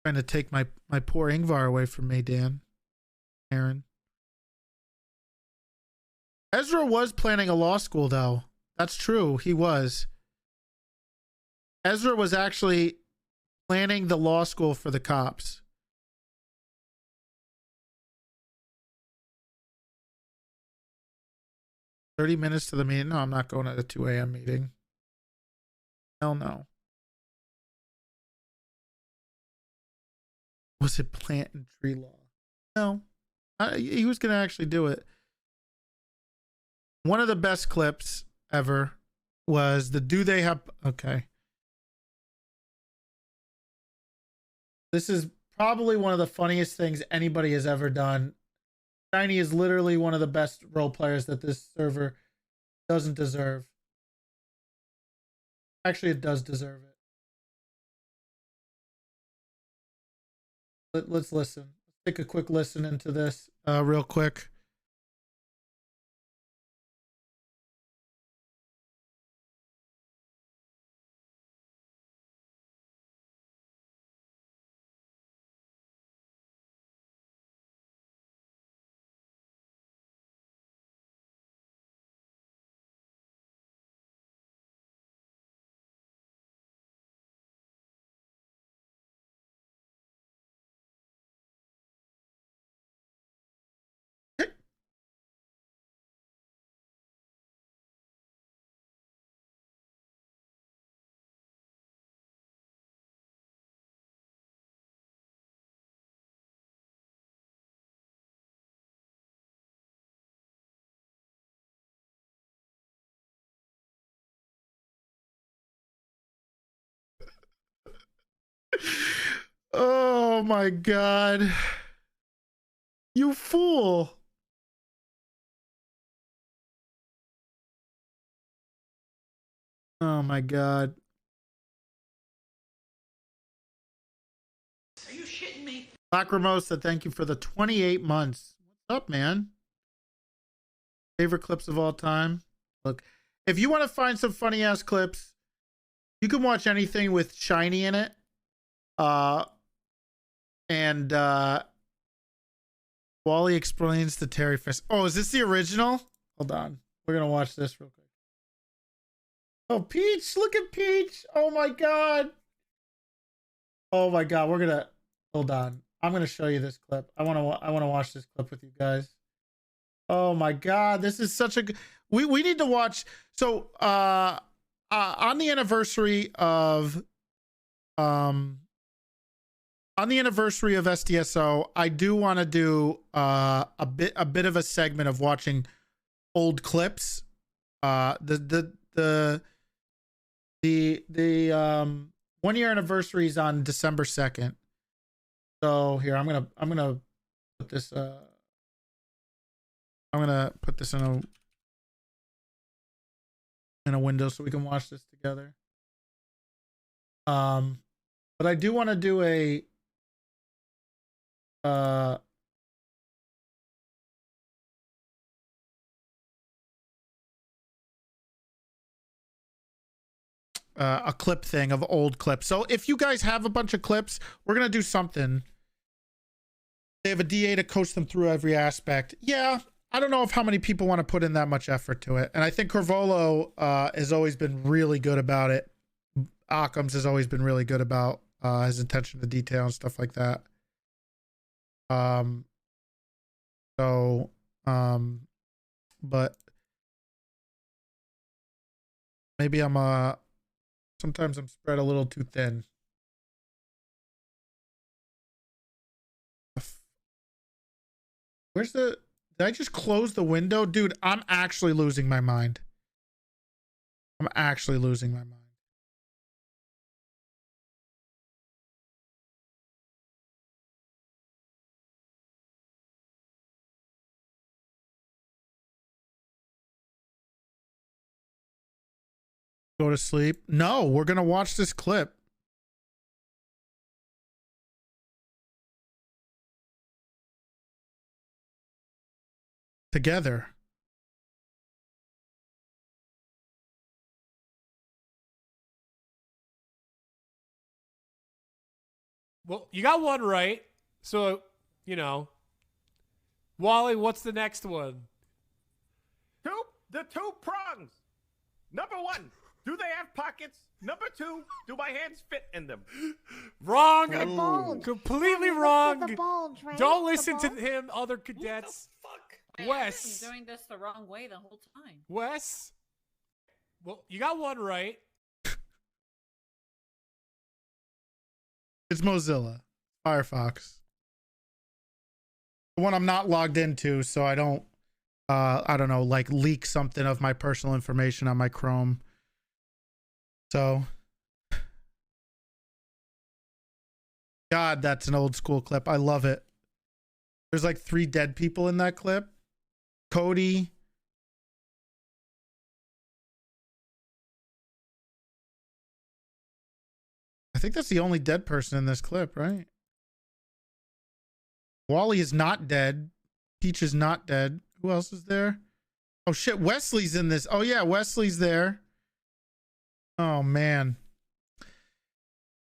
Trying to take my poor Ingvar away from me, Dan. Aaron. Ezra was planning a law school, though. That's true. He was. Ezra was actually planning the law school for the cops. "30 minutes to the meeting." No, I'm not going to a 2 a.m. meeting. Hell no. Was it plant and tree law? No. He was going to actually do it. One of the best clips ever was the "Do they have..." Okay. This is probably one of the funniest things anybody has ever done. Shiny is literally one of the best role players that this server doesn't deserve. Actually, it does deserve it. Let's listen. Let's take a quick listen into this real quick. Oh my god. You fool. Oh my god. Are you shitting me? Lacrimosa, thank you for the 28 months. What's up, man? Favorite clips of all time? Look, if you want to find some funny ass clips, you can watch anything with Shiny in it. And Wally explains to Terry Fisk. Oh, is this the original? Hold on. We're going to watch this real quick. Oh, Peach. Look at Peach. Oh my god. Oh my god. We're going to... Hold on. I'm going to show you this clip. I want to watch this clip with you guys. Oh my god. This is such a good... We need to watch... So, on the anniversary of... on the anniversary of SDSO, I do want to do a bit of a segment of watching old clips. The 1 year anniversary is on December 2nd. So here I'm gonna put this in a window so we can watch this together. But I do want to do a clip thing of old clips. So if you guys have a bunch of clips, we're gonna do something. They have a DA to coach them through every aspect. Yeah, I don't know if how many people want to put in that much effort to it. And I think Corvolo has always been really good about it. Occam's has always been really good about his attention to detail and stuff like that. But maybe I'm sometimes I'm spread a little too thin. Where's the... Did I just close the window? Dude, I'm actually losing my mind. I'm actually losing my mind. Go to sleep? No, we're gonna watch this clip. Together. Well, you got one right. So, you know. Wally, what's the next one? The two prongs. Number one, do they have pockets? Number two, do my hands fit in them? Wrong. The bulge. Completely Look wrong. at the bulge, right? Don't The listen to bulge. him, other cadets. Wait, Wes. I've been doing this the wrong way the whole time. Wes. Well, you got one right. It's Mozilla, Firefox. The one I'm not logged into, so I don't know, like leak something of my personal information on my Chrome. So, God, that's an old school clip. I love it. There's like 3 dead people in that clip. Cody. I think that's the only dead person in this clip, right? Wally is not dead. Peach is not dead. Who else is there? Oh shit, Wesley's in this. Oh yeah, Wesley's there. Oh man.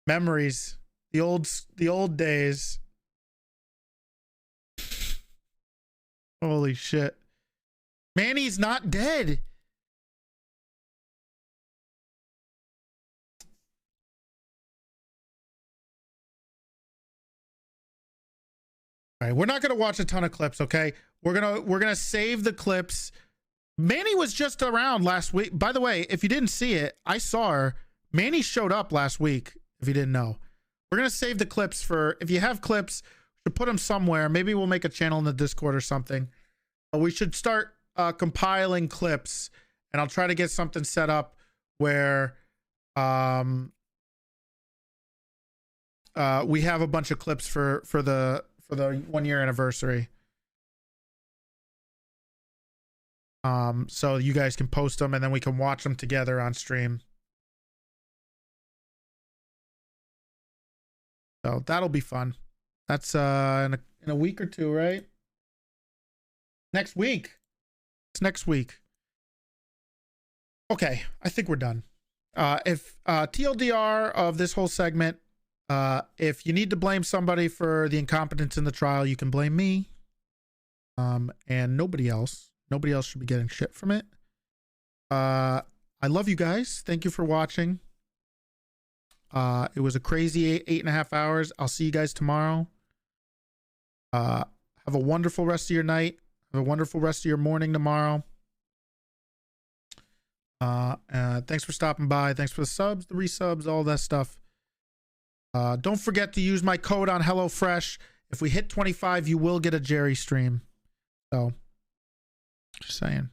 Memories. The old days. Holy shit. Manny's not dead. All right, we're not going to watch a ton of clips, okay? We're going to save the clips. Manny was just around last week. By the way, if you didn't see it, I saw her. Manny showed up last week, if you didn't know. We're going to save the clips for, if you have clips, we should put them somewhere. Maybe we'll make a channel in the Discord or something. But we should start compiling clips, and I'll try to get something set up where we have a bunch of clips for the 1 year anniversary. So you guys can post them and then we can watch them together on stream. So that'll be fun. That's in a week or two, right? Next week. It's next week. Okay, I think we're done. If TLDR of this whole segment, if you need to blame somebody for the incompetence in the trial, you can blame me. And nobody else. Nobody else should be getting shit from it. I love you guys. Thank you for watching. It was a crazy 8.5 hours. I'll see you guys tomorrow. Have a wonderful rest of your night. Have a wonderful rest of your morning tomorrow. Thanks for stopping by. Thanks for the subs, the resubs, all that stuff. Don't forget to use my code on HelloFresh. If we hit 25, you will get a Jerry stream. So, just saying.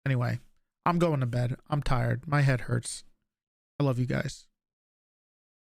Anyway, I'm going to bed. I'm tired. My head hurts. I love you guys.